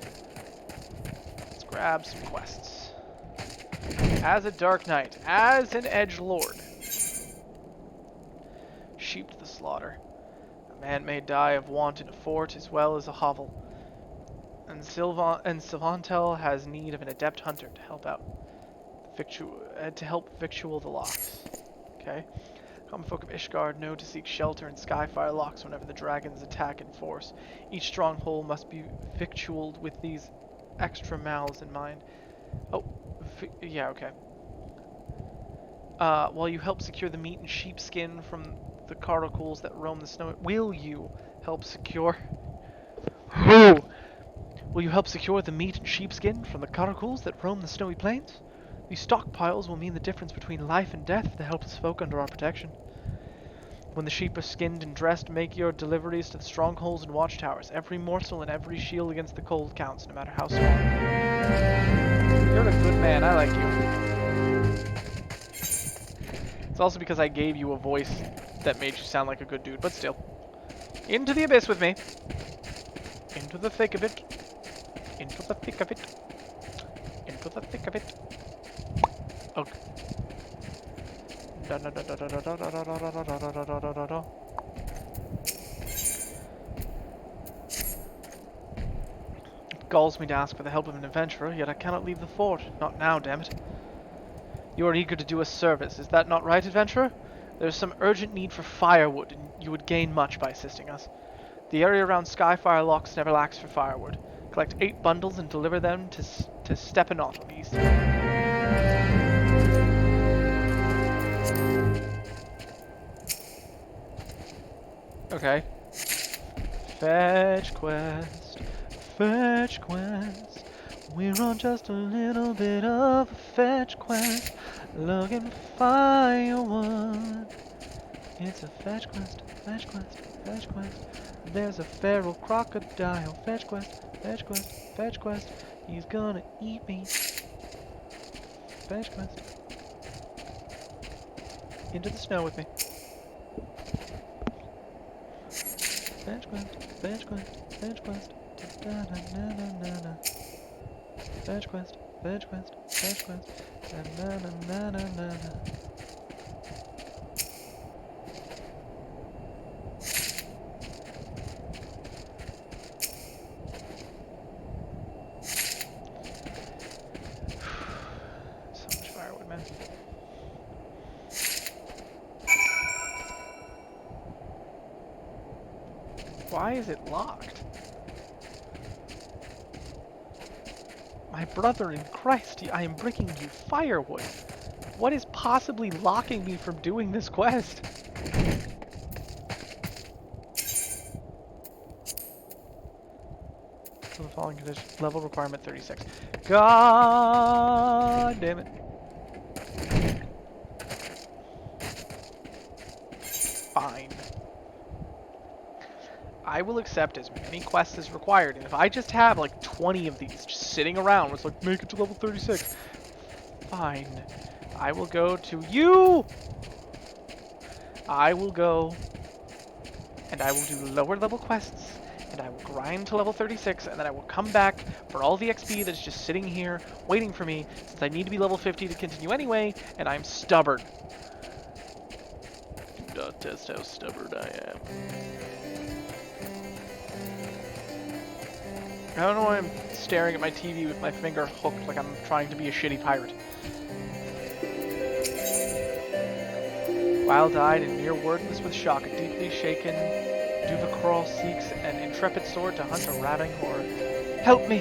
Let's grab some quests. As a Dark Knight, as an Edgelord. Sheep to the slaughter. A man may die of want in a fort as well as a hovel. And Sylvantel has need of an adept hunter to help out. To help victual the locks. Okay. Common folk of Ishgard know to seek shelter in Skyfire locks whenever the dragons attack in force. Each stronghold must be victualed with these extra mouths in mind. Oh, yeah, okay. While you help secure the meat and sheepskin from the caracals that roam the snow, will you help secure the meat and sheepskin from the caracals that roam the snowy plains? These stockpiles will mean the difference between life and death to the helpless folk under our protection. When the sheep are skinned and dressed, make your deliveries to the strongholds and watchtowers. Every morsel and every shield against the cold counts, no matter how small. You're a good man, I like you. It's also because I gave you a voice that made you sound like a good dude, but still. Into the abyss with me. Into the thick of it. Into the thick of it. Into the thick of it. Okay. It galls me to ask for the help of an adventurer, yet I cannot leave the fort. Not now, damn it. You are eager to do us service, is that not right, adventurer? There is some urgent need for firewood, and you would gain much by assisting us. The area around Skyfire locks never lacks for firewood. Collect 8 bundles and deliver them to Steppenot on the east. Okay. Fetch quest. Fetch quest. We're on just a little bit of a fetch quest. Looking for firewood. It's a fetch quest. Fetch quest. Fetch quest. There's a feral crocodile. Fetch quest. Fetch quest. Fetch quest. He's gonna eat me. Fetch quest. Into the snow with me. Fetch quest, fetch quest, fetch quest, da da da da da. Fetch quest, fetch quest, fetch quest, da da da da da da. So much firewood, man. Why is it locked? My brother in Christ, I am bringing you firewood. What is possibly locking me from doing this quest? So the following condition, level requirement 36. God damn it. Fine. I will accept as many quests as required, and if I just have like 20 of these just sitting around where it's like, make it to level 36, fine. I will go to you! I will go, and I will do lower level quests, and I will grind to level 36, and then I will come back for all the XP that's just sitting here, waiting for me, since I need to be level 50 to continue anyway, and I'm stubborn. Do not test how stubborn I am. I don't know why I'm staring at my TV with my finger hooked like I'm trying to be a shitty pirate. Wild-eyed and mere wordless with shock, deeply shaken, Duvacrawl seeks an intrepid sword to hunt a ravening horror. Help me!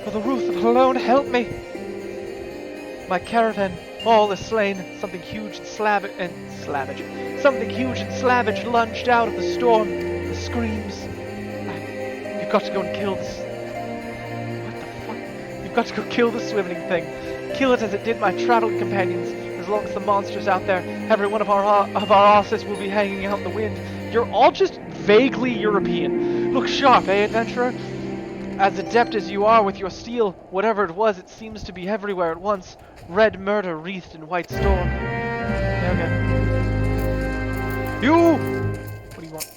For the Ruth alone, help me! My caravan, all is slain. Something huge and slavage. Something huge and slavage lunged out of the storm. The screams. You've got to go and kill this. What the fuck? You've got to go kill the swimming thing. Kill it as it did my traveling companions. As long as the monster's out there, every one of our asses will be hanging out in the wind. You're all just vaguely European. Look sharp, eh, adventurer? As adept as you are with your steel, whatever it was, it seems to be everywhere at once. Red murder wreathed in white storm. Okay. You! What do you want?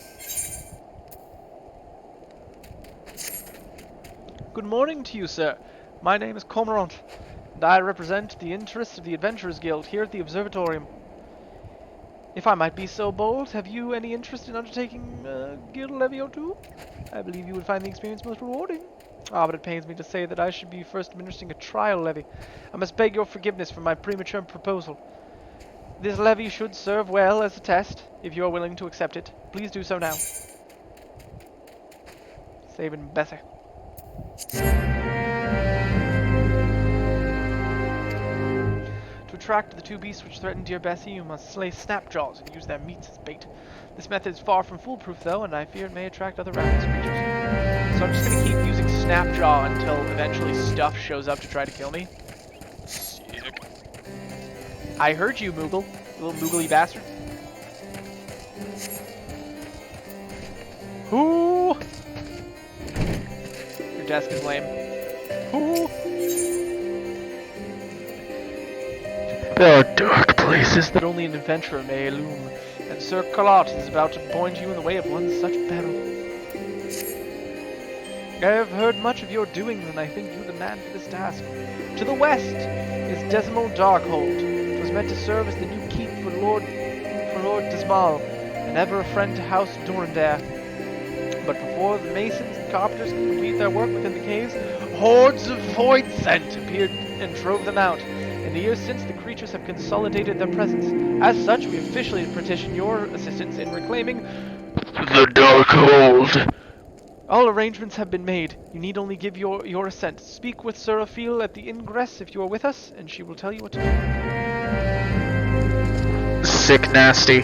Good morning to you, sir. My name is Cormorant, and I represent the interests of the Adventurers Guild here at the Observatorium. If I might be so bold, have you any interest in undertaking a guild levy or two? I believe you would find the experience most rewarding. Ah, but it pains me to say that I should be first administering a trial levy. I must beg your forgiveness for my premature proposal. This levy should serve well as a test. If you are willing to accept it, please do so now. Saving better. To attract the two beasts which threaten dear Bessie, you must slay Snapjaws and use their meats as bait. This method is far from foolproof, though, and I fear it may attract other ravenous creatures. So I'm just gonna keep using Snapjaw until eventually stuff shows up to try to kill me. Sick. I heard you, Moogle. You little moogly bastard. Ooh! Your desk is lame. Ooh! There are dark places that only an adventurer may illume, and Sir Carlot is about to point you in the way of one such peril. I have heard much of your doings, and I think you the man for this task. To the west is Decimal Darkhold. It was meant to serve as the new keep for Lord Dismal, and ever a friend to House Durandare. But before the masons and carpenters could complete their work within the caves, hordes of void scent appeared and drove them out. In the years since, the creatures have consolidated their presence. As such, we officially petition your assistance in reclaiming the Darkhold. All arrangements have been made. You need only give your assent. Speak with Seraphil at the ingress if you are with us, and she will tell you what to do. Sick nasty.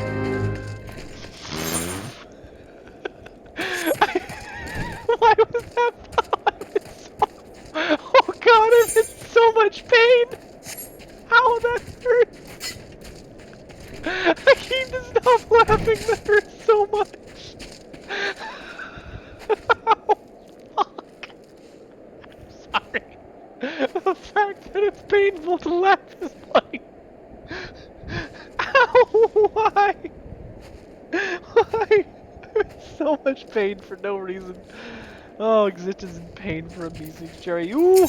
Why was that? Oh god, I'm in so much pain! Ow, that hurts! I can't stop laughing, that hurts so much! Oh, fuck! I'm sorry. The fact that it's painful to laugh is like... Ow, why? Why? So much pain for no reason. Oh, existence in pain for a measly cherry. Ooh!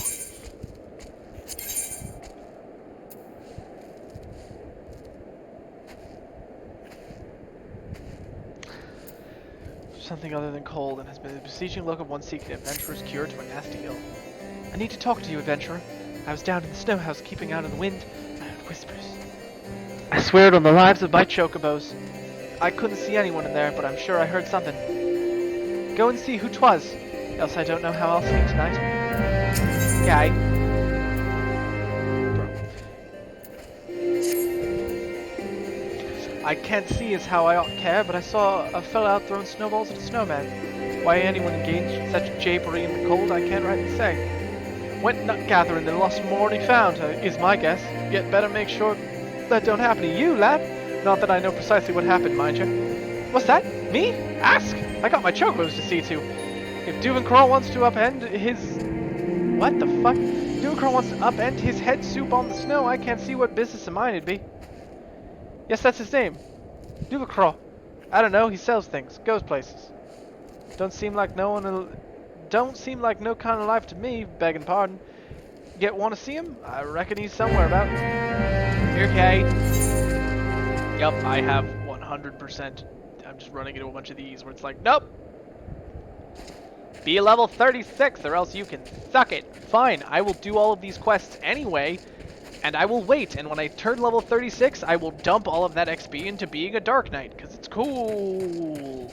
Something other than cold, and has been the beseeching look of one seeking an adventurer's cure to a nasty ill. I need to talk to you, adventurer. I was down in the snow house keeping out of the wind, and I heard whispers. I swear it on the lives of my chocobos. I couldn't see anyone in there, but I'm sure I heard something. Go and see who 'twas, else I don't know how I'll sleep tonight. Guy. I can't see as how I ought care, but I saw a fella out throwing snowballs at a snowman. Why anyone engaged in such japery in the cold, I can't rightly say. Went nut gathering and lost more than he found, is my guess. Yet better make sure that don't happen to you, lad. Not that I know precisely what happened, mind you. What's that? Me? Ask! I got my chocobos to see to. If Duvincraw wants to upend his... What the fuck? Duvincraw wants to upend his head soup on the snow, I can't see what business of mine it'd be. Yes, that's his name. Duvincraw. I don't know, he sells things, goes places. Don't seem like no kind of life to me, begging pardon. Yet want to see him? I reckon he's somewhere about. Okay. Yup, I have 100%. I'm just running into a bunch of these where it's like, nope. Be a level 36 or else you can suck it. Fine, I will do all of these quests anyway. And I will wait, and when I turn level 36, I will dump all of that XP into being a Dark Knight, because it's cool.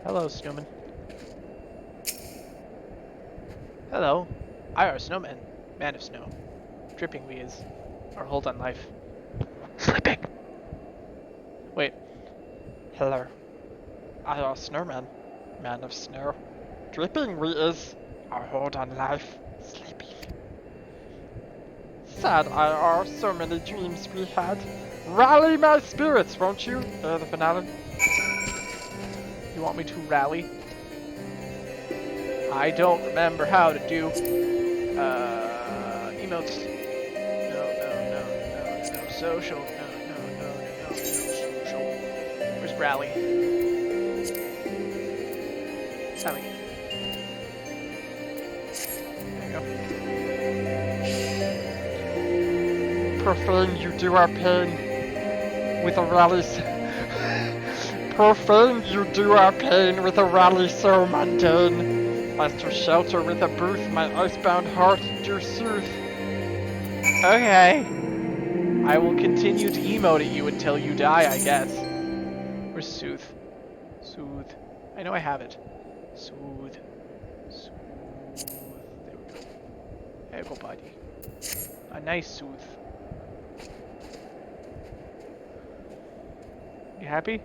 Hello, snowman. Hello. I are a snowman. Man of snow. Dripping we is. Our hold on life. Sleeping. Wait. Hello. I are a snowman. Man of snow. stripping we is our hold on life. Sleepy. Sad IR, so many dreams we had. Rally my spirits, won't you? The finale. You want me to rally? I don't remember how to do emotes. No, social. No, social. Where's rally? Rally. There you go. Profane, you do our pain with a rally. Profane, you do our pain with a rally so mundane. As to shelter with a booth, my icebound heart do soothe. Okay. I will continue to emote at you until you die, I guess. Where's soothe? Soothe. I know I have it. Soothe. Soothe. There we go. There you go, buddy. A nice soothe. You happy?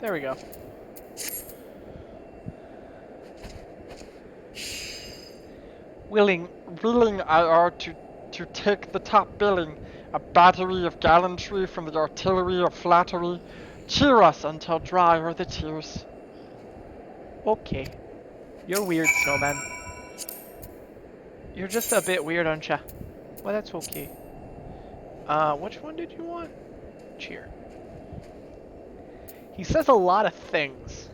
There we go. Willing IR to take the top billing, a battery of gallantry from the artillery of flattery. Cheer us until dry are the tears. Okay. You're weird, Snowman. You're just a bit weird, aren't ya? Well, that's okay. Which one did you want? Cheer. He says a lot of things.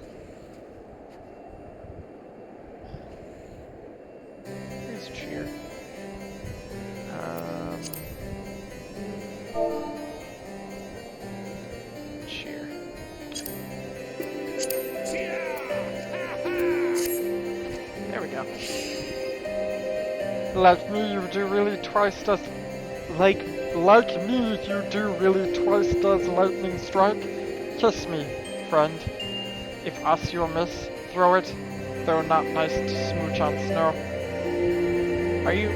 Here's cheer. Cheer. There we go. Like me, you do really twice does. Like me, you do really twice does lightning strike. Kiss me, friend. If us you'll miss, throw it, though not nice to smooch on snow. Are you...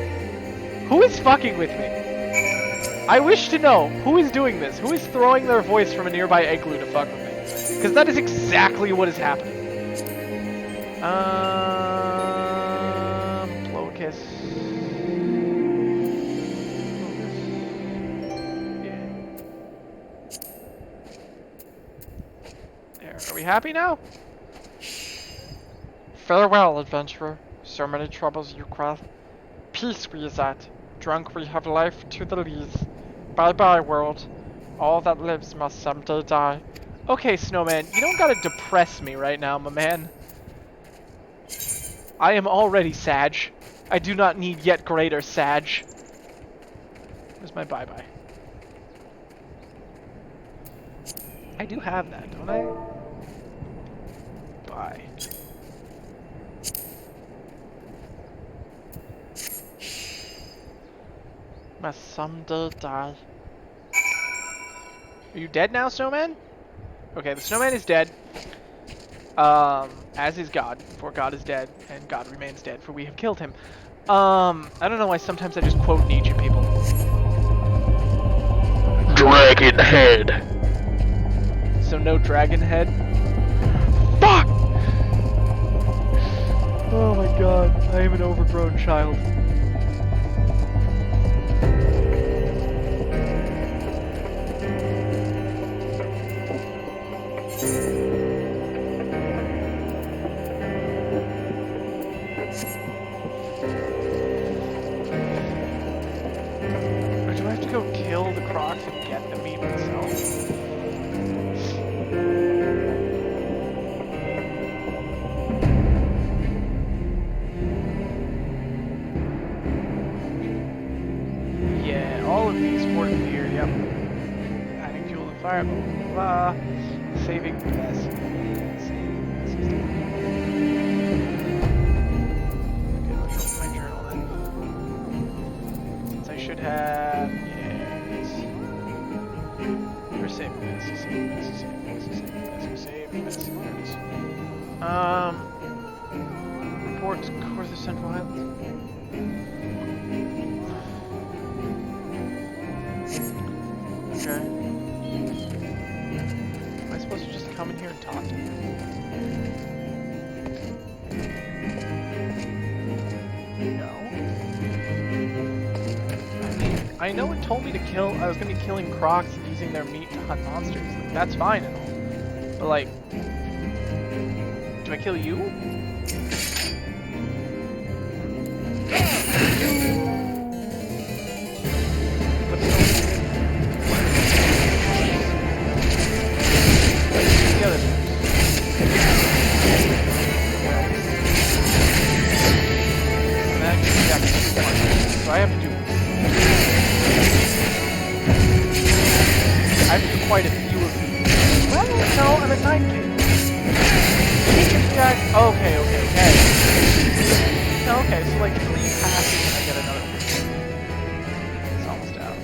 Who is fucking with me? I wish to know, who is doing this? Who is throwing their voice from a nearby igloo to fuck with me? Because that is exactly what is happening. Blow a kiss. Are we happy now? Farewell, adventurer. So many troubles you cross. Peace we is at. Drunk we have life to the lees. Bye-bye, world. All that lives must someday die. Okay, Snowman, you don't gotta depress me right now, my man. I am already Sag. I do not need yet greater Sag. Where's my bye-bye? I do have that, don't I? Bye. Must someday die. Are you dead now, Snowman? Okay, the Snowman is dead. As is God, for God is dead, and God remains dead, for we have killed him. I don't know why sometimes I just quote Nietzsche, people. Dragon head. So no dragon head? Fuck! Oh my god, I am an overgrown child. Or do I have to go kill the crocs and get the meat myself? All of these port here, yep. Adding fuel and fire, blah blah blah. Saving, yes. Okay, let's open my journal then. Since I should have, yes. We're saving, MSQ save. There it is. Report to Core the Central Island. I know it told me to kill. I was gonna be killing crocs and using their meat to hunt monsters. Like, that's fine and all. But like, do I kill you? So I have to do. I have to do quite a few of these. Well, no, I'm at 9K. Jack. Okay. No, okay, so like 3 passes and I get another one. It's almost out.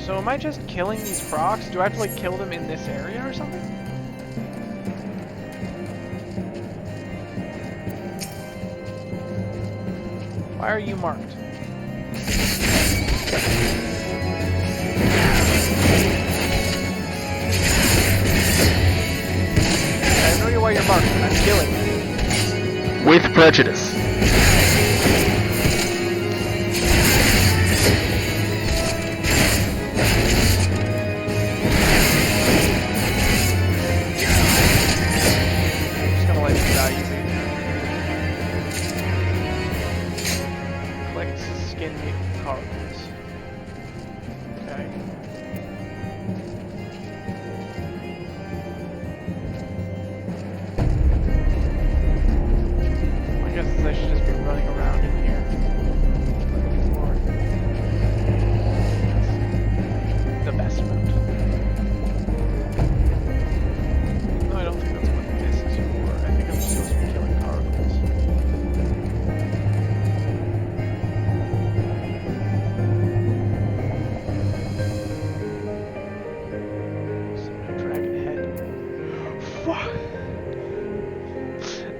So am I just killing these crocs? Do I have to like kill them in this area or something? Why are you marked? I have no idea why you're marked, but I'm killing you. With prejudice.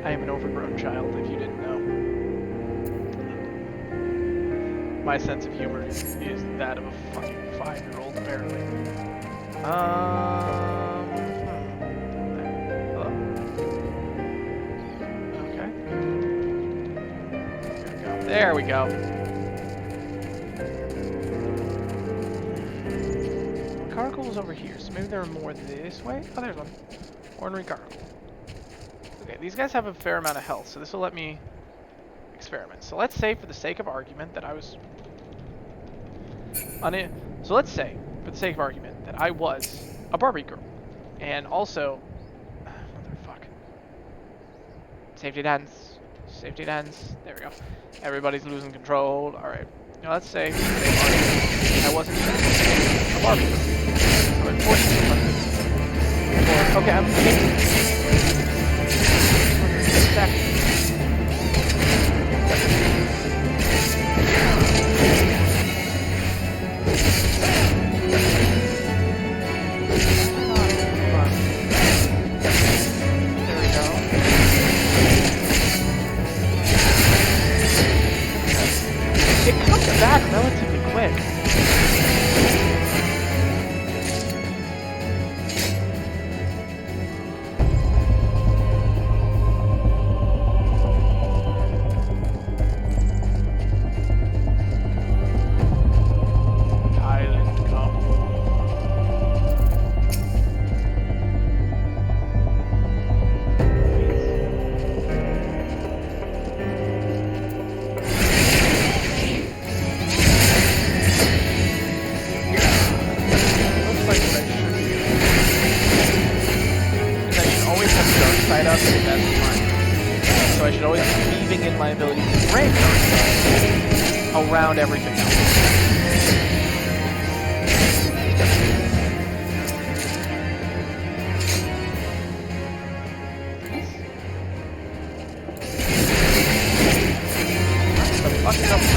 I am an overgrown child, if you didn't know. My sense of humor is that of a fucking 5-year-old, apparently. Hello? Okay. There we go. Cargo was over here, so maybe there are more this way? Oh, there's one. Ornery cargo. Okay, these guys have a fair amount of health, so this will let me experiment. So let's say, for the sake of argument, that I was... So let's say, for the sake of argument, that I was a Barbie girl. And also... Motherfuck. Safety dance. Safety dance. There we go. Everybody's losing control. Alright. Now let's say, for the sake of argument, I wasn't a Barbie girl. So unfortunately, okay, I'm it comes back relatively quick. So I should always be weaving in my ability to break around everything else. What the fuck is up with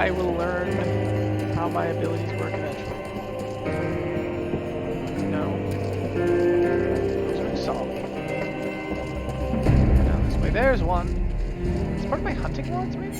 I will learn how my abilities work eventually. No. Those are solid. Down this way. There's one. It's part of my hunting rods, maybe?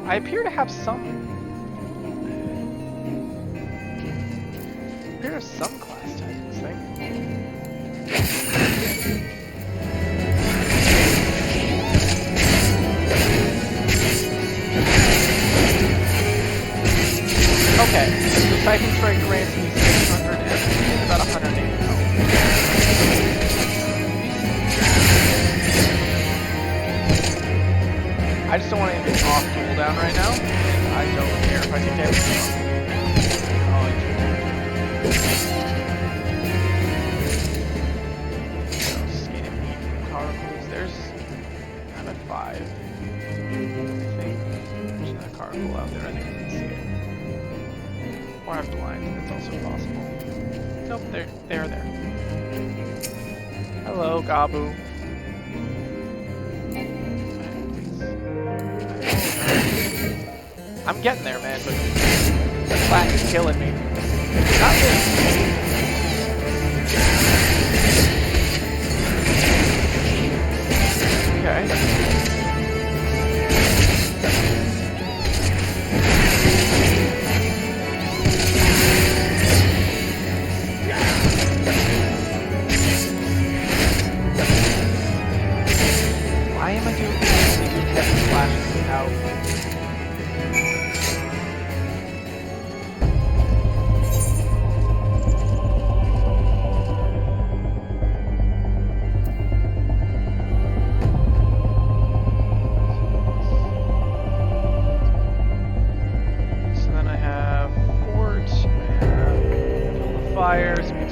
I appear to have some. I appear to have some class type in this thing. Okay, the Titan Strike grants me 600 and about 180 health. I just don't want anything off cooldown right now. I don't care if I can get it. Oh, skating meat from caracles. I'm at 5. I think there's another caracal out there. I think I can see it. Or I'm blind. That's also possible. Nope, they're there. Hello, Gabu. I'm getting there, man, but the flat is killing me. Not this. Okay. Why am I doing heavy flashes without...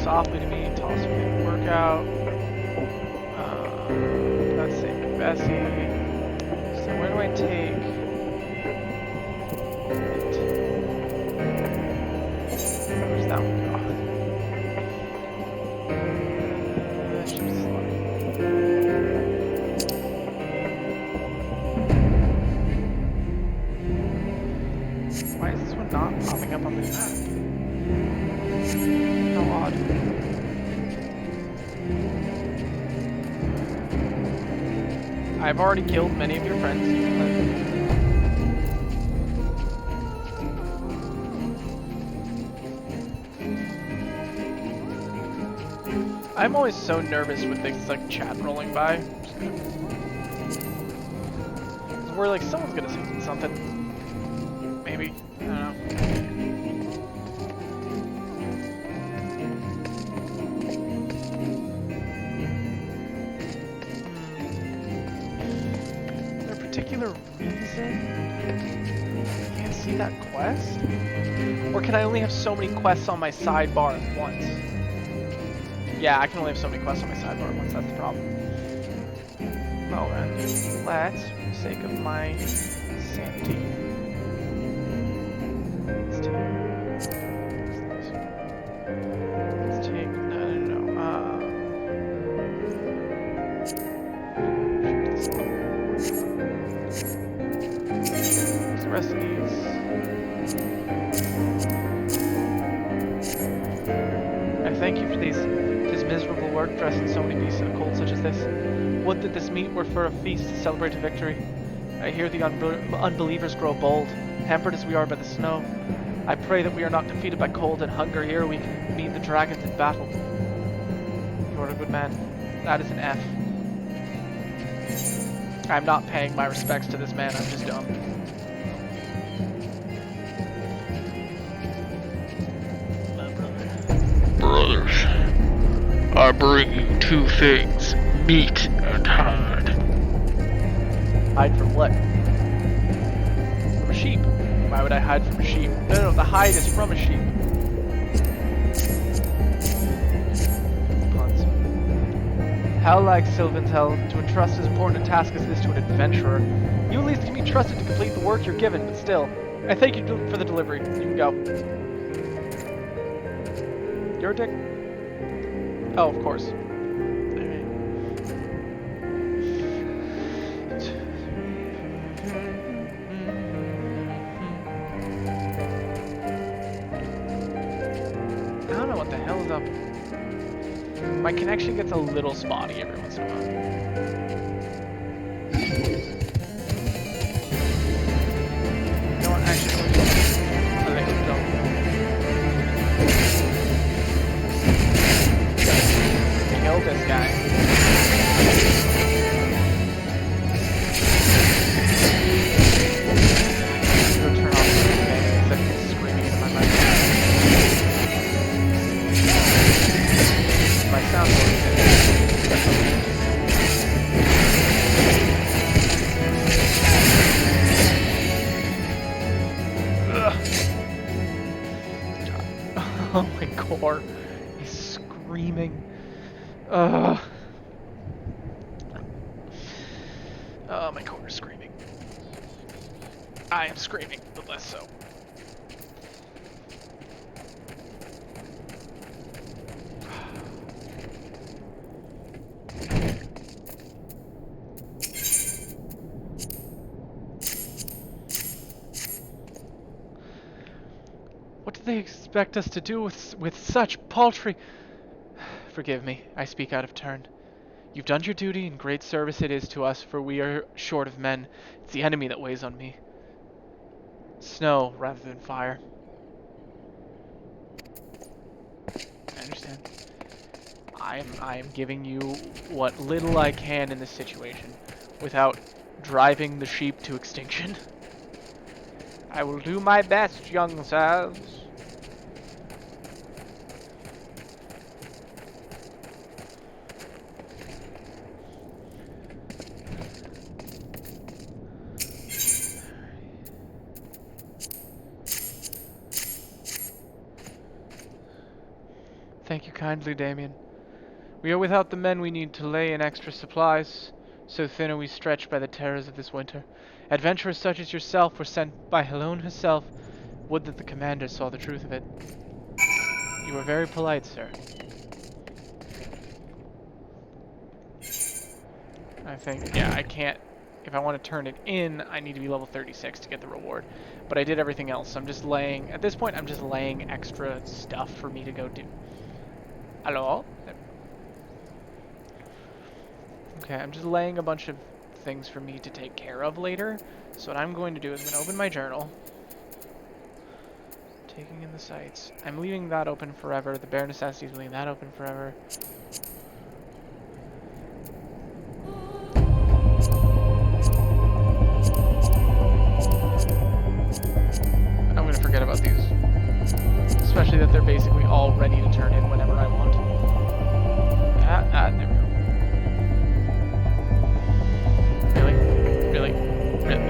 softly to me, toss me in workout. That's saving Bessie. So where do I take it? Where's that one go? Why is this one not popping up on the map? How odd. I've already killed many of your friends. I'm always so nervous with things like chat rolling by. Where like someone's gonna say something. Maybe. I don't know. Particular reason I can't see that quest? Or can I only have so many quests on my sidebar at once? Yeah, I can only have so many quests on my sidebar at once, that's the problem. Well then, let's, for the sake of my sanity, let's take the rest of these. I thank you for this miserable work dressed in so many beasts in a cold such as this. Would that this meat were for a feast to celebrate a victory. I hear the unbelievers grow bold, hampered as we are by the snow. I pray that we are not defeated by cold and hunger. Here we can meet the dragons in battle. You are a good man. That is an F. I'm not paying my respects to this man, I'm just dumb. Brothers, I bring you two things, meat and hide. Hide from what? Why would I hide from a sheep? No, the hide is from a sheep. Puns. Hell like Sylvan's hell, to entrust as important a task as this to an adventurer. You at least can be trusted to complete the work you're given, but still. I thank you for the delivery. You can go. You're a dick? Oh, of course. I don't know what the hell is up. My connection gets a little spotty every once in a while. You know what, actually, I'll let it go. Kill this guy. Go turn off the thing instead of screaming into my mic. My sound works. Oh, my core is screaming. Oh, my core is screaming. I am screaming, but less so. What do they expect us to do with such paltry... Forgive me, I speak out of turn. You've done your duty, and great service it is to us, for we are short of men. It's the enemy that weighs on me. Snow rather than fire. I understand. I am giving you what little I can in this situation, without driving the sheep to extinction. I will do my best, young sirs. Thank you kindly, Damien. We are without the men we need to lay in extra supplies, so thin are we stretched by the terrors of this winter. Adventurers such as yourself were sent by Helone herself. Would that the commander saw the truth of it. You are very polite, sir. I think, yeah, I can't... If I want to turn it in, I need to be level 36 to get the reward. But I did everything else. I'm just laying... At this point, I'm just laying extra stuff for me to go do. Hello? Okay, I'm just laying a bunch of things for me to take care of later. So what I'm going to do is I'm going to open my journal. Taking in the sights. I'm leaving that open forever. The bare necessities, leaving that open forever. I'm going to forget about these. Especially that they're basically all ready to turn in whenever I want. There we go. Really? Really? Really?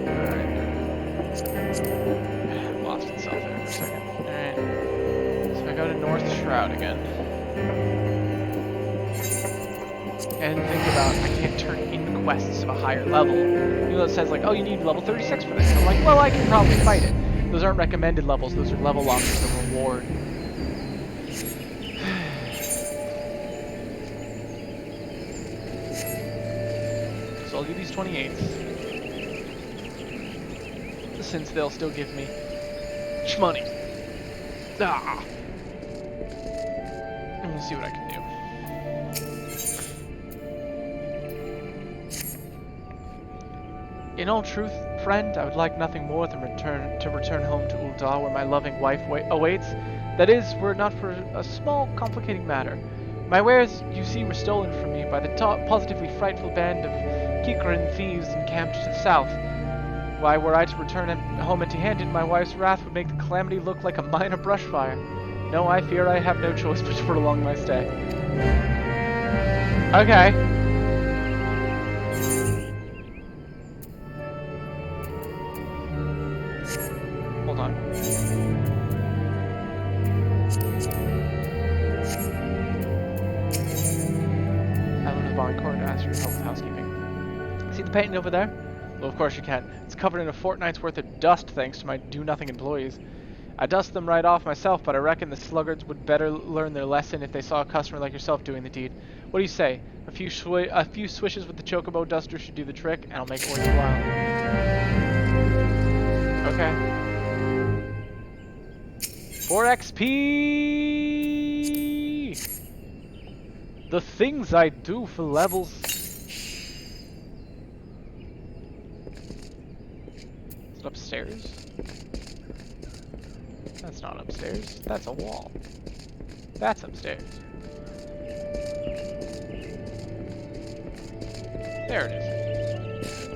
Alright. Lost itself there for a second. Alright. So I go to North Shroud again. And think about, I can't turn in quests of a higher level. Even though it says like, oh, you need level 36 for this. I'm like, well, I can probably fight it. Those aren't recommended levels, those are level locks with a reward. So I'll do these 28s. Since they'll still give me shmoney. Ah. And we'll see what I can do. In all truth, friend, I would like nothing more than to return home to Uldar, where my loving wife awaits. That is, were it not for a small, complicating matter. My wares, you see, were stolen from me by the positively frightful band of Kikrin thieves encamped to the south. Why, were I to return home empty-handed, my wife's wrath would make the calamity look like a minor brush fire. No, I fear I have no choice but to prolong my stay. Okay. master to help with housekeeping. See the painting over there? Well, of course you can. It's covered in a fortnight's worth of dust thanks to my do-nothing employees. I dust them right off myself, but I reckon the sluggards would better learn their lesson if they saw a customer like yourself doing the deed. What do you say? A few swishes with the chocobo duster should do the trick, and I'll make it worth your while. Okay. 4 XP! The things I do for levels. Is it upstairs? That's not upstairs. That's a wall. That's upstairs. There it is.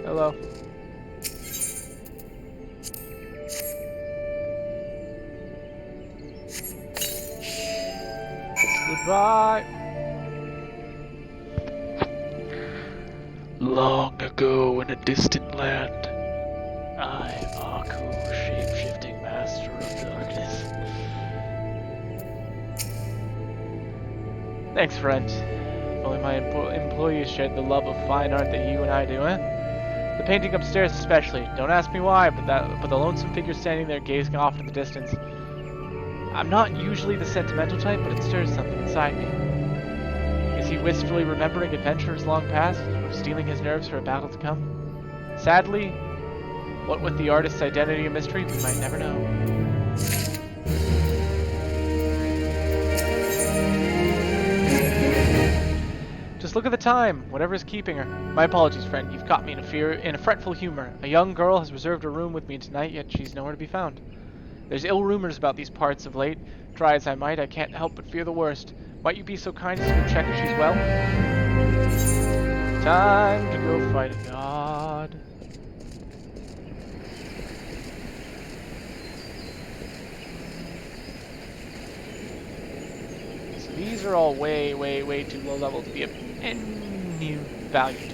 Hello. Goodbye. Long ago in a distant land, I, Aku, shape-shifting master of darkness. Thanks, friend. If only my employees shared the love of fine art that you and I do, eh? The painting upstairs especially. Don't ask me why, but the lonesome figure standing there gazing off in the distance. I'm not usually the sentimental type, but it stirs something inside me. Is he wistfully remembering adventures long past, or steeling his nerves for a battle to come? Sadly, what with the artist's identity a mystery, we might never know. Just look at the time, whatever is keeping her. My apologies, friend, you've caught me in a fretful humor. A young girl has reserved a room with me tonight, yet she's nowhere to be found. There's ill rumors about these parts of late. Try as I might, I can't help but fear the worst. Might you be so kind as to go check if she's well? Time to go fight a god. So these are all way, way, way too low level to be of any value to me.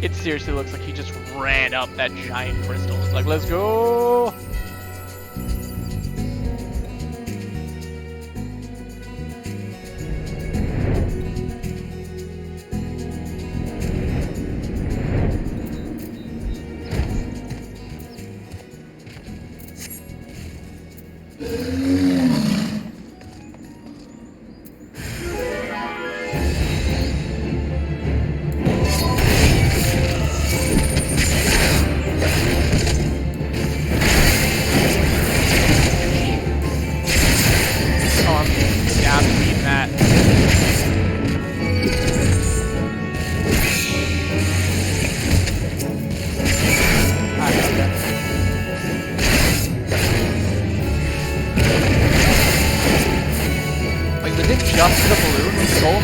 It seriously looks like he just ran up that giant crystal. It's like, let's go!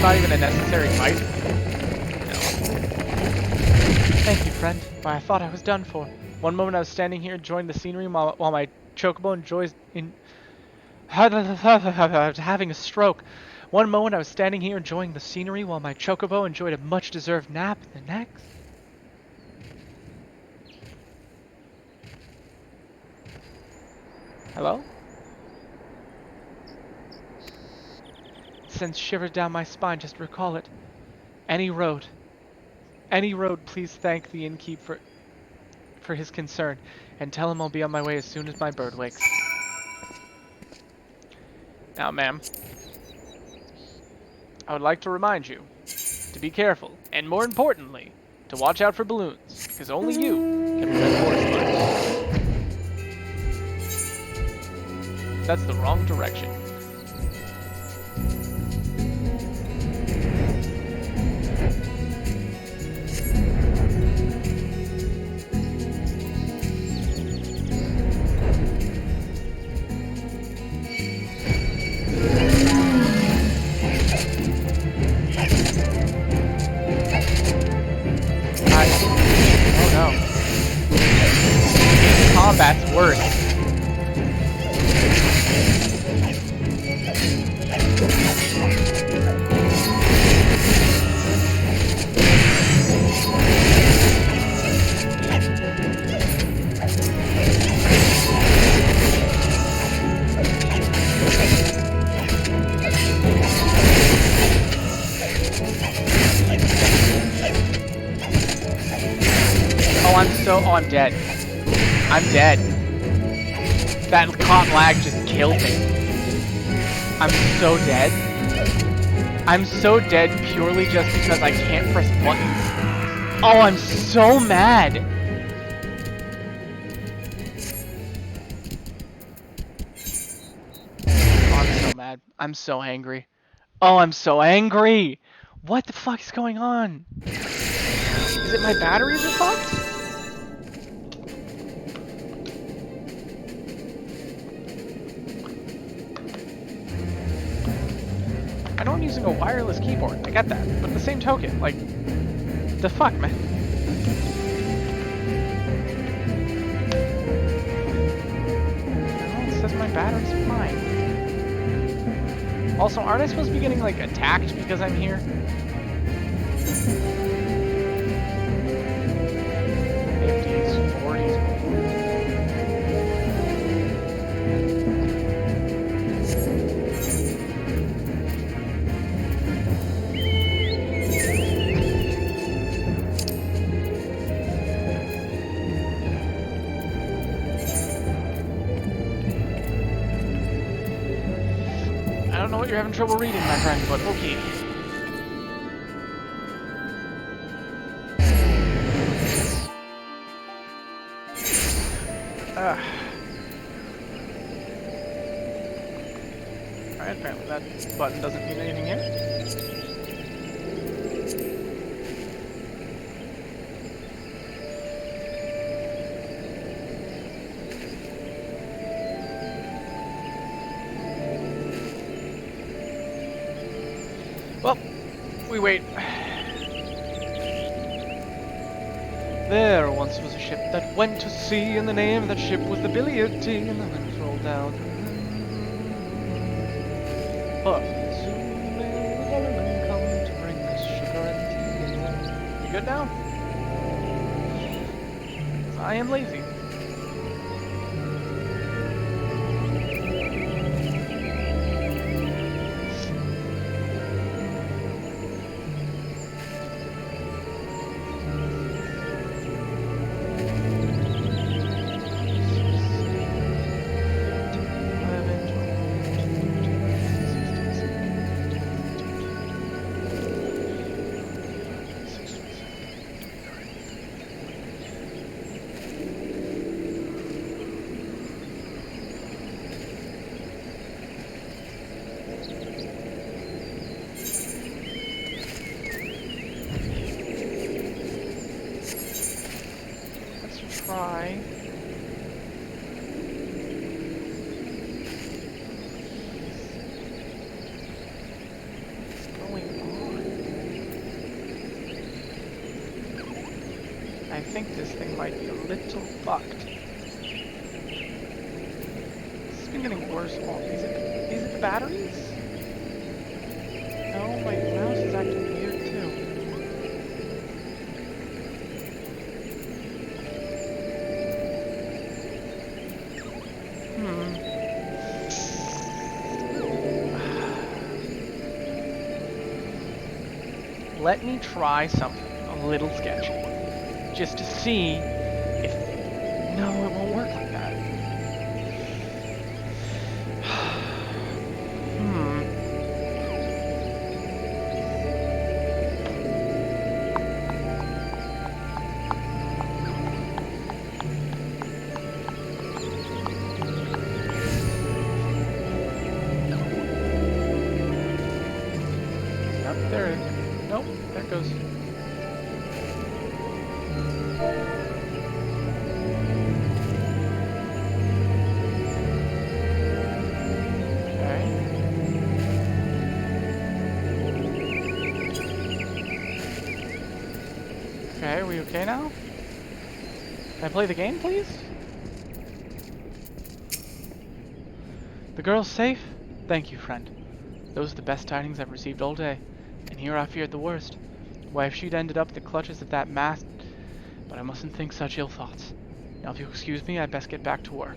Not even a necessary fight? No. Thank you, friend. Why, I thought I was done for. One moment I was standing here enjoying the scenery while my chocobo enjoys having a stroke. One moment I was standing here enjoying the scenery while my chocobo enjoyed a much-deserved nap. The next... Hello? Sends shivers down my spine just to recall it. Any road, please thank the innkeep for his concern, and tell him I'll be on my way as soon as my bird wakes. Now, ma'am, I would like to remind you to be careful, and more importantly, to watch out for balloons, because only you can prevent forest fires. That's the wrong direction. Combat's worse. so... Oh, I'm dead. I'm dead. That cop lag just killed me. I'm so dead. I'm so dead purely just because I can't press buttons. Oh, I'm so mad. Oh, I'm so mad. I'm so angry. Oh, I'm so angry. What the fuck is going on? Is it my batteries are fucked? I know I'm using a wireless keyboard, I get that, but at the same token, like, the fuck, man? No, it says my battery's fine. Also, aren't I supposed to be getting, like, attacked because I'm here? 50s, 40s. I don't know what you're having trouble reading, my friend, but okay. Alright, apparently that button doesn't mean anything here. Well, we wait. There once was a ship that went to sea, and the name of that ship was the Billiard Tea, and the winds rolled down. But soon may the gentlemen come to bring us sugar and tea. You good now? 'Cause I am lazy. Try. What's going on? I think this thing might be a little fucked. This has been getting worse. Oh, is it the batteries? No, my mouse is acting weird too. Let me try something a little sketchy, just to see if... No, it won't work like that. Nope, there it is. Nope, there it goes. Okay, are we okay now? Can I play the game, please? The girl's safe? Thank you, friend. Those are the best tidings I've received all day. And here I feared the worst. Why, if she'd ended up in the clutches of that masked... But I mustn't think such ill thoughts. Now, if you'll excuse me, I'd best get back to work.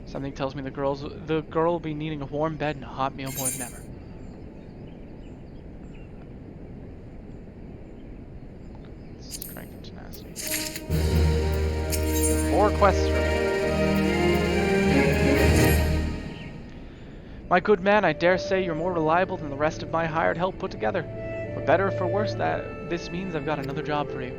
Something tells me the girl will be needing a warm bed and a hot meal more than ever. Strength and tenacity. quests for me. My good man, I dare say you're more reliable than the rest of my hired help put together. For better or for worse, this means I've got another job for you.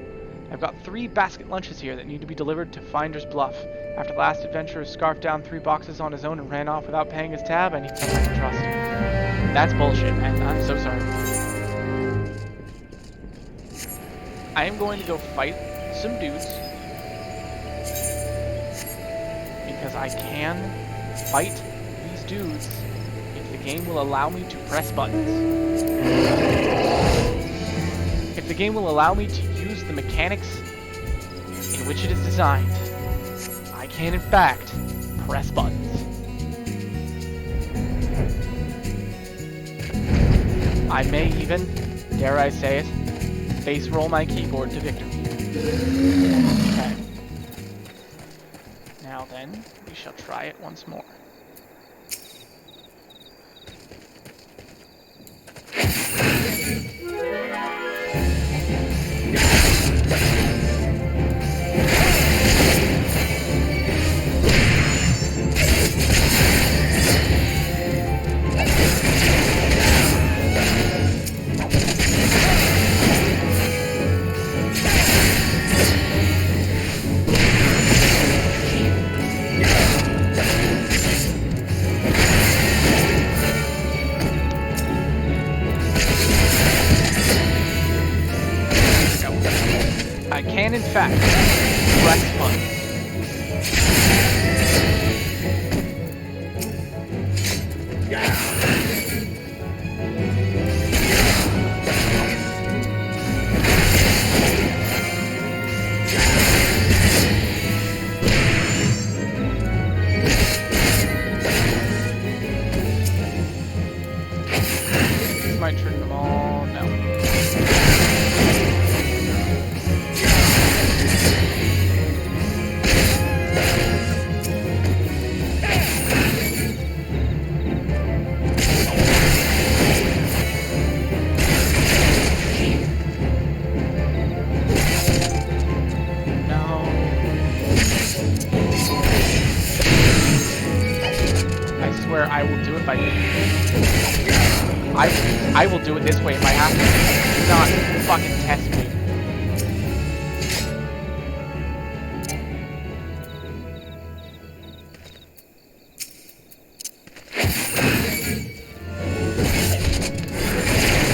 I've got 3 basket lunches here that need to be delivered to Finder's Bluff. After the last adventurer scarfed down 3 boxes on his own and ran off without paying his tab, I need someone I can trust. That's bullshit, man. I'm so sorry. I am going to go fight some dudes. Because I can fight these dudes if the game will allow me to press buttons. If the game will allow me to use the mechanics in which it is designed, I can in fact press buttons. I may even, dare I say it, face roll my keyboard to victory. Okay. Now then, we shall try it once more. I can, in fact, press buttons. This might trigger them all. No. I will do it by... I will do it this way if I have to. Do not fucking test me.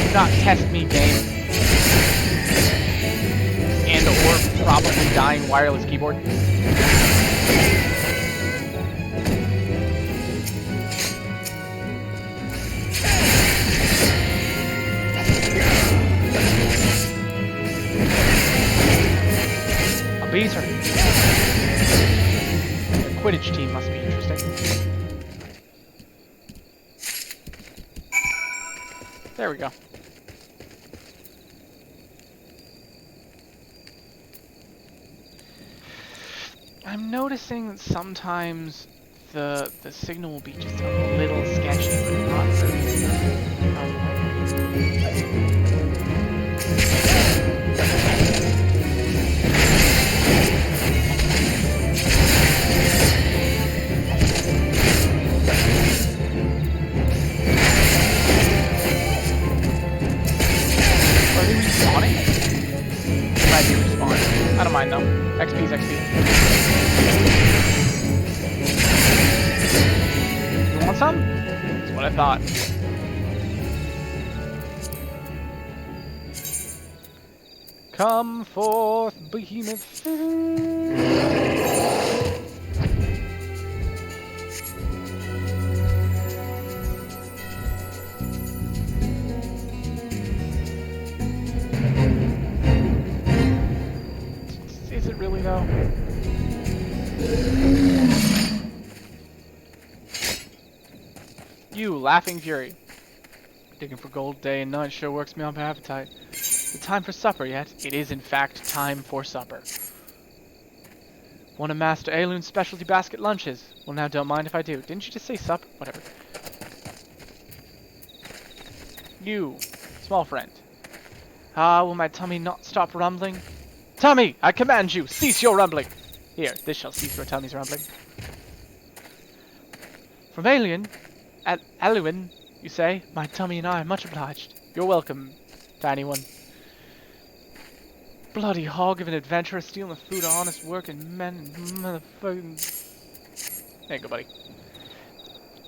Do not test me, game. And or probably dying wireless keyboard. Beater. The Quidditch team must be interesting. There we go. I'm noticing that sometimes the signal will be just a little sketchy, but not really. I don't mind though. XP's XP. You want some? That's what I thought. Come forth, behemoth. Is it really though? You, Laughing Fury. Digging for gold day and night sure works me up an appetite. The time for supper yet? It is in fact time for supper. Want to master Aelun's specialty basket lunches? Well now don't mind if I do. Didn't you just say supper? Whatever. You, small friend. Ah, will my tummy not stop rumbling? Tummy, I command you, cease your rumbling! Here, this shall cease your tummy's rumbling. From Alien, Alwyn, you say? My tummy and I are much obliged. You're welcome, tiny one. Bloody hog of an adventurer stealing the food of honest working men and motherfucking... There you go, buddy.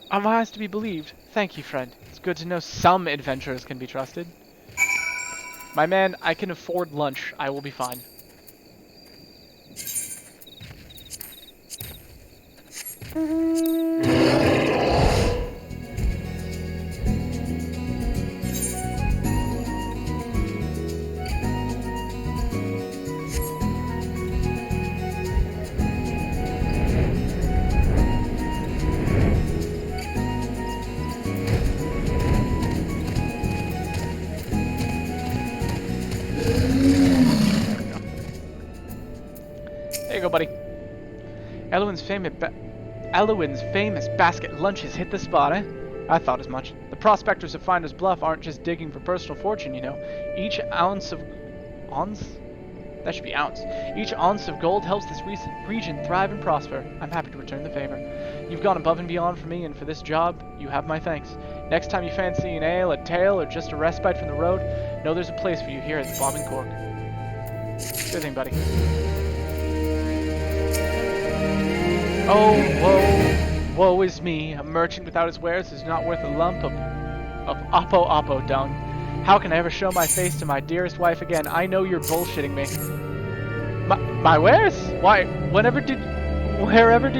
Are my eyes to be believed? Thank you, friend. It's good to know some adventurers can be trusted. My man, I can afford lunch. I will be fine. There you go, buddy. Elowin's famous basket lunches hit the spot, eh? I thought as much. The prospectors of Finder's Bluff aren't just digging for personal fortune, you know. Each ounce of... Ounce? That should be ounce. Each ounce of gold helps this region thrive and prosper. I'm happy to return the favor. You've gone above and beyond for me, and for this job, you have my thanks. Next time you fancy an ale, a tale, or just a respite from the road, know there's a place for you here at the Bob and Cork. Sure thing, buddy. Oh, woe is me. A merchant without his wares is not worth a lump of oppo dung. How can I ever show my face to my dearest wife again? I know you're bullshitting me. My wares? Why, wherever did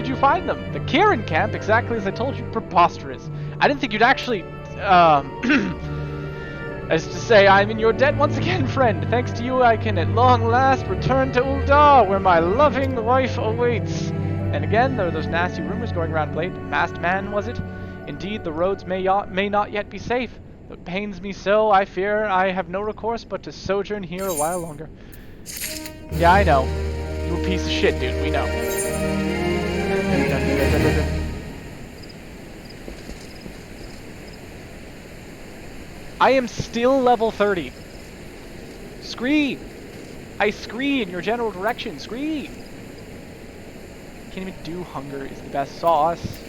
you find them? The Kieran camp, exactly as I told you. Preposterous. I didn't think you'd actually, as to say, I'm in your debt once again, friend. Thanks to you, I can at long last return to Uldar, where my loving wife awaits. And again, there are those nasty rumors going around Blade. Masked man, was it? Indeed, the roads may not yet be safe. It pains me so, I fear I have no recourse but to sojourn here a while longer. Yeah, I know. You a piece of shit, dude. We know. I am still level 30. Scree! I scree in your general direction. Scree! Can't even do hunger is the best sauce.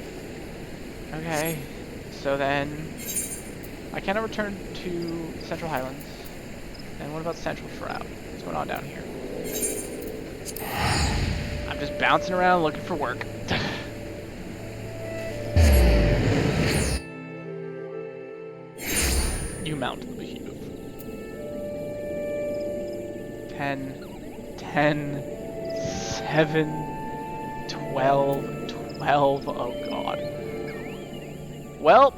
Okay, so then I cannot return to Central Highlands. And what about Central Shroud? What's going on down here? I'm just bouncing around looking for work. You mount the behemoth. 10, 7, 12, oh god. Well,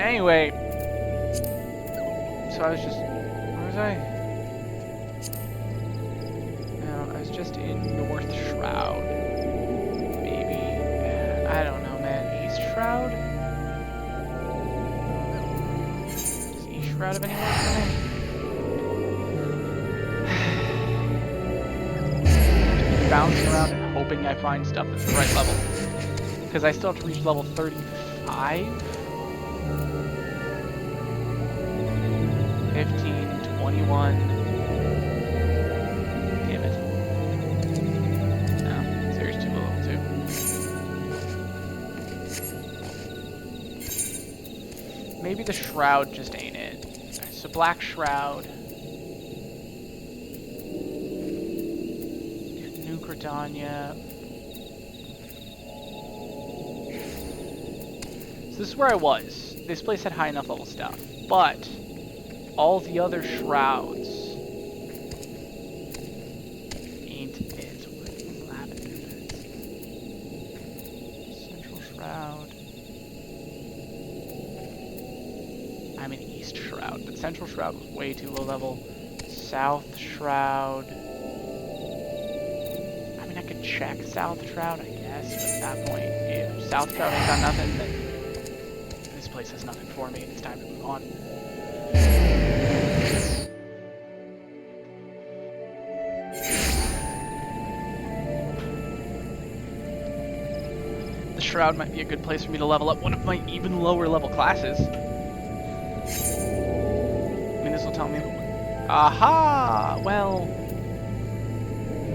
anyway, so I was just, where was I? No, I was just in North Shroud, maybe, I don't know, man, East Shroud? Does East Shroud have any work for me? Bouncing around and hoping I find stuff that's the right level. Because I still have to reach level 35? 15, 21. Damn it. No, Series 2 level 2. Maybe the Shroud just ain't it. So Black Shroud. Danya. So this is where I was. This place had high enough level stuff, but all the other shrouds ain't it. Central Shroud. I'm in East Shroud, but Central Shroud was way too low level. South Shroud. I could check South Shroud, I guess, but at that point, if South Shroud ain't got nothing, then this place has nothing for me, and it's time to move on. The Shroud might be a good place for me to level up one of my even lower level classes. I mean, this will tell me... Aha! Well...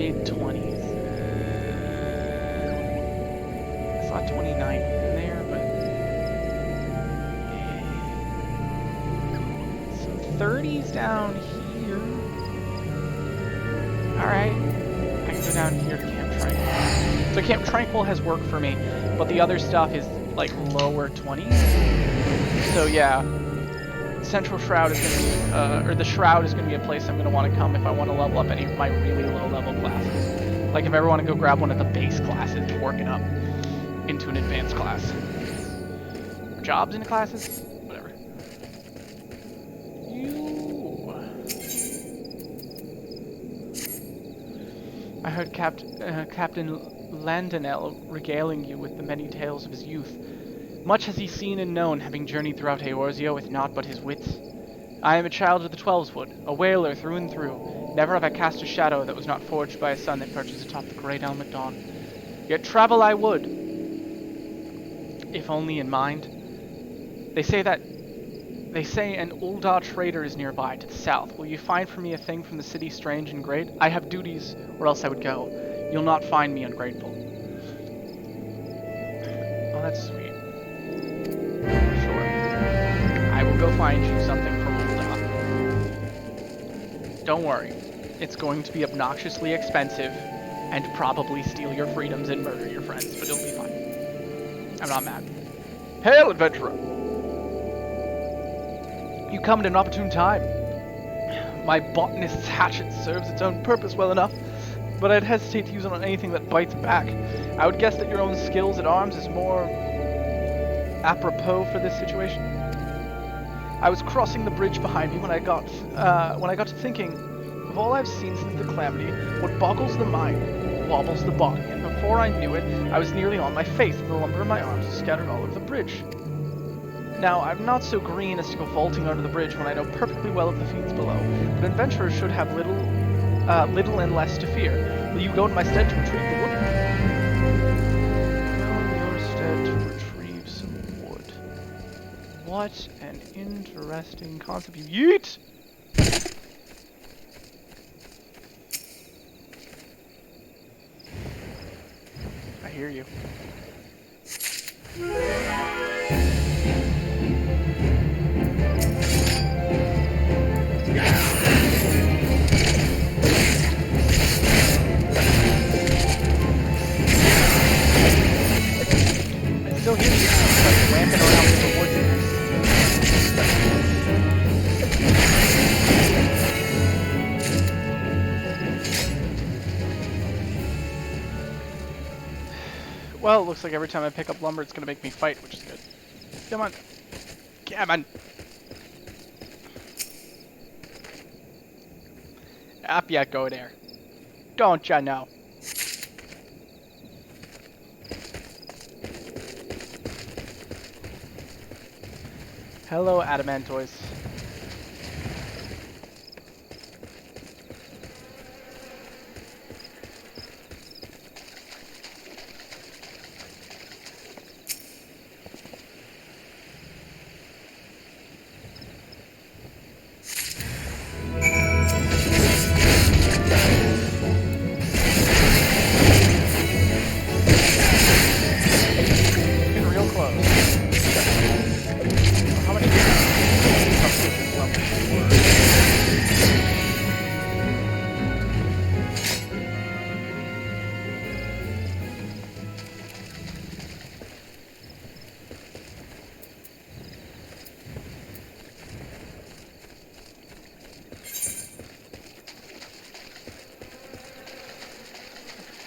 mid-20s. I saw 29 in there, but... some 30s down here. Alright. I can go down here to Camp Tranquil. So Camp Tranquil has worked for me, but the other stuff is like lower 20s. So yeah, Central Shroud is going to be, or the Shroud is going to be a place I'm going to want to come if I want to level up any of my really low level classes. Like if I ever want to go grab one of the base classes and work it up into an advanced class. Or jobs into classes? Whatever. I heard Captain Landonel regaling you with the many tales of his youth. Much has he seen and known, having journeyed throughout Eorzea with naught but his wits. I am a child of the Twelveswood, a whaler through and through. Never have I cast a shadow that was not forged by a sun that perches atop the great elm at dawn. Yet travel I would, if only in mind. They say an Uldar trader is nearby, to the south. Will you find for me a thing from the city strange and great? I have duties, or else I would go. You'll not find me ungrateful. Oh, that's sweet. Sure. I will go find you something from Uldar. Don't worry. It's going to be obnoxiously expensive, and probably steal your freedoms and murder your friends, but it'll be fine. I'm not mad. Hail, adventurer! You come at an opportune time. My botanist's hatchet serves its own purpose well enough, but I'd hesitate to use it on anything that bites back. I would guess that your own skills at arms is more apropos for this situation. I was crossing the bridge behind me when I got to thinking of all I've seen since the calamity. What boggles the mind wobbles the body, and before I knew it, I was nearly on my face, and the lumber of my arms was scattered all over the bridge. Now, I'm not so green as to go vaulting under the bridge when I know perfectly well of the fiends below, but adventurers should have little and less to fear. Will you go in my stead to retrieve the wood? Go in your stead to retrieve some wood. What an interesting concept. You yeet! I hear you. Still hear you like ramping around in the woods. Well, it looks like every time I pick up lumber, it's gonna make me fight, which is good. Come on. Come on. Up you go there. Don't ya know? Hello, Adamantoids. Getting real close. How many?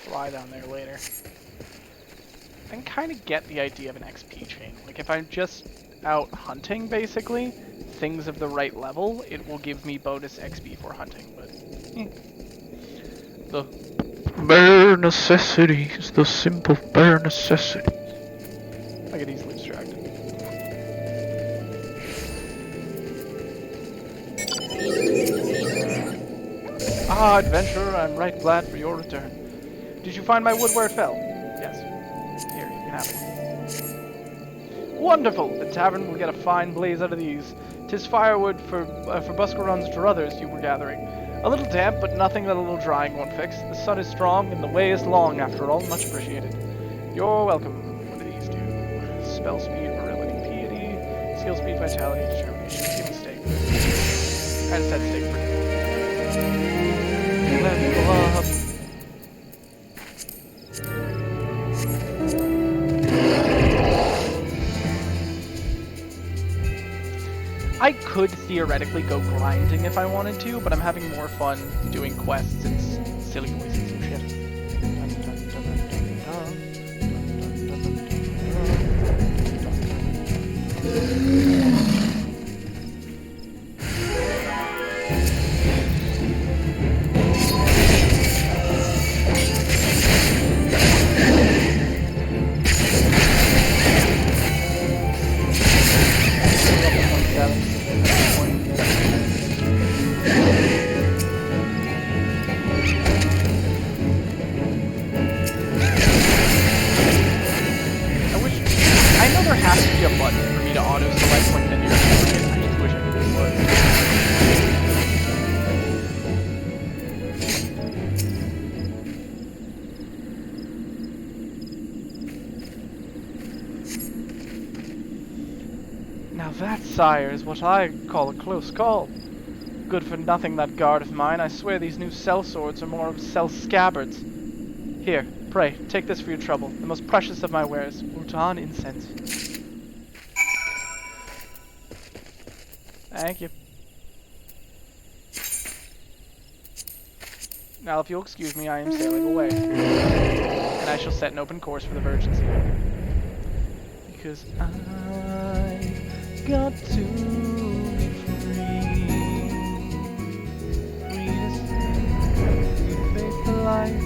Fly down there later. I can kind of get the idea of an XP chain. Like if I'm just out hunting, basically, things of the right level, it will give me bonus XP for hunting, but the bare necessities, the simple bare necessities. I get easily distracted. Ah, adventurer, I'm right glad for your return. Did you find my wood where it fell? Yes. Here, you can have it. Wonderful! The tavern will get a fine blaze out of these. 'Tis firewood for Buscaron's druthers you were gathering. A little damp, but nothing that a little drying won't fix. The sun is strong, and the way is long, after all. Much appreciated. You're welcome. What do these do? Spell speed, virility, piety, skill speed, vitality, determination. Give me steak. I just had steak for you. Level up. I could theoretically go grinding if I wanted to, but I'm having more fun doing quests and silly noises and shit. Now that, sire, is what I call a close call. Good for nothing, that guard of mine. I swear these new cell swords are more of cell scabbards. Here, pray, take this for your trouble. The most precious of my wares, Bhutan incense. Thank you. Now, if you'll excuse me, I am sailing away. And I shall set an open course for the Virgin Sea. Because I got to be free. Free to face the light.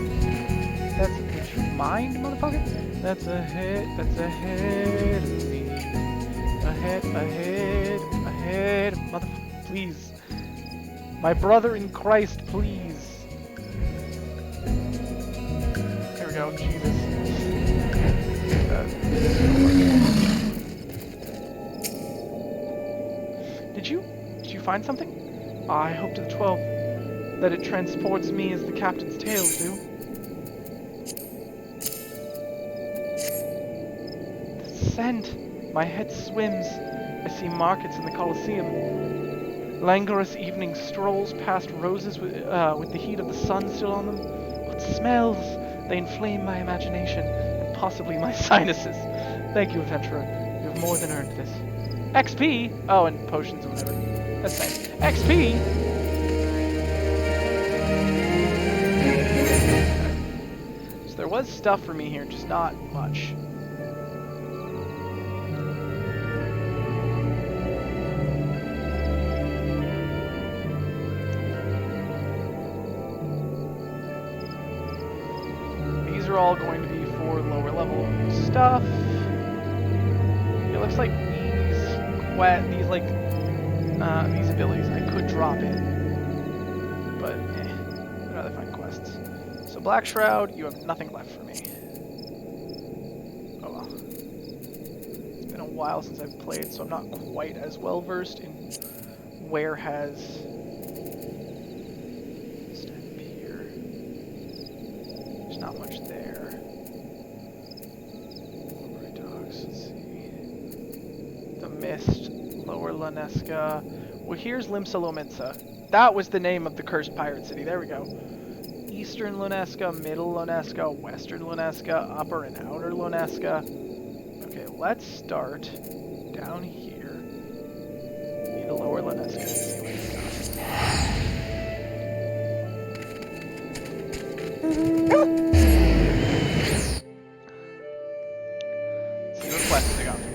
That's a picture of mind, motherfucker. That's ahead of me. Ahead, motherfucker, please. My brother in Christ, please. Here we go, Jesus. Did you find something? I hope to the 12 that it transports me as the captain's tales do. The scent! My head swims. I see markets in the Colosseum. Languorous evening strolls past roses with the heat of the sun still on them. What smells! They inflame my imagination, and possibly my sinuses. Thank you, adventurer. You have more than earned this. XP! Oh, and potions or whatever. That's nice. XP! So there was stuff for me here, just not much. These are all going to be for lower level stuff. It looks like these abilities I could drop in, but I'd rather find quests. So Black Shroud, you have nothing left for me. Oh well. It's been a while since I've played, so I'm not quite as well versed in where has step here. There's not much there. Library Dogs, let's see. The Mist. Lower Lunesca. Well, here's Limsa-Lominsa. That was the name of the cursed pirate city. There we go. Eastern Lunesca, Middle Lunesca, Western Lunesca, Upper and Outer Lunesca. Okay, let's start down here in the Lower Lunesca and see what we got. See what quests they got for me.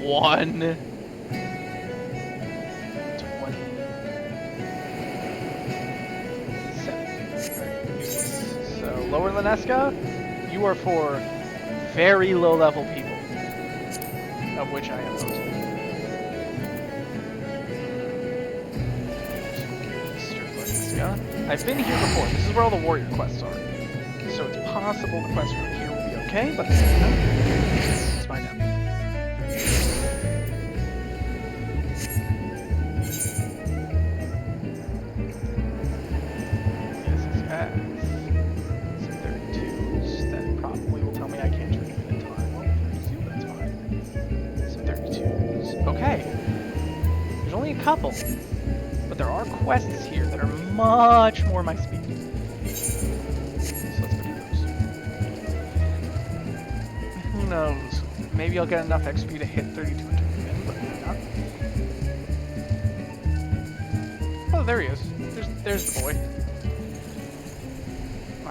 1 20. So Lower Lunesca, you are for very low level people, of which I am most. Eastern Lunesca. I've been here before. This is where all the warrior quests are. So it's possible the quests from here will be okay, but let's find out. But there are quests here that are much more my speed. So let's go do those. Who knows? Maybe I'll get enough XP to hit 32 and turn him in, but maybe not. Oh, there he is. There's the boy. Oh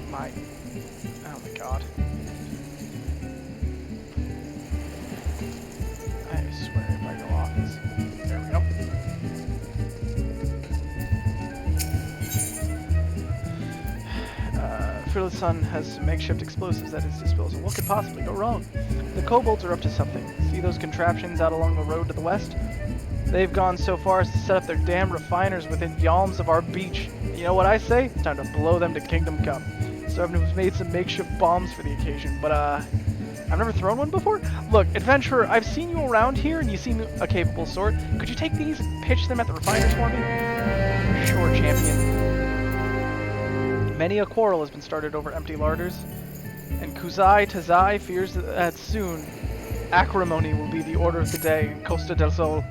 my god. I swear if I go off this. There we go. Fearless Sun has some makeshift explosives at his disposal. What could possibly go wrong? The kobolds are up to something. See those contraptions out along the road to the west? They've gone so far as to set up their damn refiners within yalms of our beach. You know what I say? It's time to blow them to kingdom come. So I've made some makeshift bombs for the occasion, but I've never thrown one before? Look, adventurer, I've seen you around here and you seem a capable sort. Could you take these and pitch them at the refiners for me? Sure, champion. Many a quarrel has been started over empty larders, and Kuzai Tazai fears that soon acrimony will be the order of the day in Costa del Sol.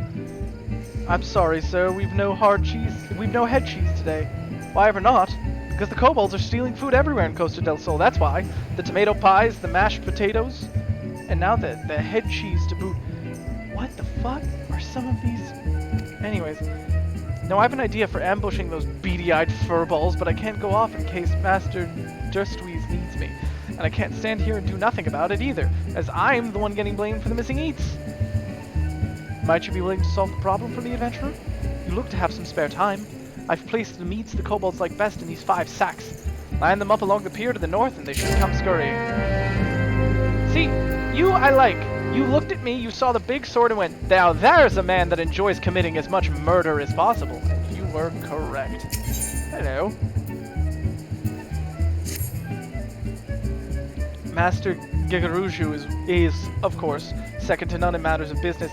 I'm sorry, sir, we've no head cheese today. Why ever not? Because the kobolds are stealing food everywhere in Costa del Sol, that's why. The tomato pies, the mashed potatoes, and now the head cheese to boot. What the fuck are some of these? Anyways, now I have an idea for ambushing those beady-eyed furballs, but I can't go off in case Master Durstweeze needs me. And I can't stand here and do nothing about it either, as I'm the one getting blamed for the missing eats. Might you be willing to solve the problem for me, adventurer? You look to have some spare time. I've placed the meats the kobolds like best in these 5 sacks. Line them up along the pier to the north and they should come scurrying. See, you I like. You looked at me, you saw the big sword and went, now there's a man that enjoys committing as much murder as possible. And you were correct. Hello. Master Gigaruju is, of course, second to none in matters of business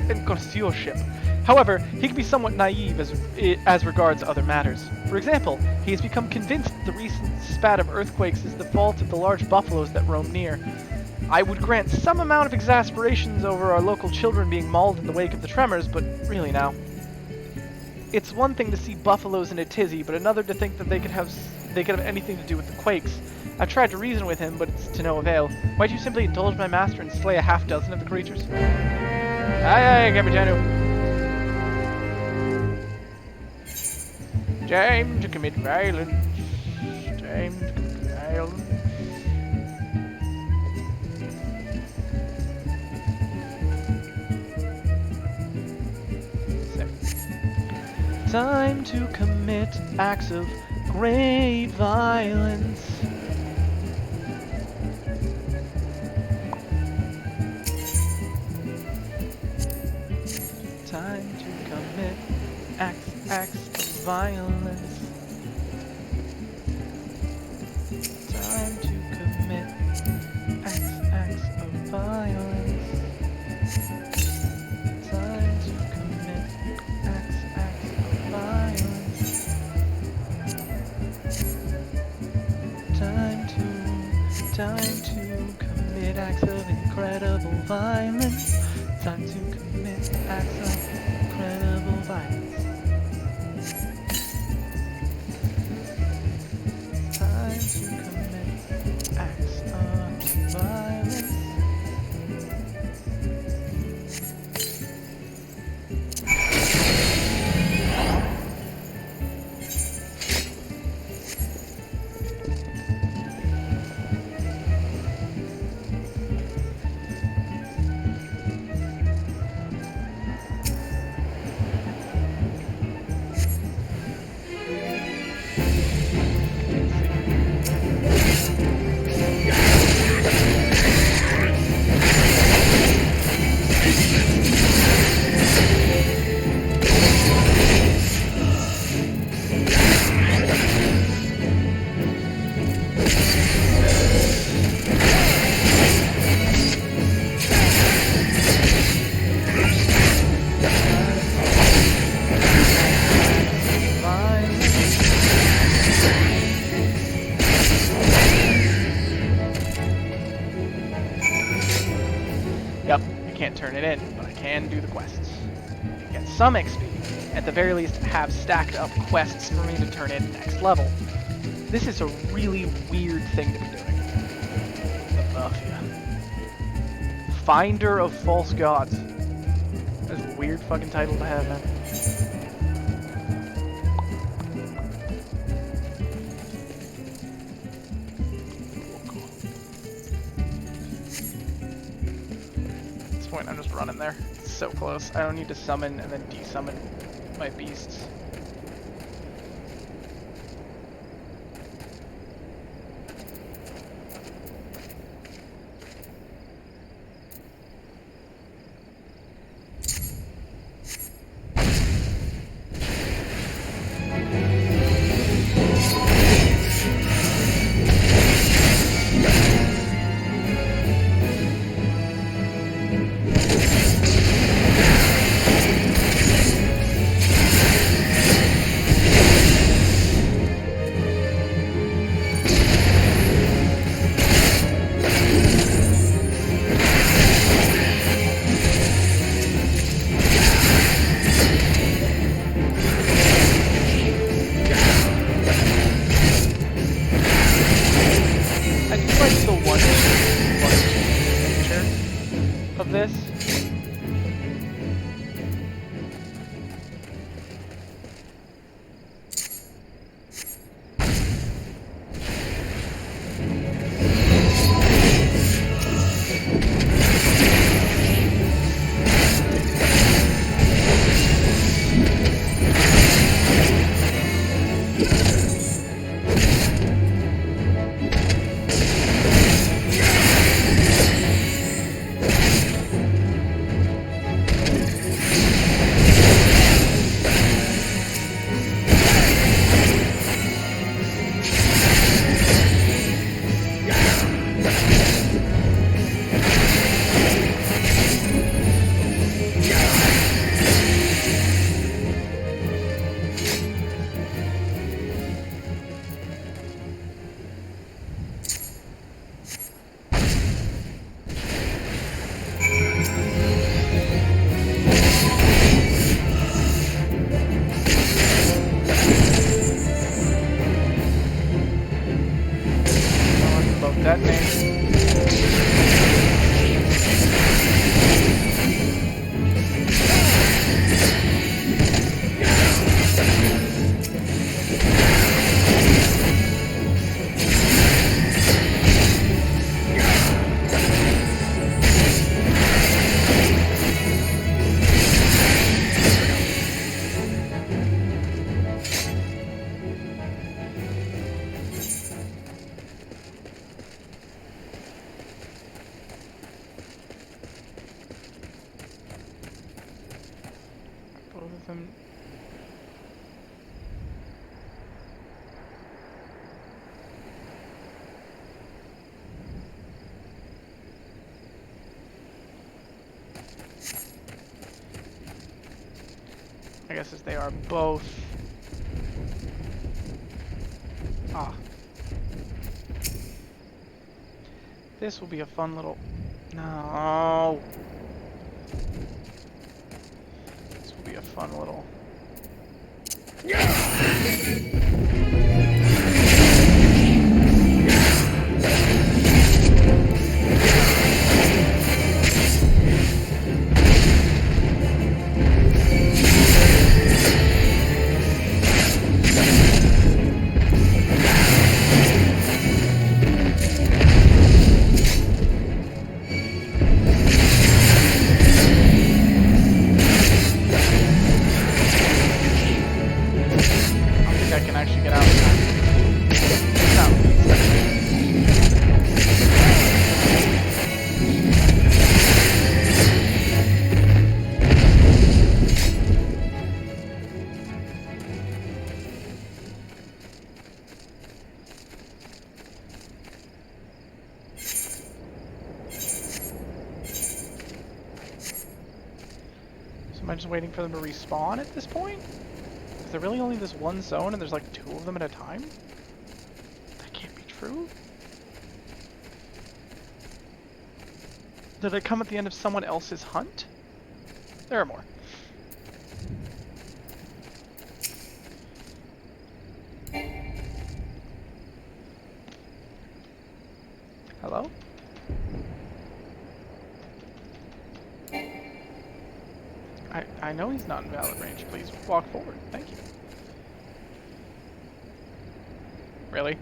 and connoisseurship. However, he can be somewhat naive as regards other matters. For example, he has become convinced that the recent spat of earthquakes is the fault of the large buffaloes that roam near. I would grant some amount of exasperations over our local children being mauled in the wake of the tremors, but really now. It's one thing to see buffaloes in a tizzy, but another to think that they could have anything to do with the quakes. I've tried to reason with him, but it's to no avail. Why don't you simply indulge my master and slay a half-dozen of the creatures? Aye, Capitano. Time to commit violence. Time to commit violence. Time to commit acts of great violence. Time to commit acts of violence. Time to commit acts of violence. Time to commit acts of violence. Time to commit acts of incredible violence. Time to commit acts of incredible violence. Time to commit acts of violence. Yep, I can't turn it in, but I can do the quests. Get some XP, at the very least, have stacked up quests for me to turn in next level. This is a really weird thing to be doing. The Mafia. Finder of False Gods. That's a weird fucking title to have, man. At this point, I'm just running there. It's so close. I don't need to summon and then desummon my beasts. them. I guess as they are both. Ah. This will be a fun little... No. This will be a fun little... Am I just waiting for them to respawn at this point? Is there really only this one zone and there's like 2 of them at a time? That can't be true. Did it come at the end of someone else's hunt? There are more. I know he's not in valid range. Please walk forward. Thank you. Really?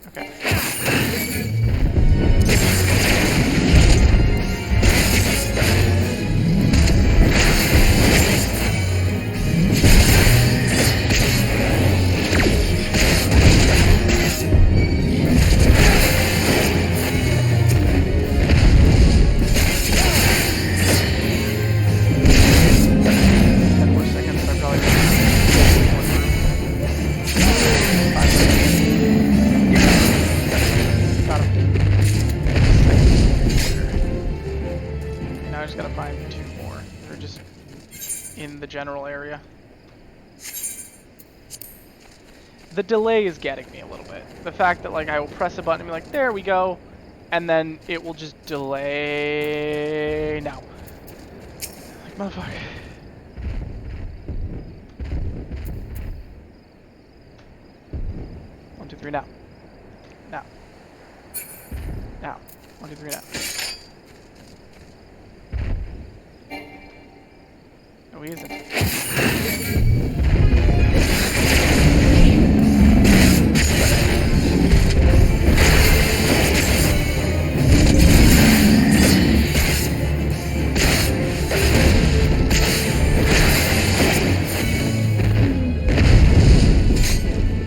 Okay. General area. The delay is getting me a little bit. The fact that like I will press a button and be like, there we go, and then it will just delay now. Like motherfucker. One, two, three now. Now. Now. 1, 2, 3 now. No, he isn't.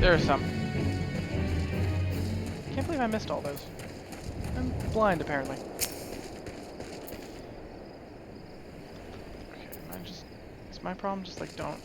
There are some. Can't believe I missed all those. I'm blind, apparently. Is my problem just like don't?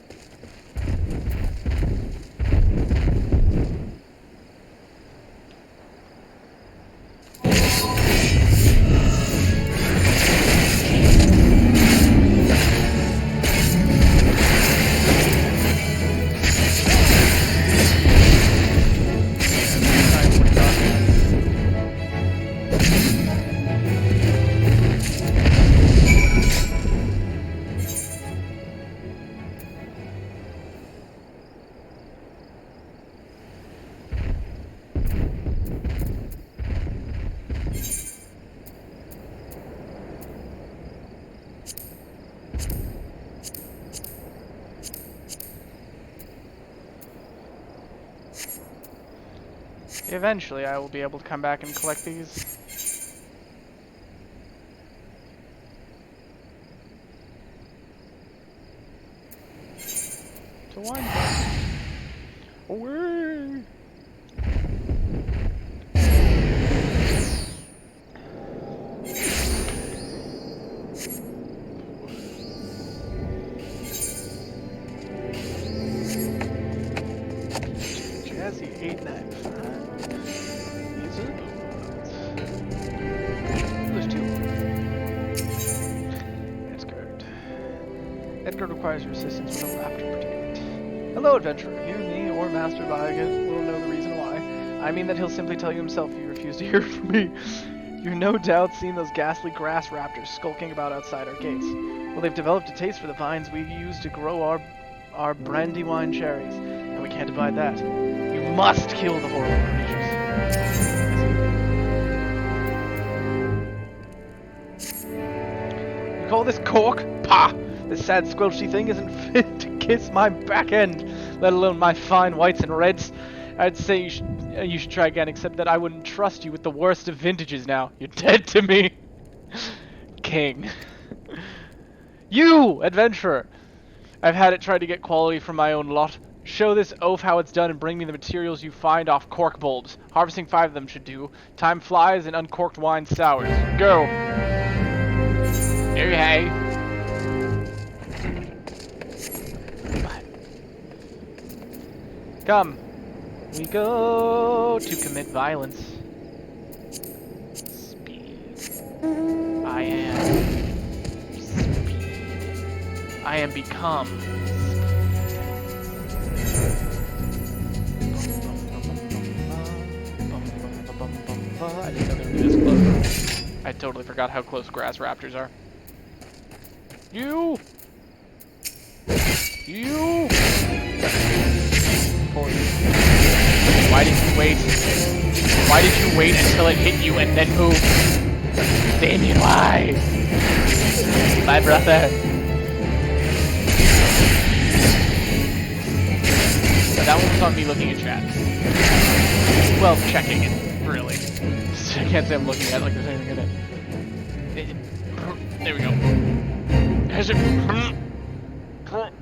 Eventually, I will be able to come back and collect these. To wind back. Away! Jazzy 895. There's two. Edgar requires your assistance with a raptor predicament. Hello, adventurer. You, me, or Master Viagon will know the reason why. I mean that he'll simply tell you himself if you refuse to hear from me. You've no doubt seen those ghastly grass raptors skulking about outside our gates. Well, they've developed a taste for the vines we use to grow our brandywine cherries, and we can't abide that. You must kill the horrible creatures. You call this cork? Pah! This sad squelchy thing isn't fit to kiss my back end, let alone my fine whites and reds. I'd say you should try again, except that I wouldn't trust you with the worst of vintages now. You're dead to me. King. You, adventurer! I've had it try to get quality from my own lot. Show this oaf how it's done and bring me the materials you find off cork bulbs. Harvesting 5 of them should do. Time flies and uncorked wine sours. Go! Hey. Come. We go to commit violence. Speed. I am become. I didn't know they were this close. I totally forgot how close grass raptors are. You! Poor you. Why did you wait? Why did you wait until it hit you and then move? Damien, why? My brother. So that one was on me looking at chat. Well, checking it, really. I can't say I'm looking at it like there's anything in it. There we go. Has it...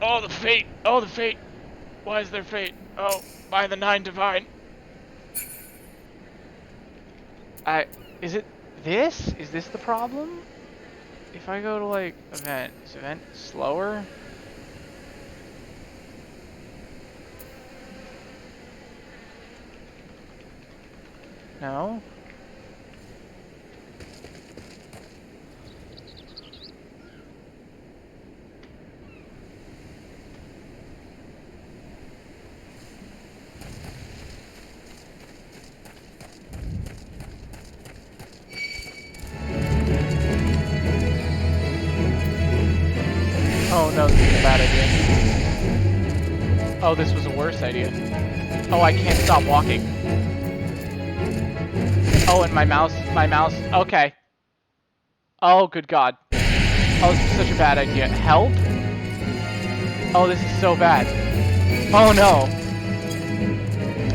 Oh, the fate! Oh, the fate! Why is there fate? Oh, by the 9 divine. Is it this? Is this the problem? If I go to, like, event, is event slower? No? Oh no, this is a bad idea. Oh, this was a worse idea. Oh, I can't stop walking. Oh, and my mouse, okay. Oh, good God. Oh, this is such a bad idea. Help? Oh, this is so bad. Oh no.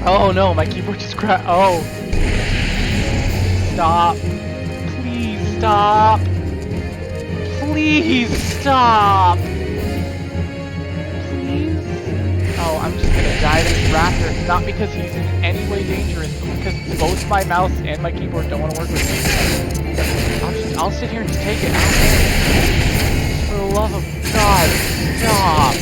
Oh no, my keyboard just crashed. Oh. Stop. Please stop. Please stop! Please? Oh, I'm just gonna die to this raptor. Not because he's in any way dangerous, but because both my mouse and my keyboard don't want to work with me. I'll sit here and just take it. For the love of God, stop!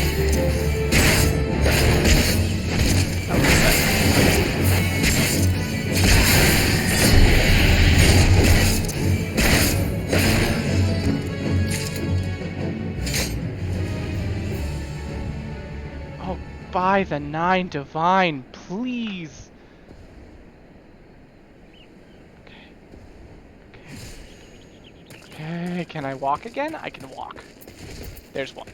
By the 9 divine, please. Okay, can I walk again? I can walk. There's one.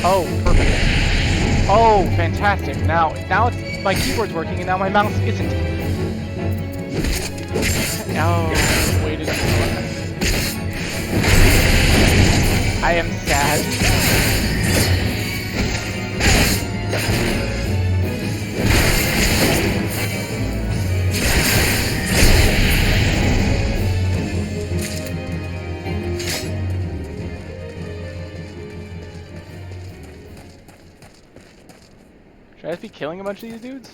Oh, perfect. Oh, fantastic. Now it's my keyboard's working and now my mouse isn't. Oh, waited. I am sad. Should I just be killing a bunch of these dudes?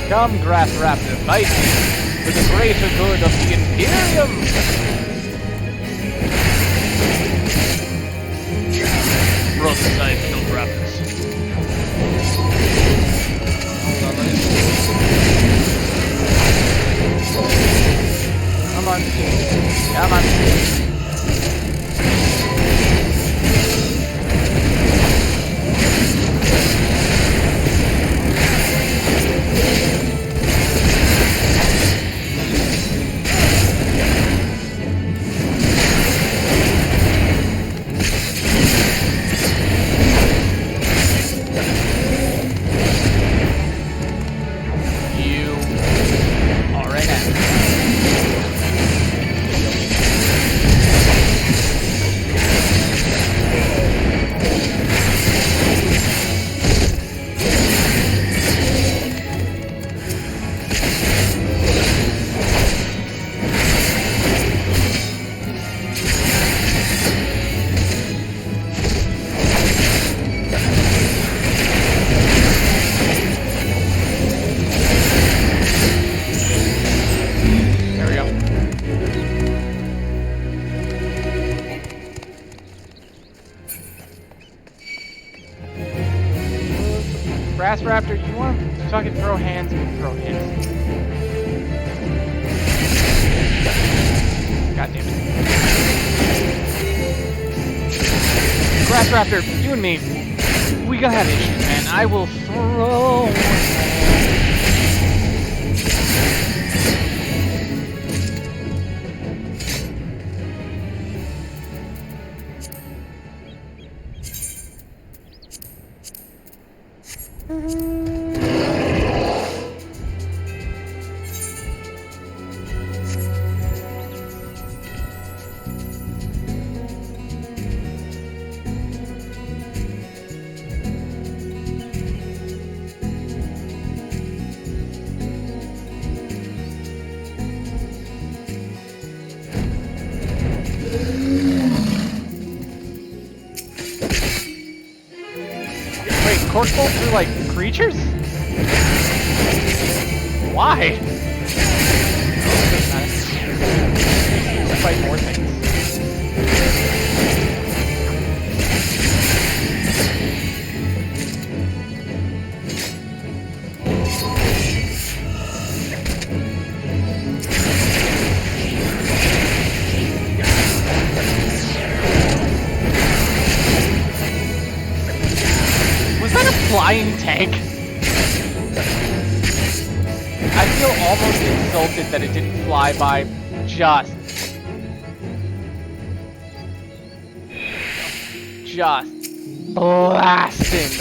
Come, Grass Raptor, fight me for the greater good of the Imperium! Roadside kill raptors. Come on. Come on. Grass Raptor, you want to fucking throw hands and throw hits? God damn it. Grass Raptor, you and me, we gonna have issues, man. I will throw. Cork bolt through, like, creatures? Why? Let's fight more things. Flying tank? I feel almost insulted that it didn't fly by just blasting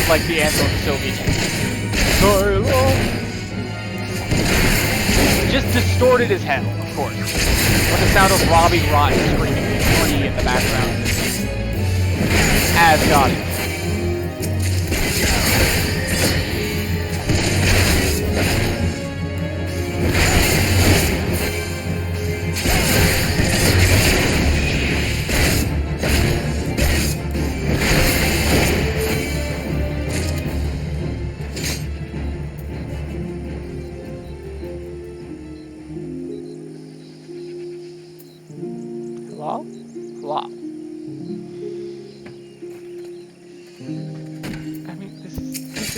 like the anthem of the Soviet tank. Just distorted as hell, of course. With the sound of Robbie Rotten screaming free in the background. As God is.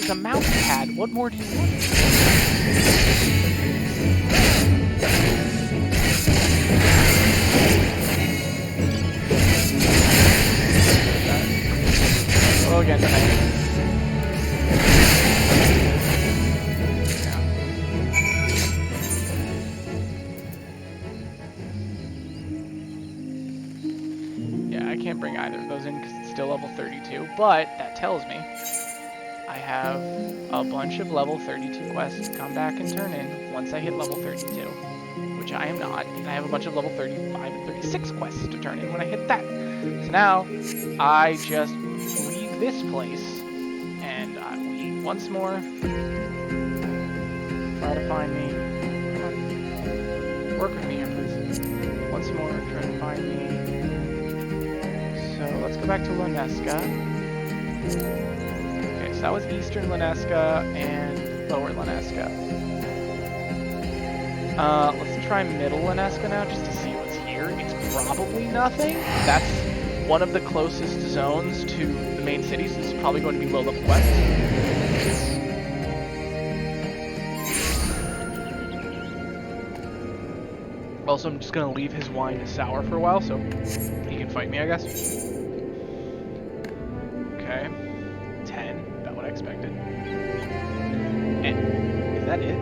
A mouse pad. What more do you want? Well, again, yeah, I can't bring either of those in because it's still level 32, but that tells me I have a bunch of level 32 quests to come back and turn in once I hit level 32, which I am not, and I have a bunch of level 35 and 36 quests to turn in when I hit that. So now, I just leave this place, and we once more try to find me. Come on. Work with me here, please. Once more, try to find me. So let's go back to Lunesca. So that was Eastern Lunesca, and Lower Leneska. Let's try Middle Leneska now, just to see what's here. It's probably nothing. That's one of the closest zones to the main city, so this is probably going to be low-level quests. Also, I'm just gonna leave his wine to sour for a while, so he can fight me, I guess. Okay. 10, about what I expected. And is that it?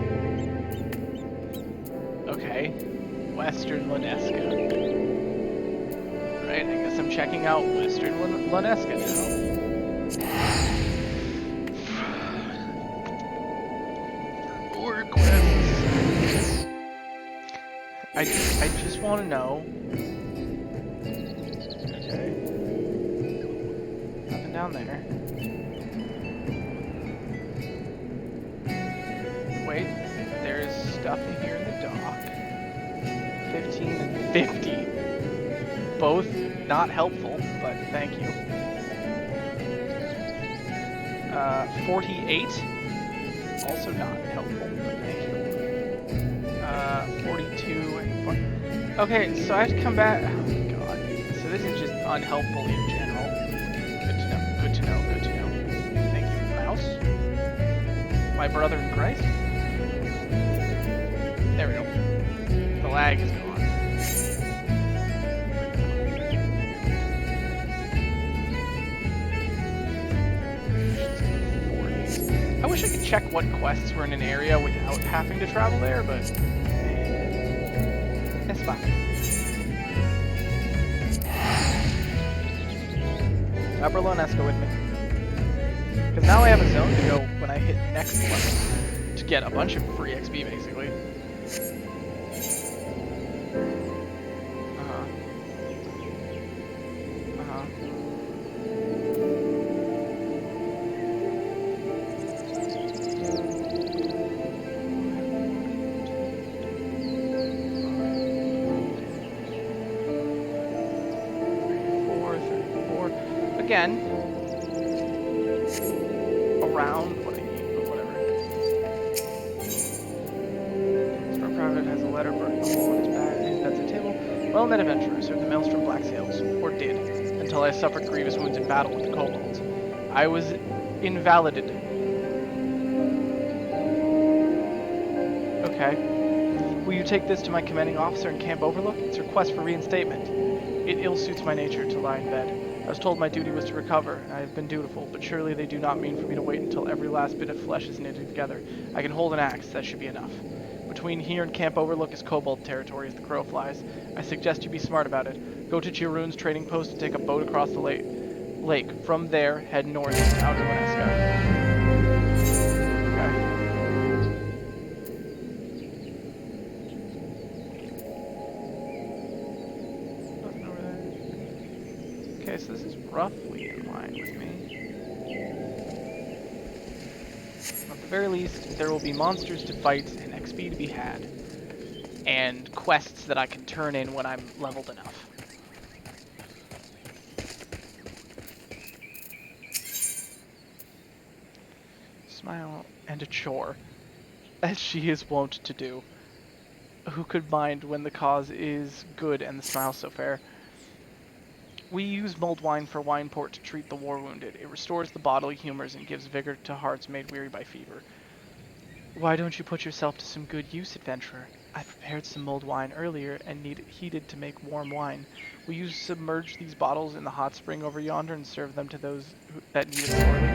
Okay. Western Leneska. Right, I guess I'm checking out Western Leneska now. More quests. I just want to know. Okay. Nothing down there. Wait, there's stuff in here in the dock. 15 and 50. Both not helpful, but thank you. 48. Also not helpful, but thank you. 42 and 4. Okay, so I have to come back. Oh my god. So this is just unhelpful in general. Good to know, good to know, good to know. Thank you, mouse. My brother in Christ. There we go. The lag is gone. I wish I could check what quests were in an area without having to travel there, but it's fine. Upper Leneska with me. Because now I have a zone to go when I hit next level to get a bunch of free XP, basically. Again, around what I need, but whatever. Star Private has a letter burning a hole in his bag. His bedside table. Well-met adventurer served the maelstrom Black Sails, or did, until I suffered grievous wounds in battle with the kobolds. I was invalided. Okay. Will you take this to my commanding officer in Camp Overlook? It's a request for reinstatement. It ill suits my nature to lie in bed. I was told my duty was to recover, and I have been dutiful, but surely they do not mean for me to wait until every last bit of flesh is knitted together. I can hold an axe, that should be enough. Between here and Camp Overlook is kobold territory as the crow flies. I suggest you be smart about it. Go to Chirune's trading post and take a boat across the lake. From there, head north to Outer Leneska. Okay, so this is roughly in line with me. At the very least, there will be monsters to fight and XP to be had. And quests that I can turn in when I'm leveled enough. Smile and a chore, as she is wont to do. Who could mind when the cause is good and the smile so fair? We use mulled wine for wine port to treat the war wounded. It restores the bodily humors and gives vigor to hearts made weary by fever. Why don't you put yourself to some good use, adventurer? I prepared some mulled wine earlier and need it heated to make warm wine. Will you submerge these bottles in the hot spring over yonder and serve them to those that need it sorely?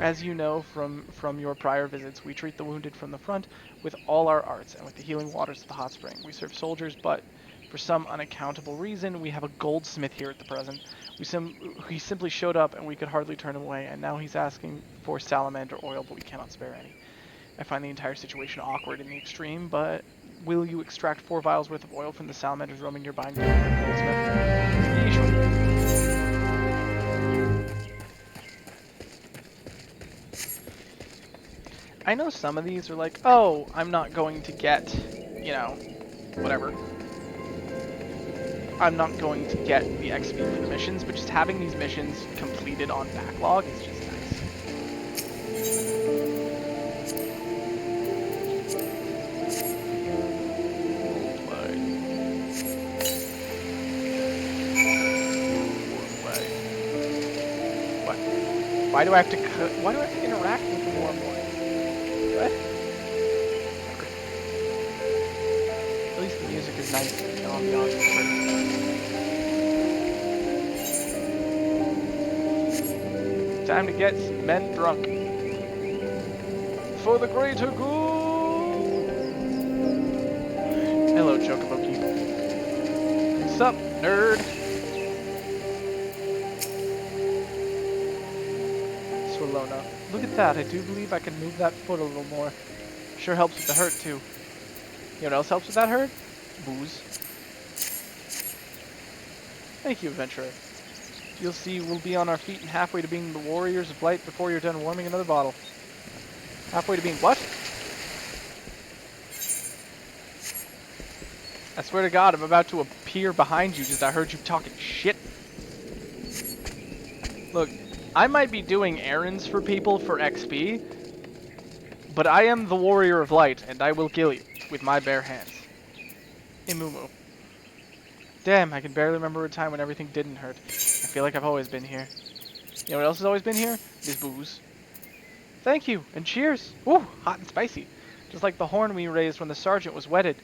As you know from your prior visits, we treat the wounded from the front with all our arts and with the healing waters of the hot spring. We serve soldiers, but for some unaccountable reason, we have a goldsmith here at the present. He simply showed up and we could hardly turn him away, and now he's asking for salamander oil, but we cannot spare any. I find the entire situation awkward in the extreme, but will you extract 4 vials worth of oil from the salamanders roaming nearby and give them to the goldsmith? Usually. I know some of these are like, oh, I'm not going to get, you know, whatever. I'm not going to get the XP for the missions, but just having these missions completed on backlog is just Why do I have to why do I have to interact with the warm one? What? At least the music is nice and the ambiance is pretty. Time to get men drunk. For the greater good! Hello, Chocoboki. Sup, nerd? Swalona. Look at that, I do believe I can move that foot a little more. Sure helps with the hurt, too. You know what else helps with that hurt? Booze. Thank you, adventurer. You'll see we'll be on our feet and halfway to being the warriors of light before you're done warming another bottle. Halfway to being what? I swear to God, I'm about to appear behind you just I heard you talking shit. Look, I might be doing errands for people for XP, but I am the warrior of light, and I will kill you with my bare hands. Imumu. Damn, I can barely remember a time when everything didn't hurt. I feel like I've always been here. You know what else has always been here? This booze. Thank you, and cheers. Ooh, hot and spicy. Just like the horn we raised when the sergeant was wedded.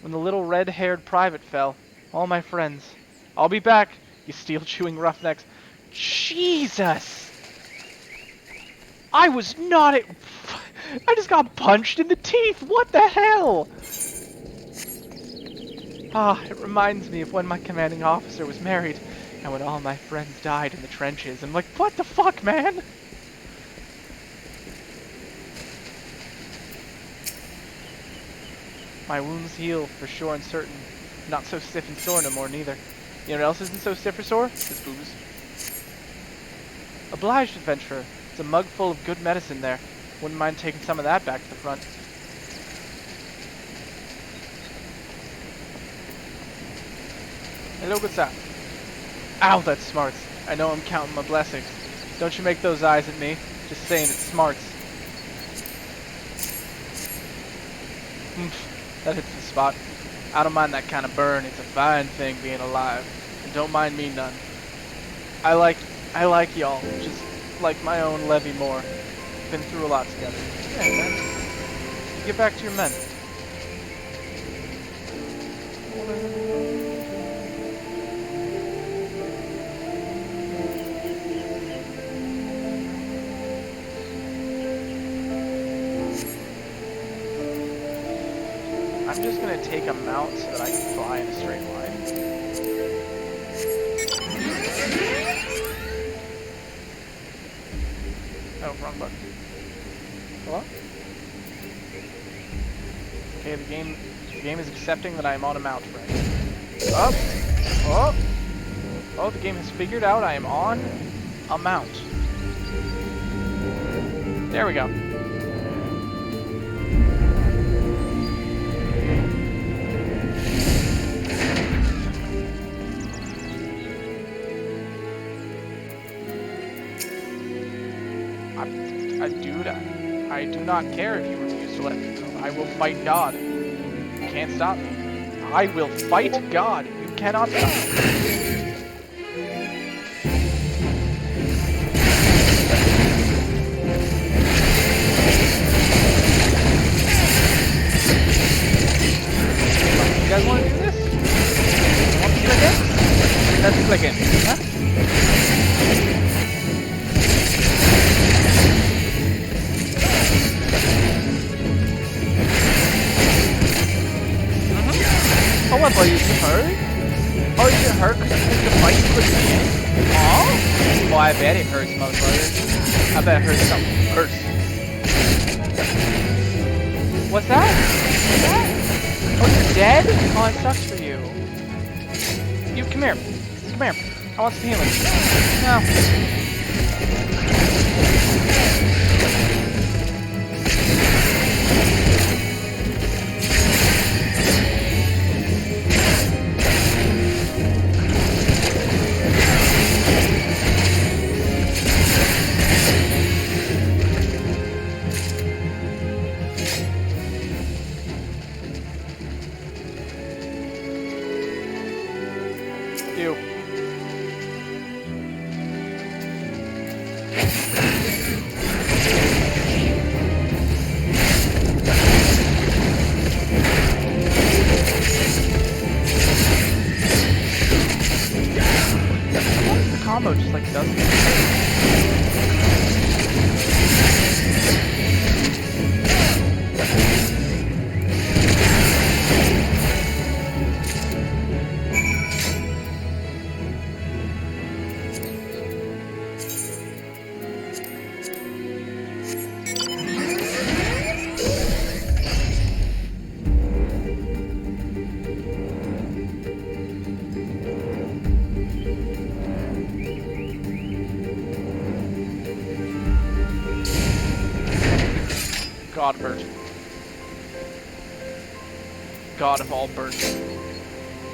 When the little red-haired private fell. All my friends. I'll be back, you steel-chewing roughnecks. Jesus! I was not at... I just got punched in the teeth! What the hell? Ah, it reminds me of when my commanding officer was married, and when all my friends died in the trenches. I'm like, what the fuck, man? My wounds heal, for sure and certain. Not so stiff and sore no more, neither. You know what else isn't so stiff or sore? This booze. Obliged, adventurer. It's a mug full of good medicine there. Wouldn't mind taking some of that back to the front. Hello, good sir. Ow, that's smarts. I know I'm counting my blessings. Don't you make those eyes at me. Just saying it's smarts. That hits the spot. I don't mind that kind of burn. It's a fine thing being alive. And don't mind me none. I like y'all. Just like my own Levy Moore. Been through a lot together. Yeah, man. Get back to your men. I'm just gonna take a mount so that I can fly in a straight line. Oh, wrong button. Hello? Okay, the game is accepting that I am on a mount, right? Up! Oh! Oh, the game has figured out I am on a mount. There we go. Dude, I do not care if you refuse to let me go. I will fight God. You can't stop me. I will fight God. You cannot stop me. You guys want to do this? Want to click in? Let's click in. Huh? Oh, what, boy, you hurt? Oh, you hurt because you took the fight and put me in? Aw? Oh, I bet it hurts, motherfucker. I bet it hurts something worse. What's that? What's that? Oh, you're dead? Oh, it sucks for you. You, come here. Come here. I want some healing. No. You. God bird. God of all birds.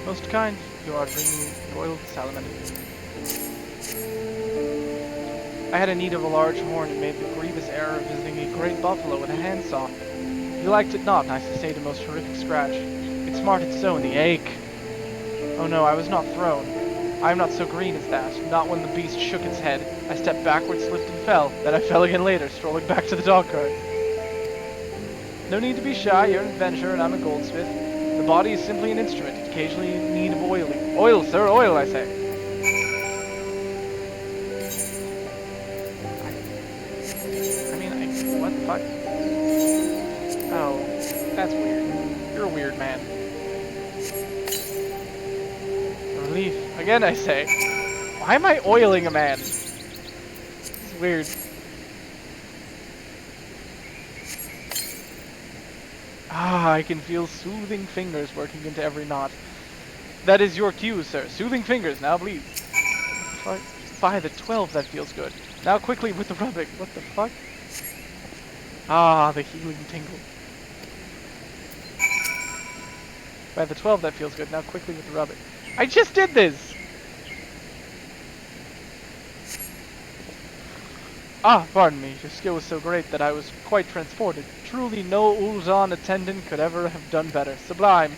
Most kind, you are bringing royal salamander. I had a need of a large horn and made the grievous error of visiting a great buffalo with a handsaw. You liked it not, and I sustained a most horrific scratch. It smarted so in the ache. Oh no, I was not thrown. I am not so green as that. Not when the beast shook its head. I stepped backward, slipped and fell. Then I fell again later, strolling back to the dog cart. No need to be shy, you're an adventurer and I'm a goldsmith. The body is simply an instrument, occasionally in need of oiling. Oil, sir, oil, I say. What the fuck? Oh, that's weird. You're a weird man. Relief. Again, I say. Why am I oiling a man? It's weird. Ah, I can feel soothing fingers working into every knot. That is your cue, sir. Soothing fingers, now please. By the 12, that feels good. Now quickly with the rubbing. What the fuck? Ah, the healing tingle. By the 12, that feels good. Now quickly with the rubbing. I just did this! Ah, pardon me. Your skill was so great that I was quite transported. Truly no Ulzan attendant could ever have done better. Sublime.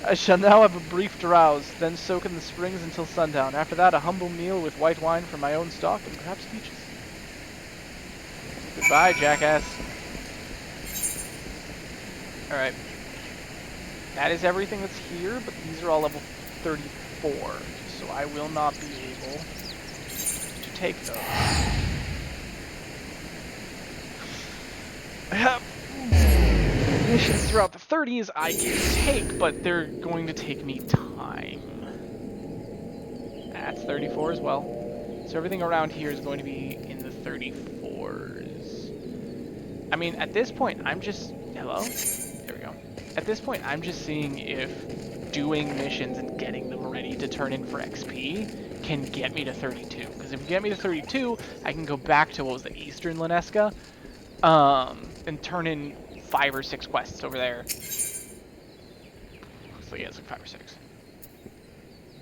I shall now have a brief drowse, then soak in the springs until sundown. After that, a humble meal with white wine from my own stock and perhaps peaches. Goodbye, jackass. Alright. That is everything that's here, but these are all level 34, so I will not be able to take those. I have missions throughout the 30s I can take, but they're going to take me time. That's 34 as well. So everything around here is going to be in the 34s. I mean, at this point, I'm just... Hello? There we go. At this point, I'm just seeing if doing missions and getting them ready to turn in for XP can get me to 32. Because if you get me to 32, I can go back to, what was the Eastern Lenesca? And turn in 5 or 6 quests over there. So yeah, it's like 5 or 6.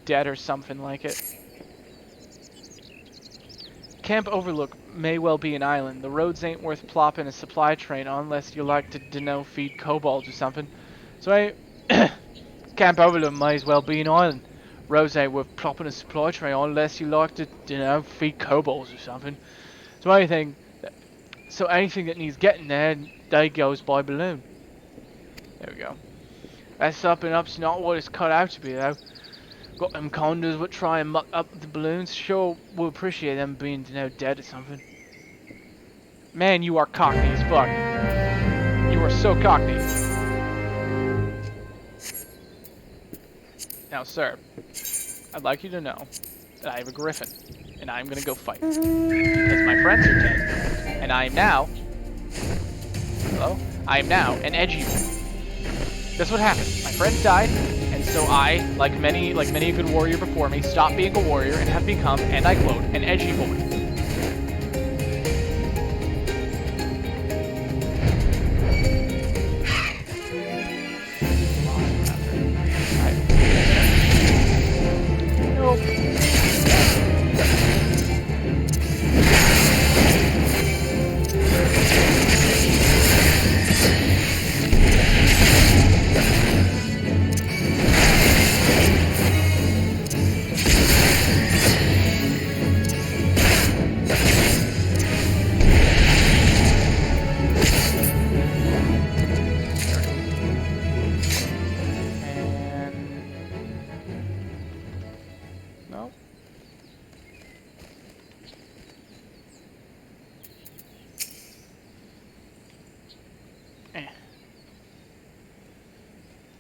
Dead or something like it. Camp Overlook may well be an island. The roads ain't worth plopping a supply train on unless you like to, feed kobolds or something. So Camp Overlook may as well be an island. Roads ain't worth plopping a supply train on unless you like to, feed kobolds or something. So anything that needs getting there, they goes by balloon. There we go. That's up and up's not what it's cut out to be, though. Got them condos that try and muck up the balloons. Sure, we'll appreciate them being, dead or something. Man, you are cockney as fuck. You are so cockney. Now, sir, I'd like you to know that I have a griffin, and I'm gonna go fight. Because my friends are dead, and I am now... Hello? I am now an edgy boy. That's what happened. My friends died, and so I, like many a good warrior before me, stopped being a warrior and have become, and I quote, an edgy boy.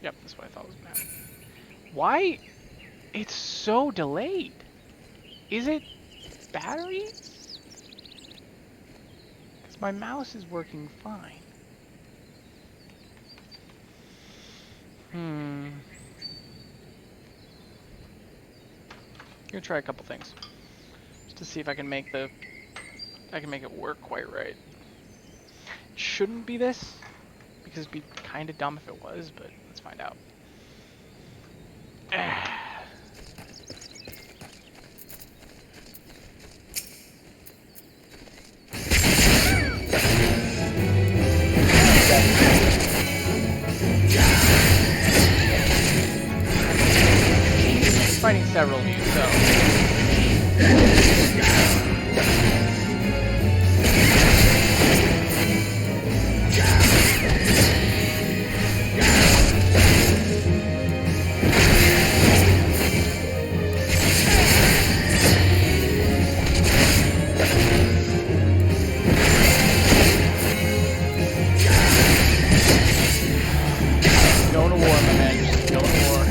Yep, that's what I thought was gonna happen. Why? It's so delayed. Is it batteries? Because my mouse is working fine. I'm gonna try a couple things just to see if I can make it work quite right. It shouldn't be this because it'd be kind of dumb if it was, but let's find out. Fighting several of you, so. Going to war, my man. Just going to war.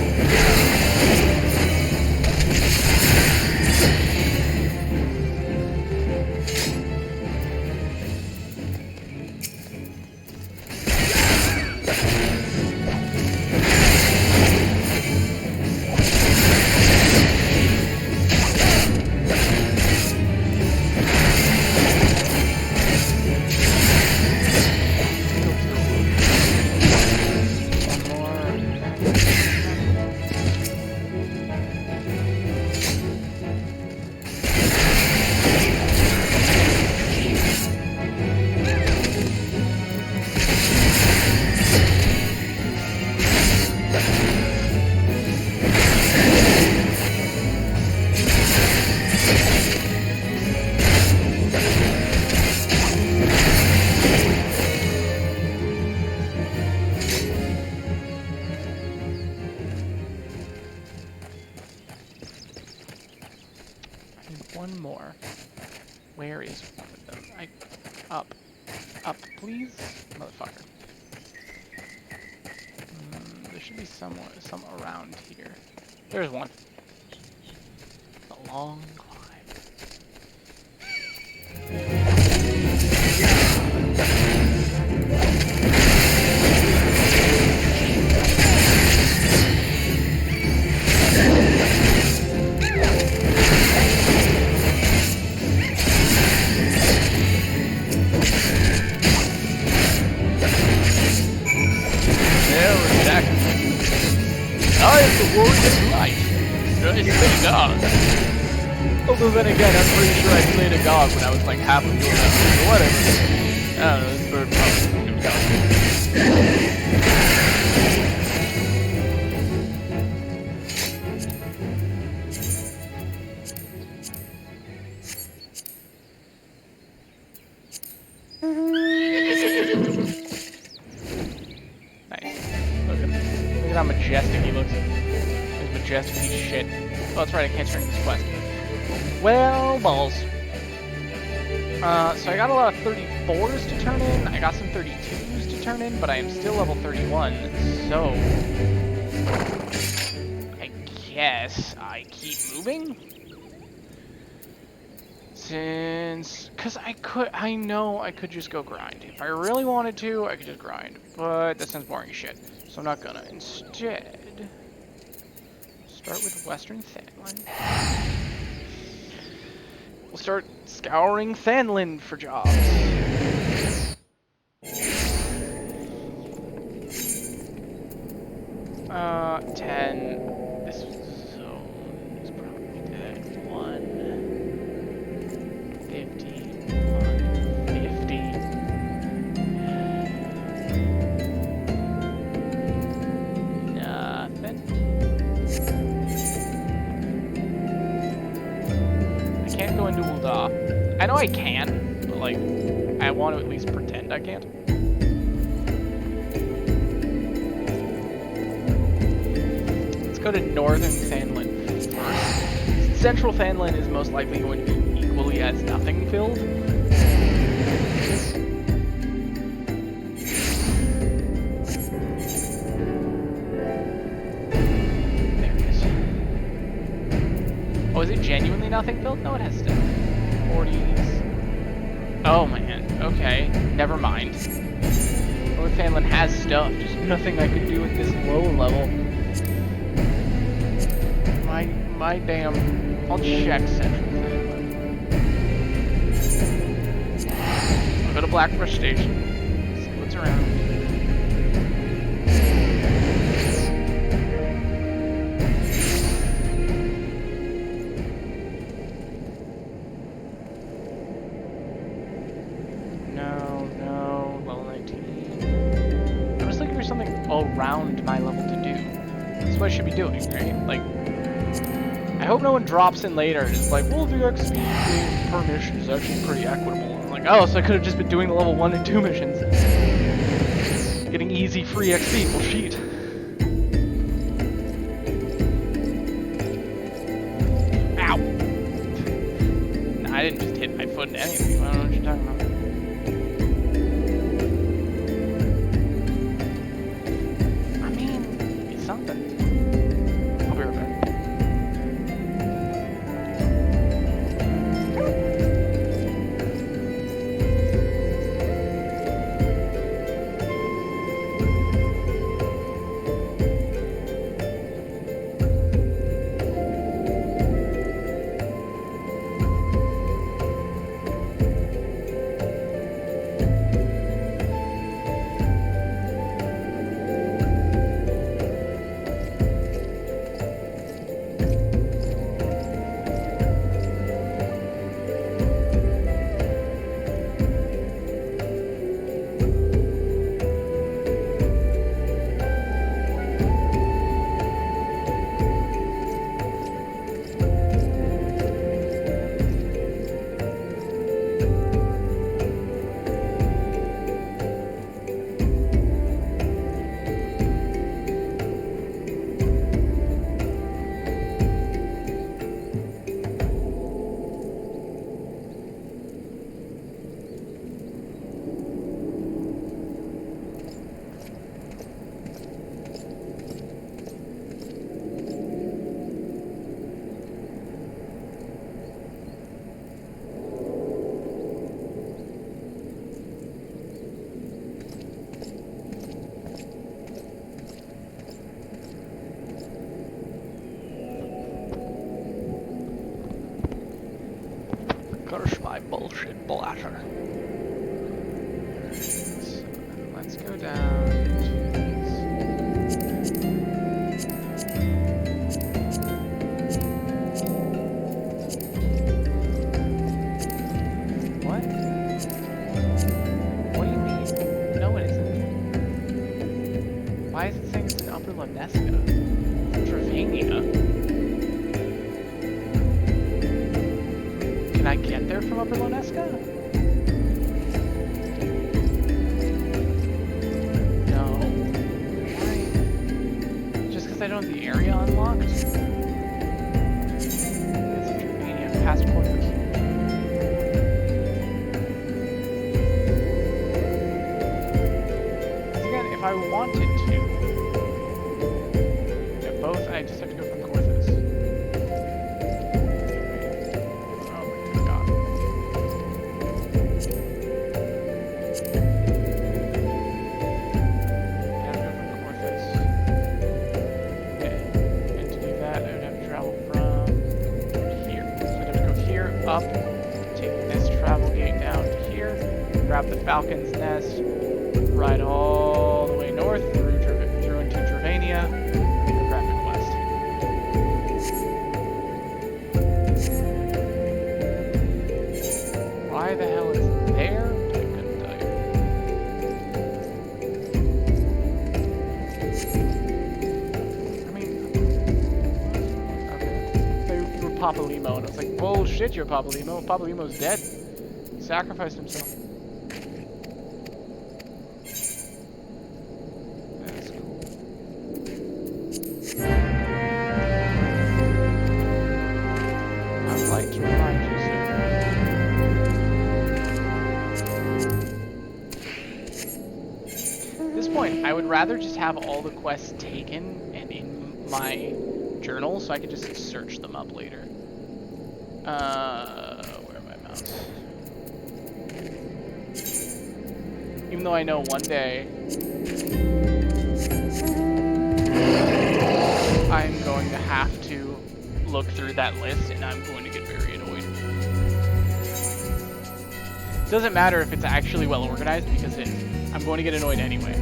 One more. Where is one of them? Up, please, motherfucker. There should be some around here. There's one. It's a long climb. I am the warrior of light. I slay God. Although then again, I'm pretty sure I slayed a god when I was like half of your level, or whatever. I don't know, this bird probably was God. Nice. Look at how majestic he looks. He's majestic piece of shit. Oh, that's right, I can't turn this quest. Well, balls. So I got a lot of 34s to turn in. I got some 32s to turn in, but I am still level 31. So I guess I keep moving. Cause I know I could just go grind. If I really wanted to, I could just grind. But that sounds boring as shit. So I'm not gonna. Instead, start with Western Thanland. We'll start scouring Thanland for jobs. 10. This zone is probably dead. 1. 50. 150. Nothing. I can't go into Ul'dah. I know I can, but like, I want to at least pretend I can't. Let's go to Northern Thanland first. Central Thanland is most likely going to be equally as nothing filled. nothing built? No, it has stuff. 40s. Oh man, okay, never mind. Northfanland has stuff, just nothing I could do at this low level. My damn... I'll check Central Fanland. I'll go to Blackbrush Station. See what's around. No, level 19. I was looking for something around my level to do. That's what I should be doing, right? Like, I hope no one drops in later and is like, well, the XP gain per mission is actually pretty equitable. I'm like, oh, so I could have just been doing the level 1 and 2 missions. Getting easy free XP, well, shit. Ow! Nah, I didn't just hit my foot into anything. I don't know what you're talking about. I mean, it's something. I'll be right back. Curse my bullshit bladder. So, let's go down to what? What do you mean? No, it isn't. Why is it saying it's in Upper Lunesca? Travania? Can I get there from Upper Lunesca? No. Why? Just because I don't have the area unlocked? It's in Germania. Passport for Q. Again, if I wanted to, get both, I just have to go from Corthus. Up, take this travel gate down to here, grab the Falcon's Nest, ride all the way north through into Travania, and then grab the quest. Why the hell is it there? I couldn't tell you. I mean, okay. You were Papa Limo, and I was like, whoa, shit, you're Papa Limo. Papa Limo's dead. He sacrificed himself. That's cool. I'd like to remind you, sir. At this point, I would rather just have all the quests taken and in my journal so I could just search them up later. Where am I mouse? Even though I know one day I'm going to have to look through that list and I'm going to get very annoyed. It doesn't matter if it's actually well organized because it is. I'm going to get annoyed anyway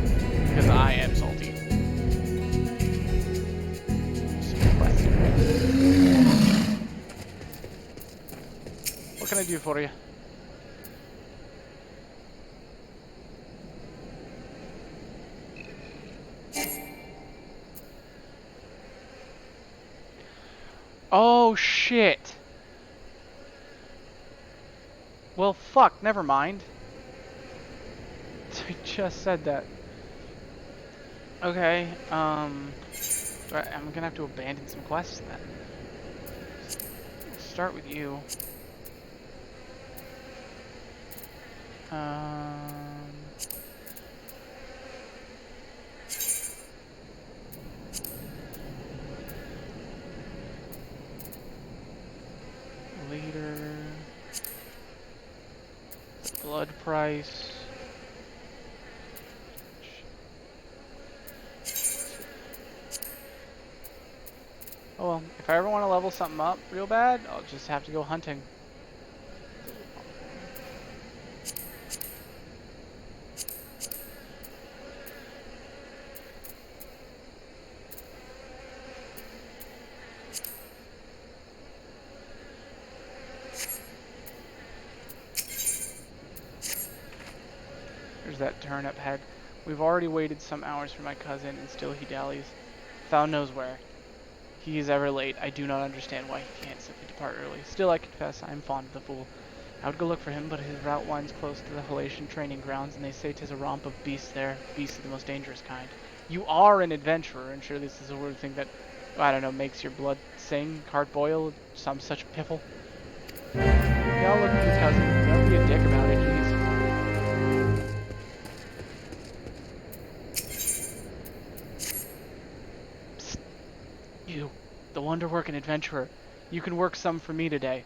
because I am salty. What can I do for you? Oh shit. Well, fuck, never mind. I just said that. Okay, I'm gonna have to abandon some quests then. We'll start with you. Leader. Blood price. Oh well, if I ever want to level something up real bad, I'll just have to go hunting. There's that turnip head. We've already waited some hours for my cousin, and still he dallies. Thou knows where. He is ever late. I do not understand why he can't simply depart early. Still, I confess, I am fond of the fool. I would go look for him, but his route winds close to the Halatian training grounds, and they say 'tis a romp of beasts there, beasts of the most dangerous kind. You are an adventurer, and sure this is a sort of thing that, I don't know, makes your blood sing, heart boil, some such piffle. Yeah, I'll look at your cousin. Don't be a dick about it, jeez. Psst. You, the wonder-working adventurer. You can work some for me today.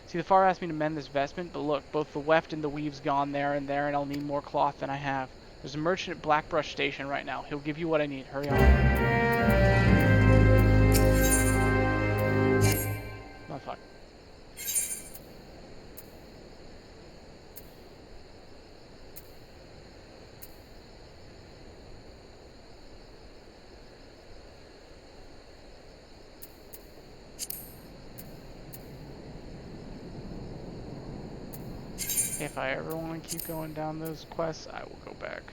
See, the Far asked me to mend this vestment, but look, both the weft and the weave's gone there, and I'll need more cloth than I have. There's a merchant at Blackbrush Station right now. He'll give you what I need. Hurry on. Oh, fuck. If I ever want to keep going down those quests, I will go back.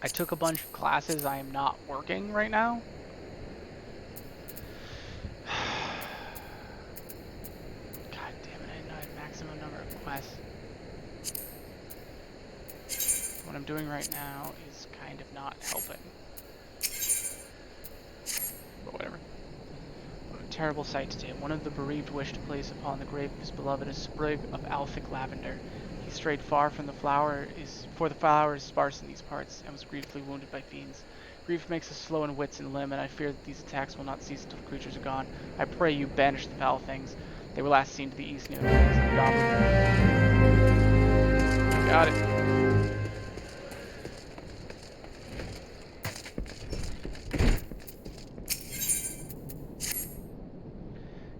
I took a bunch of classes I am not working right now. God damn it, I didn't know I had maximum number of quests. What I'm doing right now is kind of not helping. But whatever. What a terrible sight today. One of the bereaved wished to place upon the grave of his beloved a sprig of Alphic lavender. He strayed far from the flower, for the flower is sparse in these parts, and was grievously wounded by fiends. Grief makes us slow in wits and limb, and I fear that these attacks will not cease until the creatures are gone. I pray you banish the foul things. They were last seen to the east near the wings of the goblin. Got it.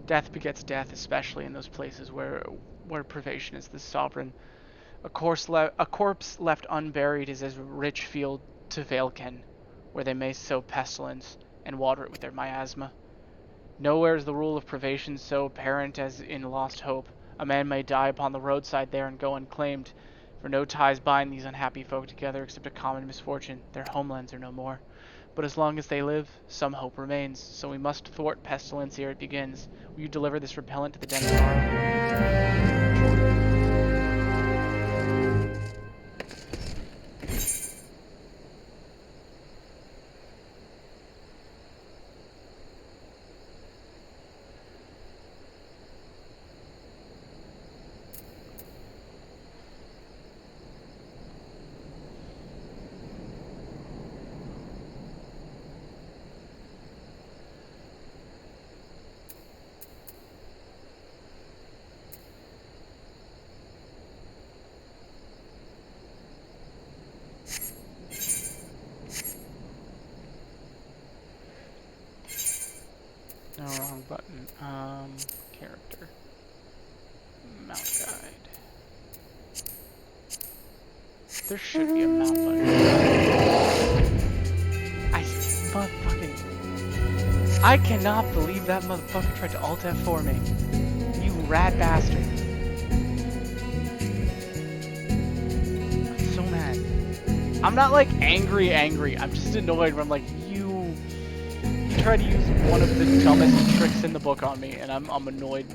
Death begets death, especially in those places where privation is the sovereign. A corpse left unburied is as rich field to Valekin, where they may sow pestilence and water it with their miasma. Nowhere is the rule of privation so apparent as in Lost Hope. A man may die upon the roadside there and go unclaimed, for no ties bind these unhappy folk together except a common misfortune. Their homelands are no more. But as long as they live, some hope remains, so we must thwart pestilence ere it begins. Will you deliver this repellent to the den tomorrow? No, wrong button. Character. Mount guide. There should be a mount button. I cannot believe that motherfucker tried to Alt F4 me. You rat bastard. I'm so mad. I'm not like angry. I'm just annoyed where I'm like, you tried to use one of the dumbest tricks in the book on me, and I'm annoyed.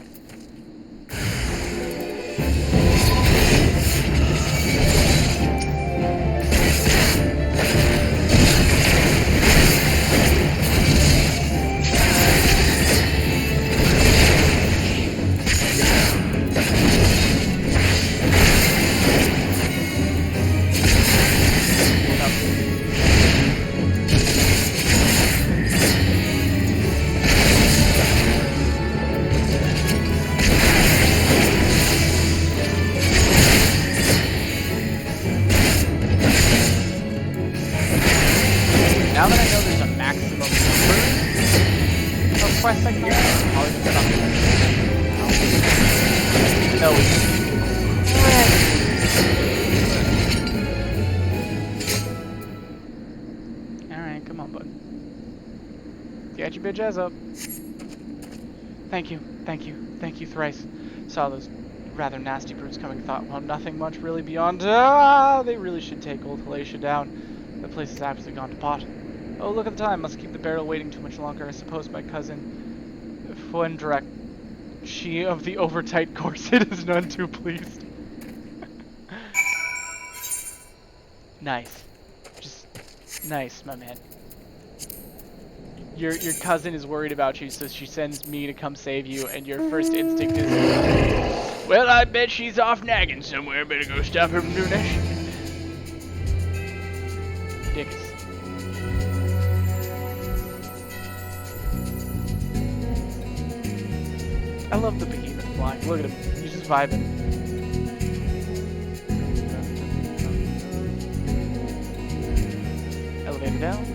Now that I know there's a maximum number of quests I can do, I'm probably gonna stop doing it. No. Alright, come on, bud. Get your bitch ass up. Thank you thrice. Saw those rather nasty brutes coming, thought, well, nothing much really beyond, they really should take old Halatia down. The place is absolutely gone to pot. Oh, look at the time. Must keep the barrel waiting too much longer. I suppose my cousin Fuendrek, she of the overtight corset, is none too pleased. Nice. Just nice, my man. Your cousin is worried about you, so she sends me to come save you, and your first instinct is, well, I bet she's off nagging somewhere. Better go stop her from doing that shit. Dicks. I love the behemoth flying. Look at him. He's just vibing. Elevator down.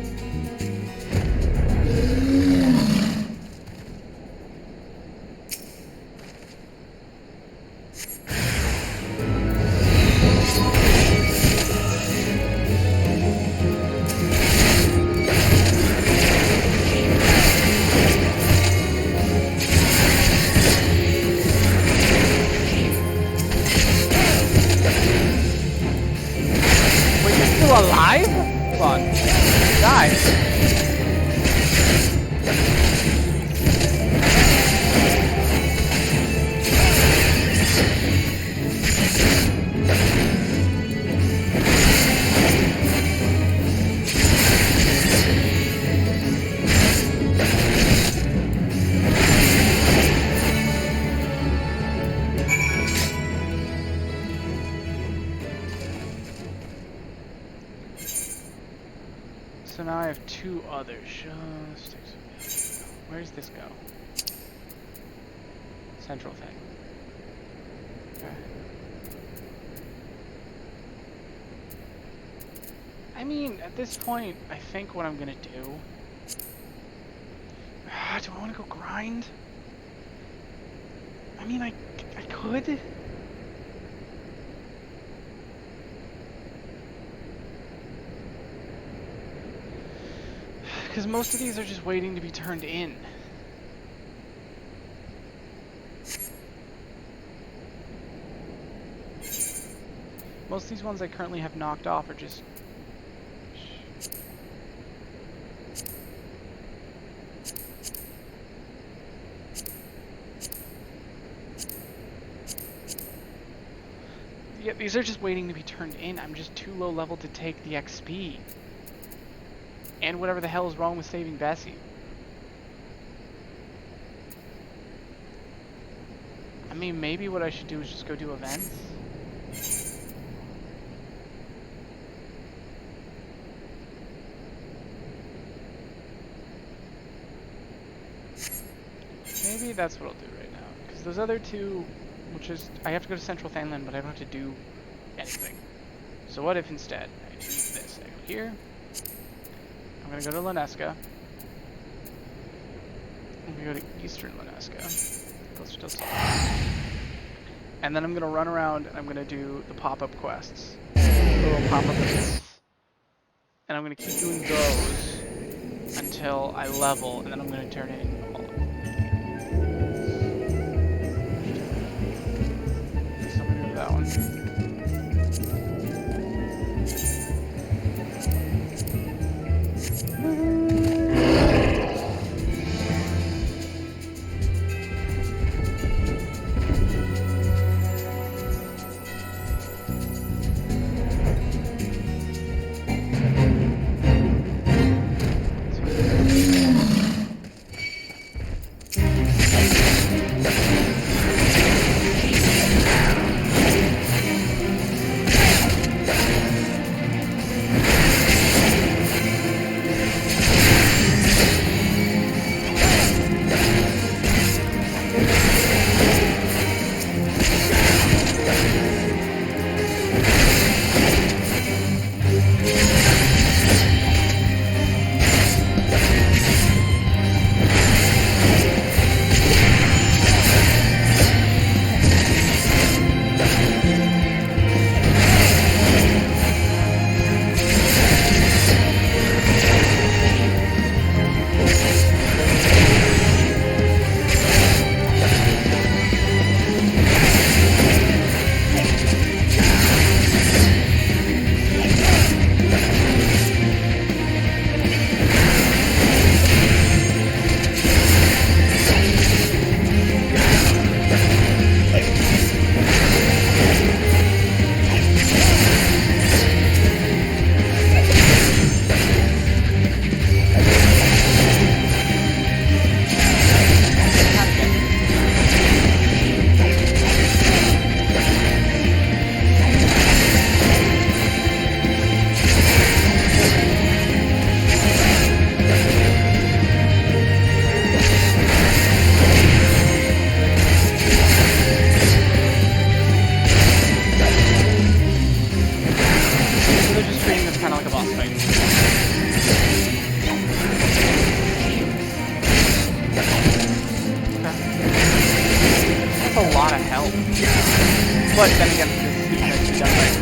Alive? Come on. Die. So now I have two others. Where's this go? Central thing. Okay. I mean, at this point, I think what I'm gonna do... do I want to go grind? I mean, I could. Because most of these are just waiting to be turned in. Most of these ones I currently have knocked off are just... yeah, these are just waiting to be turned in. I'm just too low level to take the XP. And whatever the hell is wrong with saving Bessie. I mean, maybe what I should do is just go do events. Maybe that's what I'll do right now. Because those other two, which is, I have to go to Central Thanland, but I don't have to do anything. So what if instead I do this? I go here. I'm gonna go to Lanesca. We go to Eastern Lanesca. Those are still solid. And then I'm gonna run around and I'm gonna do the pop-up quests. The little pop-up events. And I'm gonna keep doing those until I level, and then I'm gonna turn in all of them. So I'm gonna do that one. But then again, this is actually done right.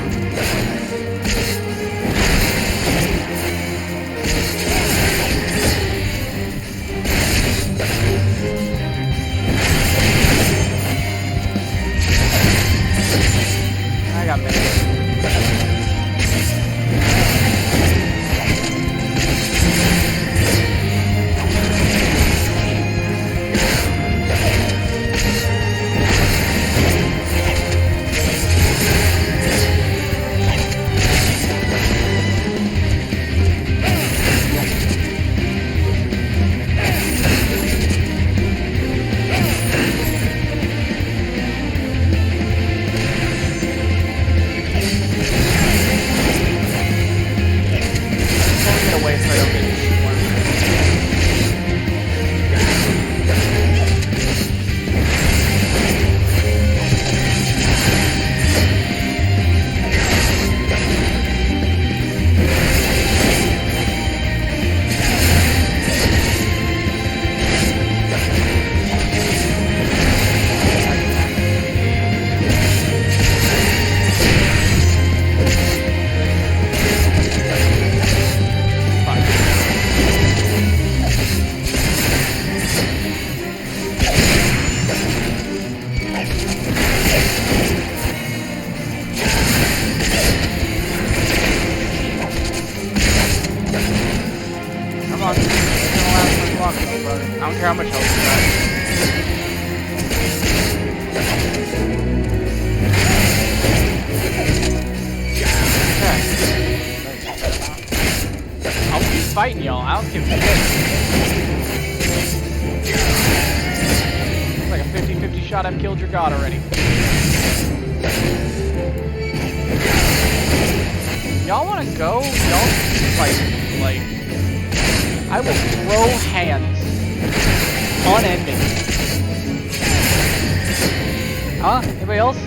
I got minutes. I don't care how much health you got. Okay. I'll keep fighting y'all. I don't give a shit. It's like a 50-50 shot I've killed your god already. Y'all wanna go? Y'all fight. Like, I will throw hands unending. Huh? Anybody else?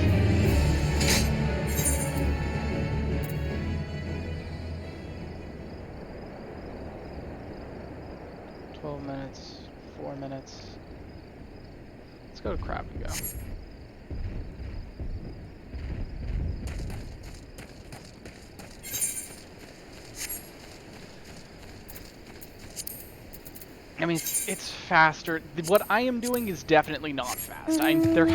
4 minutes. Let's go to Crab and Go. I mean, it's faster. What I am doing is definitely not fast. There has to be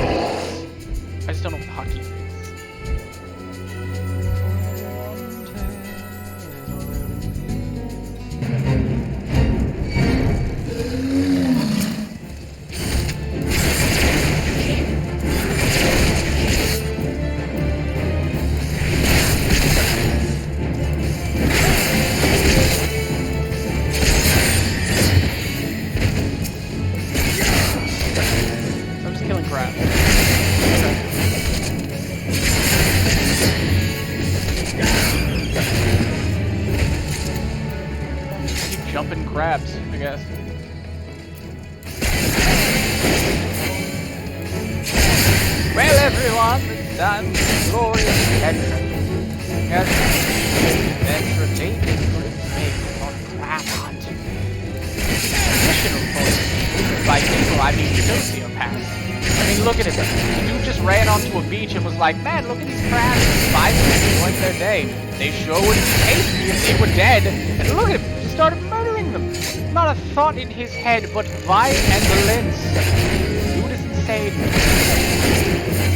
hotkey. I just don't know what the hotkey is. Jumping crabs, I guess. Well, everyone, it's time for glorious adventure. Yes, adventure taken for its make on crab hunt. Additional folks, by people, I mean sociopaths. I mean, look at it. The dude just ran onto a beach and was like, man, look at these crabs. 5 minutes enjoying their day. They sure would be tasty if they were dead. And look at him, just started murdering them. Not a thought in his head, but Vi and the lens. Dude is insane.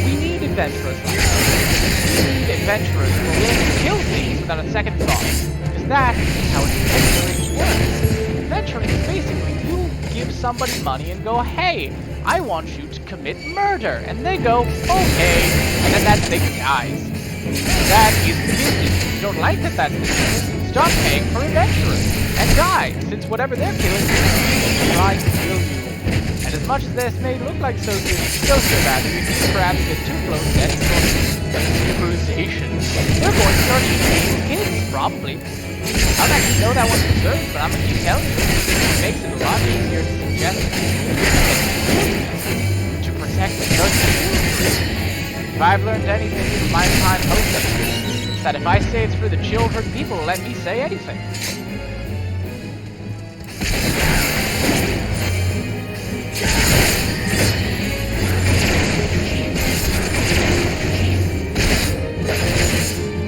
We need adventurers like that. We need adventurers who are willing to kill things without a second thought. Because that is how adventuring works. Adventuring is basically you give somebody money and go, hey, I want you to commit murder. And they go, okay. And then that thing dies. That is the business. If you don't like that that's the business, stop paying for adventurers. And die, since whatever they're killing is trying to kill you. And as much as this may look like sociopaths, if these crabs get too close to any sort of civilization, they're going to start eating these kids, probably. I don't actually know that one's observed, but I'm going to keep telling you. It makes it a lot easier to suggest to protect the children. If I've learned anything from my time hosting, it's that if I say it's for the children, people will let me say anything.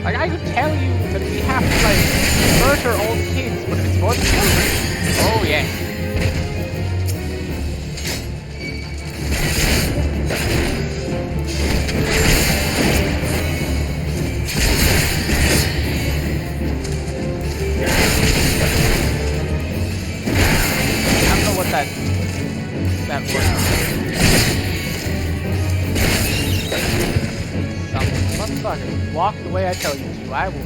Like, I could tell you that we have to, like, murder old kids, but if it's for the children, oh yeah. I don't know what that was. Motherfucker, walk the way I tell you to. I will.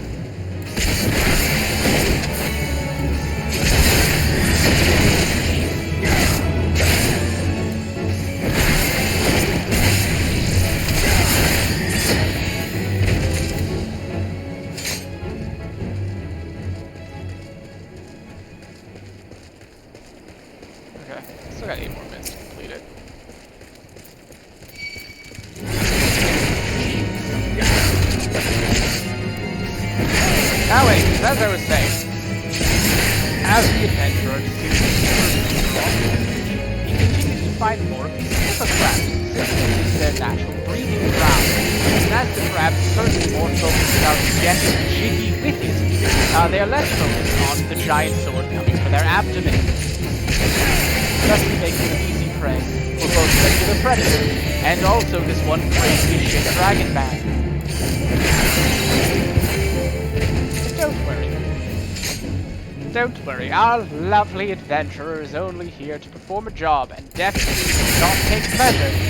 Okay, still got 8 more minutes to complete it. Now anyways, as I was saying, as the adventurer he continues to find more of these different crabs, since this is their natural breeding ground. And as the crabs turn more focused about getting jiggy with it, they are less focused on the giant sword coming for their abdomen. Thus making an easy prey for both regular predators and also this one crazy shit dragon man. Don't worry, our lovely adventurer is only here to perform a job and definitely does not take pleasure in the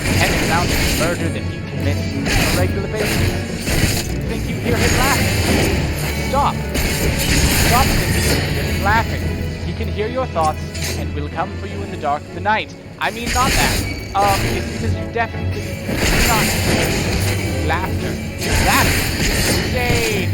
intense amount of murder that he commits on a regular basis. You think you hear him laughing? Stop. Stop thinking laughing. He can hear your thoughts and will come for you in the dark of the night. I mean, not that. It's because you definitely do not hear laughter. That is insane.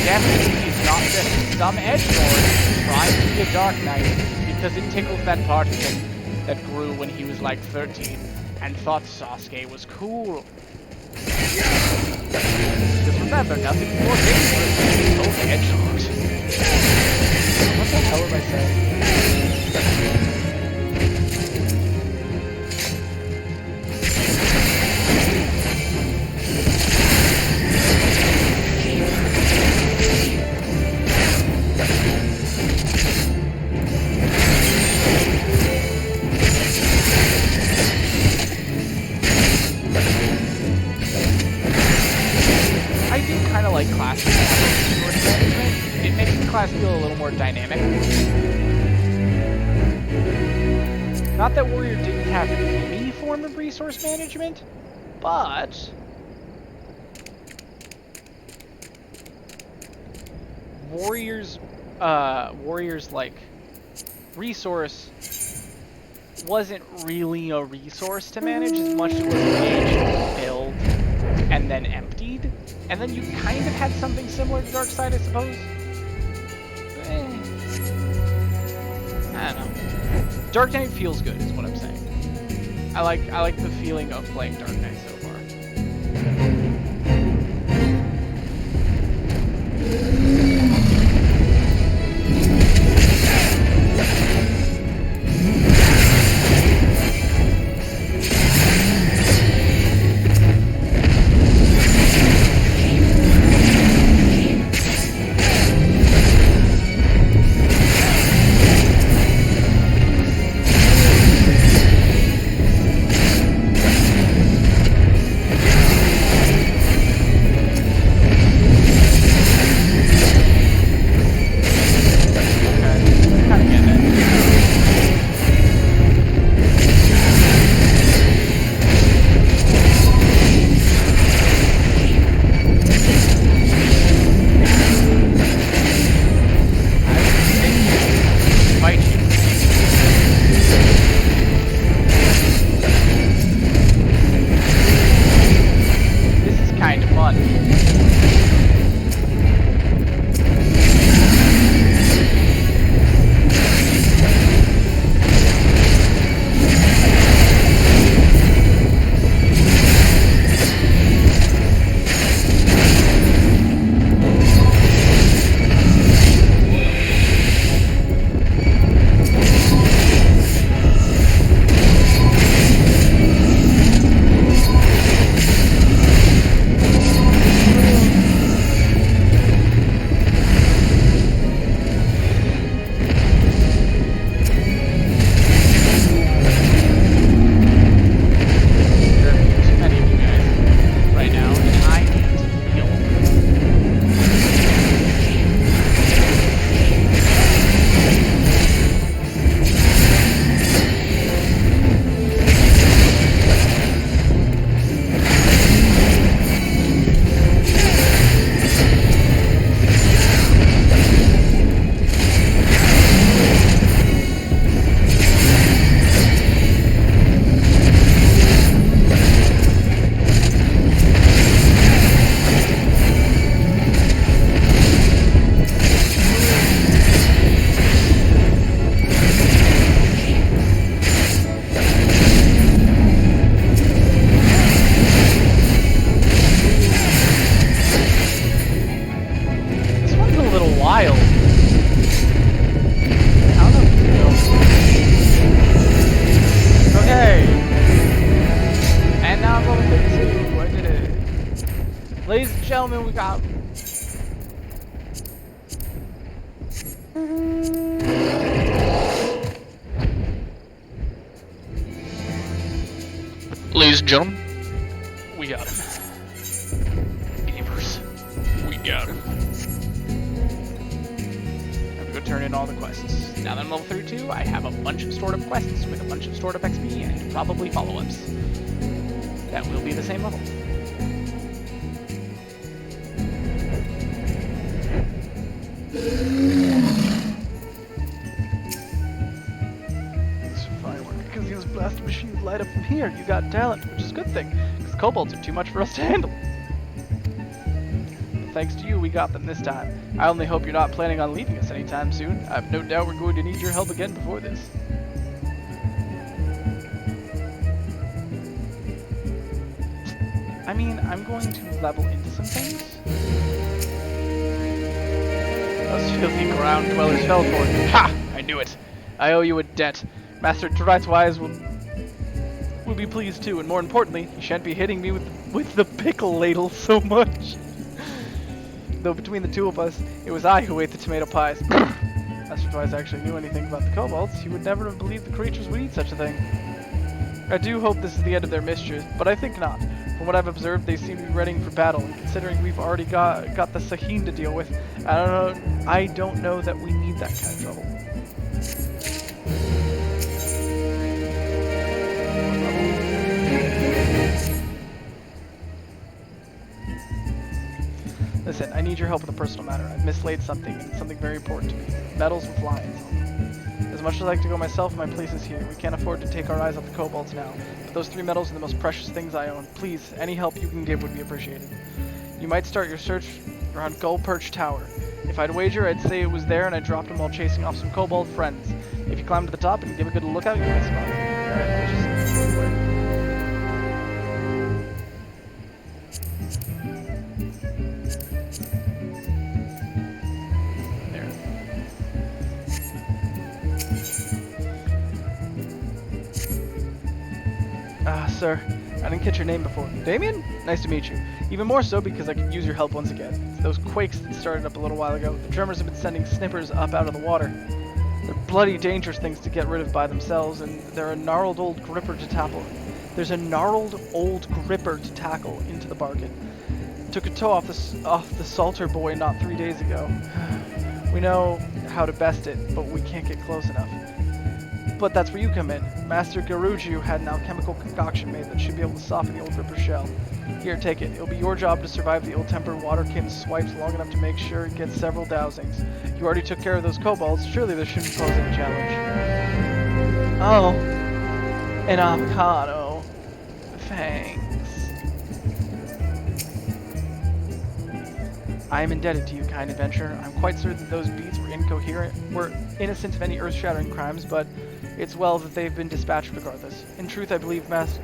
Definitely is not just some edgelord trying to be a Dark Knight because it tickles that part of him that grew when he was like 13 and thought Sasuke was cool. Because remember, nothing's more dangerous than being told edgelord. What the hell am I saying? I do kind of like class resource management. It makes the class feel a little more dynamic. Not that Warrior didn't have any form of resource management, but Warrior's like resource wasn't really a resource to manage as much as it was engaged, build, and then emptied. And then you kind of had something similar to Darkside, I suppose. I don't know. Dark Knight feels good, is what I'm saying. I like the feeling of playing Dark Knight so far. Ladies and gentlemen, we got... Ladies and gentlemen, we got him. Beavers. We got him. I'm gonna go turn in all the quests. Now that I'm level 32, I have a bunch of stored up quests with a bunch of stored up XP and probably follow-ups. That will be the same level. Because he was blasted machine light up from here. You got talent, which is a good thing, because kobolds are too much for us to handle. But thanks to you, we got them this time. I only hope you're not planning on leaving us anytime soon. I have no doubt we're going to need your help again before this. I mean, I'm going to level into some things. Those filthy ground dwellers fell for it. Ha! I knew it. I owe you a debt. Master Dratwise will be pleased too, and more importantly, he shan't be hitting me with the pickle ladle so much. Though between the two of us, it was I who ate the tomato pies. Master Dratwise actually knew anything about the kobolds, he would never have believed the creatures would eat such a thing. I do hope this is the end of their mischief, but I think not. From what I've observed, they seem to be readying for battle, and considering we've already got the Sahin to deal with, I don't know that we need that kind of trouble. Listen, I need your help with a personal matter. I've mislaid something, and it's something very important to me. Medals with lions on them. As much as I like to go myself, my place is here. We can't afford to take our eyes off the kobolds now. But those 3 medals are the most precious things I own. Please, any help you can give would be appreciated. You might start your search around Gull Perch Tower. If I'd wager, I'd say it was there and I dropped him while chasing off some kobold friends. If you climb to the top and give a good lookout, you might spot it. Alright, we'll just wait. Sir, I didn't catch your name before. Damien? Nice to meet you. Even more so because I could use your help once again. It's those quakes that started up a little while ago. The drummers have been sending snippers up out of the water. They're bloody dangerous things to get rid of by themselves, and they're a gnarled old gripper to tackle. There's a gnarled old gripper to tackle into the bargain. Took a toe off the Salter boy not 3 days ago. We know how to best it, but we can't get close enough. But that's where you come in. Master Garuju had an alchemical concoction made that should be able to soften the old Ripper shell. Here, take it. It'll be your job to survive the ill-tempered waterkin swipes long enough to make sure it gets several dousings. You already took care of those kobolds. Surely there shouldn't pose any challenge. Oh. An avocado. Thanks. I am indebted to you, kind adventurer. I'm quite certain that those beasts were innocent of any earth-shattering crimes, but it's well that they've been dispatched regardless. In truth, I believe Master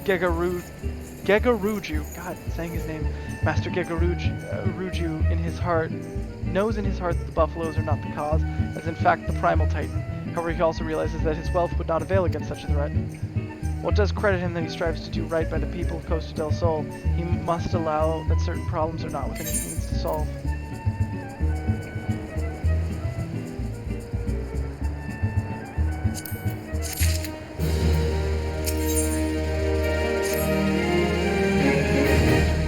Gegaruju, God, saying his name, Master Gegaruju in his heart, knows in his heart that the buffaloes are not the cause, as in fact the primal titan. However, he also realizes that his wealth would not avail against such a threat. While it does credit him that he strives to do right by the people of Costa del Sol, he must allow that certain problems are not within his means to solve.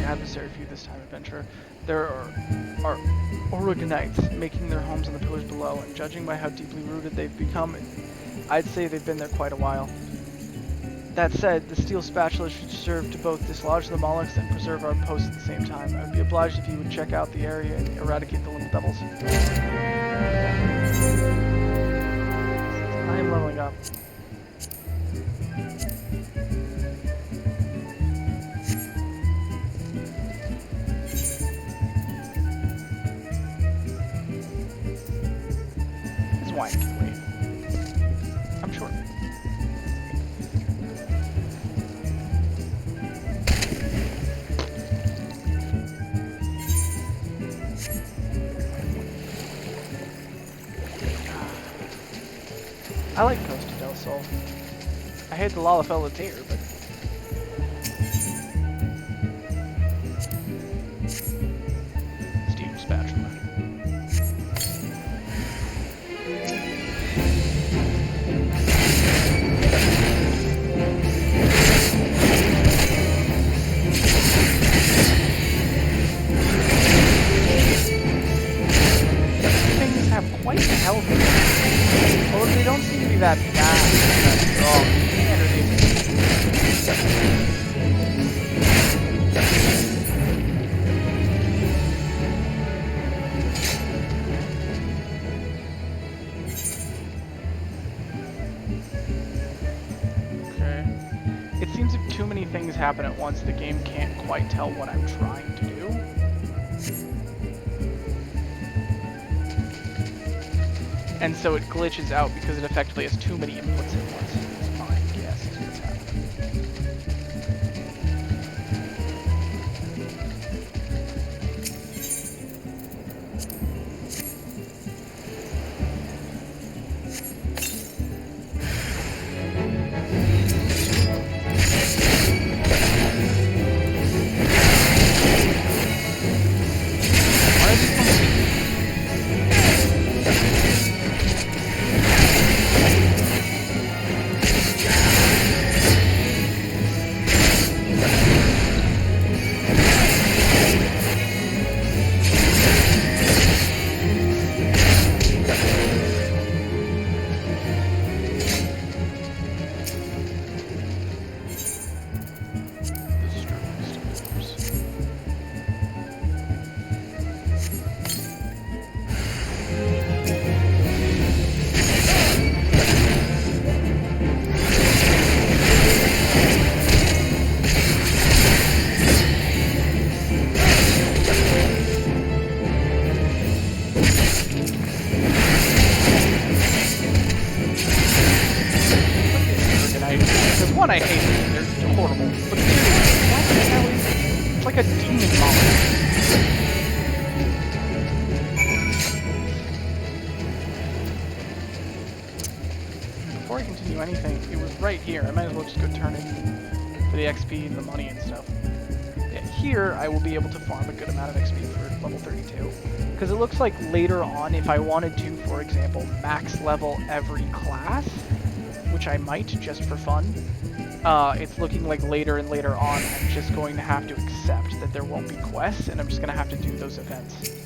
Adversary for you this time, adventurer. There are Oregonites making their homes on the pillars below, and judging by how deeply rooted they've become, I'd say they've been there quite a while. That said, the steel spatula should serve to both dislodge the mollusks and preserve our post at the same time. I would be obliged if you would check out the area and eradicate the little devils. I am leveling up. This wine can wait. I'm sure. I like Costa del Sol. I hate the Lalafell deer, but... Steel spatula. Things have quite the health. Well, they don't seem to be that bad. Okay. It seems if too many things happen at once, the game can't quite tell what I'm trying to do. And so it glitches out because it effectively has too many inputs at once. It's my guess is what's happening. anything, it was right here. I might as well just go turn in for the XP and the money and stuff. Yeah, here I will be able to farm a good amount of XP for level 32. Because it looks like later on, if I wanted to, for example, max level every class, which I might just for fun, it's looking like later and later on I'm just going to have to accept that there won't be quests, and I'm just going to have to do those events.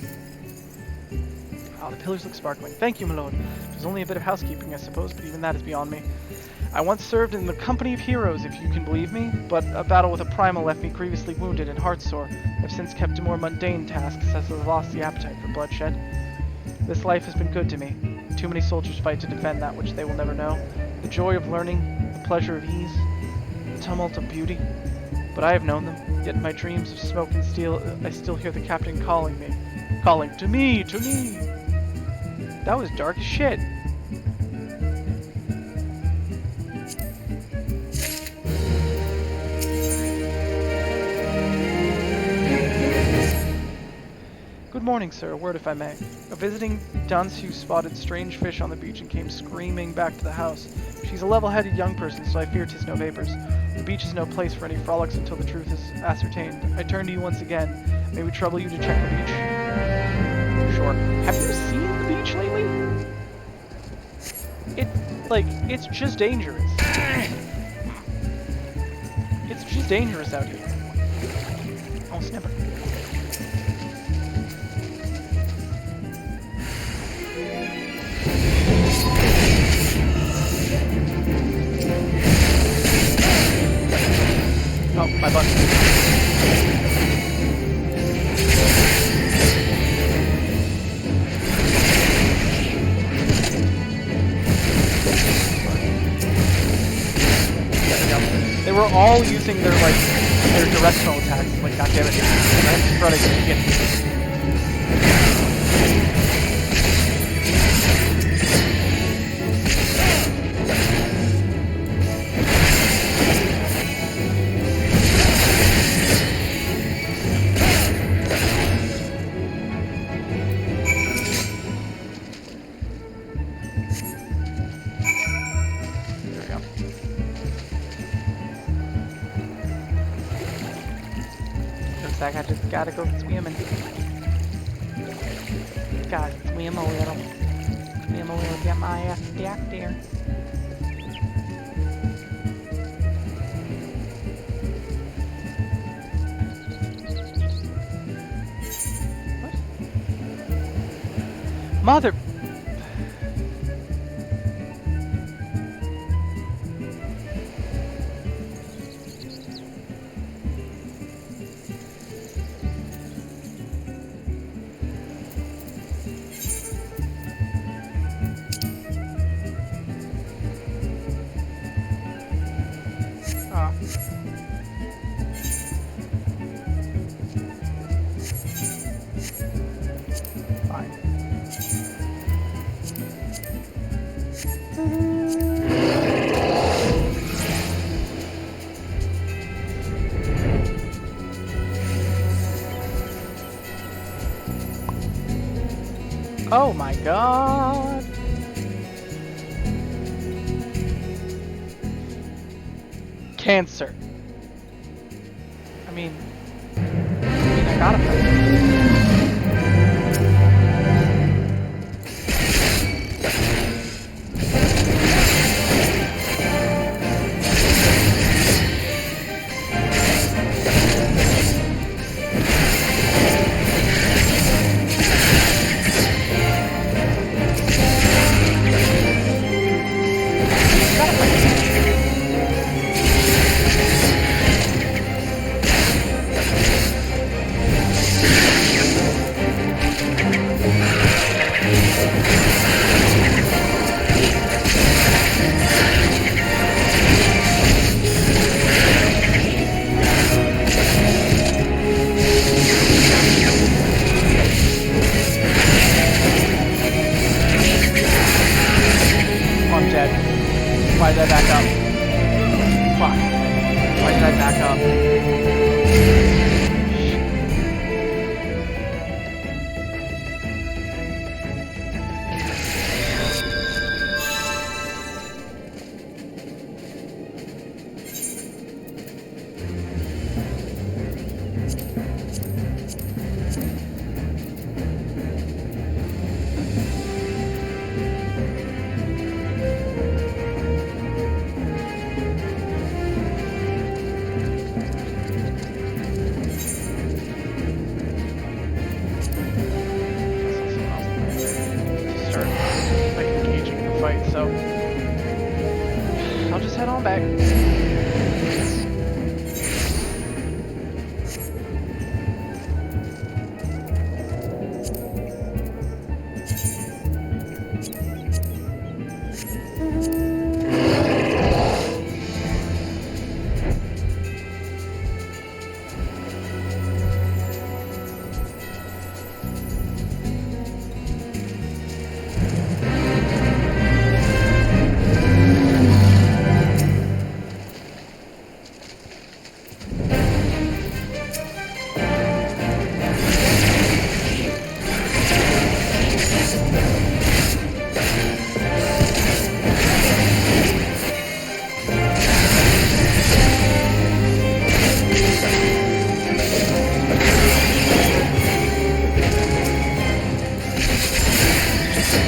Oh, the pillars look sparkling. Thank you, my lord. It was only a bit of housekeeping, I suppose, but even that is beyond me. I once served in the company of heroes, if you can believe me, but a battle with a primal left me grievously wounded and heartsore. I've since kept to more mundane tasks as I've lost the appetite for bloodshed. This life has been good to me. Too many soldiers fight to defend that which they will never know. The joy of learning, the pleasure of ease, the tumult of beauty. But I have known them, yet in my dreams of smoke and steel, I still hear the captain calling me. Calling, to me, to me! That was dark as shit. Good morning, sir. A word if I may. A visiting dunce who spotted strange fish on the beach and came screaming back to the house. She's a level-headed young person, so I fear 'tis no vapors. The beach is no place for any frolics until the truth is ascertained. I turn to you once again. May we trouble you to check the beach? Sure. Have you seen the beach lately? It's just dangerous. It's just dangerous out here. Oh, snipper. Oh, my button. They were all using their directional attacks. Like, goddammit. I'm just running shit. I just gotta go swimming. Gotta swim a little. Swim a little, get my ass back there. What? Mother... Oh my god! Cancer. I mean, I gotta play it. fight, so I'll just head on back.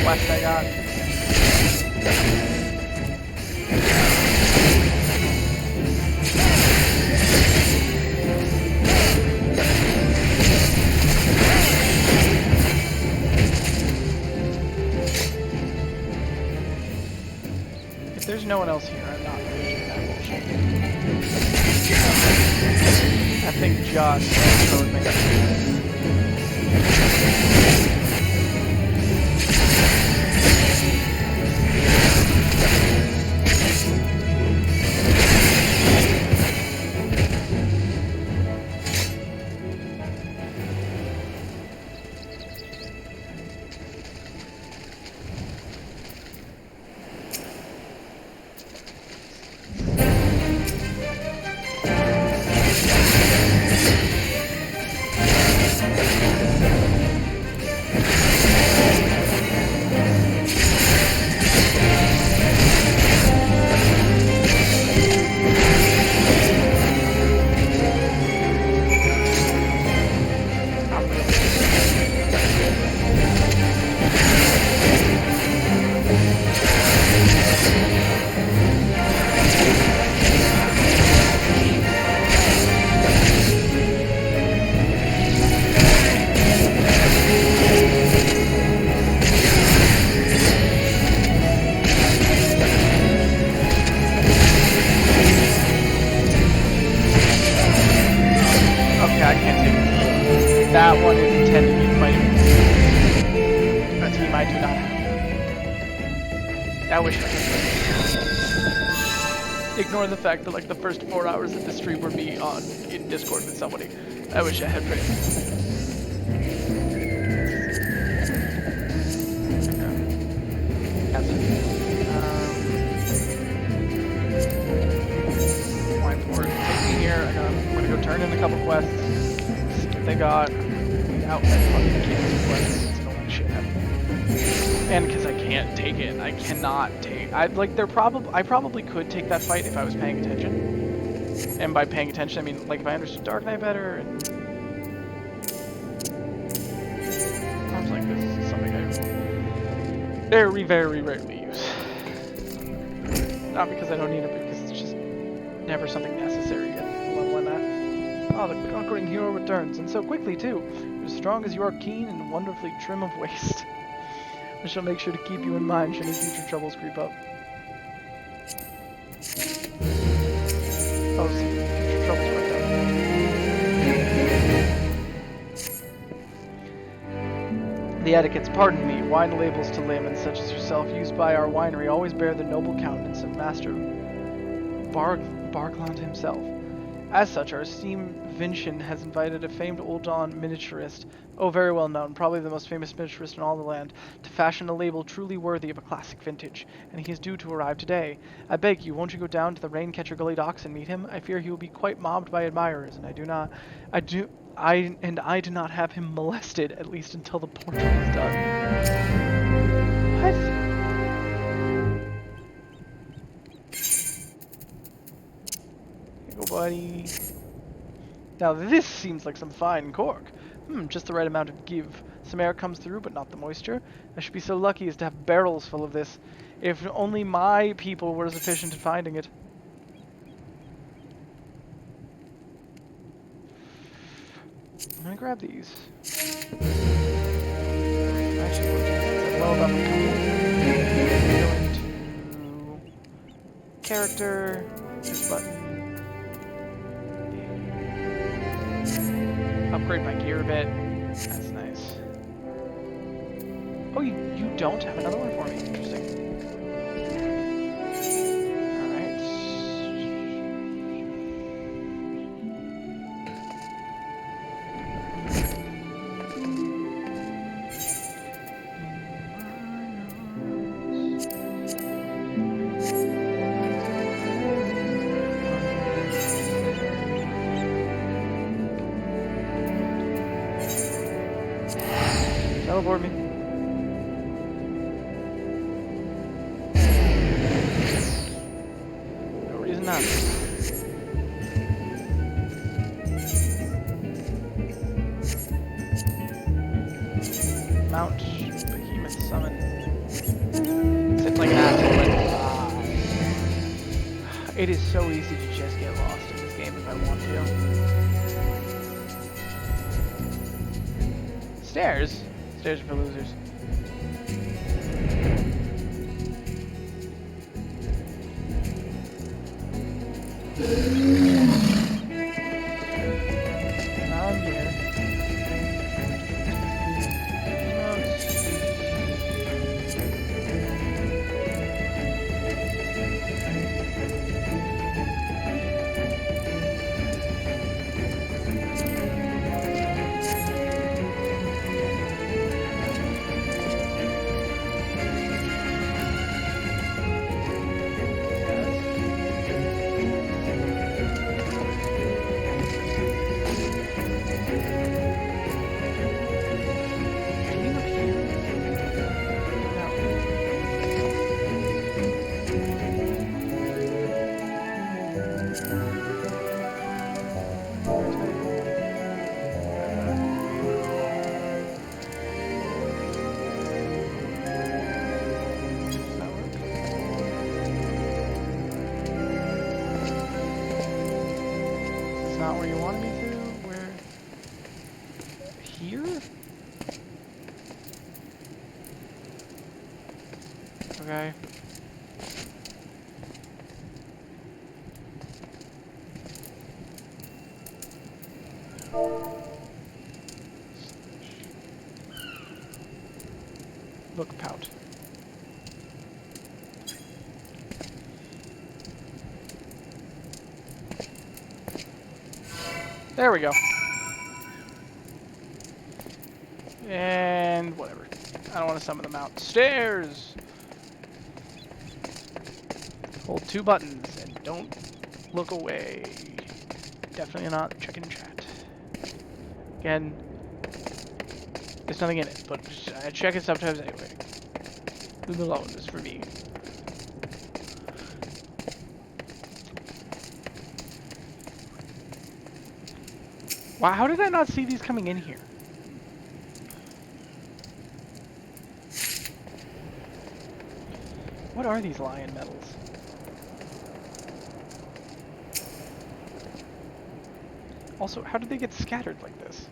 Last I got. If there's no one else here, I'm not finishing that bullshit. I think Josh showed me. That one is intended to be fighting a team I do not have. I wish I could. Ignore the fact that like the first 4 hours of the stream were me in Discord with somebody. I wish I had friends. Wine for it. Take me here. I'm gonna go turn in a couple quests. They got the outlet fucking cancer quests. It's annoying shit. And because I can't take it, I cannot take. I probably could take that fight if I was paying attention. And by paying attention, I mean like if I understood Dark Knight better. And sounds like this is something I very, very rarely use. Not because I don't need it, but because it's just never something necessary at the level I'm at. Ah, the conquering hero returns, and so quickly too. You're as strong as you are keen and wonderfully trim of waist. I shall make sure to keep you in mind should any future troubles creep up. Oh, see, future troubles creep up. The etiquettes, pardon me, wine labels to laymen such as yourself used by our winery always bear the noble countenance of Master Bargland himself. As such, our esteemed Vincian has invited a famed Old Dawn miniaturist, very well known, probably the most famous miniaturist in all the land, to fashion a label truly worthy of a classic vintage, and he is due to arrive today. I beg you, won't you go down to the Raincatcher Gully docks and meet him? I fear he will be quite mobbed by admirers, and I do not have him molested, at least until the portrait is done. What? Go, buddy. Now this seems like some fine cork. Just the right amount of give. Some air comes through, but not the moisture. I should be so lucky as to have barrels full of this. If only my people were as efficient in finding it. I'm gonna grab these. Actually, well done. Go into character. This button. Upgrade my gear a bit. That's nice. Oh, you don't have another one for me. Interesting. Alright. Teleport me. No reason not to. Mount Behemoth Summon. Sit like an asshole and die. It is so easy to just get lost in this game if I want to. Stairs? Stairs are for losers. I'm here. Not where you wanted me to? Where? Here? Okay. Look, pout. There we go. And whatever. I don't want to summon them out. Stairs! Hold 2 buttons and don't look away. Definitely not checking chat. Again, there's nothing in it, but I check it sometimes anyway. Leave it alone, this is for me. Wow, how did I not see these coming in here? What are these lion medals? Also, how did they get scattered like this?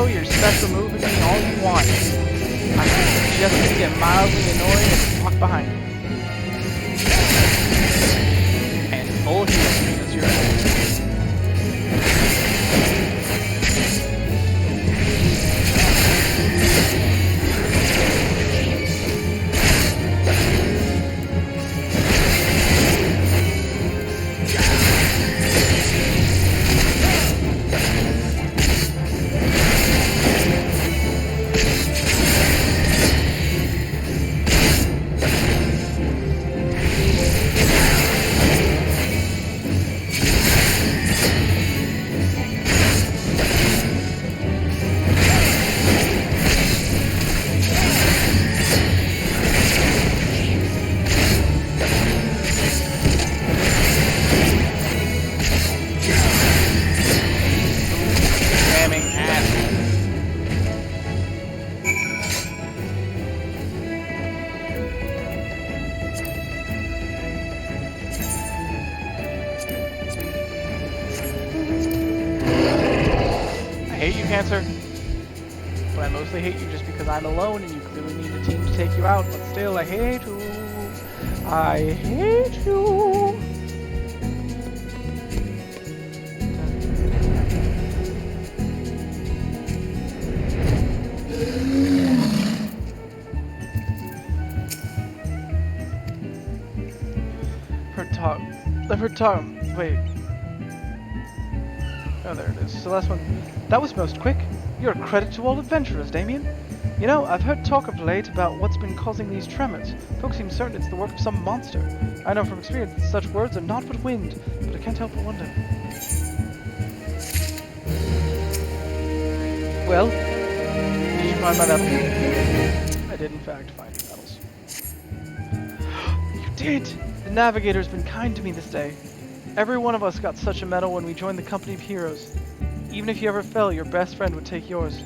throw your special move at me all you want. I'm just gonna get mildly annoyed and walk behind you. And full heal because you're Cancer, but I mostly hate you just because I'm alone and you really need a team to take you out, but still I hate you. I hate you. Wait. Oh, there it is. So last one. That was most quick. You're a credit to all adventurers, Damien. You know, I've heard talk of late about what's been causing these tremors. Folks seem certain it's the work of some monster. I know from experience that such words are not but wind, but I can't help but wonder. Well, did you find my medal? I did in fact find your medals. You did! The Navigator's been kind to me this day. Every one of us got such a medal when we joined the company of heroes. Even if you ever fell, your best friend would take yours.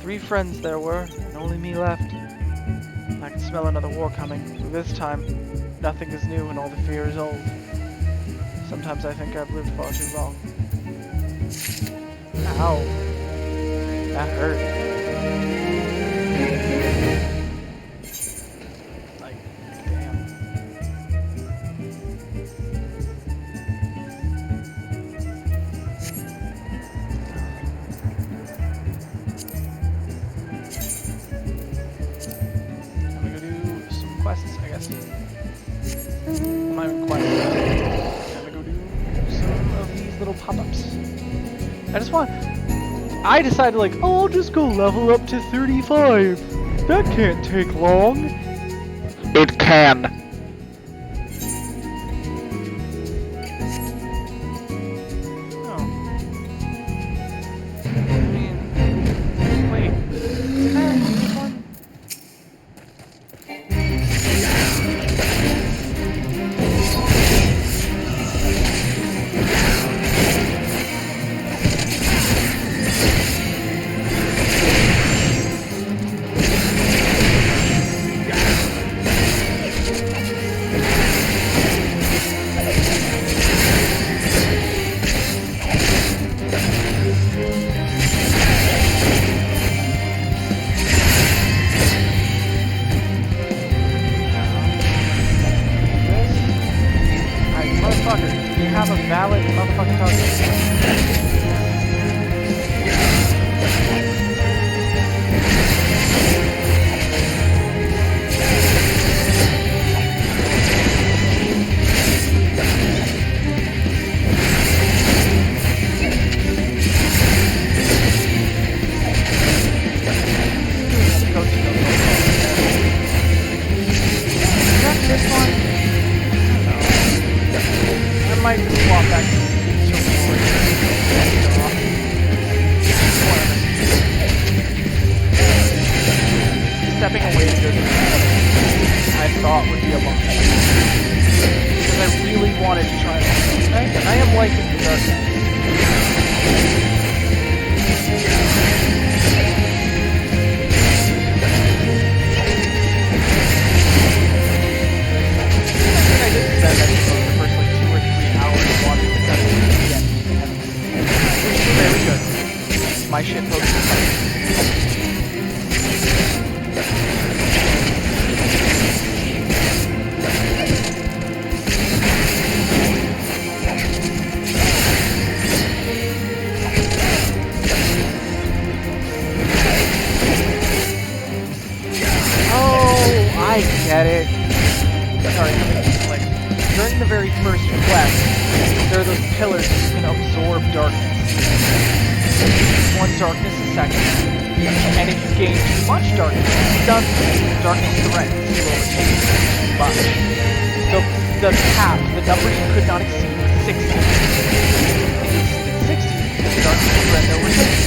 3 friends there were, and only me left. I can smell another war coming, but this time, nothing is new and all the fear is old. Sometimes I think I've lived far too long. Ow. That hurt. Like, damn. I'm gonna go do some quests, I guess. I'm not even quests. I'm gonna go do some of these little pop-ups. I decided like, oh, I'll just go level up to 35. That can't take long. It can. Oh. I mean, wait. Did I already do this one? Have a valid motherfucking target. This one? I might just swap back to stepping away to go to I thought would be a lot. Because I really wanted to try it. I am liking the darkness. I did spend the first like 2 or 3 hours watching the cutscene again. Which is very good. My shit post is like I get it. Sorry, like, during the very first quest, there are those pillars that can absorb darkness. One darkness a second. And if you gain too much darkness, darkness threatens to overtake too much. So the cap, the number you could not exceed was 60. If you exceeded 60, the darkness threatened overtake.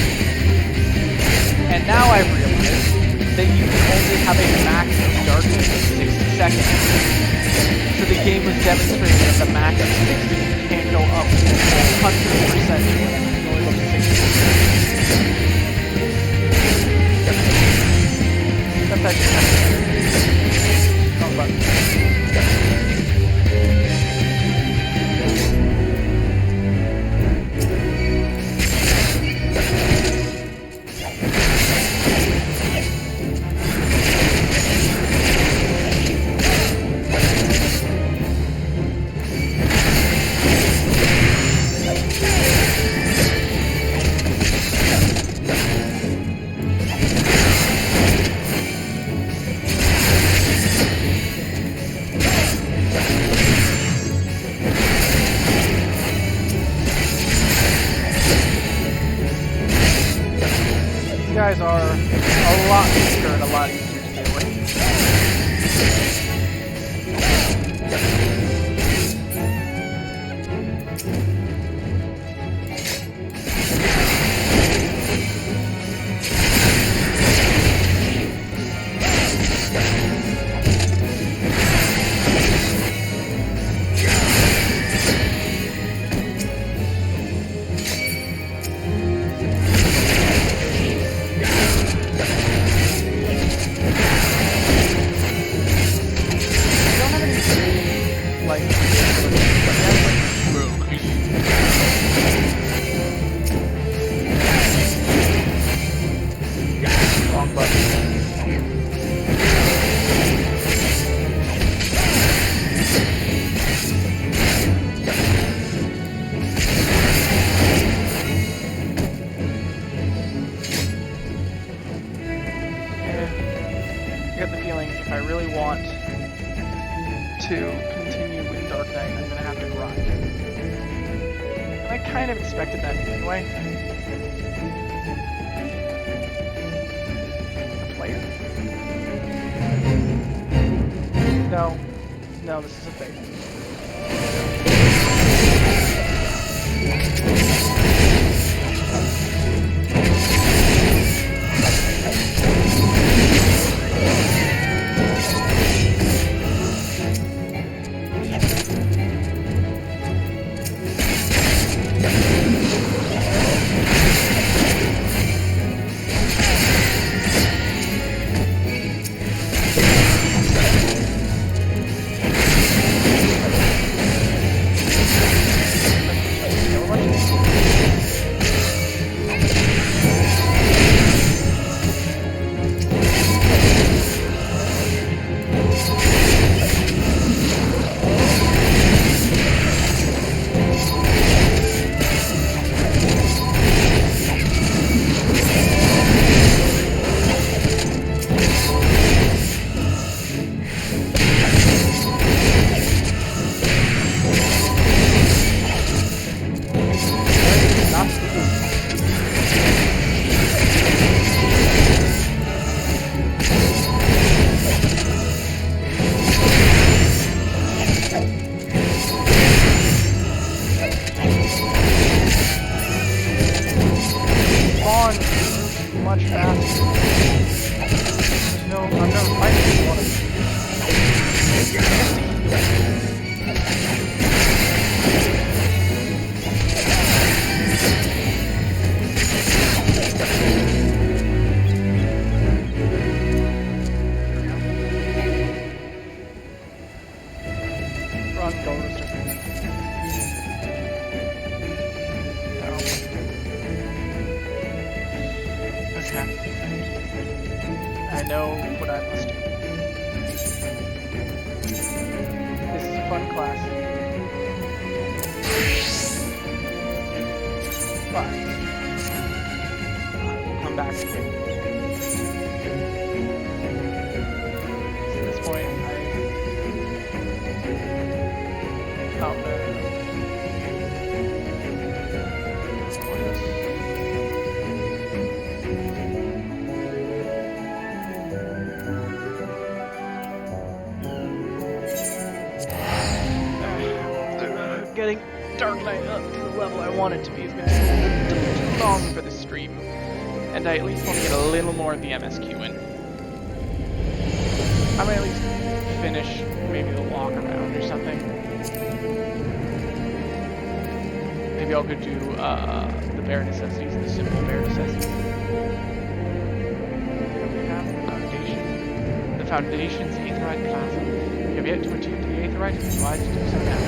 And now I've realized that you can only have a max of darkness of 60 seconds. So the game was demonstrating that the max of 60 can't go up to 100%. You can only go to 60. That's actually kind of talk about guys are a lot bigger and a lot easier to deal with. No, this is a fake. must happen. I know what I must do. This is a fun class. But we'll come back to it. So at this point, I found getting Dark Knight up to the level I want it to be is going to take a little too long for the stream, and I at least want to get a little more of the MSQ in. I might at least finish maybe the walk around or something. Maybe I'll go do the bare necessities, the simple bare necessities. We have the Foundation's Aetherite Plaza. You have yet to attune to the Aetherite, and advise to do so now.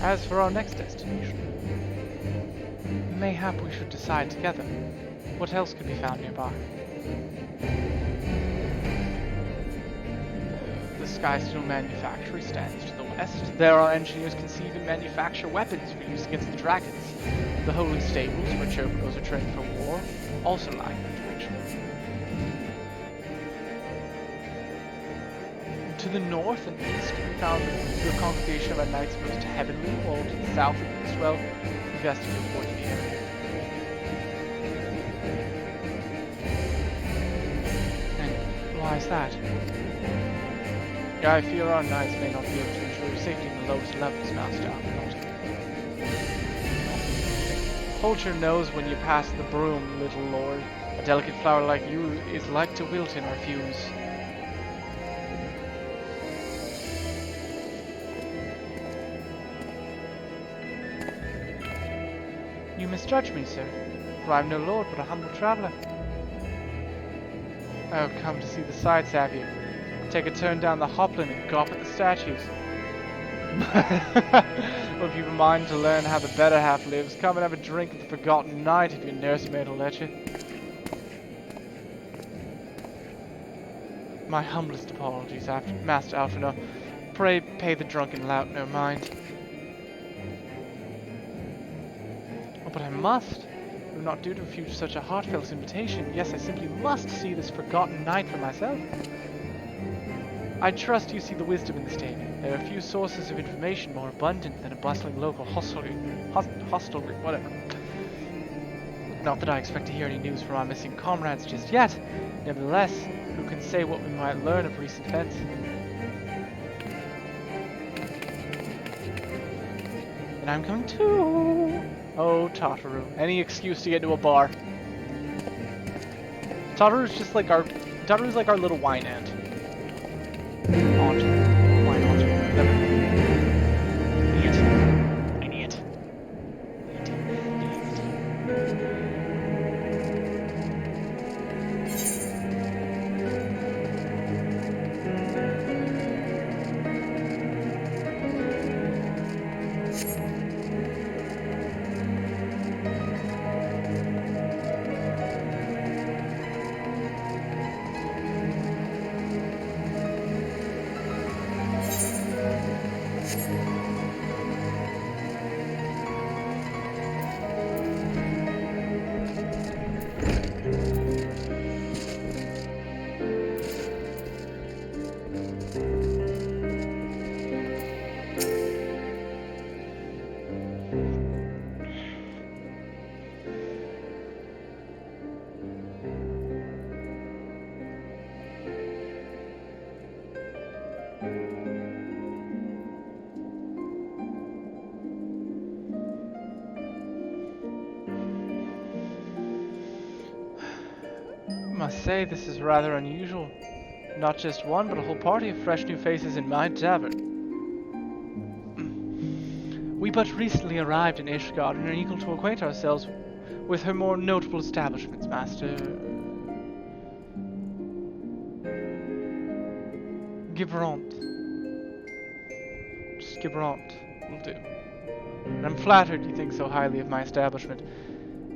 As for our next destination, mayhap we should decide together. What else could be found nearby? The Skysteel Manufactory stands to the west. There our engineers conceive and manufacture weapons for use against the dragons. The Holy Stables, where Choconos are trained for war, also lie in that direction. To the north and east, we found the congregation of our Knights Most Heavenly, while to the south and east, well, the vestibule for the area. And why is that? I fear our knights may not be able to ensure your safety in the lowest levels, Master Alpinot. Hold your nose when you pass the broom, little lord. A delicate flower like you is like to wilt in our fuse. You misjudge me, sir, for I am no lord but a humble traveller. Oh, come to see the sights, have you? Take a turn down the Hoplin and gawp at the statues. Well, if you've a mind to learn how the better half lives, come and have a drink at the Forgotten Knight if your nursemaid will let you. My humblest apologies, Master Alfredo. Pray pay the drunken lout no mind. Oh, but I must. It would not do to refuse such a heartfelt invitation. Yes, I simply must see this Forgotten Knight for myself. I trust you see the wisdom in the statement. There are few sources of information more abundant than a bustling local hostelry, whatever. Not that I expect to hear any news from our missing comrades just yet. Nevertheless, who can say what we might learn of recent events? And I'm coming too. Oh, Tataru. Any excuse to get into a bar. Tataru's just like our... Tataru's like our little wine ant. Aunt. Wine aunt. Whatever. Idiot. must say, this is rather unusual. Not just one, but a whole party of fresh new faces in my tavern. We but recently arrived in Ishgard and are eager to acquaint ourselves with her more notable establishments, Master Gibrant. Just Gibrant will do. And I'm flattered you think so highly of my establishment.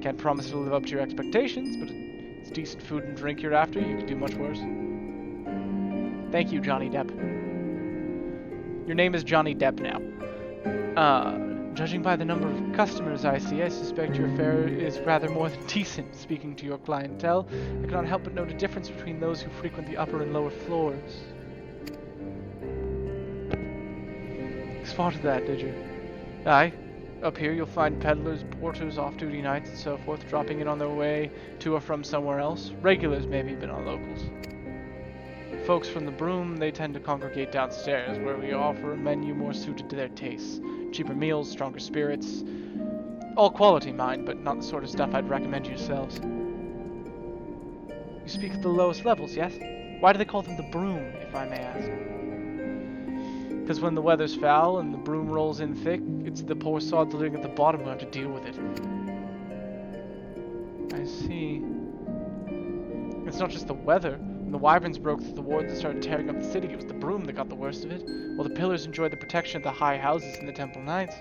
Can't promise it'll live up to your expectations, but it's decent food and drink you're after. You could do much worse. Thank you, Johnny Depp. Your name is Johnny Depp now. Judging by the number of customers I see, I suspect your fare is rather more than decent. Speaking to your clientele, I cannot help but note a difference between those who frequent the upper and lower floors. Spotted that, did you? Aye. Up here you'll find peddlers, porters, off-duty knights, and so forth, dropping in on their way to or from somewhere else. Regulars maybe, but not locals. Folks from the Broom, they tend to congregate downstairs, where we offer a menu more suited to their tastes. Cheaper meals, stronger spirits. All quality, mind, but not the sort of stuff I'd recommend yourselves. You speak at the lowest levels, yes? Why do they call them the Broom, if I may ask? Because when the weather's foul and the broom rolls in thick, it's the poor sods living at the bottom who have to deal with it. I see. It's not just the weather. When the wyverns broke through the wards and started tearing up the city, it was the broom that got the worst of it, while the pillars enjoyed the protection of the high houses and the temple knights.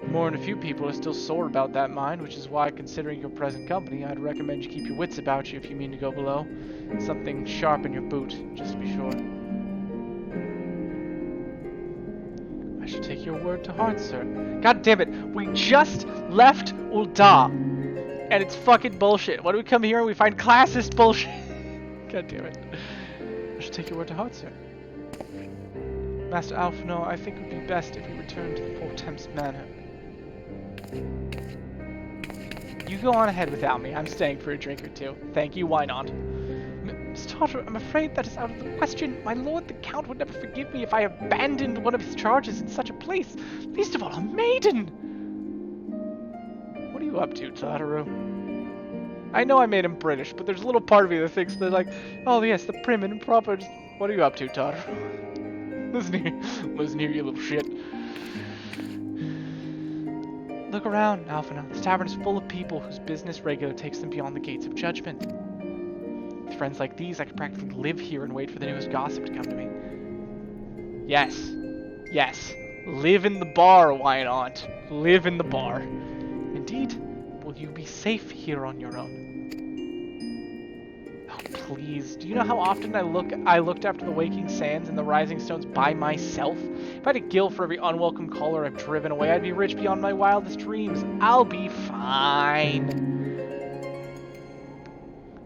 More than a few people are still sore about that mine, which is why, considering your present company, I'd recommend you keep your wits about you if you mean to go below. Something sharp in your boot, just to be sure. I should take your word to heart, sir. God damn it, we just left Ul'dah, and it's fucking bullshit. Why do we come here and we find classist bullshit? God damn it. I should take your word to heart, sir. Master Alphino, I think it would be best if we return to the Four Temps Manor. You go on ahead without me. I'm staying for a drink or two. Thank you, why not? Miss Totter, I'm afraid that is out of the question. My lord the Count would never forgive me if I abandoned one of his charges in such a place. Least of all, a maiden! What are you up to, Tataru? I know I made him British, but there's a little part of me that thinks they're like, oh yes, the prim and proper. What are you up to, Tataru? Listen here, you little shit. Look around, Alphina. This tavern is full of people whose business regular takes them beyond the gates of judgment. With friends like these, I could practically live here and wait for the newest gossip to come to me. Yes. Yes. Live in the bar, why not? Live in the bar. Indeed. Will you be safe here on your own? Oh, please. Do you know how often I looked after the waking sands and the rising stones by myself? If I had a gill for every unwelcome caller I've driven away, I'd be rich beyond my wildest dreams. I'll be fine.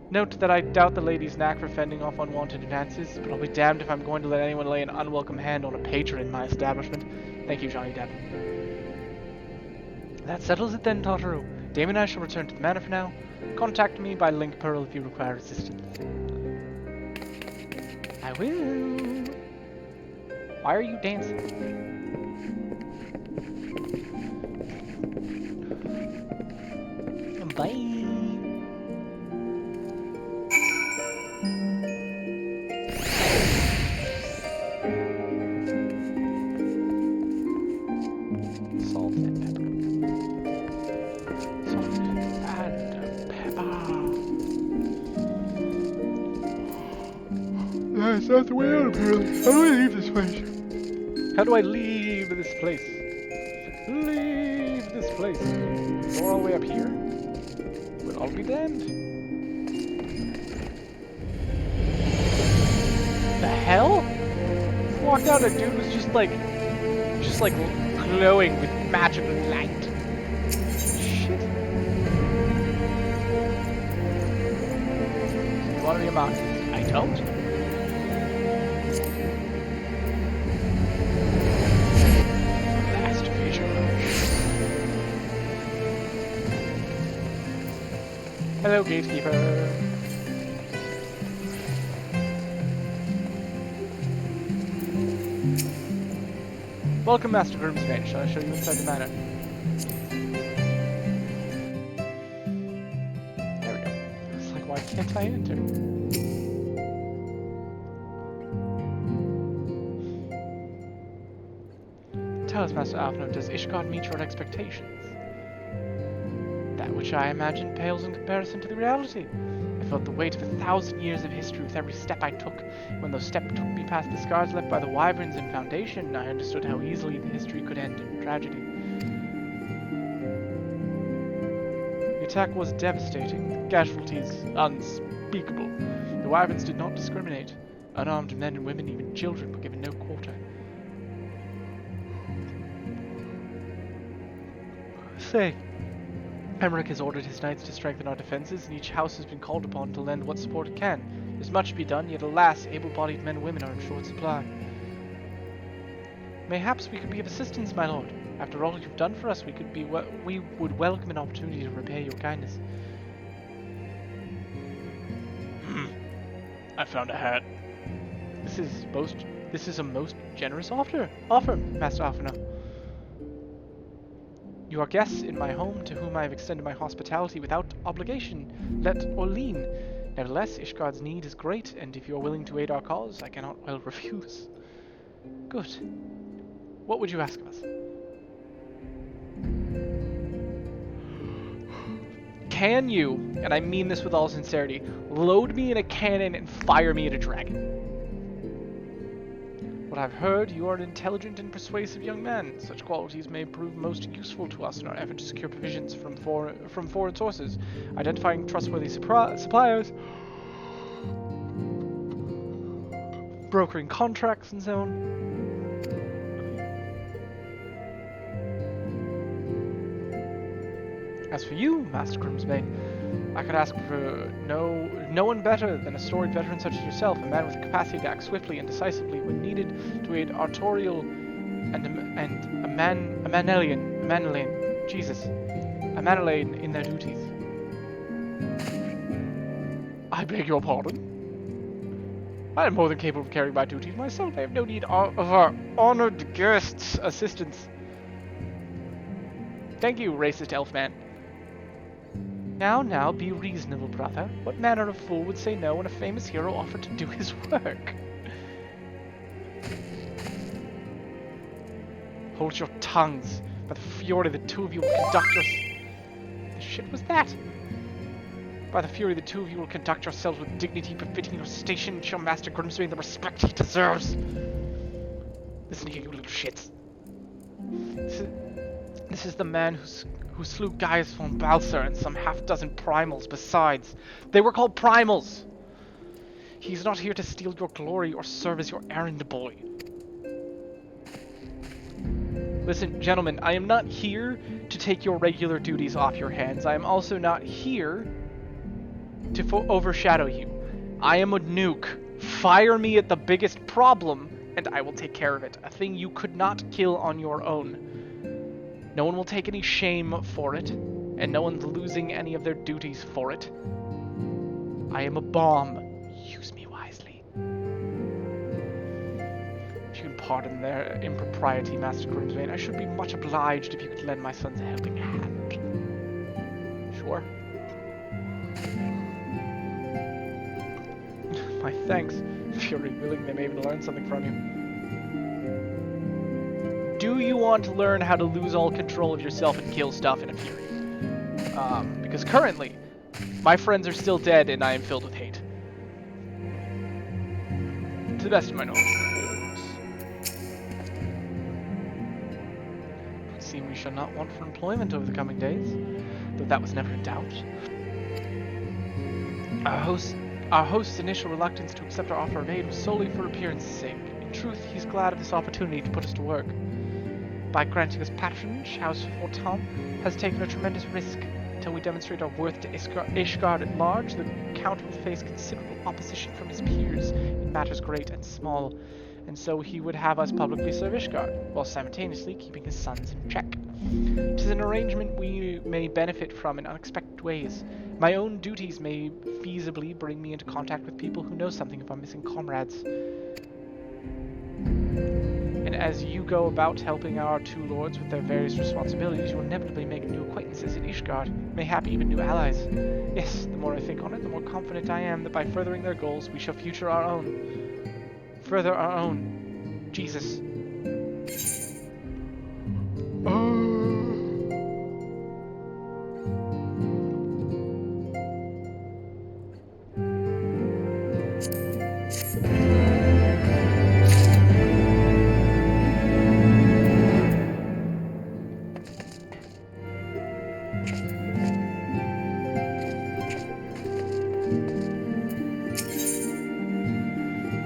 Note that I doubt the lady's knack for fending off unwanted advances, but I'll be damned if I'm going to let anyone lay an unwelcome hand on a patron in my establishment. Thank you, Johnny Depp. That settles it then, Tataru. Damon and I shall return to the manor for now. Contact me by Link Pearl if you require assistance. I will. Why are you dancing? Bye. Salt and pepper. Salt and pepper. That's not the way out, apparently. How do I leave this place? How do I leave this place? Leave this place. Door all the way up here? But I'll be damned. The hell? Walked out, a dude was just like glowing with magical light. Shit. You want to be a monk? I don't. Last vision. Hello, gatekeeper. Welcome, Master Grimsbane. Shall I show you inside the manor? There we go. It's like, why can't must I enter? Tell us, Master Alphino, does Ishgard meet your expectations? That which I imagine pales in comparison to the reality. I felt the weight of 1,000 years of history with every step I took. When those steps took me past the scars left by the wyverns in Foundation, I understood how easily the history could end in tragedy. The attack was devastating, the casualties unspeakable. The wyverns did not discriminate. Unarmed men and women, even children, were given no quarter. Say, Emmerich has ordered his knights to strengthen our defenses, and each house has been called upon to lend what support it can. There's much to be done, yet alas, able-bodied men and women are in short supply. Mayhaps we could be of assistance, my lord. After all you've done for us, we would welcome an opportunity to repay your kindness. I found a hat. This is a most generous offer, Master Alphino. You are guests in my home to whom I have extended my hospitality without obligation, let or lien. Nevertheless, Ishgard's need is great, and if you are willing to aid our cause, I cannot well refuse. Good. What would you ask of us? Can you, and I mean this with all sincerity, load me in a cannon and fire me at a dragon? What I've heard, you are an intelligent and persuasive young man. Such qualities may prove most useful to us in our effort to secure provisions from foreign sources, identifying trustworthy suppliers, brokering contracts, and so on. As for you, Master Grimsbane, I could ask for no one better than a storied veteran such as yourself, a man with the capacity to act swiftly and decisively when needed to aid Artorial and a Manalain in their duties. I beg your pardon? I am more than capable of carrying my duties myself. I have no need of our honored guests' assistance. Thank you, racist elf man. Now, be reasonable, brother. What manner of fool would say no when a famous hero offered to do his work? Hold your tongues. By the fury, the two of you will conduct The shit was that? By the fury, the two of you will conduct yourselves with dignity befitting your station and show Master Grimsbane the respect he deserves. Listen here, you little shits. This is the man who slew Gaius von Balser and some half-dozen primals besides. They were called primals! He's not here to steal your glory or serve as your errand boy. Listen, gentlemen, I am not here to take your regular duties off your hands. I am also not here to overshadow you. I am a nuke. Fire me at the biggest problem, and I will take care of it. A thing you could not kill on your own. No one will take any shame for it, and no one's losing any of their duties for it. I am a bomb. Use me wisely. If you can pardon their impropriety, Master Grimsbane, I should be much obliged if you could lend my sons a helping hand. Sure. My thanks. If you're willing, they may even learn something from you. Do you want to learn how to lose all control of yourself and kill stuff in a fury? Because currently, my friends are still dead and I am filled with hate. To the best of my knowledge, of course. It would seem we shall not want for employment over the coming days, though that was never in doubt. Our host's initial reluctance to accept our offer of aid was solely for appearance's sake. In truth, he's glad of this opportunity to put us to work. By granting us patronage, House 14 has taken a tremendous risk. Until we demonstrate our worth to Ishgard at large, the Count will face considerable opposition from his peers in matters great and small, and so he would have us publicly serve Ishgard, while simultaneously keeping his sons in check. It is an arrangement we may benefit from in unexpected ways. My own duties may feasibly bring me into contact with people who know something of our missing comrades. And as you go about helping our two lords with their various responsibilities, you will inevitably make new acquaintances in Ishgard, mayhap even new allies. Yes, the more I think on it, the more confident I am that by furthering their goals, we shall further our own. Jesus.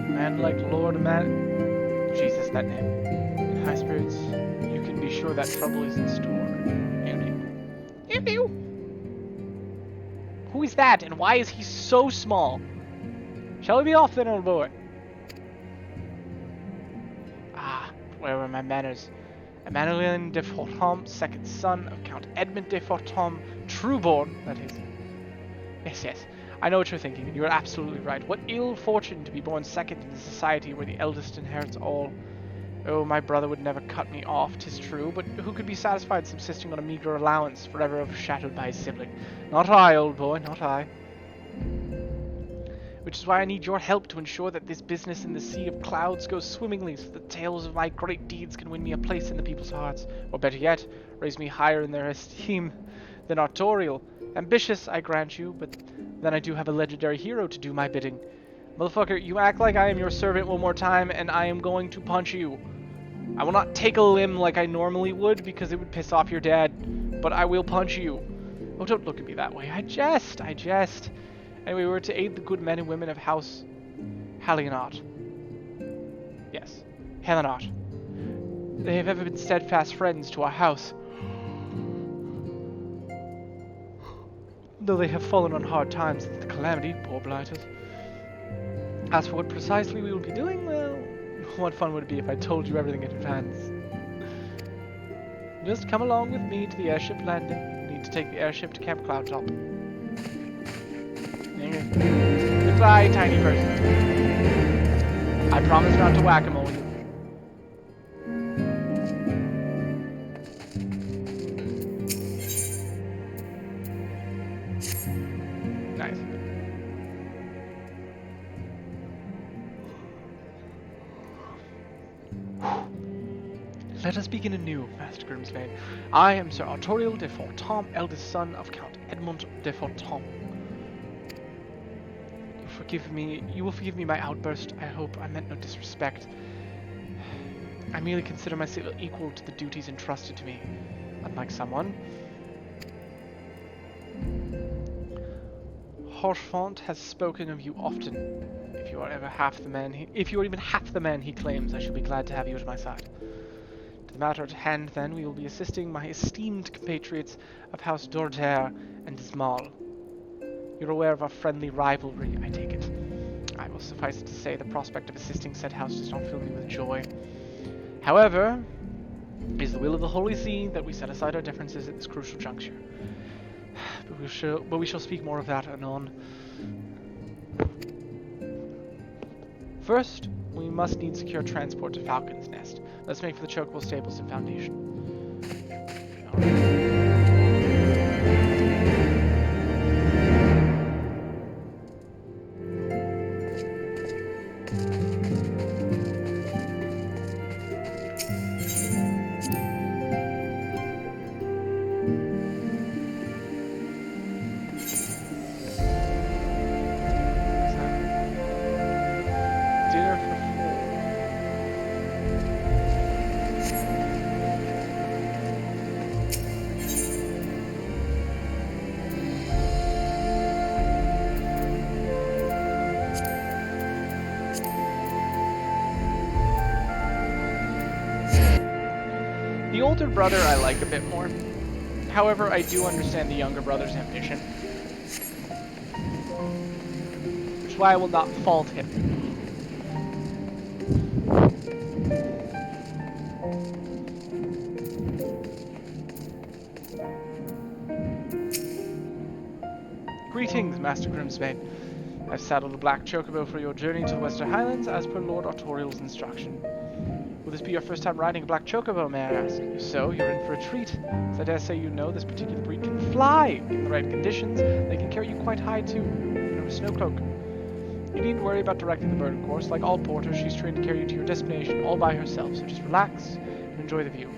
Man like Lord Jesus, that name. In high spirits, you can be sure that trouble is in store. Who is that, and why is he so small? Shall we be off then, old boy? Ah, where were my manners? Emmanuel de Fortom, second son of Count Edmund de Fortom, true-born, that is. Yes, I know what you're thinking, and you're absolutely right. What ill fortune to be born second in a society where the eldest inherits all. Oh, my brother would never cut me off, 'tis true, but who could be satisfied subsisting on a meager allowance, forever overshadowed by his sibling? Not I, old boy, not I. Which is why I need your help to ensure that this business in the sea of clouds goes swimmingly, so the tales of my great deeds can win me a place in the people's hearts, or better yet, raise me higher in their esteem than Artorial. Ambitious, I grant you, but then I do have a legendary hero to do my bidding. Motherfucker, you act like I am your servant one more time, and I am going to punch you. I will not take a limb like I normally would, because it would piss off your dad, but I will punch you. Oh, don't look at me that way. I jest. Anyway, we were to aid the good men and women of House Halionot. Yes, Halionot. They have ever been steadfast friends to our house. Though they have fallen on hard times since the calamity, poor blighters. As for what precisely we will be doing, well, what fun would it be if I told you everything in advance? Just come along with me to the airship landing. We need to take the airship to Camp Cloudtop. Goodbye, tiny person. I promise not to whack-a-mole you. Nice. Let us begin anew, Master Grimsbane. I am Sir Artorial de Fortom, eldest son of Count Edmund de Fortom. You will forgive me my outburst, I hope. I meant no disrespect. I merely consider myself equal to the duties entrusted to me, unlike someone. Horfont has spoken of you often. If you are even half the man he claims, I shall be glad to have you at my side. To the matter at hand, then, we will be assisting my esteemed compatriots of House Dordaire and Dismal. You're aware of our friendly rivalry, I take it. I will suffice it to say the prospect of assisting said house does not fill me with joy. However, it is the will of the Holy See that we set aside our differences at this crucial juncture. But we shall speak more of that anon. First, we must need secure transport to Falcon's Nest. Let's make for the Chocobo Stables and Foundation. The older brother I like a bit more. However, I do understand the younger brother's ambition. Which is why I will not fault him. Greetings, Master Grimsbane. I've saddled a black chocobo for your journey to the Western Highlands as per Lord Artorial's instruction. With this be your first time riding a black chocobo, may I ask? If so, you're in for a treat. As I dare say you know, this particular breed can fly. In the right conditions, they can carry you quite high too, in a snow cloak. You needn't worry about directing the bird, of course. Like all porters, she's trained to carry you to your destination all by herself, so just relax and enjoy the view.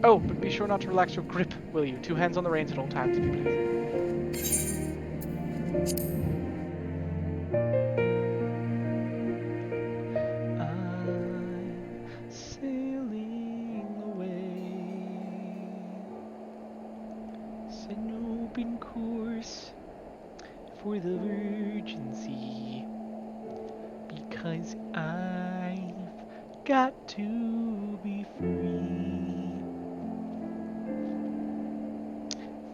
Oh, but be sure not to relax your grip, will you? 2 hands on the reins at all times, if you please. Sailing away, set an open course for the Virgin Sea, because I've got to be free,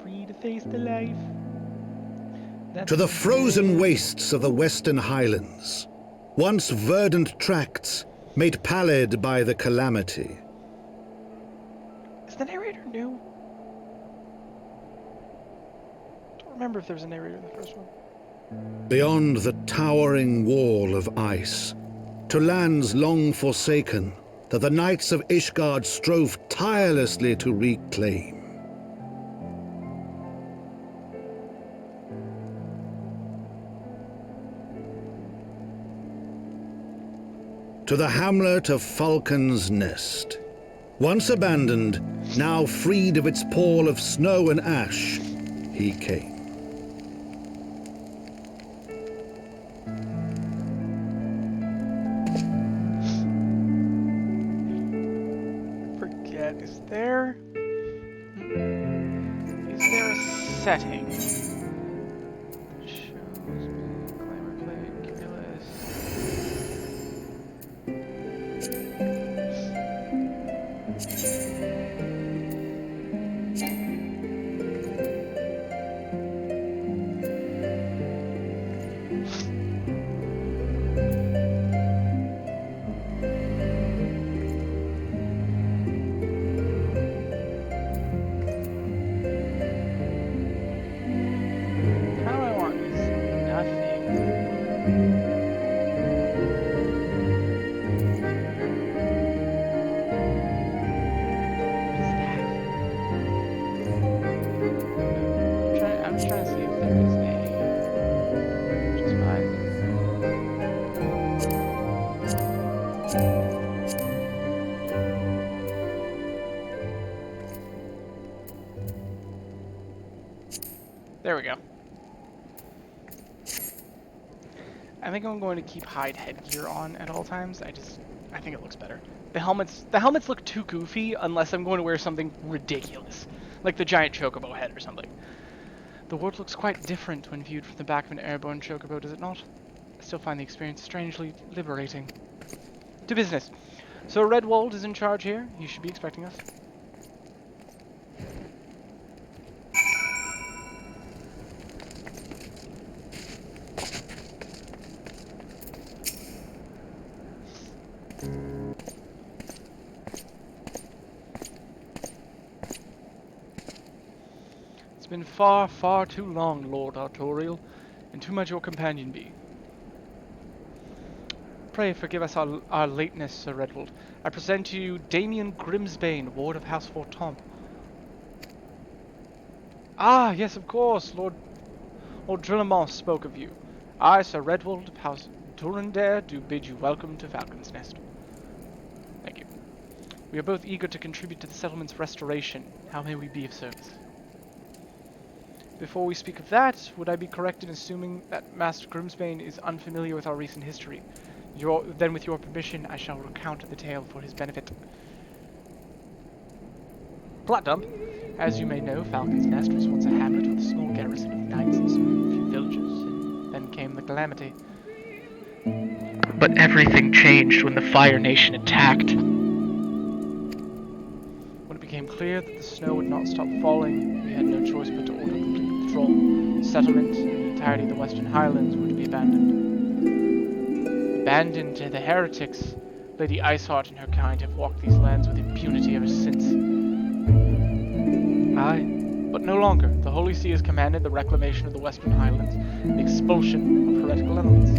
free to face the life. To the frozen wastes of the Western Highlands, once verdant tracts made pallid by the calamity. Is the narrator new? Don't remember if there was a narrator in the first one. Beyond the towering wall of ice, to lands long forsaken that the knights of Ishgard strove tirelessly to reclaim. To the hamlet of Falcon's Nest. Once abandoned, now freed of its pall of snow and ash, he came. Forget, is there a setting? There we go. I think I'm going to keep hide headgear on at all times. I think it looks better. The helmets look too goofy unless I'm going to wear something ridiculous, like the giant chocobo head or something. The world looks quite different when viewed from the back of an airborne chocobo, does it not? I still find the experience strangely liberating. To business. So Redwald is in charge here. He should be expecting us. It's been far, far too long, Lord Artorial, and too much your companion be. Pray forgive us our lateness, Sir Redwald. I present to you Damien Grimsbane, Ward of House Fortom. Ah, yes, of course, Lord Drillamont spoke of you. I, Sir Redwald of House Durandare, do bid you welcome to Falcon's Nest. Thank you. We are both eager to contribute to the settlement's restoration. How may we be of service? Before we speak of that, would I be correct in assuming that Master Grimsbane is unfamiliar with our recent history? Then with your permission, I shall recount the tale for his benefit. Plot dump. As you may know, Falcon's Nest was once a hamlet with a small garrison of knights and some few villagers, and then came the calamity. But everything changed when the Fire Nation attacked. When it became clear that the snow would not stop falling, we had no choice but to order complete withdrawal. The settlement and the entirety of the Western Highlands were to be abandoned. Abandoned to the heretics, Lady Iceheart and her kind have walked these lands with impunity ever since. Aye, but no longer. The Holy See has commanded the reclamation of the Western Highlands and the expulsion of heretical elements.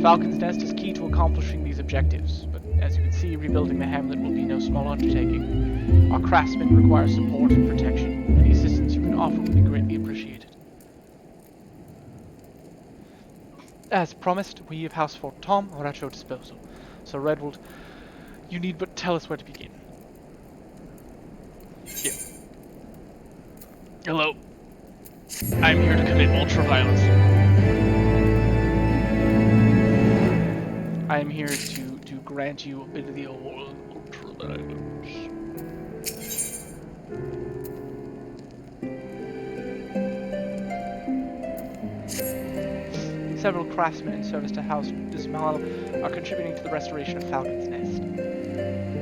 Falcon's Nest is key to accomplishing these objectives, but as you can see rebuilding the hamlet will be no small undertaking. Our craftsmen require support and protection. Any assistance you can offer will be greatly appreciated. As promised, we of House Fort Tom are at your disposal. So Redwood, you need but tell us where to begin. Here. Hello. I'm here to commit ultraviolence. I am here to grant you a bit of the old ultraviolence. Several craftsmen in service to House Ismail are contributing to the restoration of Falcon's Nest.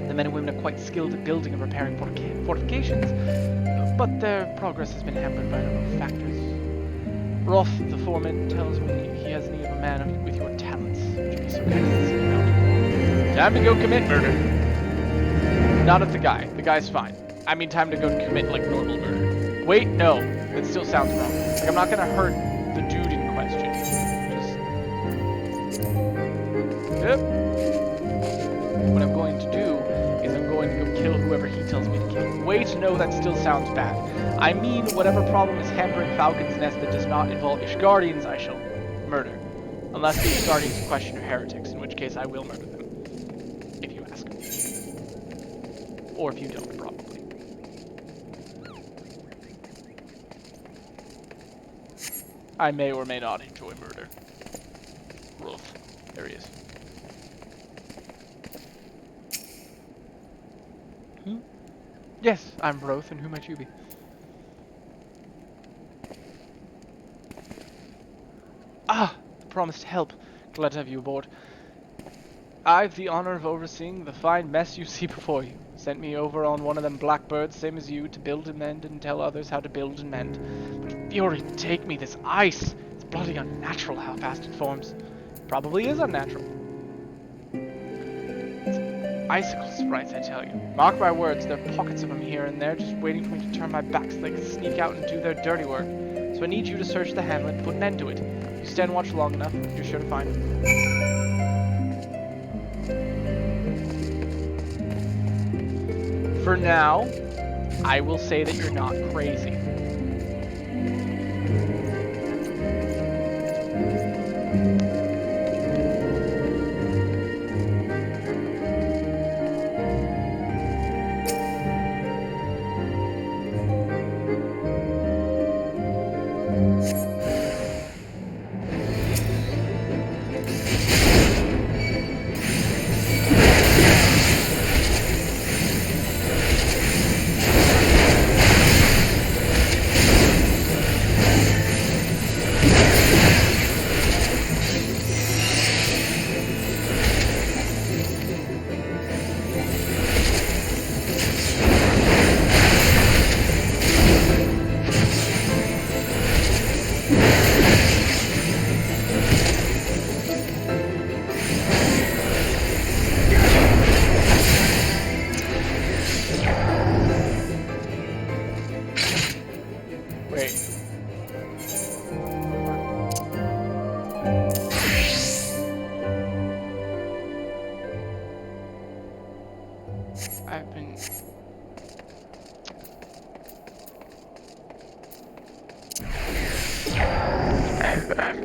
The men and women are quite skilled at building and repairing fortifications, but their progress has been hampered by a number of factors. Roth, the foreman, tells me he has need of a man with your talents. Would you be so kind as to seek him out? Time to go commit murder. Not of the guy. The guy's fine. I mean time to go commit, like, normal murder. Wait, no. That still sounds wrong. Like, I'm not gonna hurt the dude in question. Yep. What I'm going to do is I'm going to go kill whoever he tells me to kill. Wait, no, that still sounds bad. I mean, whatever problem is hampering Falcon's Nest that does not involve Ishgardians, I shall murder. Unless the Ishgardians in question are heretics, in which case I will murder them. If you ask. Or if you don't, probably. I may or may not enjoy murder. Rolf. There he is. Yes, I'm Roth, and who might you be? Ah, the promised help. Glad to have you aboard. I've the honor of overseeing the fine mess you see before you. Sent me over on one of them blackbirds, same as you, to build and mend and tell others how to build and mend. But Fury, take me, this ice! It's bloody unnatural how fast it forms. Probably is unnatural. Icicle sprites, I tell you. Mark my words, there are pockets of them here and there, just waiting for me to turn my back so they can sneak out and do their dirty work. So I need you to search the hamlet and put an end to it. If you stand watch long enough, you're sure to find them. For now, I will say that you're not crazy.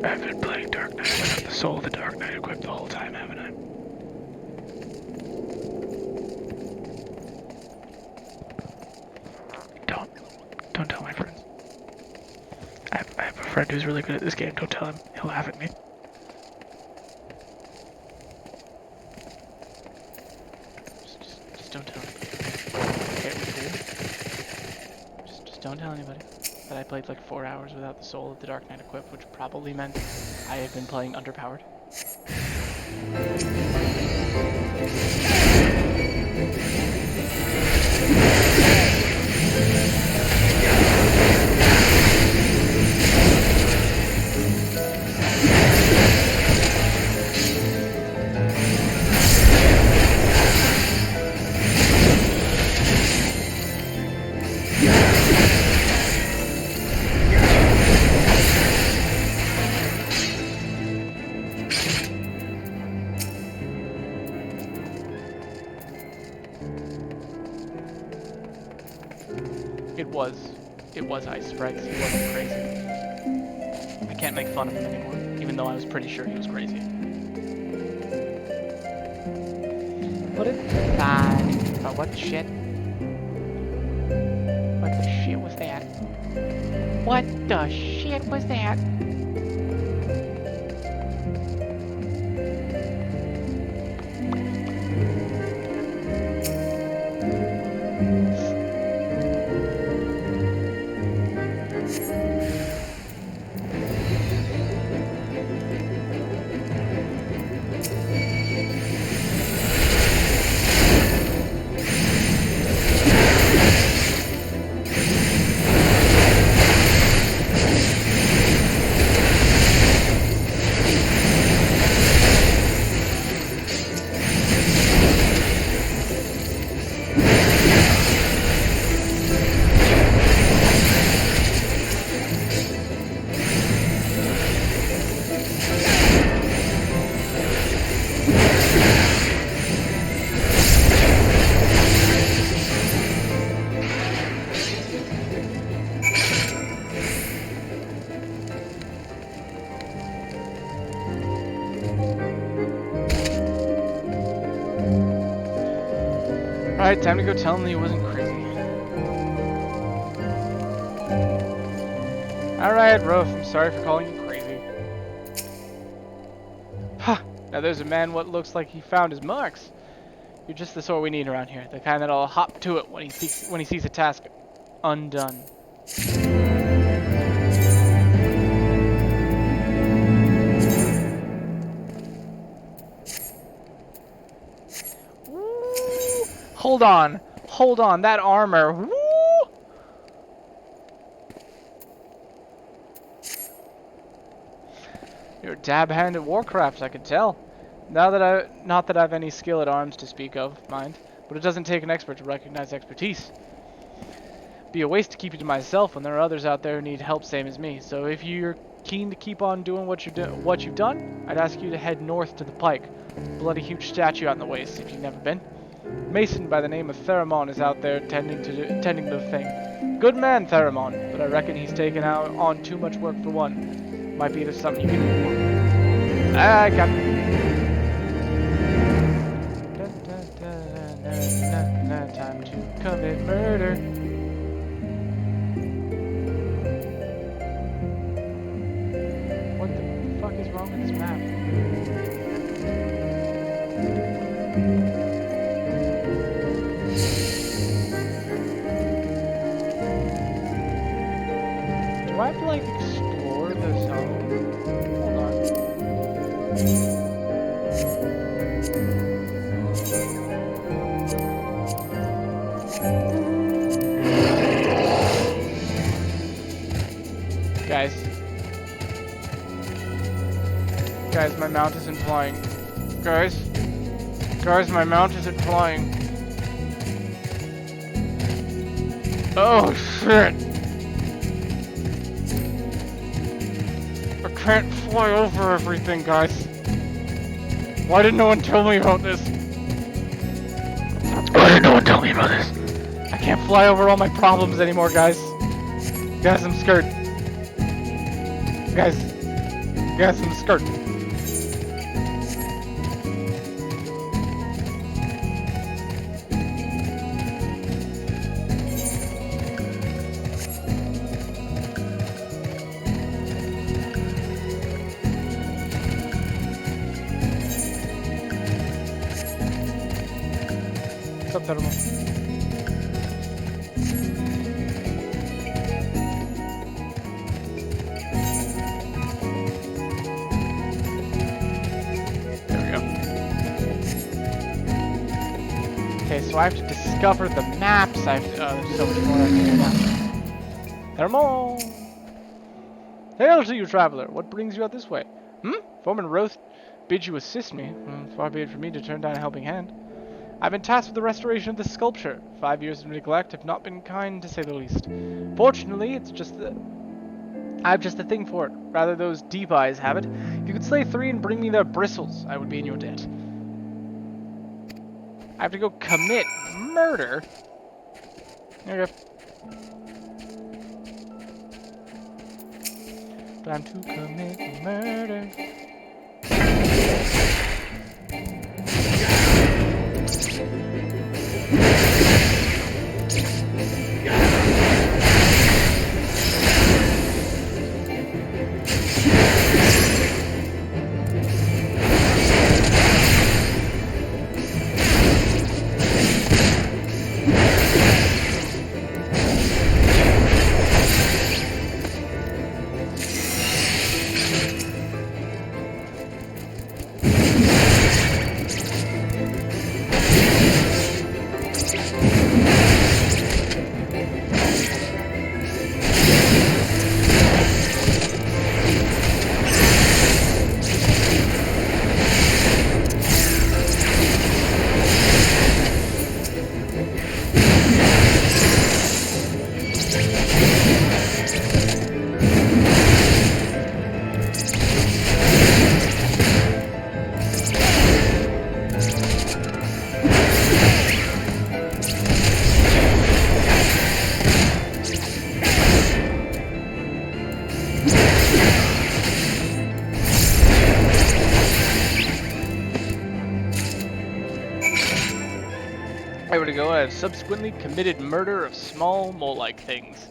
I've been playing Dark Knight. I've got the Soul of the Dark Knight equipped the whole time, haven't I? Don't tell my friends. I have a friend who's really good at this game. Don't tell him. He'll laugh at me. Just don't tell him. Okay, we cool? Just don't tell anybody. But I played like 4 hours without the Soul of the Dark Knight equipped, which probably meant I have been playing underpowered. It was Ice Sprites. He wasn't crazy. I can't make fun of him anymore, even though I was pretty sure he was crazy. But it's fine. But what the shit? What the shit was that? What the shit was that? Alright, time to go tell him that he wasn't crazy. Alright, Rolf, I'm sorry for calling you crazy. Ha! Now there's a man what looks like he found his marks. You're just the sort we need around here. The kind that'll hop to it when he sees a task undone. Hold on, that armor. Woo! You're a dab hand at Warcraft, I can tell. Not that I've any skill at arms to speak of, mind, but it doesn't take an expert to recognize expertise. Be a waste to keep you to myself when there are others out there who need help same as me. So if you're keen to keep on doing what you've done, I'd ask you to head north to the Pike. Bloody huge statue out in the waste if you've never been. Mason by the name of Theramon is out there tending to the thing. Good man, Theramon, but I reckon he's taken on too much work for one. Might be there's something you can do for him. I got time to commit murder. What the fuck is wrong with this map? Do I have to like explore the zone? Hold on. Guys, my mount isn't flying. Guys, my mount isn't flying. Oh shit! I can't fly over everything, guys. Why did no one tell me about this? Why did no one tell me about this? I can't fly over all my problems anymore, guys. Guys, I'm scared. Guys, I'm scared. Subthermal. There we go. Okay, so I have to discover the maps. I have to, there's so much more I have to do now. Thermal! Hail to you, traveler! What brings you out this way? Foreman Roth bids you assist me. Far be it from me to turn down a helping hand. I've been tasked with the restoration of this sculpture. 5 years of neglect have not been kind, to say the least. Fortunately, it's just that I have just the thing for it. Rather, those deep eyes have it. If you could slay 3 and bring me their bristles, I would be in your debt. I have to go commit murder? Okay. Time to commit murder. There we go. I have subsequently committed murder of small mole-like things.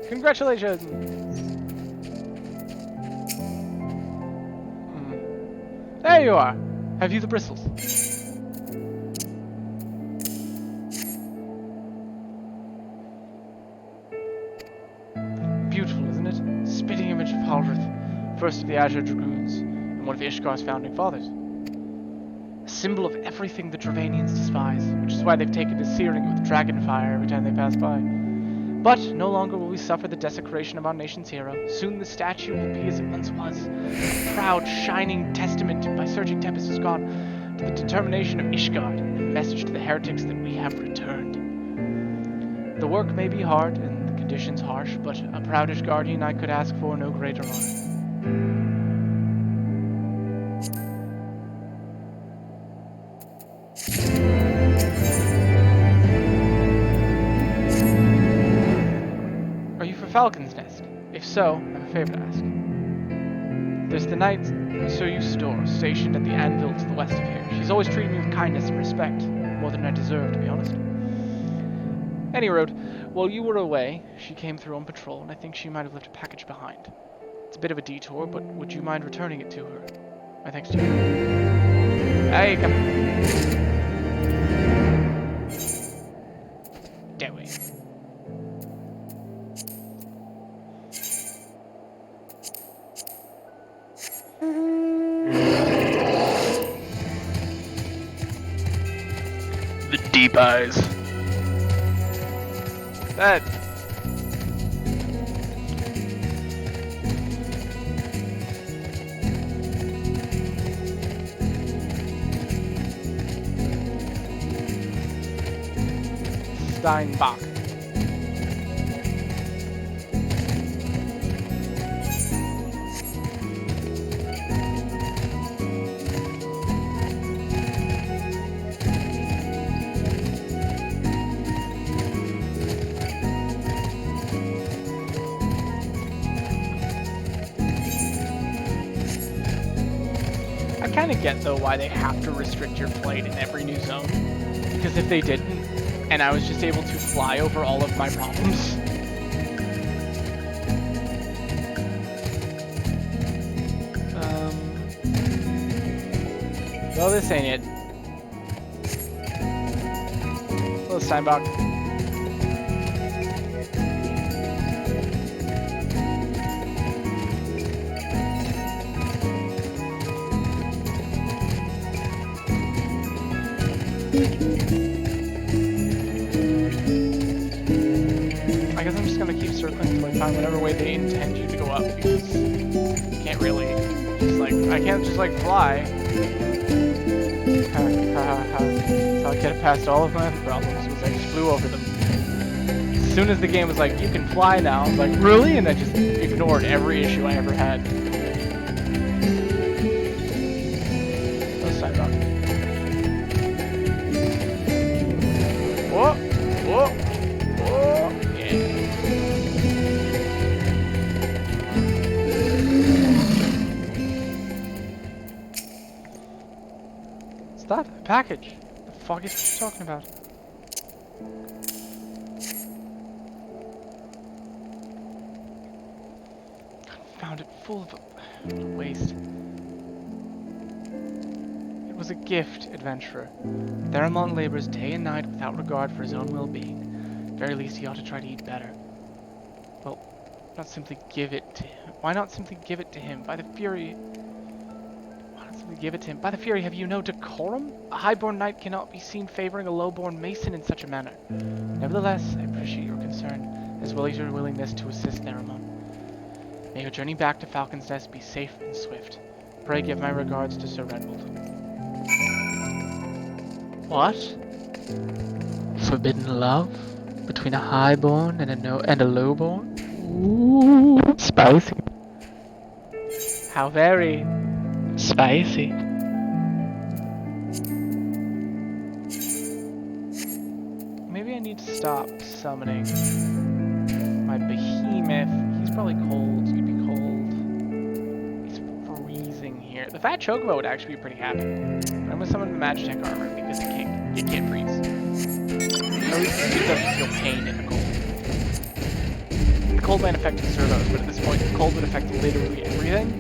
Congratulations! There you are. Have you the bristles? Beautiful, isn't it? Spitting image of Halrith, first of the Azure Dragoons, and one of Ishgar's founding fathers. A symbol of everything the Dravanians despise, which is why they've taken to searing it with dragon fire every time they pass by. But no longer will we suffer the desecration of our nation's hero. Soon the statue will be as it once was, a proud, shining testament by surging tempest has gone to the determination of Ishgard, and a message to the heretics that we have returned. The work may be hard and the conditions harsh, but a proud Ishgardian I could ask for no greater honor. Falcon's Nest? If so, I have a favor to ask. There's the knight, Sir Eusidore, stationed at the anvil to the west of here. She's always treated me with kindness and respect, more than I deserve, to be honest. Any road, while you were away, she came through on patrol, and I think she might have left a package behind. It's a bit of a detour, but would you mind returning it to her? My thanks to you. Hey, come on. That way. The deep eyes. That. Steinbach. I kind of get, though, why they have to restrict your flight in every new zone. Because if they didn't, and I was just able to fly over all of my problems... Well, this ain't it. Hello, Steinbach. I guess I'm just gonna keep circling until I find whatever way they intend you to go up, because you can't really just like, I can't just like fly. So I get past all of my other problems was I just flew over them. As soon as the game was like, you can fly now, I was like, really? And I just ignored every issue I ever had. Let's sign up. Whoa! Whoa! Whoa! Yeah. that? A package? The fuck is she talking about? Found it full of waste. It was a gift, adventurer. Theramon labors day and night without regard for his own well-being. At the very least, he ought to try to eat better. Well, not simply give it to him. Why not simply give it to him? By the Fury... Why not simply give it to him? By the Fury, have you no decorum? A highborn knight cannot be seen favoring a lowborn mason in such a manner. Nevertheless, I appreciate your concern, as well as your willingness to assist Theramon. May your journey back to Falcon's Nest be safe and swift. Pray give my regards to Sir Redwold. What? Forbidden love? Between a highborn and a lowborn? Ooh, spicy. How very spicy. Maybe I need to stop summoning my behemoth. He's probably cold. You'd be cold. He's freezing here. The fat chocobo would actually be pretty happy. But I'm gonna summon the Magitech armor because it can't freeze. At least it doesn't feel pain in the cold. The cold might affect the servos, but at this point, the cold would affect literally everything.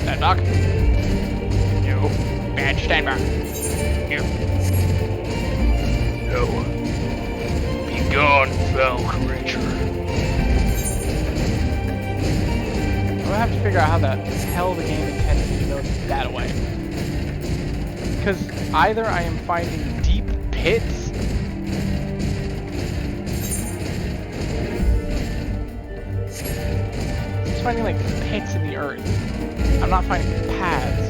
Stand back. No. Bad stand back. No. No. Be gone, foul creature. I'm gonna have to figure out how the hell the game intended me to go that way. Because either I am finding deep pits. I'm just finding like pits in the earth. I'm not finding paths.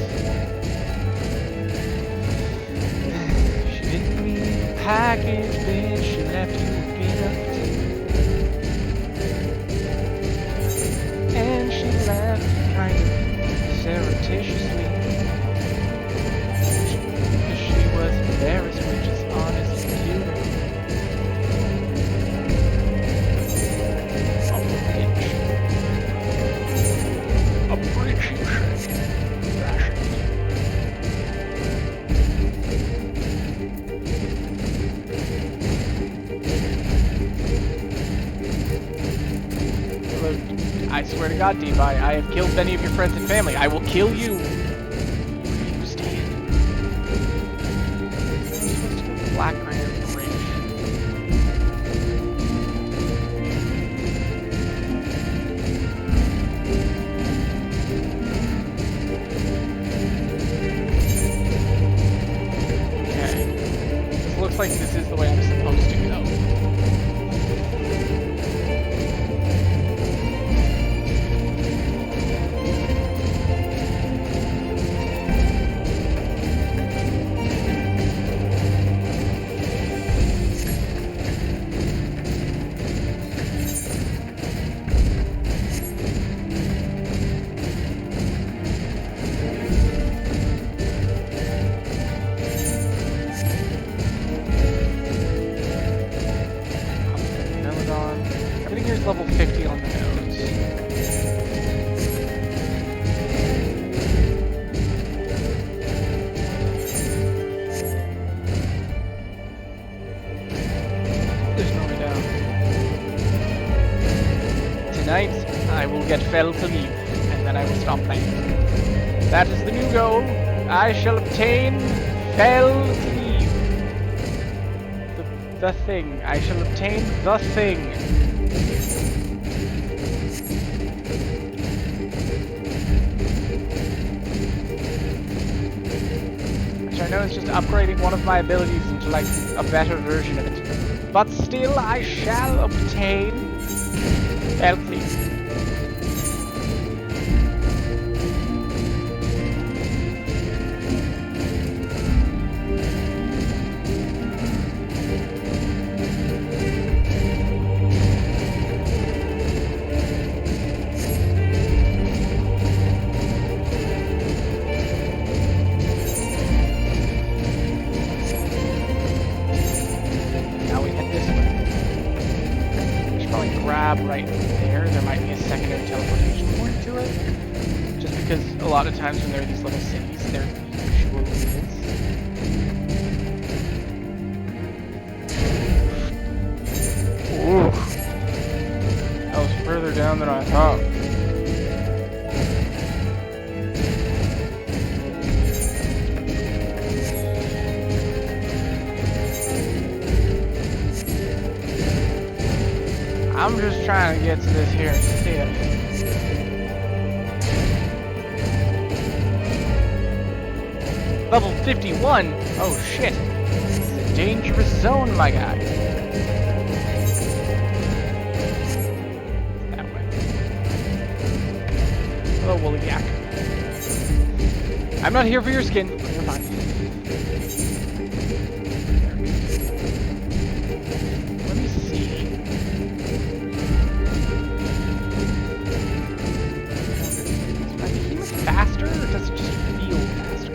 She didn't leave a package, then she left you a gift. And she left kind of surreptitiously. Because she was embarrassed, which is honest and cute. A bridge, you say? I swear to God, Devi, I have killed many of your friends and family. I will kill you. Where do you stand? Black Iron Bridge. Okay. This looks like this is the way I'm supposed to go. Level 50 on the nose. There's no way down. Tonight, I will get Fell to leave, and then I will stop playing. That is the new goal. I shall obtain Fell to leave. The thing. I shall obtain the thing. I know it's just upgrading one of my abilities into like a better version of it. But still I shall obtain Elfleet. lab right there. There might be a secondary teleportation point to it. Just because a lot of times when there are these little cities, there usually is. Ooh. That was further down than I thought. I'm just trying to get to this here stiff. Level 51? Oh shit. It's a dangerous zone, my guy. That way. Hello, woolly yak. I'm not here for your skin. You're fine. Let me see. Is my behemoth faster, or does it just feel faster?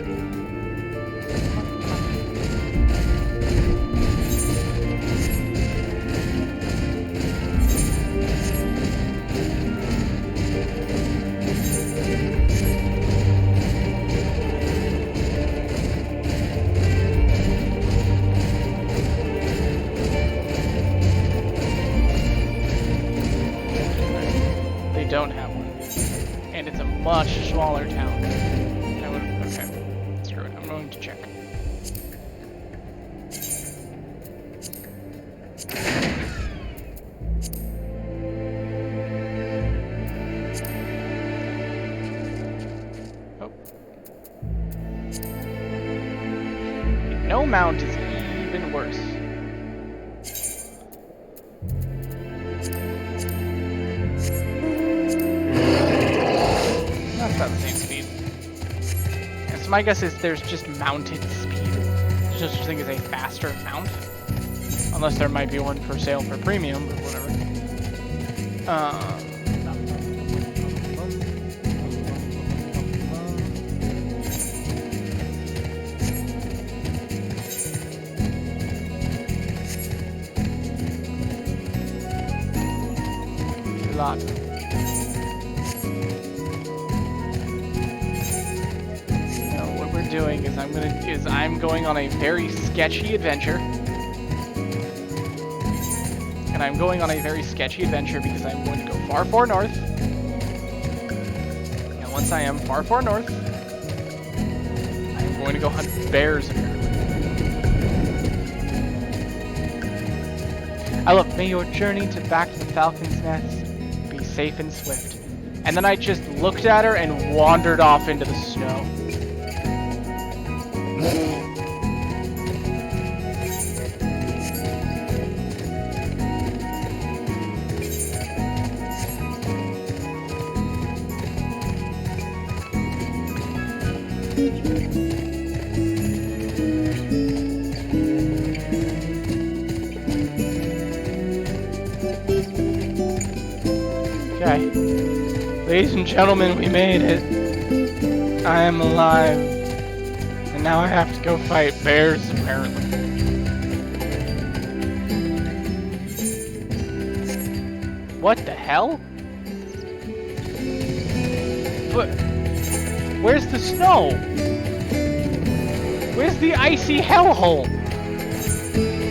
Don't have one, and it's a much smaller town. Okay, screw it. I'm going to check. Oh, no mount is even worse. That's about the same speed. And so my guess is there's just mounted speed. There's no such thing as a faster mount. Unless there might be one for sale for premium, but whatever. A lot. Doing is I'm going on a very sketchy adventure. And I'm going on a very sketchy adventure because I'm going to go far, far north. And once I am far, far north, I'm going to go hunt bears apparently. I love, may your journey back to the Falcon's Nest be safe and swift. And then I just looked at her and wandered off into the snow. Okay. Ladies and gentlemen, we made it. I am alive. And now I have to go fight bears, apparently. What the hell? But where's the snow? Where's the icy hellhole?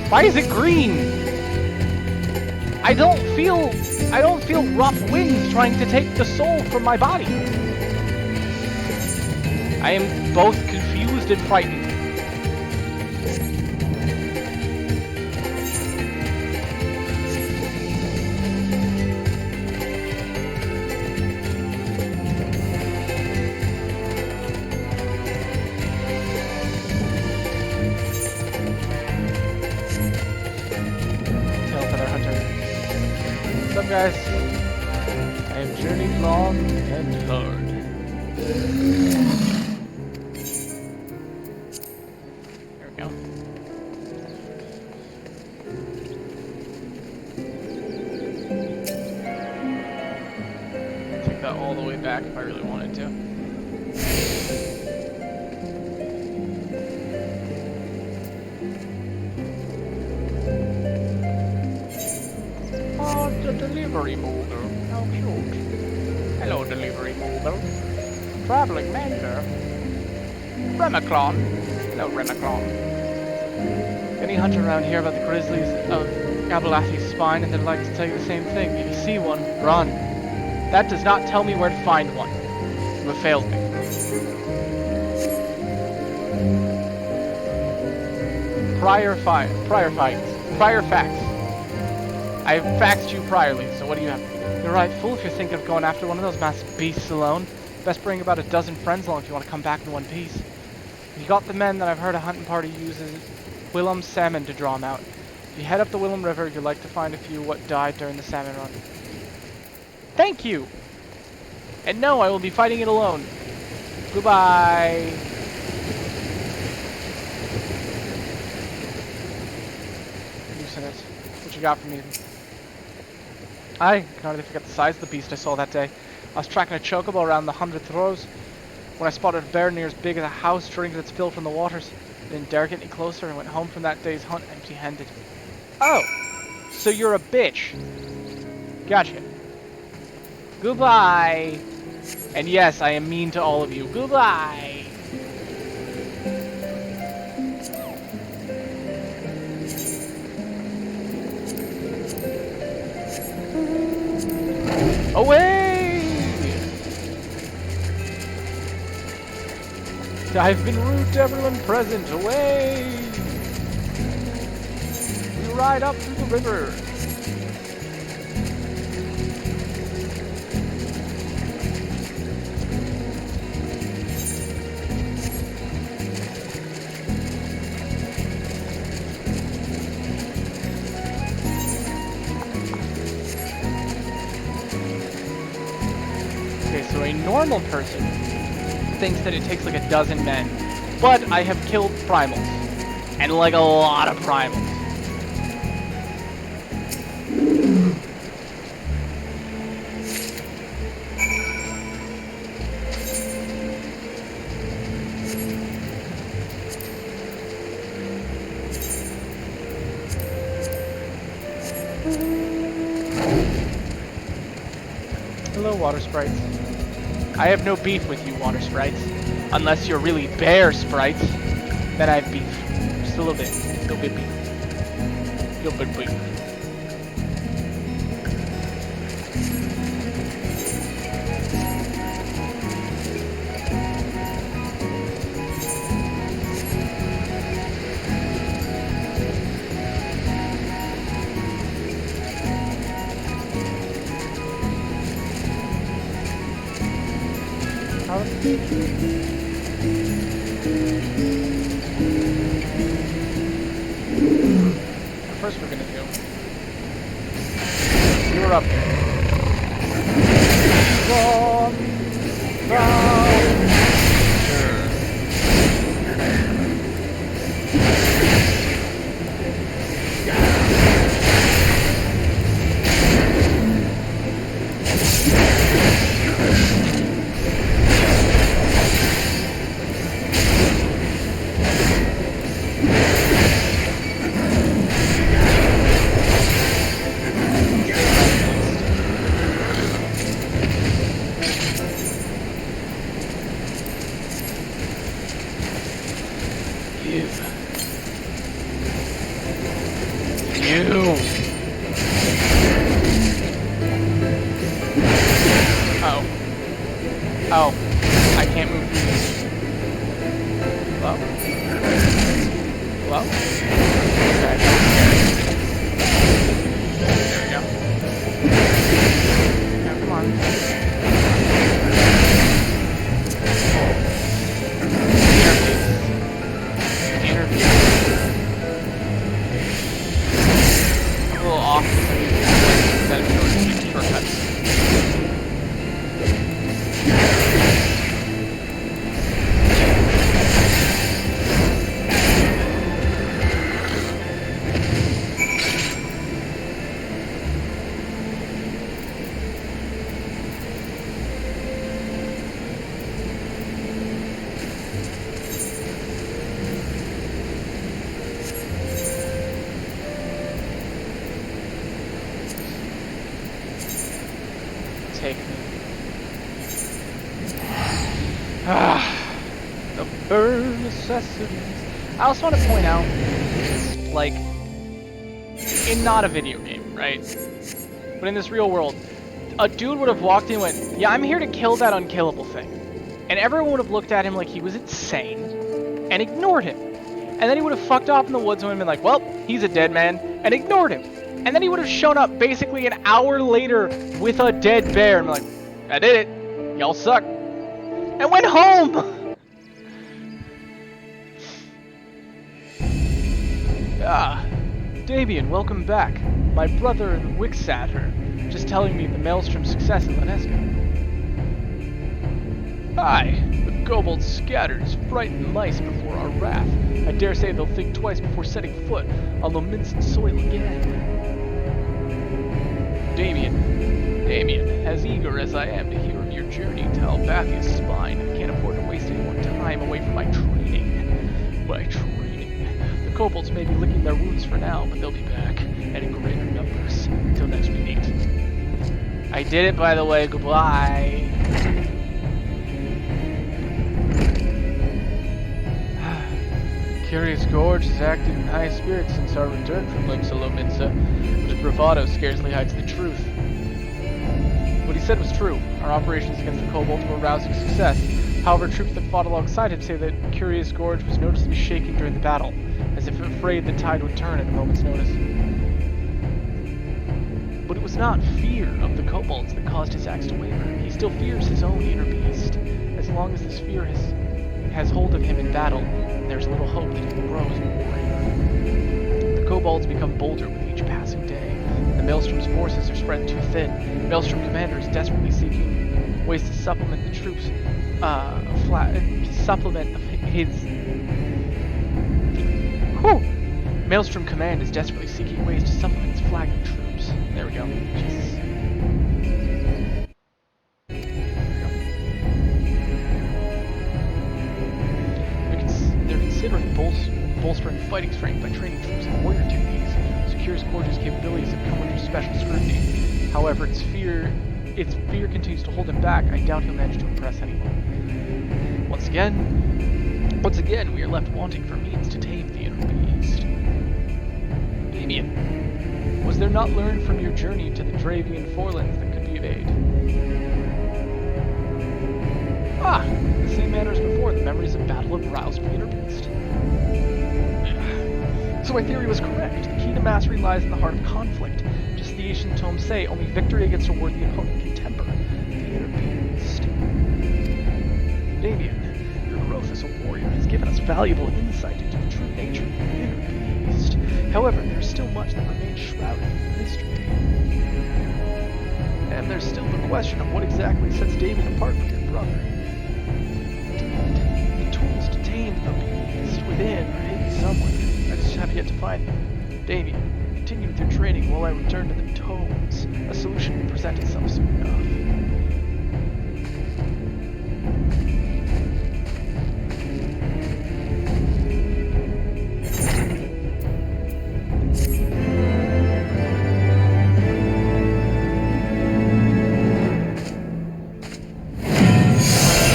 Why is it green? I don't feel rough winds trying to take the soul from my body. I am both confused and frightened. What's up, guys? I have journeyed long and hard. There we go. Take that all the way back if I really wanted to. delivery mogul. How cute. Hello, delivery mogul. Traveling mender. Remicron. Hello, Remicron. Any hunter around here about the grizzlies of Gabalathi's spine, and they'd like to tell you the same thing. If you see one, run. That does not tell me where to find one. You have failed me. Prior facts. I have faxed you priorly, so what do you have? You're right, fool, if you're thinking of going after one of those massive beasts alone. Best bring about a dozen friends along if you want to come back in one piece. You got the men that I've heard a hunting party uses Willem salmon to draw them out. If you head up the Willem River, you'll like to find a few what died during the salmon run. Thank you! And no, I will be fighting it alone. Goodbye! What you got for me? I can hardly forget the size of the beast I saw that day. I was tracking a chocobo around the 100th rows when I spotted a bear near as big as a house drinking its fill from the waters. I didn't dare get any closer and went home from that day's hunt empty-handed. Oh! So you're a bitch. Gotcha. Goodbye! And yes, I am mean to all of you. Goodbye! Away! I've been rude to everyone present. Away! We ride up through the river. So a normal person thinks that it takes like a dozen men, but I have killed primals, and like a lot of primals. Hello, water sprites. I have no beef with you, water sprites. Unless you're really bear sprites, then I have beef. Just a little bit. A little bit beef. A little bit beef. First we're gonna do. You're up. Oh, I can't move through this. Hello? Hello? Okay. There we go. Now, come on. Interview. I'm a little off. Instead of shortcuts. taken me. The bare necessities. I also want to point out, like, in not a video game, right? But in this real world, a dude would have walked in and went, yeah, I'm here to kill that unkillable thing. And everyone would have looked at him like he was insane and ignored him. And then he would have fucked off in the woods and would have been like, well, he's a dead man, and ignored him. And then he would have shown up basically an hour later with a dead bear and been like, I did it. Y'all suck. And went home. Damien, welcome back. My brother and Wixatter, just telling me the Maelstrom's success in Leneska. Aye, the kobolds scattered as frightened mice before our wrath. I dare say they'll think twice before setting foot on Lominsan soil again. Damien, as eager as I am to hear of your journey to Albathia's spine, I can't afford to waste any more time away from my training. The kobolds may be licking their wounds for now, but they'll be back, and in greater numbers, till next we meet. I did it, by the way, goodbye. Curious Gorge has acted in high spirits since our return from Lake Salominsa, which bravado scarcely hides the truth. What he said was true. Our operations against the kobolds were a rousing success. However, troops that fought alongside him say that Curious Gorge was noticeably shaken during the battle, as if afraid the tide would turn at a moment's notice. But it was not fear of the kobolds that caused his axe to waver. He still fears his own inner beast. As long as this fear has hold of him in battle, there's little hope that he can grow as a warrior. The kobolds become bolder with each passing day. The Maelstrom's forces are spread too thin. Maelstrom Commander is desperately seeking ways to supplement the troops, Maelstrom Command is desperately seeking ways to supplement its flagging troops. There we go. Jesus. They're considering bolstering fighting strength by training troops in warrior techniques. Curious Gorge's capabilities have come under special scrutiny. However, its fear continues to hold him back. I doubt he'll manage to impress anyone. Once again, we are left wanting for means to tame the inner beast. Damien, was there not learned from your journey to the Dravian Forelands that could be of aid? In the same manner as before, the memories of battle have roused the inner beast. So my theory was correct. The key to mastery lies in the heart of conflict. Just the ancient tomes say, only victory against a worthy opponent can temper the inner beast. Damien, your growth as a warrior has given us valuable insight into the true nature of the inner beast. However, there is still much that remains shrouded in mystery. And there's still the question of what exactly sets Damien apart from your brother. Indeed, the tools to tame the beast within are hidden somewhere. I just have yet to find them. Damien, continue with your training while I return to the tomes. A solution will present itself soon enough.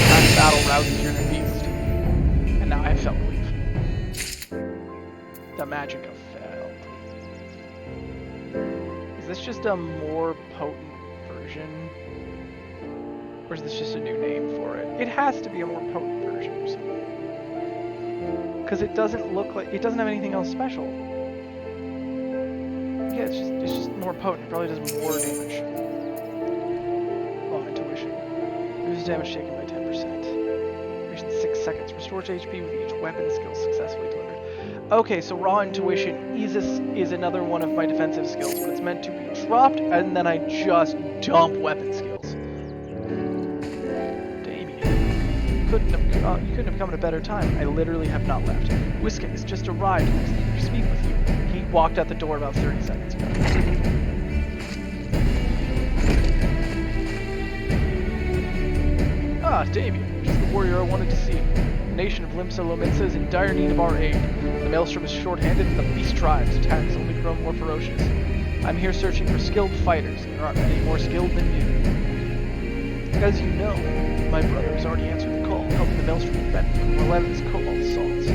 That battle rouses your inner beast. And now I have felt relief. The magic of failed. Is this just a more potent version? Or is this just a new name for it? It has to be a more potent version or something. Because it doesn't look like, it doesn't have anything else special. Yeah, it's just more potent. It probably does more damage. Oh, intuition. Reduces damage taken by 10%. Duration 6 seconds. Restores HP with each weapon skill successfully delivered. Okay, so raw intuition is another one of my defensive skills, but it's meant to be dropped, and then I just dump weapon skills. Damien, you couldn't have come at a better time. I literally have not left. Whiskin has just arrived and is eager to speak with you. He walked out the door about 30 seconds ago. Damien, just the warrior I wanted to see. The nation of Limsa Lominsa is in dire need of our aid. The Maelstrom is short-handed and the beast tribe's attacks only grow more ferocious. I'm here searching for skilled fighters, and there aren't many more skilled than you. As you know, my brother has already answered the call, helping the Maelstrom defend from relentless cobalt assaults.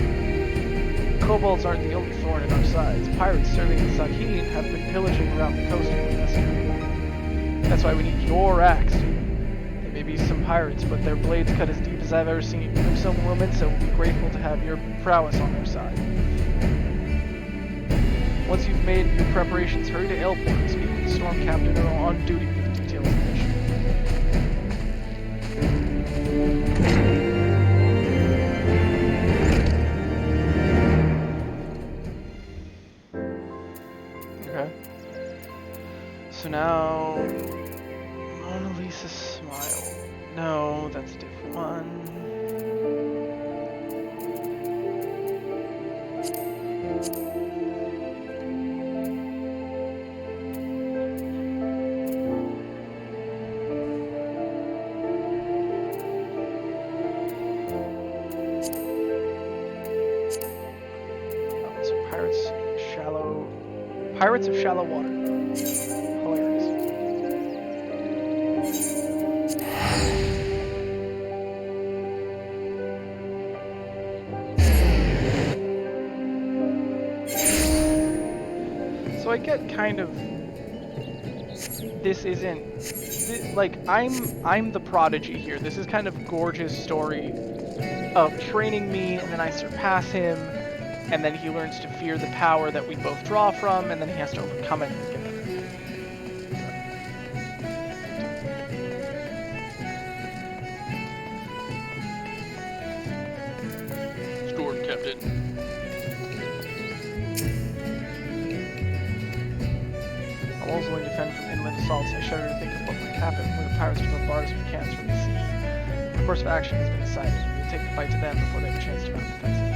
Kobolds aren't the only thorn in our sides. Pirates serving in Sakeen have been pillaging around the coast of MSQ. That's why we need your axe. There may be some pirates, but their blades cut as deep as I've ever seen. Some women so will be grateful to have your prowess on their side. Once you've made your preparations, hurry to Airport and speak with the Storm Captain on duty for the details of the mission. Okay. So now... Mona Lisa smile. No, that's a different one. Pirates of Shallow Water. Hilarious. So I get kind of... This isn't... like, I'm the prodigy here. This is kind of Gorge's story of training me, and then I surpass him, and then he learns to fear the power that we both draw from, and then he has to overcome it and get better. Storm Captain. I'll also defend from inland assaults. I shudder to think of what might happen when the pirates bombard us with cannons from the sea. The course of action has been decided. We will take the fight to them before they have a chance to mount the defensive.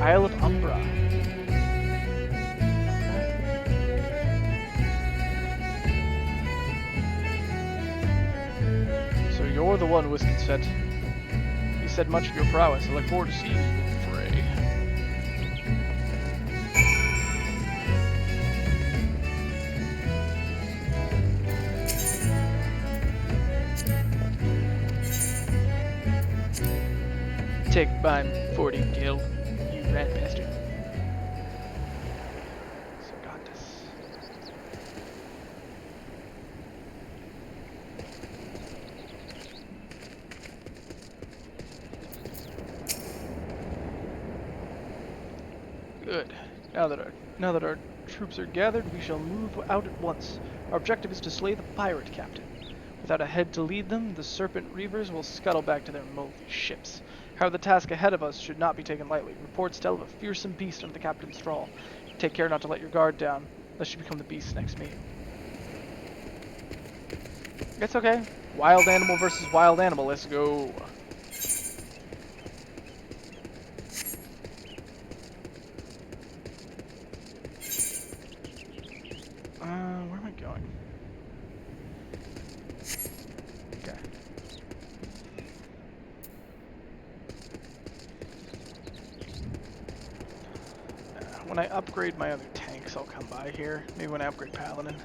Isle of Umbra. So you're the one, Whisket said. You said much of your prowess. I look forward to seeing you in the fray. Take my 40 gil. Rat bastard. So got this. Good. Now that our troops are gathered, we shall move out at once. Our objective is to slay the pirate captain. Without a head to lead them, the Serpent Reavers will scuttle back to their moldy ships. However, the task ahead of us should not be taken lightly. Reports tell of a fearsome beast under the captain's thrall. Take care not to let your guard down, lest you become the beast's next meal. It's okay. Wild animal versus wild animal. Let's go. Where am I going? Okay. When I upgrade my other tanks, I'll come by here. Maybe when I upgrade Paladin.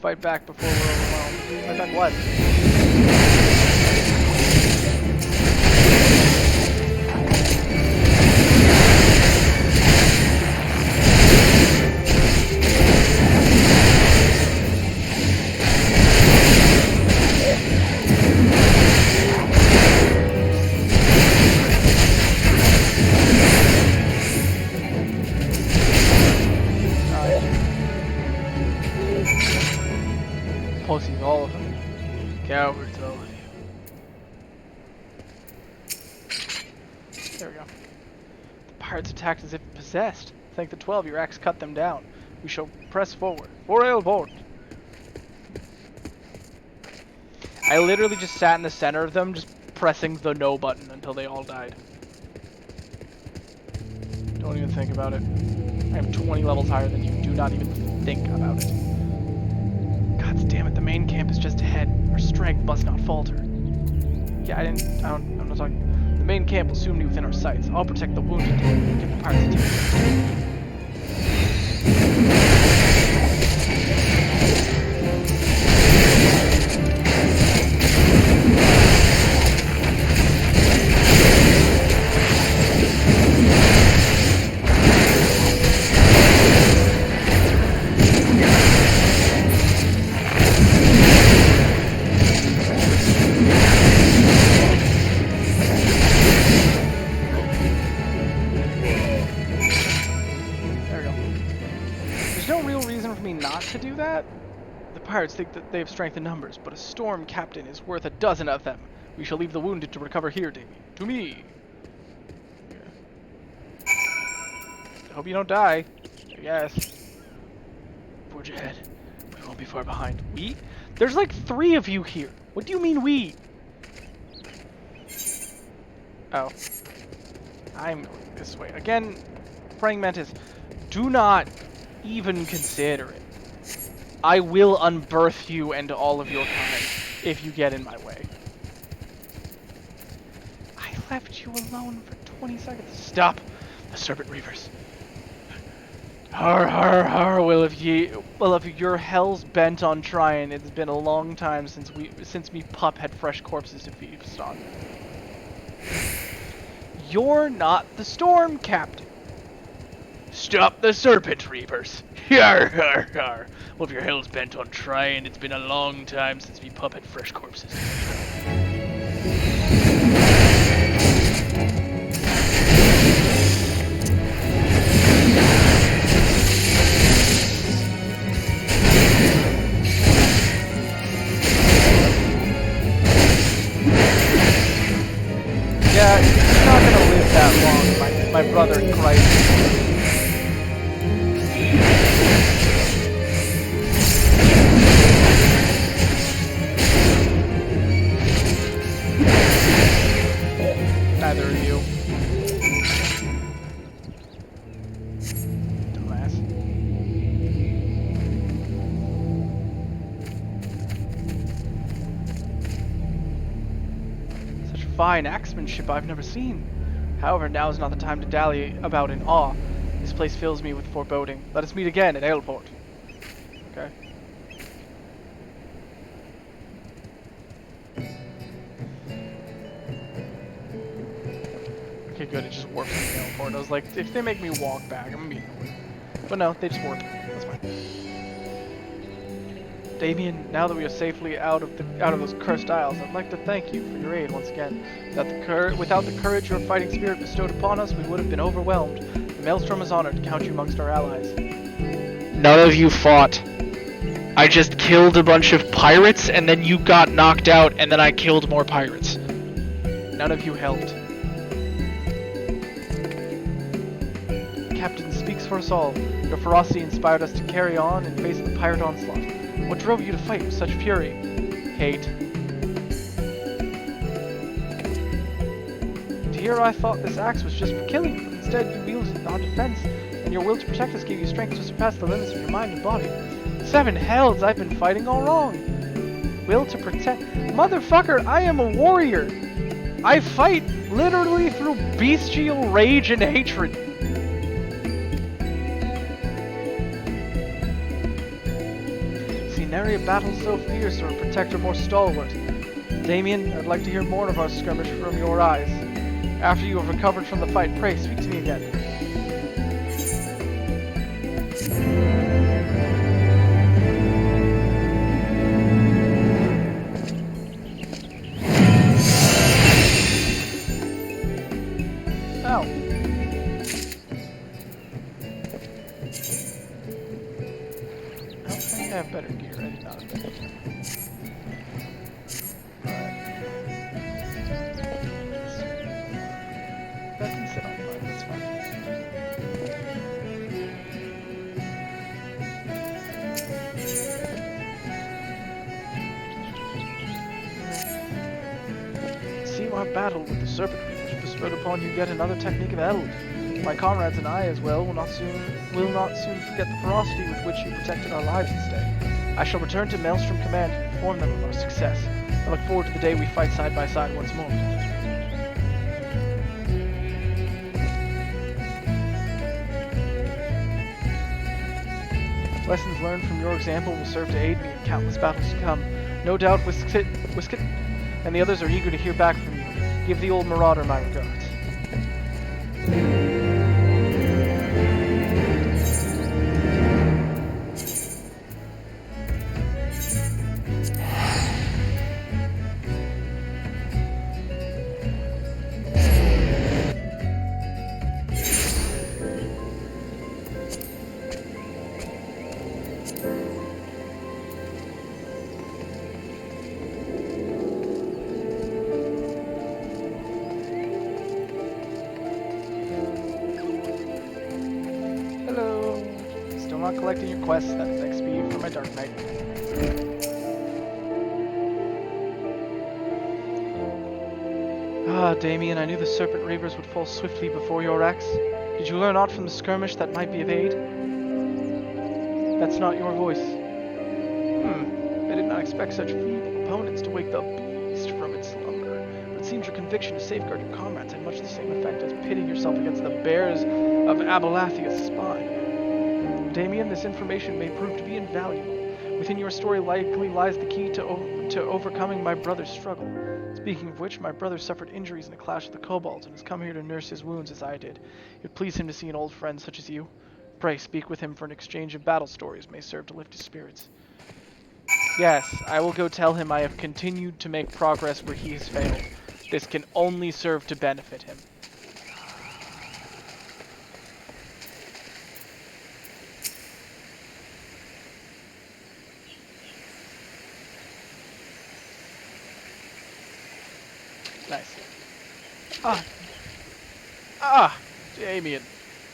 Fight back before we're overwhelmed. Fight back what? Pussies, all of them. Cowards, all of you. There we go. The pirates attacked as if possessed. Thank the 12, your axe cut them down. We shall press forward. For Ailbort! I literally just sat in the center of them, just pressing the no button until they all died. Don't even think about it. I am 20 levels higher than you. Do not even think about it. God damn it, the main camp is just ahead. Our strength must not falter. Yeah, I'm not talking. The main camp will soon be within our sights. I'll protect the wounded and give the pirates a to do that? The pirates think that they have strength in numbers, but a storm captain is worth a dozen of them. We shall leave the wounded to recover here, Davy. To me! Hope you don't die. I guess. Forge ahead. We won't be far behind. We? There's like 3 of you here. What do you mean we? Oh. I'm going this way. Again, Praying Mantis, do not even consider it. I will unbirth you and all of your kind if you get in my way. I left you alone for 20 seconds. Stop! The Serpent Reavers. Har har har! Well, if your hell's bent on trying, it's been a long time since me pup had fresh corpses to feast on. You're not the storm captain. Stop the Serpent Reavers. Yar har har! Well, if your hell's bent on trying, it's been a long time since me pup had fresh corpses to feast on. Yeah, he's not gonna live that long, my brother in Christ. Neither of you. Dumbass. Such fine axemanship I've never seen. However, now is not the time to dally about in awe. This place fills me with foreboding. Let us meet again at Aleport. Okay. Okay, good. It just warped me to Aleport. I was like, if they make me walk back, I'm gonna be annoyed. But no, they just warped. That's fine. Damien, now that we are safely out of those cursed isles, I'd like to thank you for your aid once again. Without the courage your fighting spirit bestowed upon us, we would have been overwhelmed. The Maelstrom is honored to count you amongst our allies. None of you fought. I just killed a bunch of pirates, and then you got knocked out, and then I killed more pirates. None of you helped. Captain speaks for us all. Your ferocity inspired us to carry on and face the pirate onslaught. What drove you to fight with such fury? Hate. To hear I thought this axe was just for killing, but instead you wielded it on defense, and your will to protect us gave you strength to surpass the limits of your mind and body. 7 hells, I've been fighting all wrong. Will to protect... Motherfucker, I am a warrior! I fight literally through bestial rage and hatred. Nary a battle so fierce or a protector more stalwart. Damien, I'd like to hear more of our skirmish from your eyes. After you have recovered from the fight, pray speak to me again. Ow. I think I have better gear. I did not have better gear. That can sit on fire, that's fine. See our battle with the Serpent Reavers bestowed upon you yet another technique of Eld. My comrades and I, as well, will not soon forget the ferocity with which you protected our lives this day. I shall return to Maelstrom Command to inform them of our success. I look forward to the day we fight side by side once more. Lessons learned from your example will serve to aid me in countless battles to come. No doubt Whisket and the others are eager to hear back from you. Give the old marauder my regards. on collecting your quests. That's XP for my Dark Knight. Ah, Damien, I knew the Serpent Reavers would fall swiftly before your axe. Did you learn aught from the skirmish that might be of aid? That's not your voice. I did not expect such feeble opponents to wake the beast from its slumber. But it seems your conviction to safeguard your comrades had much the same effect as pitting yourself against the bears of Abelathia's spine. Damien, this information may prove to be invaluable. Within your story likely lies the key to overcoming my brother's struggle. Speaking of which, my brother suffered injuries in a clash with the kobolds and has come here to nurse his wounds as I did. It would please him to see an old friend such as you. Pray, speak with him for an exchange of battle stories may serve to lift his spirits. Yes, I will go tell him I have continued to make progress where he has failed. This can only serve to benefit him. Nice. Damien.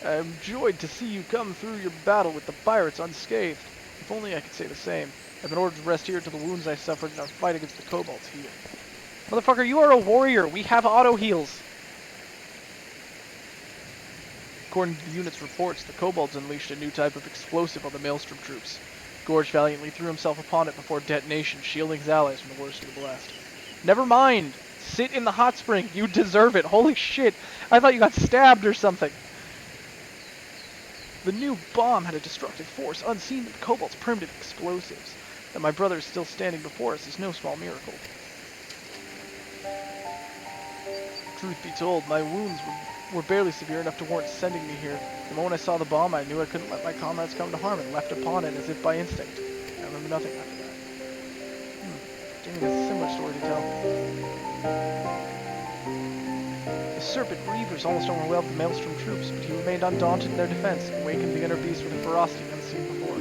I am joyed to see you come through your battle with the pirates unscathed. If only I could say the same. I've been ordered to rest here till the wounds I suffered in our fight against the kobolds heal. Motherfucker, you are a warrior. We have auto heals. According to the unit's reports, the kobolds unleashed a new type of explosive on the Maelstrom troops. Gorge valiantly threw himself upon it before detonation, shielding his allies from the worst of the blast. Never mind. Sit in the hot spring. You deserve it. Holy shit. I thought you got stabbed or something. The new bomb had a destructive force unseen in the kobold's primitive explosives. That my brother is still standing before us is no small miracle. Truth be told, my wounds were barely severe enough to warrant sending me here. The moment I saw the bomb, I knew I couldn't let my comrades come to harm and leapt upon it as if by instinct. I remember nothing after that. Jamie has a similar story to tell. The Serpent Reavers almost overwhelmed the Maelstrom troops, but he remained undaunted in their defense, awakened the inner beast with a ferocity unseen before.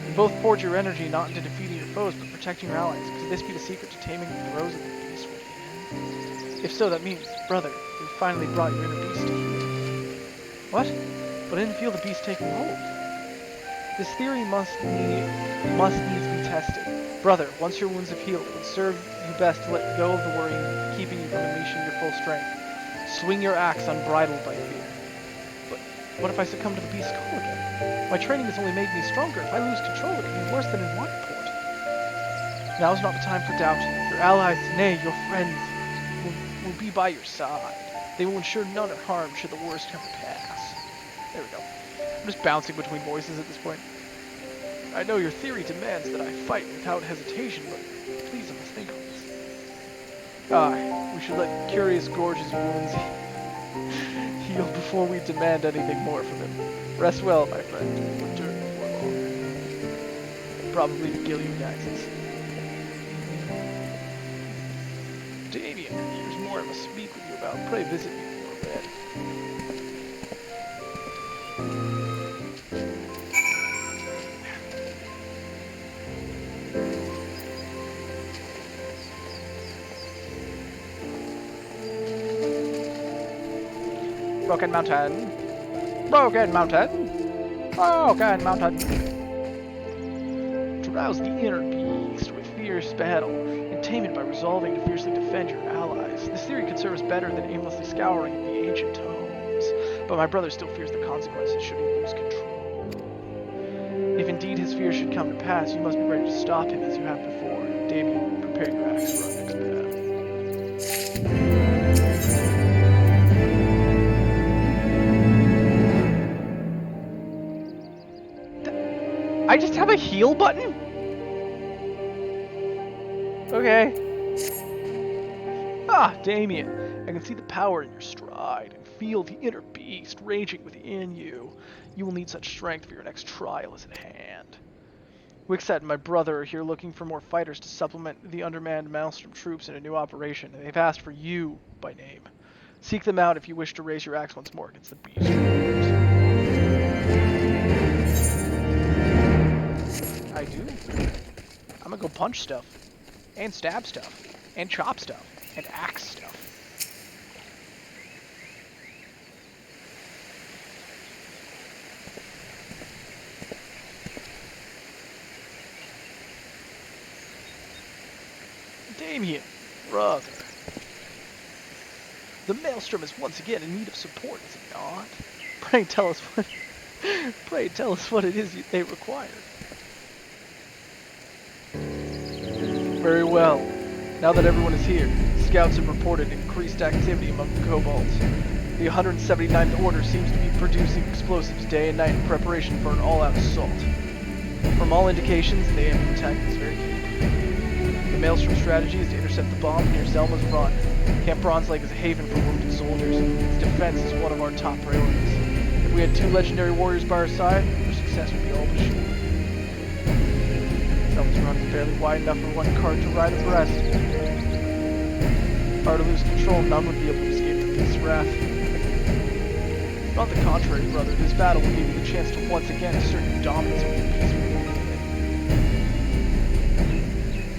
You both poured your energy not into defeating your foes, but protecting your allies. Could this be the secret to taming the throes of the beast within? If so, that means, brother, you've finally brought your inner beast to heel. What? But I didn't feel the beast taking hold. This theory must needs be tested. Brother, once your wounds have healed, it would serve you best to let go of the worrying keeping you from unleashing your full strength. Swing your axe unbridled by fear. But what if I succumb to the beast's call again? My training has only made me stronger. If I lose control, it can be worse than in Whiteport. Now is not the time for doubt. Your allies, nay, your friends, will be by your side. They will ensure none are harmed should the worst come to pass. There we go. I'm just bouncing between voices at this point. I know your theory demands that I fight without hesitation, but please, I must think on this. We should let Curious Gorge's wounds heal before we demand anything more from him. Rest well, my friend. Return before long. Probably to Gilead axes. Damien, there's more I must speak with you about. Pray visit me in your bed. Broken Mountain. Broken Mountain. Broken Mountain. Rouse the inner beast with fierce battle, and tame it by resolving to fiercely defend your allies. This theory could serve us better than aimlessly scouring the ancient tomes, but my brother still fears the consequences should he lose control. If indeed his fears should come to pass, you must be ready to stop him as you have before. Damien, prepare your axe for our next battle. I just have a heal button? Okay. Damien, I can see the power in your stride and feel the inner beast raging within you. You will need such strength for your next trial is at hand. Wixet and my brother are here looking for more fighters to supplement the undermanned Maelstrom troops in a new operation, and they've asked for you by name. Seek them out if you wish to raise your axe once more against the beast. I do. I'm gonna go punch stuff, and stab stuff, and chop stuff, and axe stuff. Damien, brother. The Maelstrom is once again in need of support, is it not? Pray tell us what it is they require. Very well. Now that everyone is here, scouts have reported increased activity among the kobolds. The 179th Order seems to be producing explosives day and night in preparation for an all-out assault. From all indications, the aim of the attack is very keen. The Maelstrom strategy is to intercept the bomb near Zelma's Run. Camp Bronze Lake is a haven for wounded soldiers. Its defense is one of our top priorities. If we had 2 legendary warriors by our side, our success would be all but sure. Zelma's Run is barely wide enough for one cart to ride abreast. If I were to lose control, none would be able to escape the beast's wrath. On the contrary, brother, this battle will give you the chance to once again assert your dominance over the beast.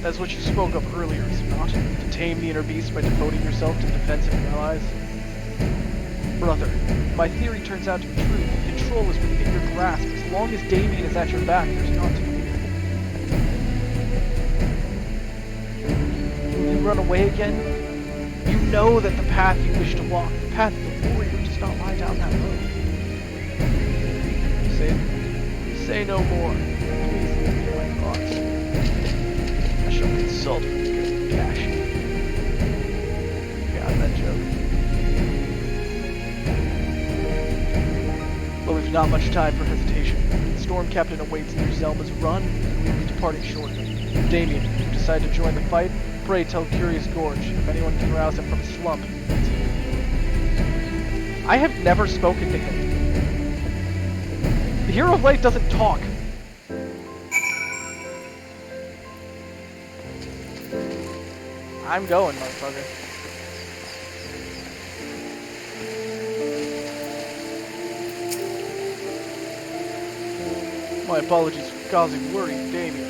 That's what you spoke of earlier, is it not? To tame the inner beast by devoting yourself to the defense of your allies? Brother, my theory turns out to be true. Control is within your grasp. As long as Damien is at your back, there's naught to fear. Will you run away again? You know that the path you wish to walk, the path of the warrior, does not lie down that road. Say no more. Please leave me in my thoughts. I shall consult with the good cash. Got that joke. Well, we've not much time for hesitation. The storm captain awaits near Zelma's Run, and we will be departing shortly. Damien, if you decide to join the fight, pray tell Curious Gorge. If anyone can rouse him from a slump, it's you. I have never spoken to him. The Hero of Light doesn't talk. I'm going, motherfucker. My apologies for causing worry, Damien.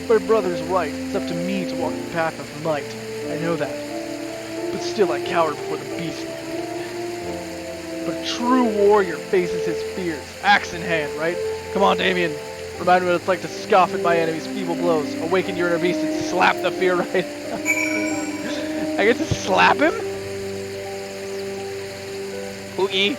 My brother's right. It's up to me to walk the path of light. I know that. But still I cowered before the beast. But a true warrior faces his fears, axe in hand, right? Come on, Damien. Remind me what it's like to scoff at my enemy's feeble blows, awaken your inner beast, and slap the fear right. I get to slap him? Oogie.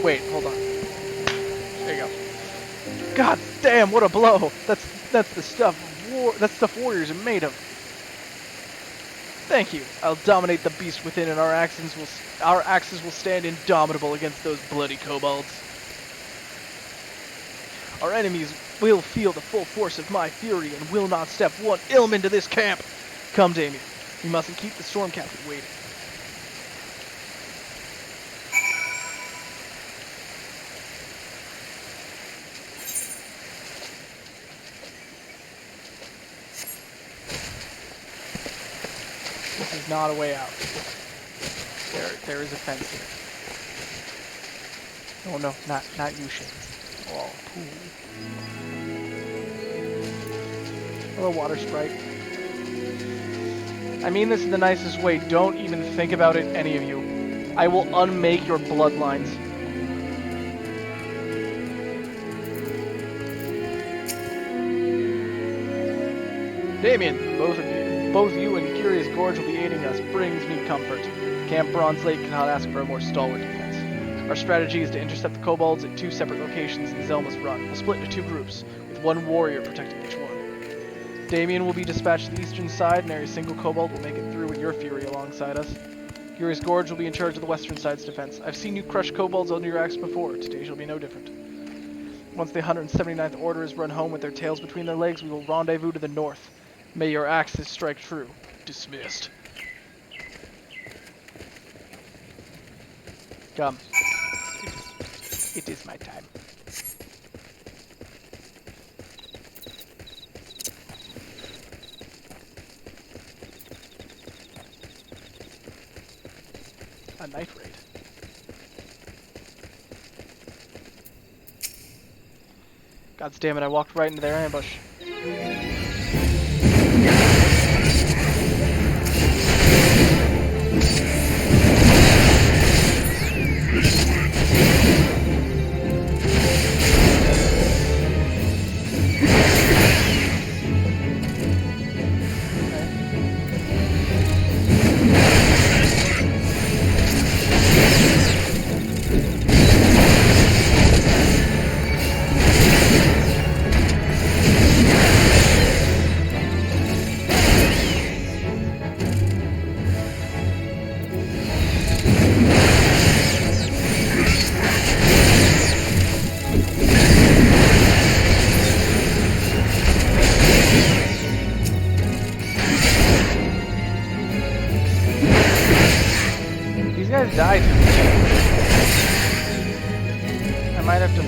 Wait, hold on. There you go. God damn, what a blow! That's the stuff warriors are made of. Thank you. I'll dominate the beast within, and our axes will stand indomitable against those bloody kobolds. Our enemies will feel the full force of my fury and will not step one ilm into this camp. Come, Damien. We mustn't keep the storm captain waiting. This is not a way out. There is a fence here. Oh no, not you, Shades. Oh, pool. Hello, water sprite. I mean this in the nicest way. Don't even think about it, any of you. I will unmake your bloodlines. Damien, both you and Curious Gorge will be aiding us. Brings me comfort. Camp Bronze Lake cannot ask for a more stalwart defense. Our strategy is to intercept the kobolds at 2 separate locations in Zelma's Run. We'll split into 2 groups, with 1 warrior protecting each one. Damien will be dispatched to the eastern side, and a single kobold will make it through with your fury alongside us. Curious Gorge will be in charge of the western side's defense. I've seen you crush kobolds under your axe before. Today shall be no different. Once the 179th Order is run home with their tails between their legs, we will rendezvous to the north. May your axes strike true. Dismissed. Come. It is my time. A knife raid. God damn it, I walked right into their ambush.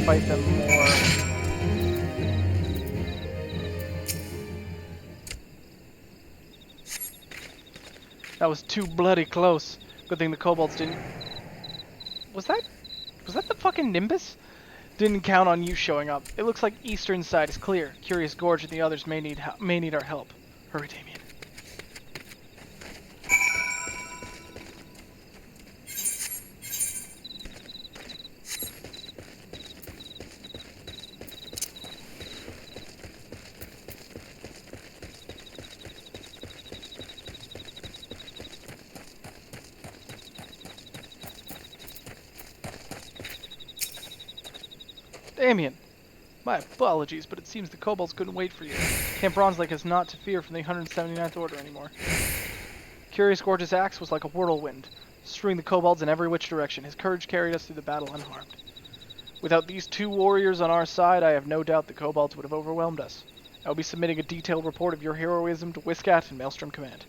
fight them more. That was too bloody close. Good thing the kobolds didn't... Was that the fucking Nimbus? Didn't count on you showing up. It looks like eastern side is clear. Curious Gorge and the others may need our help. Hurry, Damien. Damien! My apologies, but it seems the kobolds couldn't wait for you. Camp Bronze Lake has naught to fear from the 179th Order anymore. Curious Gorge's axe was like a whirlwind, strewing the kobolds in every which direction. His courage carried us through the battle unharmed. Without these two warriors on our side, I have no doubt the kobolds would have overwhelmed us. I will be submitting a detailed report of your heroism to Whiskat and Maelstrom Command.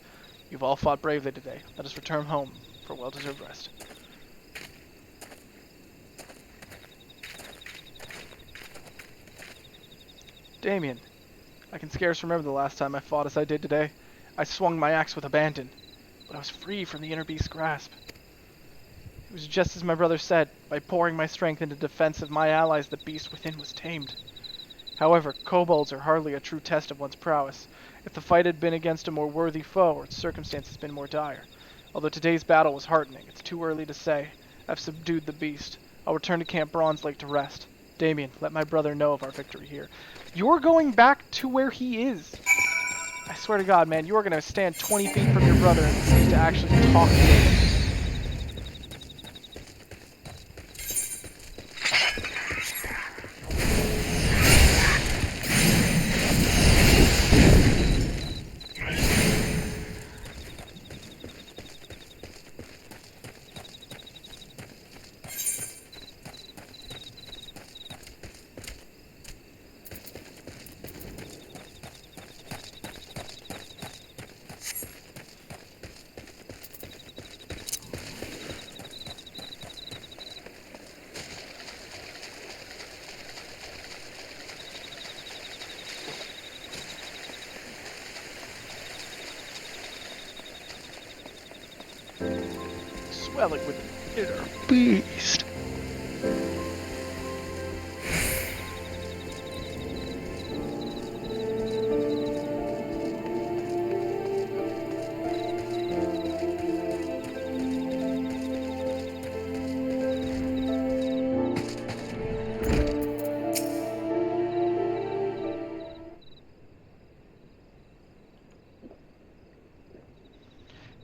You've all fought bravely today. Let us return home for well-deserved rest. Damien, I can scarce remember the last time I fought as I did today. I swung my axe with abandon, but I was free from the inner beast's grasp. It was just as my brother said. By pouring my strength into defense of my allies, the beast within was tamed. However, kobolds are hardly a true test of one's prowess. If the fight had been against a more worthy foe, or its circumstances been more dire. Although today's battle was heartening, it's too early to say. I've subdued the beast. I'll return to Camp Bronze Lake to rest. Damien, let my brother know of our victory here. You're going back to where he is. I swear to God, man, you are going to stand 20 feet from your brother and refuse to actually talk to him. Swelling with an inner beast.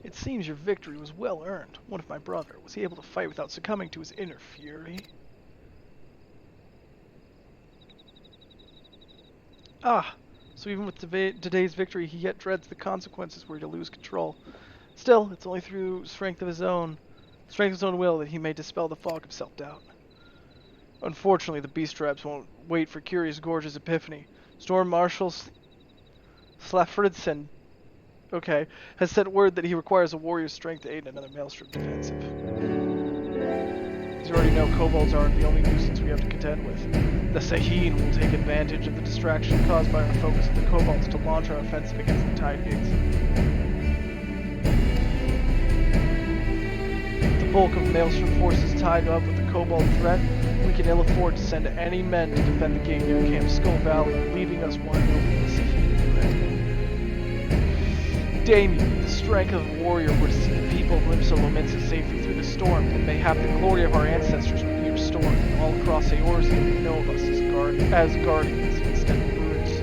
It seems your victory was well earned. What of my brother? Was he able to fight without succumbing to his inner fury? Ah, so even with today's victory, he yet dreads the consequences were to lose control. Still, it's only through strength of his own will that he may dispel the fog of self-doubt. Unfortunately, the beast tribes won't wait for Curious Gorge's epiphany. Storm Marshal Slafridson has sent word that he requires a warrior's strength to aid another Maelstrom defensive. As you already know, kobolds aren't the only nuisance we have to contend with. The Saheen will take advantage of the distraction caused by our focus on the kobolds to launch our offensive against the Tide Gates. With the bulk of Maelstrom forces tied up with the kobold threat, we can ill afford to send any men to defend the gate near Camp Skull Valley, leaving us wide open to the Saheen. Damien, the strength of a warrior were to see the people of Limsa Lominsa safely through the storm, and mayhap the glory of our ancestors would be restored, and all across Eorzea would know of us as guardians instead of brutes.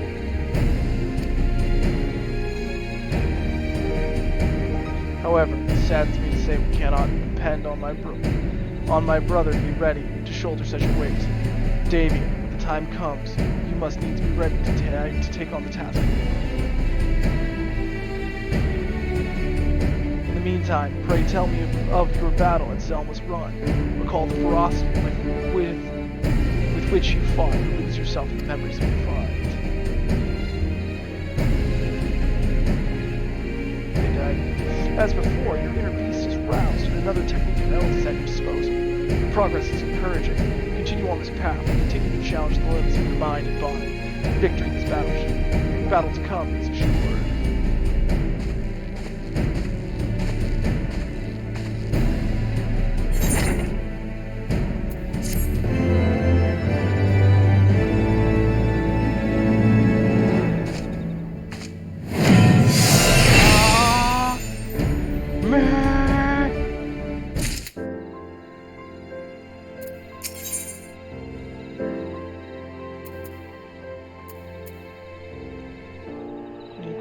However, it saddens me to say we cannot depend on my brother to be ready to shoulder such a weight. Damien, when the time comes, you must needs be ready to take on the task. In the meantime, pray tell me of your battle at Zelma's Run. Recall the ferocity with which you fought and lose yourself in the memories of your fight. As before, your inner beast is roused, and another technique of L is at your disposal. Your progress is encouraging. You continue on this path, we'll continue to challenge the limits of your mind and body. Victory in this battle to come is assured.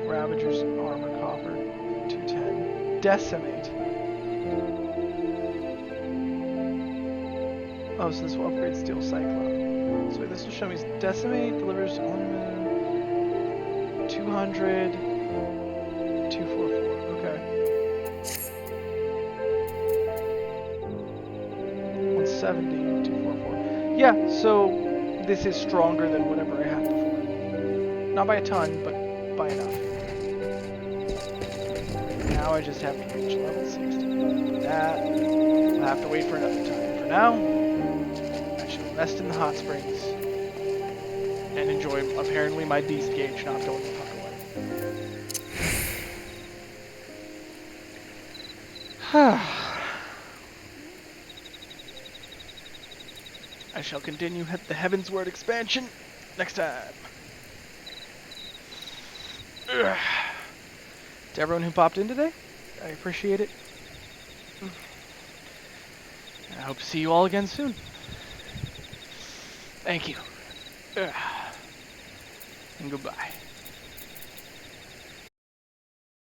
Ravager's armor copper, 210. Decimate. Oh, so this will upgrade Steel Cyclone. So this will show me Decimate, delivers 200, 244. Okay. 170, 244. Yeah, so this is stronger than whatever I had before. Not by a ton, but by enough. Now I just have to reach level 60. That, I'll have to wait for another time. For now, I shall rest in the hot springs and enjoy, apparently, my beast gauge not going the fuck away. I shall continue the Heavensward expansion next time. Ugh. To everyone who popped in today, I appreciate it. I hope to see you all again soon. Thank you. Ugh. And goodbye.